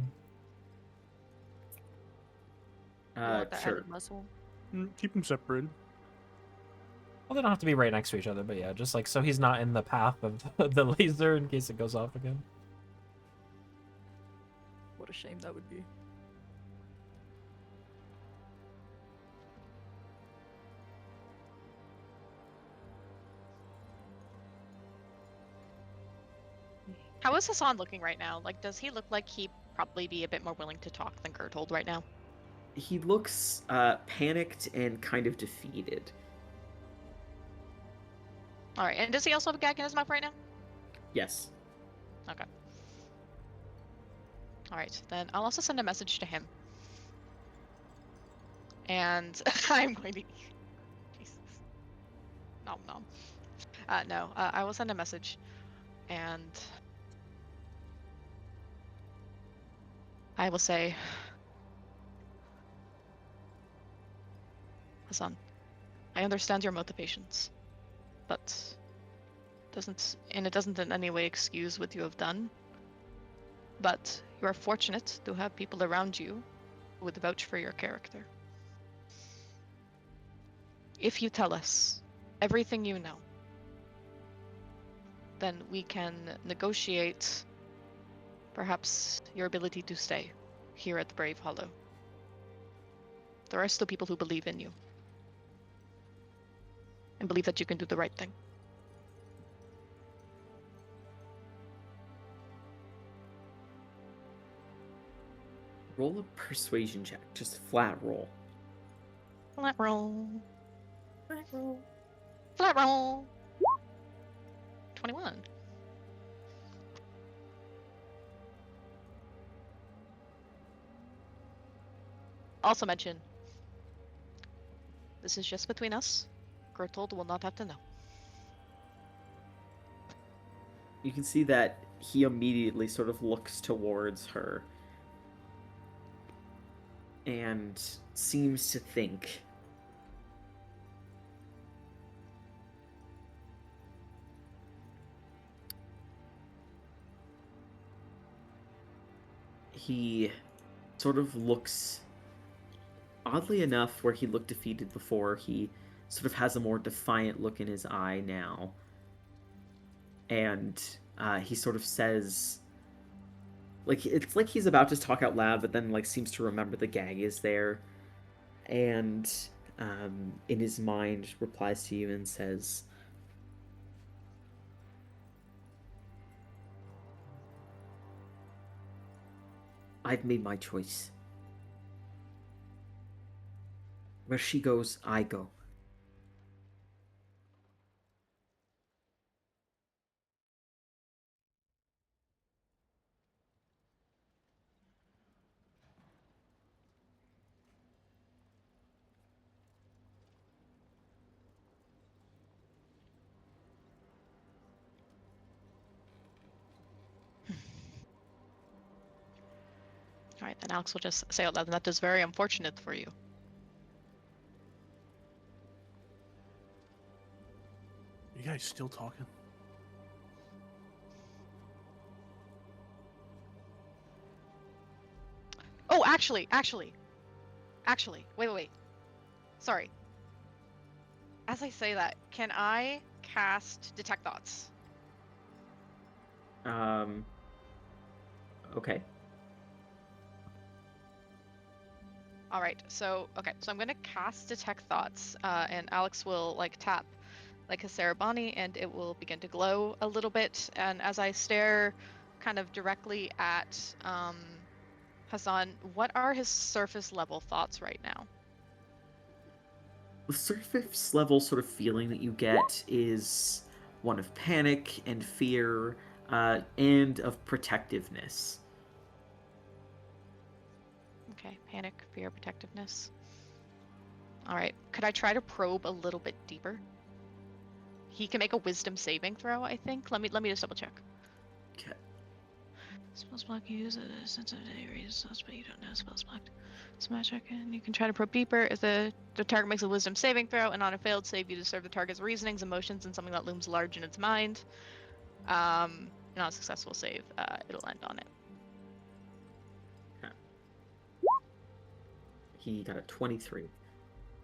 Sure. Keep them separated. Well, they don't have to be right next to each other, but yeah, just like so he's not in the path of the laser in case it goes off again. What a shame that would be. How is Hassan looking right now? Like, does he look like he'd probably be a bit more willing to talk than Gertold right now? He looks panicked and kind of defeated. Alright, and does he also have a gag in his mouth right now? Yes. Okay. Alright, then I'll also send a message to him. And I'm going to... Jesus. Nom nom. No, I will send a message. And... I will say... Hassan, I understand your motivations, but it doesn't in any way excuse what you have done. But you are fortunate to have people around you who would vouch for your character. If you tell us everything you know, then we can negotiate perhaps your ability to stay here at Brave Hollow. There are still people who believe in you. And believe that you can do the right thing. Roll a persuasion check. Just flat roll. Flat roll. Flat roll. Flat roll. 21. Also mention, this is just between us. Gertold will not have to know. You can see that he immediately sort of looks towards her and seems to think. He sort of looks, oddly enough, where he looked defeated before, he sort of has a more defiant look in his eye now. And he sort of says, like, it's like he's about to talk out loud, but then, like, seems to remember the gag is there. And in his mind replies to you and says, I've made my choice. Where she goes, I go. Alright, then Alex will just say out loud, that is very unfortunate for you. You guys still talking? Oh, actually, wait. Sorry. As I say that, can I cast Detect Thoughts? Okay. Alright, so I'm gonna cast Detect Thoughts, and Alex will, like, tap, like, his Sarabani, and it will begin to glow a little bit, and as I stare kind of directly at, Hassan, what are his surface level thoughts right now? The surface level sort of feeling that you get is one of panic and fear, and of protectiveness. Okay, panic, fear, protectiveness. All right, could I try to probe a little bit deeper? He can make a wisdom saving throw, I think. Let me just double check. Okay. Spells block use a sensitive areas, but you don't know spells blocked. Smash check and you can try to probe deeper. If the target makes a wisdom saving throw and on a failed save, you disturb the target's reasonings, emotions, and something that looms large in its mind. And on a successful save, it'll end on it. Okay. He got a 23.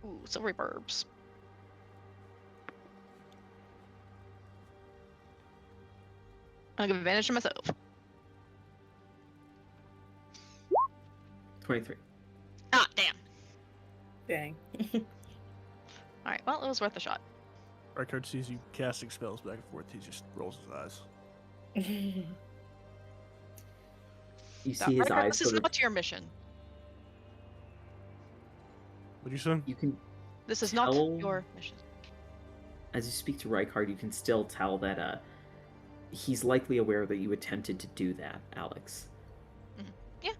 Ooh, so reverbs. I'll give advantage to myself. 23. Ah, damn. Dang. Alright, well, it was worth a shot. Rykard sees you casting spells back and forth. He just rolls his eyes. You see his eyes. This is not your mission. What'd you say? You can. This is not your mission. As you speak to Rykard, you can still tell that he's likely aware that you attempted to do that, Alex. Mm-hmm. Yeah.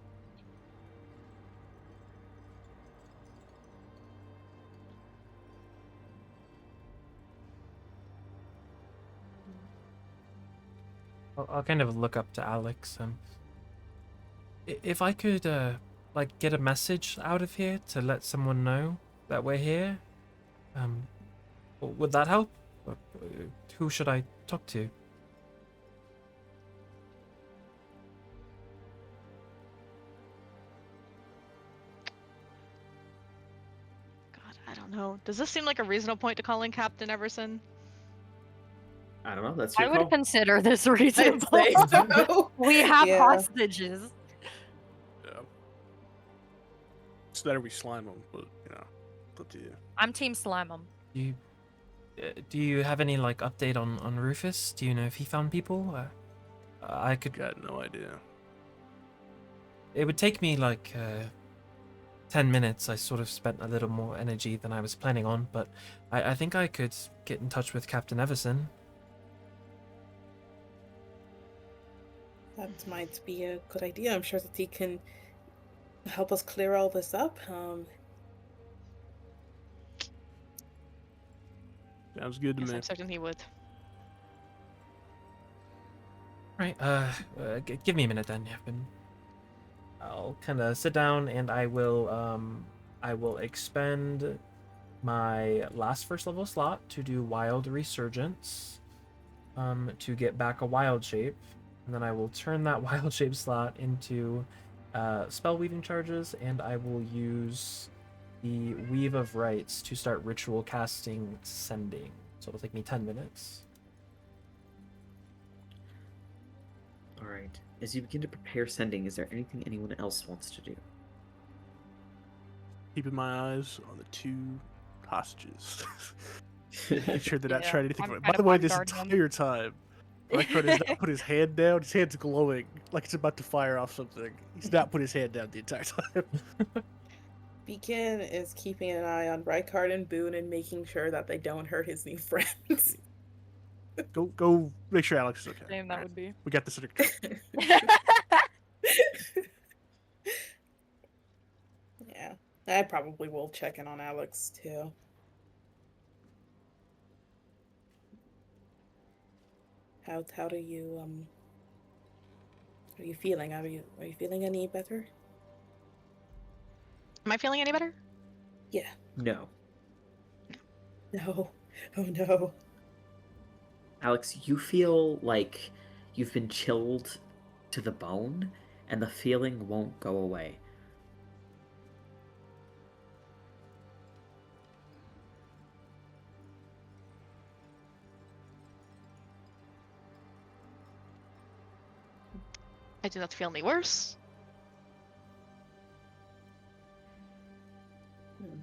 I'll kind of look up to Alex. If I could, like, get a message out of here to let someone know that we're here, would that help? Who should I talk to? God, I don't know. Does this seem like a reasonable point to call in Captain Everson? I don't know. That's your I would call. consider this reasonable. I'd say so. We have Yeah. hostages. Yeah. It's better we slime them, but it's up to you. I'm Team Slime 'em. Do you have any, like, update on Rufus? Do you know if he found people? I could. Got no idea. It would take me like 10 minutes. I sort of spent a little more energy than I was planning on, but I think I could get in touch with Captain Everson. That might be a good idea. I'm sure that he can help us clear all this up. Sounds good to Yes, me. I'm certain he would. Right. Give me a minute then. I'll kind of sit down and I will expend my last first level slot to do Wild Resurgence, to get back a wild shape, and then I will turn that wild shape slot into spell weaving charges, and I will use the Weave of Rites to start ritual casting Sending. So it'll take me 10 minutes. All right. As you begin to prepare Sending, is there anything anyone else wants to do? Keeping my eyes on the 2 hostages. Make sure they're not trying anything. By the way, this entire time, Rykard has not put his hand down. His hand's glowing like it's about to fire off something. He's not put his hand down the entire time. Beacon is keeping an eye on Rykard and Boone and making sure that they don't hurt his new friends. Go make sure Alex is okay. Same that would be. We got this under control. Yeah, I probably will check in on Alex too. How do you are you feeling? Are you feeling any better? Am I feeling any better? Yeah. No. No. Oh no. Alex, you feel like you've been chilled to the bone, and the feeling won't go away. I do not feel any worse.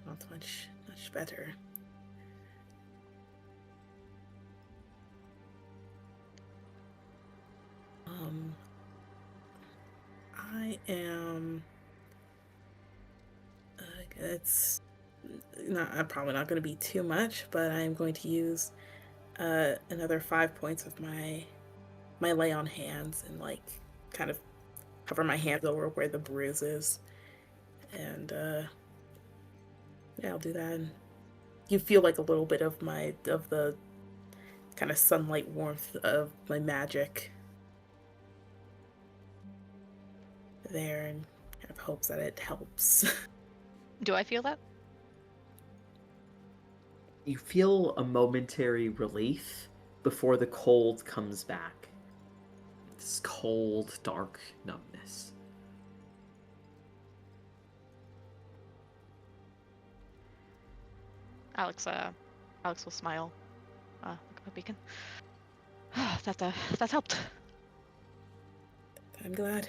Not much better. I am. It's not probably not going to be too much, but I'm going to use another 5 points of my my lay on hands and like kind of cover my hands over where the bruise is. And yeah, I'll do that. And you feel like a little bit of the kind of sunlight warmth of my magic there, and kind of hopes that it helps. Do I feel that? You feel a momentary relief before the cold comes back. This cold, dark numbness. Alex will smile. Look at my beacon. That helped. I'm glad.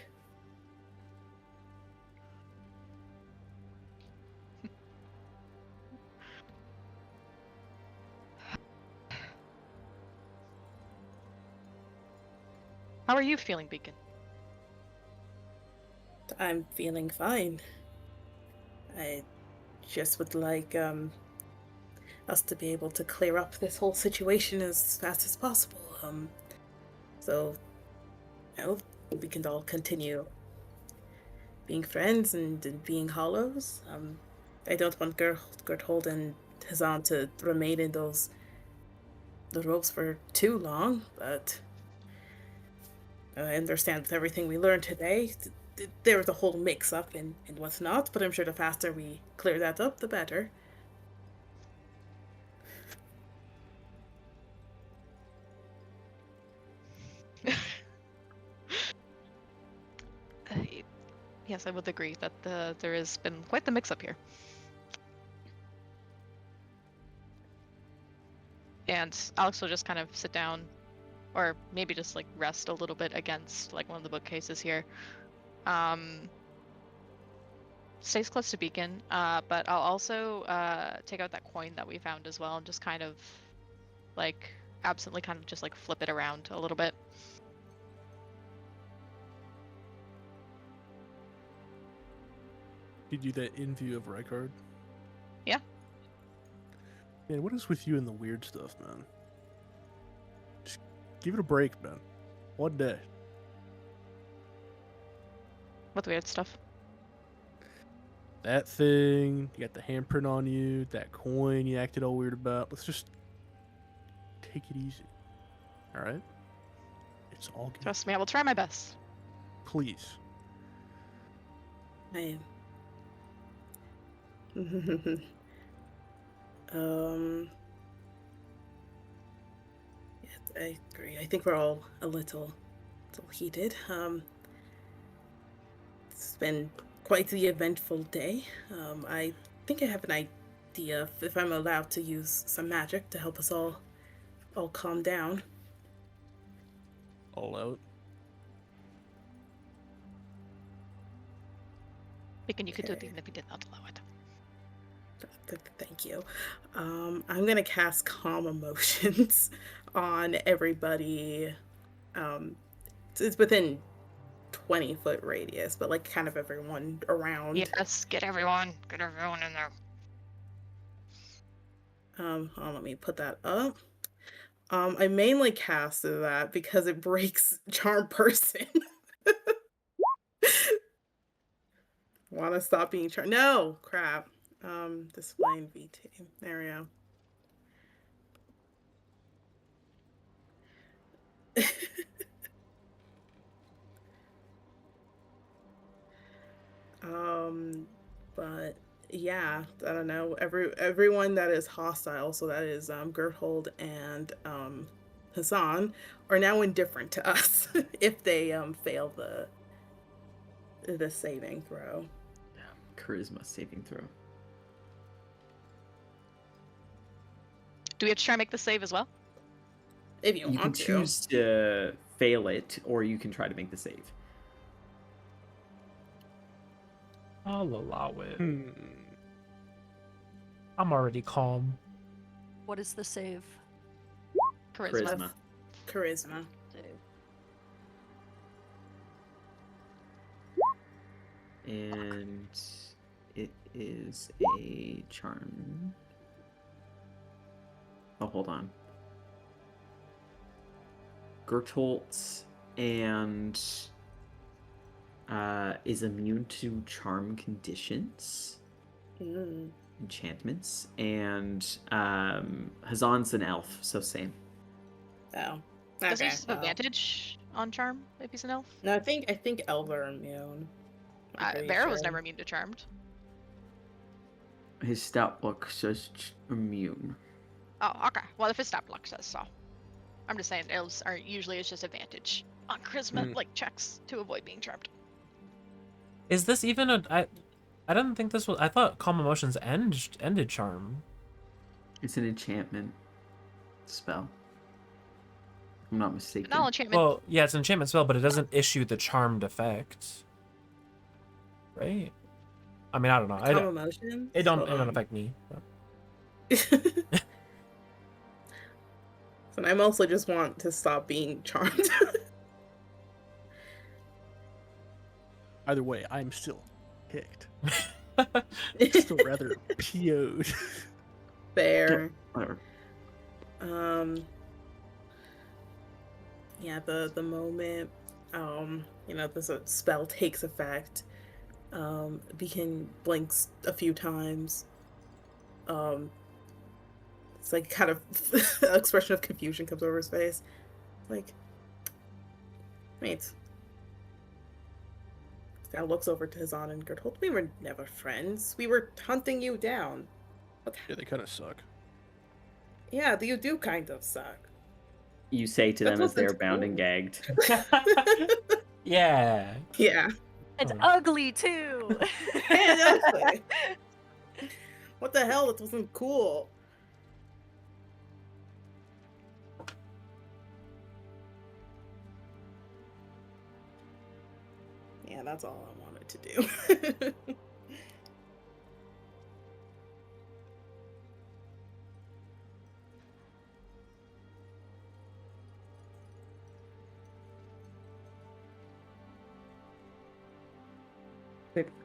How are you feeling, Beacon? I'm feeling fine. I just would like us to be able to clear up this whole situation as fast as possible. So we can all continue being friends and being hollows. I don't want Gerthold and Hazan to remain in the ropes for too long, but I understand with everything we learned today, there was a whole mix-up in what's not, but I'm sure the faster we clear that up, the better. Yes, I would agree that there has been quite the mix-up here. And Alex will just kind of sit down, or maybe just like rest a little bit against like one of the bookcases here. Stays close to Beacon, but I'll also take out that coin that we found as well and just kind of like absently kind of just like flip it around a little bit. You do that in view of Rykard? Yeah. Man, what is with you and the weird stuff, man? Just give it a break, man. One day. What weird stuff? That thing, you got the handprint on you, that coin you acted all weird about. Let's just take it easy. Alright? It's all good. Trust me, I will try my best. Please. I yes, I agree. I think we're all a little heated. It's been quite the eventful day. I think I have an idea if I'm allowed to use some magic to help us all calm down. All out. Beacon, you could do it even if you did not allow it. Thank you. I'm gonna cast Calm Emotions on everybody. It's within 20-foot radius, but like kind of everyone around. Yes, get everyone in there. Let me put that up. I mainly casted that because it breaks Charm Person. Wanna stop being charmed? No, crap. Displaying VT. There we go. But yeah, I don't know. Everyone that is hostile, so that is Gerthold and Hazan, are now indifferent to us if they fail the saving throw. Yeah, charisma saving throw. Do we have to try and make the save as well? If you can want to. choose to fail it, or you can try to make the save. I'll allow it. I'm already calm. What is the save? Charisma. Charisma. And it is a charm. Oh, hold on. Gertolt and is immune to charm conditions, enchantments, and Hazan's an elf, so same. Oh. Does he have advantage on charm if he's an elf? No, I think elves are immune. Bear was never immune to charmed. His stat block says immune. Oh, okay. Well, if his stat block says so. I'm just saying elves are usually it's just advantage on charisma like checks to avoid being charmed. Is this even a? I don't think this was. I thought calm emotions ended charm. It's an enchantment spell. I'm not mistaken. No enchantment. Well, yeah, it's an enchantment spell, but it doesn't issue the charmed effect, right? I mean, I don't know. Calm emotions? It don't affect me. So I mostly just want to stop being charmed. Either way, I'm still kicked. Still rather PO'd. Fair. Whatever. Yeah, the moment this spell takes effect, Beacon blinks a few times. It's like kind of an expression of confusion comes over his face. Like, mates. This guy looks over to Hazan and Gertolt. We were never friends. We were hunting you down. Yeah, they kind of suck. Yeah, you do kind of suck. You say to them as they're bound and gagged. Yeah. Yeah. It's ugly too. Ugly. What the hell? It wasn't cool. Yeah, that's all I wanted to do.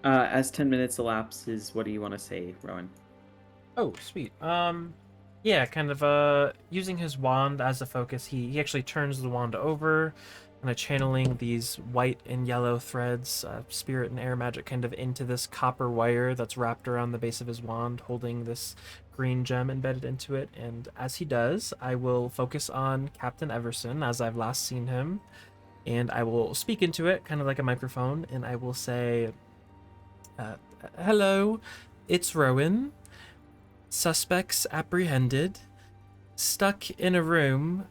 As 10 minutes elapses, what do you want to say, Rowan? Oh, sweet. Yeah, kind of using his wand as a focus, he actually turns the wand over, kind of channeling these white and yellow threads, spirit and air magic, kind of into this copper wire that's wrapped around the base of his wand, holding this green gem embedded into it. And as he does, I will focus on Captain Everson as I've last seen him, and I will speak into it, kind of like a microphone, and I will say, hello, it's Rowan. Suspects apprehended. Stuck in a room.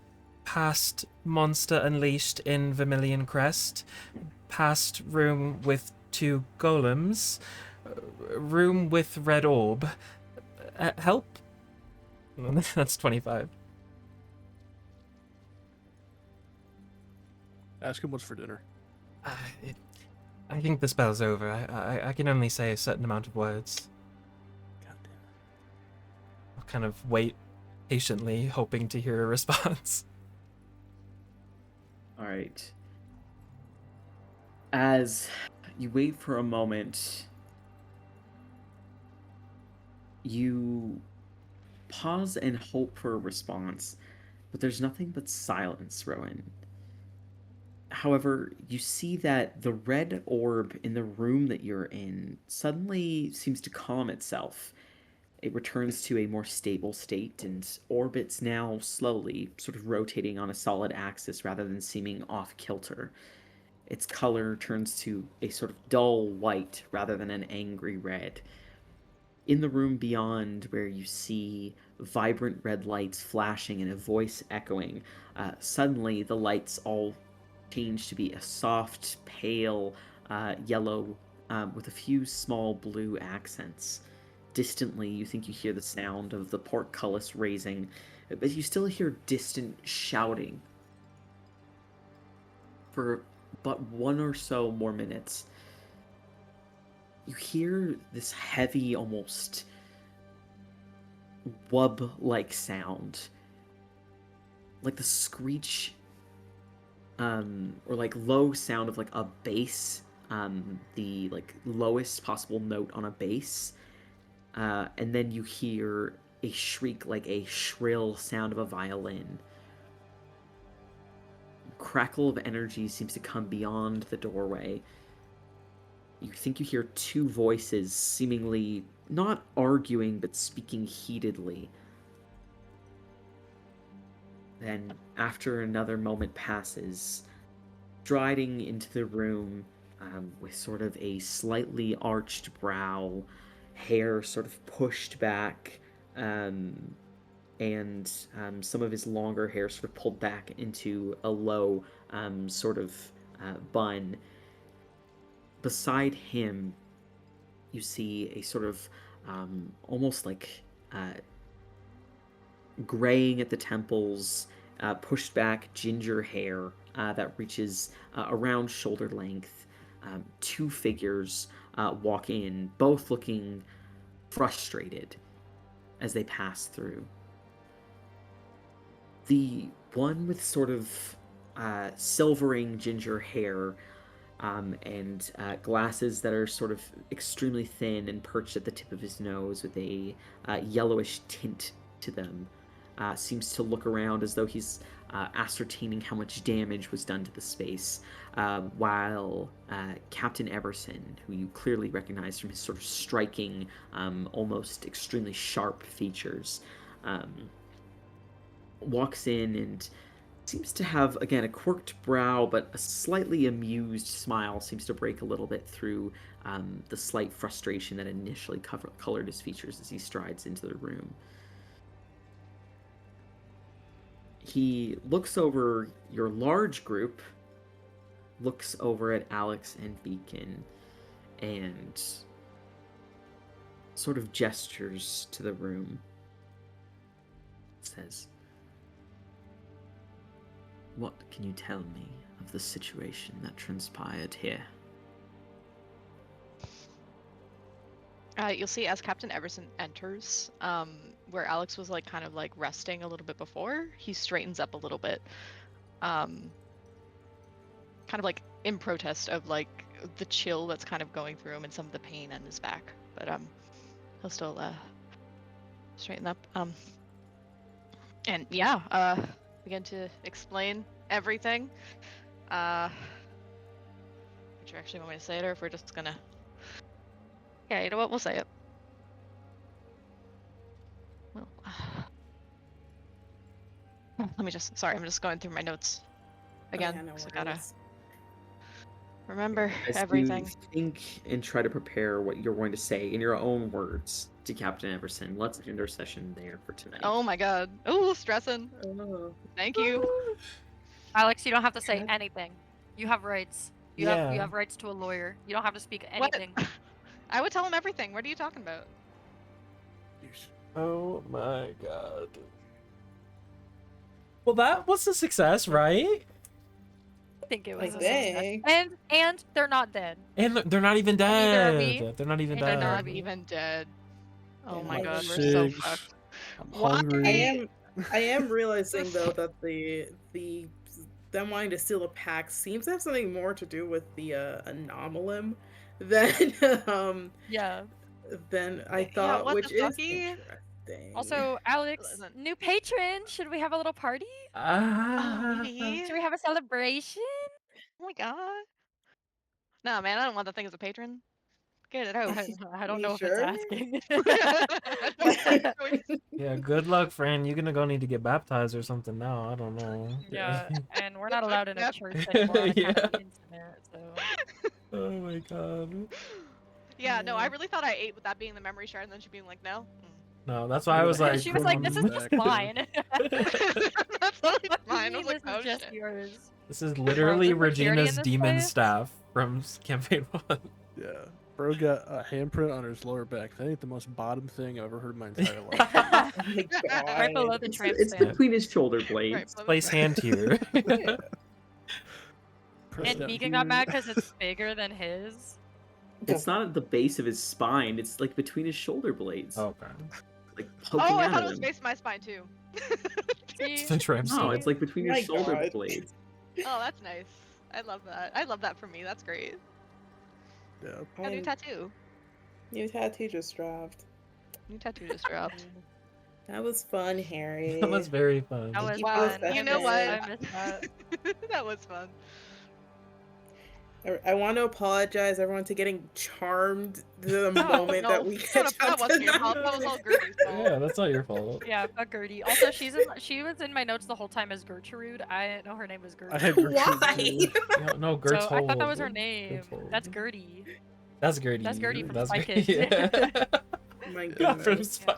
Past monster unleashed in Vermilion Crest. Past room with 2 golems. Room with red orb. Help? That's 25. Ask him what's for dinner. I think the spell's over. I can only say a certain amount of words. God damn it. I'll kind of wait patiently, hoping to hear a response. All right. As you wait for a moment, you pause and hope for a response, but there's nothing but silence, Rowan. However, you see that the red orb in the room that you're in suddenly seems to calm itself. It returns to a more stable state and orbits now slowly, sort of rotating on a solid axis rather than seeming off-kilter. Its color turns to a sort of dull white rather than an angry red. In the room beyond, where you see vibrant red lights flashing and a voice echoing, suddenly the lights all change to be a soft, pale yellow with a few small blue accents. Distantly, you think you hear the sound of the portcullis raising, but you still hear distant shouting. For but 1 or so more minutes, you hear this heavy, almost wub-like sound, like the screech or like low sound of like a bass, the like lowest possible note on a bass, and then you hear a shriek like a shrill sound of a violin. crackle of energy seems to come beyond the doorway. You think you hear two voices seemingly not arguing but speaking heatedly. Then, after another moment passes, striding into the room with sort of a slightly arched brow, hair sort of pushed back, and some of his longer hair sort of pulled back into a low sort of bun. Beside him, you see a sort of almost like graying at the temples, pushed back ginger hair that reaches around shoulder length. Two figures walk in, both looking frustrated as they pass through. The one with sort of silvering ginger hair and glasses that are sort of extremely thin and perched at the tip of his nose with a yellowish tint to them, seems to look around as though he's ascertaining how much damage was done to the space, while Captain Everson, who you clearly recognize from his sort of striking, almost extremely sharp features, walks in and seems to have, again, a quirked brow, but a slightly amused smile seems to break a little bit through the slight frustration that initially colored his features as he strides into the room. He looks over your large group, looks over at Alex and Beacon, and sort of gestures to the room. Says, "What can you tell me of the situation that transpired here?" You'll see as Captain Everson enters, where Alex was like kind of like resting a little bit before, he straightens up a little bit, kind of like in protest of like the chill that's kind of going through him and some of the pain in his back. But he'll still straighten up. And yeah, begin to explain everything. Would you actually want me to say it, or if we're just gonna? Yeah, you know what? We'll say it. Well, let me just. Sorry, I'm just going through my notes again. Oh, yeah, no I gotta worries. remember As everything. you think and try to prepare what you're going to say in your own words to Captain Everson, let's end our session there for tonight. Oh my god. Oh, stressing. Oh. Thank you. Alex, you don't have to say anything. You have rights. You Yeah. have rights to a lawyer. You don't have to speak anything. What? I would tell him everything. What are you talking about? Oh my god. Well, that was a success, right? I think it was I a think. success. And they're not dead. And they're not even Neither are we. dead. They're not even And They're dead. not even dead. Oh Yeah, my I'm god, we're so sick. fucked. I'm Why? hungry. I am realizing though that the them wanting to steal a pack seems to have something more to do with the anomalum than Yeah. than I Yeah, thought, what which the is fucky? interesting. Also, Alex, Listen. new patron. Should we have a little party? Oh, maybe? Should we have a celebration? Oh my god. No, man, I don't want that thing as a patron. Get it out. I don't You know if sure? it's asking. I don't have a choice. Yeah, good luck, friend. You're gonna go need to get baptized or something now. I don't know. Yeah, and we're not allowed in a Yep. church anymore on account of the Yeah. incident, so... Oh my god. Yeah, no, I really thought I ate with that being the memory shard, and then she being like, no. No, that's why I was like. She was like, this is just mine. That's totally What do you fine. I mean was like, this oh is just shit. yours? This is literally Bro, there's security in Regina's this demon place? staff from campaign 1. Yeah. Bro got a handprint on his lower back. That ain't the most bottom thing I've ever heard in my entire life. Oh my God. Right below the It's, tramp it's stamp. between his shoulder blades. Right, but- Place hand here. Press And down Beacon got here. mad because it's bigger than his. It's not at the base of his spine. It's like between his shoulder blades. Okay. Like poking Oh, I out thought of it was him. based on my spine too. See? The tramp No, stamp. it's like between your My shoulder God. blades. Oh, that's nice. I love that. I love that for me. That's great. Yeah. Got a new And tattoo. new tattoo just dropped. New tattoo just dropped. That was fun, Harry. That was very fun. That was Wow, fun. you know what? I missed that. That was fun. I want to apologize, everyone, to getting charmed the moment that we that wasn't your fault. That was all Gertie's fault. Yeah, that's not your fault. Yeah, fuck Gertie. Also, she was in my notes the whole time as Gertrude. I didn't know her name was Gertie. I had Gertrude Why? too. No, Gert's So I thought that was her name. Gert's That's Gertie. That's Gertie. That's Gertie from That's Spy Gertie. Kids. Yeah. Oh my Yeah, from goodness. Spy.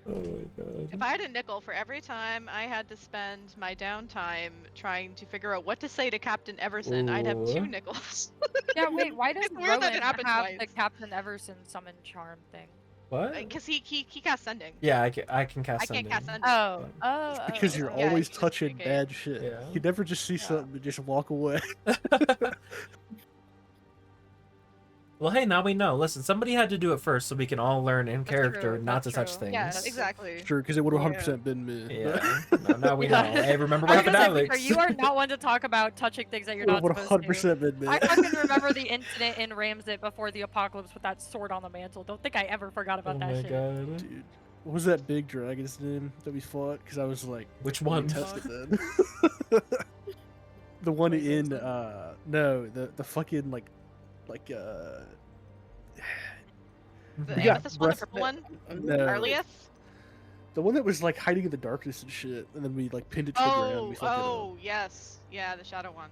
Oh my god. If I had a nickel for every time I had to spend my downtime trying to figure out what to say to Captain Everson, I'd have 2 Ooh. nickels. Yeah, wait, why does It's weird that Rowan it happened have twice. the Captain Everson summon charm thing? What? Because he casts sending. Yeah, I can cast I can't cast sending. sending. Oh, Because you're Yeah, always you can touching communicate. bad shit. Yeah. You never just see something and just walk away. Well, hey, now we know. Listen, somebody had to do it first so we can all learn in character true, not to that's touch true. things. Yeah, exactly. Sure, because it would have 100% been me. Yeah. Now we know. Yeah. Hey, remember I what was happened to gonna say, Alex? Victor, you are not one to talk about touching things that you're It not would supposed have to. 100% been me. I fucking remember the incident in Ramsey before the apocalypse with that sword on the mantle. Don't think I ever forgot about Oh that my shit. god. Dude, what was that big dragon's name that we fought? Because I was like, Which let me one? test it then. The one in, no, the fucking, like, The We got amethyst one, the breath- purple one, no, Arlieth. the one that was, like, hiding in the darkness and shit, and then we, like, pinned it to the ground. We fucked Oh, yes. Yeah, the shadow one.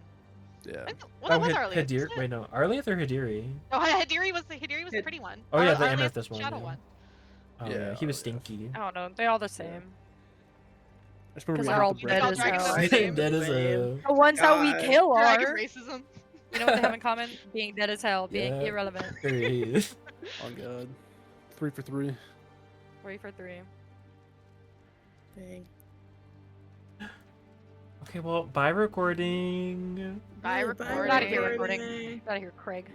it up. Yeah. Well, that was Oh, Arlieth. Hadir. wasn't it? Wait, no. Arlieth or Hadiri? Oh, Hadiri was the pretty one. Oh, yeah, the Arlieth was amethyst the one, shadow yeah. one. Oh, yeah, Yeah, he was Arlieth. stinky. I don't know. They all the same. I just remember 'Cause we they're all had the dead breath. as dragons hell. are the same. Dead as a... The ones that we God. kill are. Dragon racism. You know what they have in common? Being dead as hell, being Yeah. irrelevant. There he is. Oh, God. 3 for 3. 3 for 3. Dang. Okay, well, bye recording. Bye, Bye, recording. Out of here, recording. Out of here, Craig.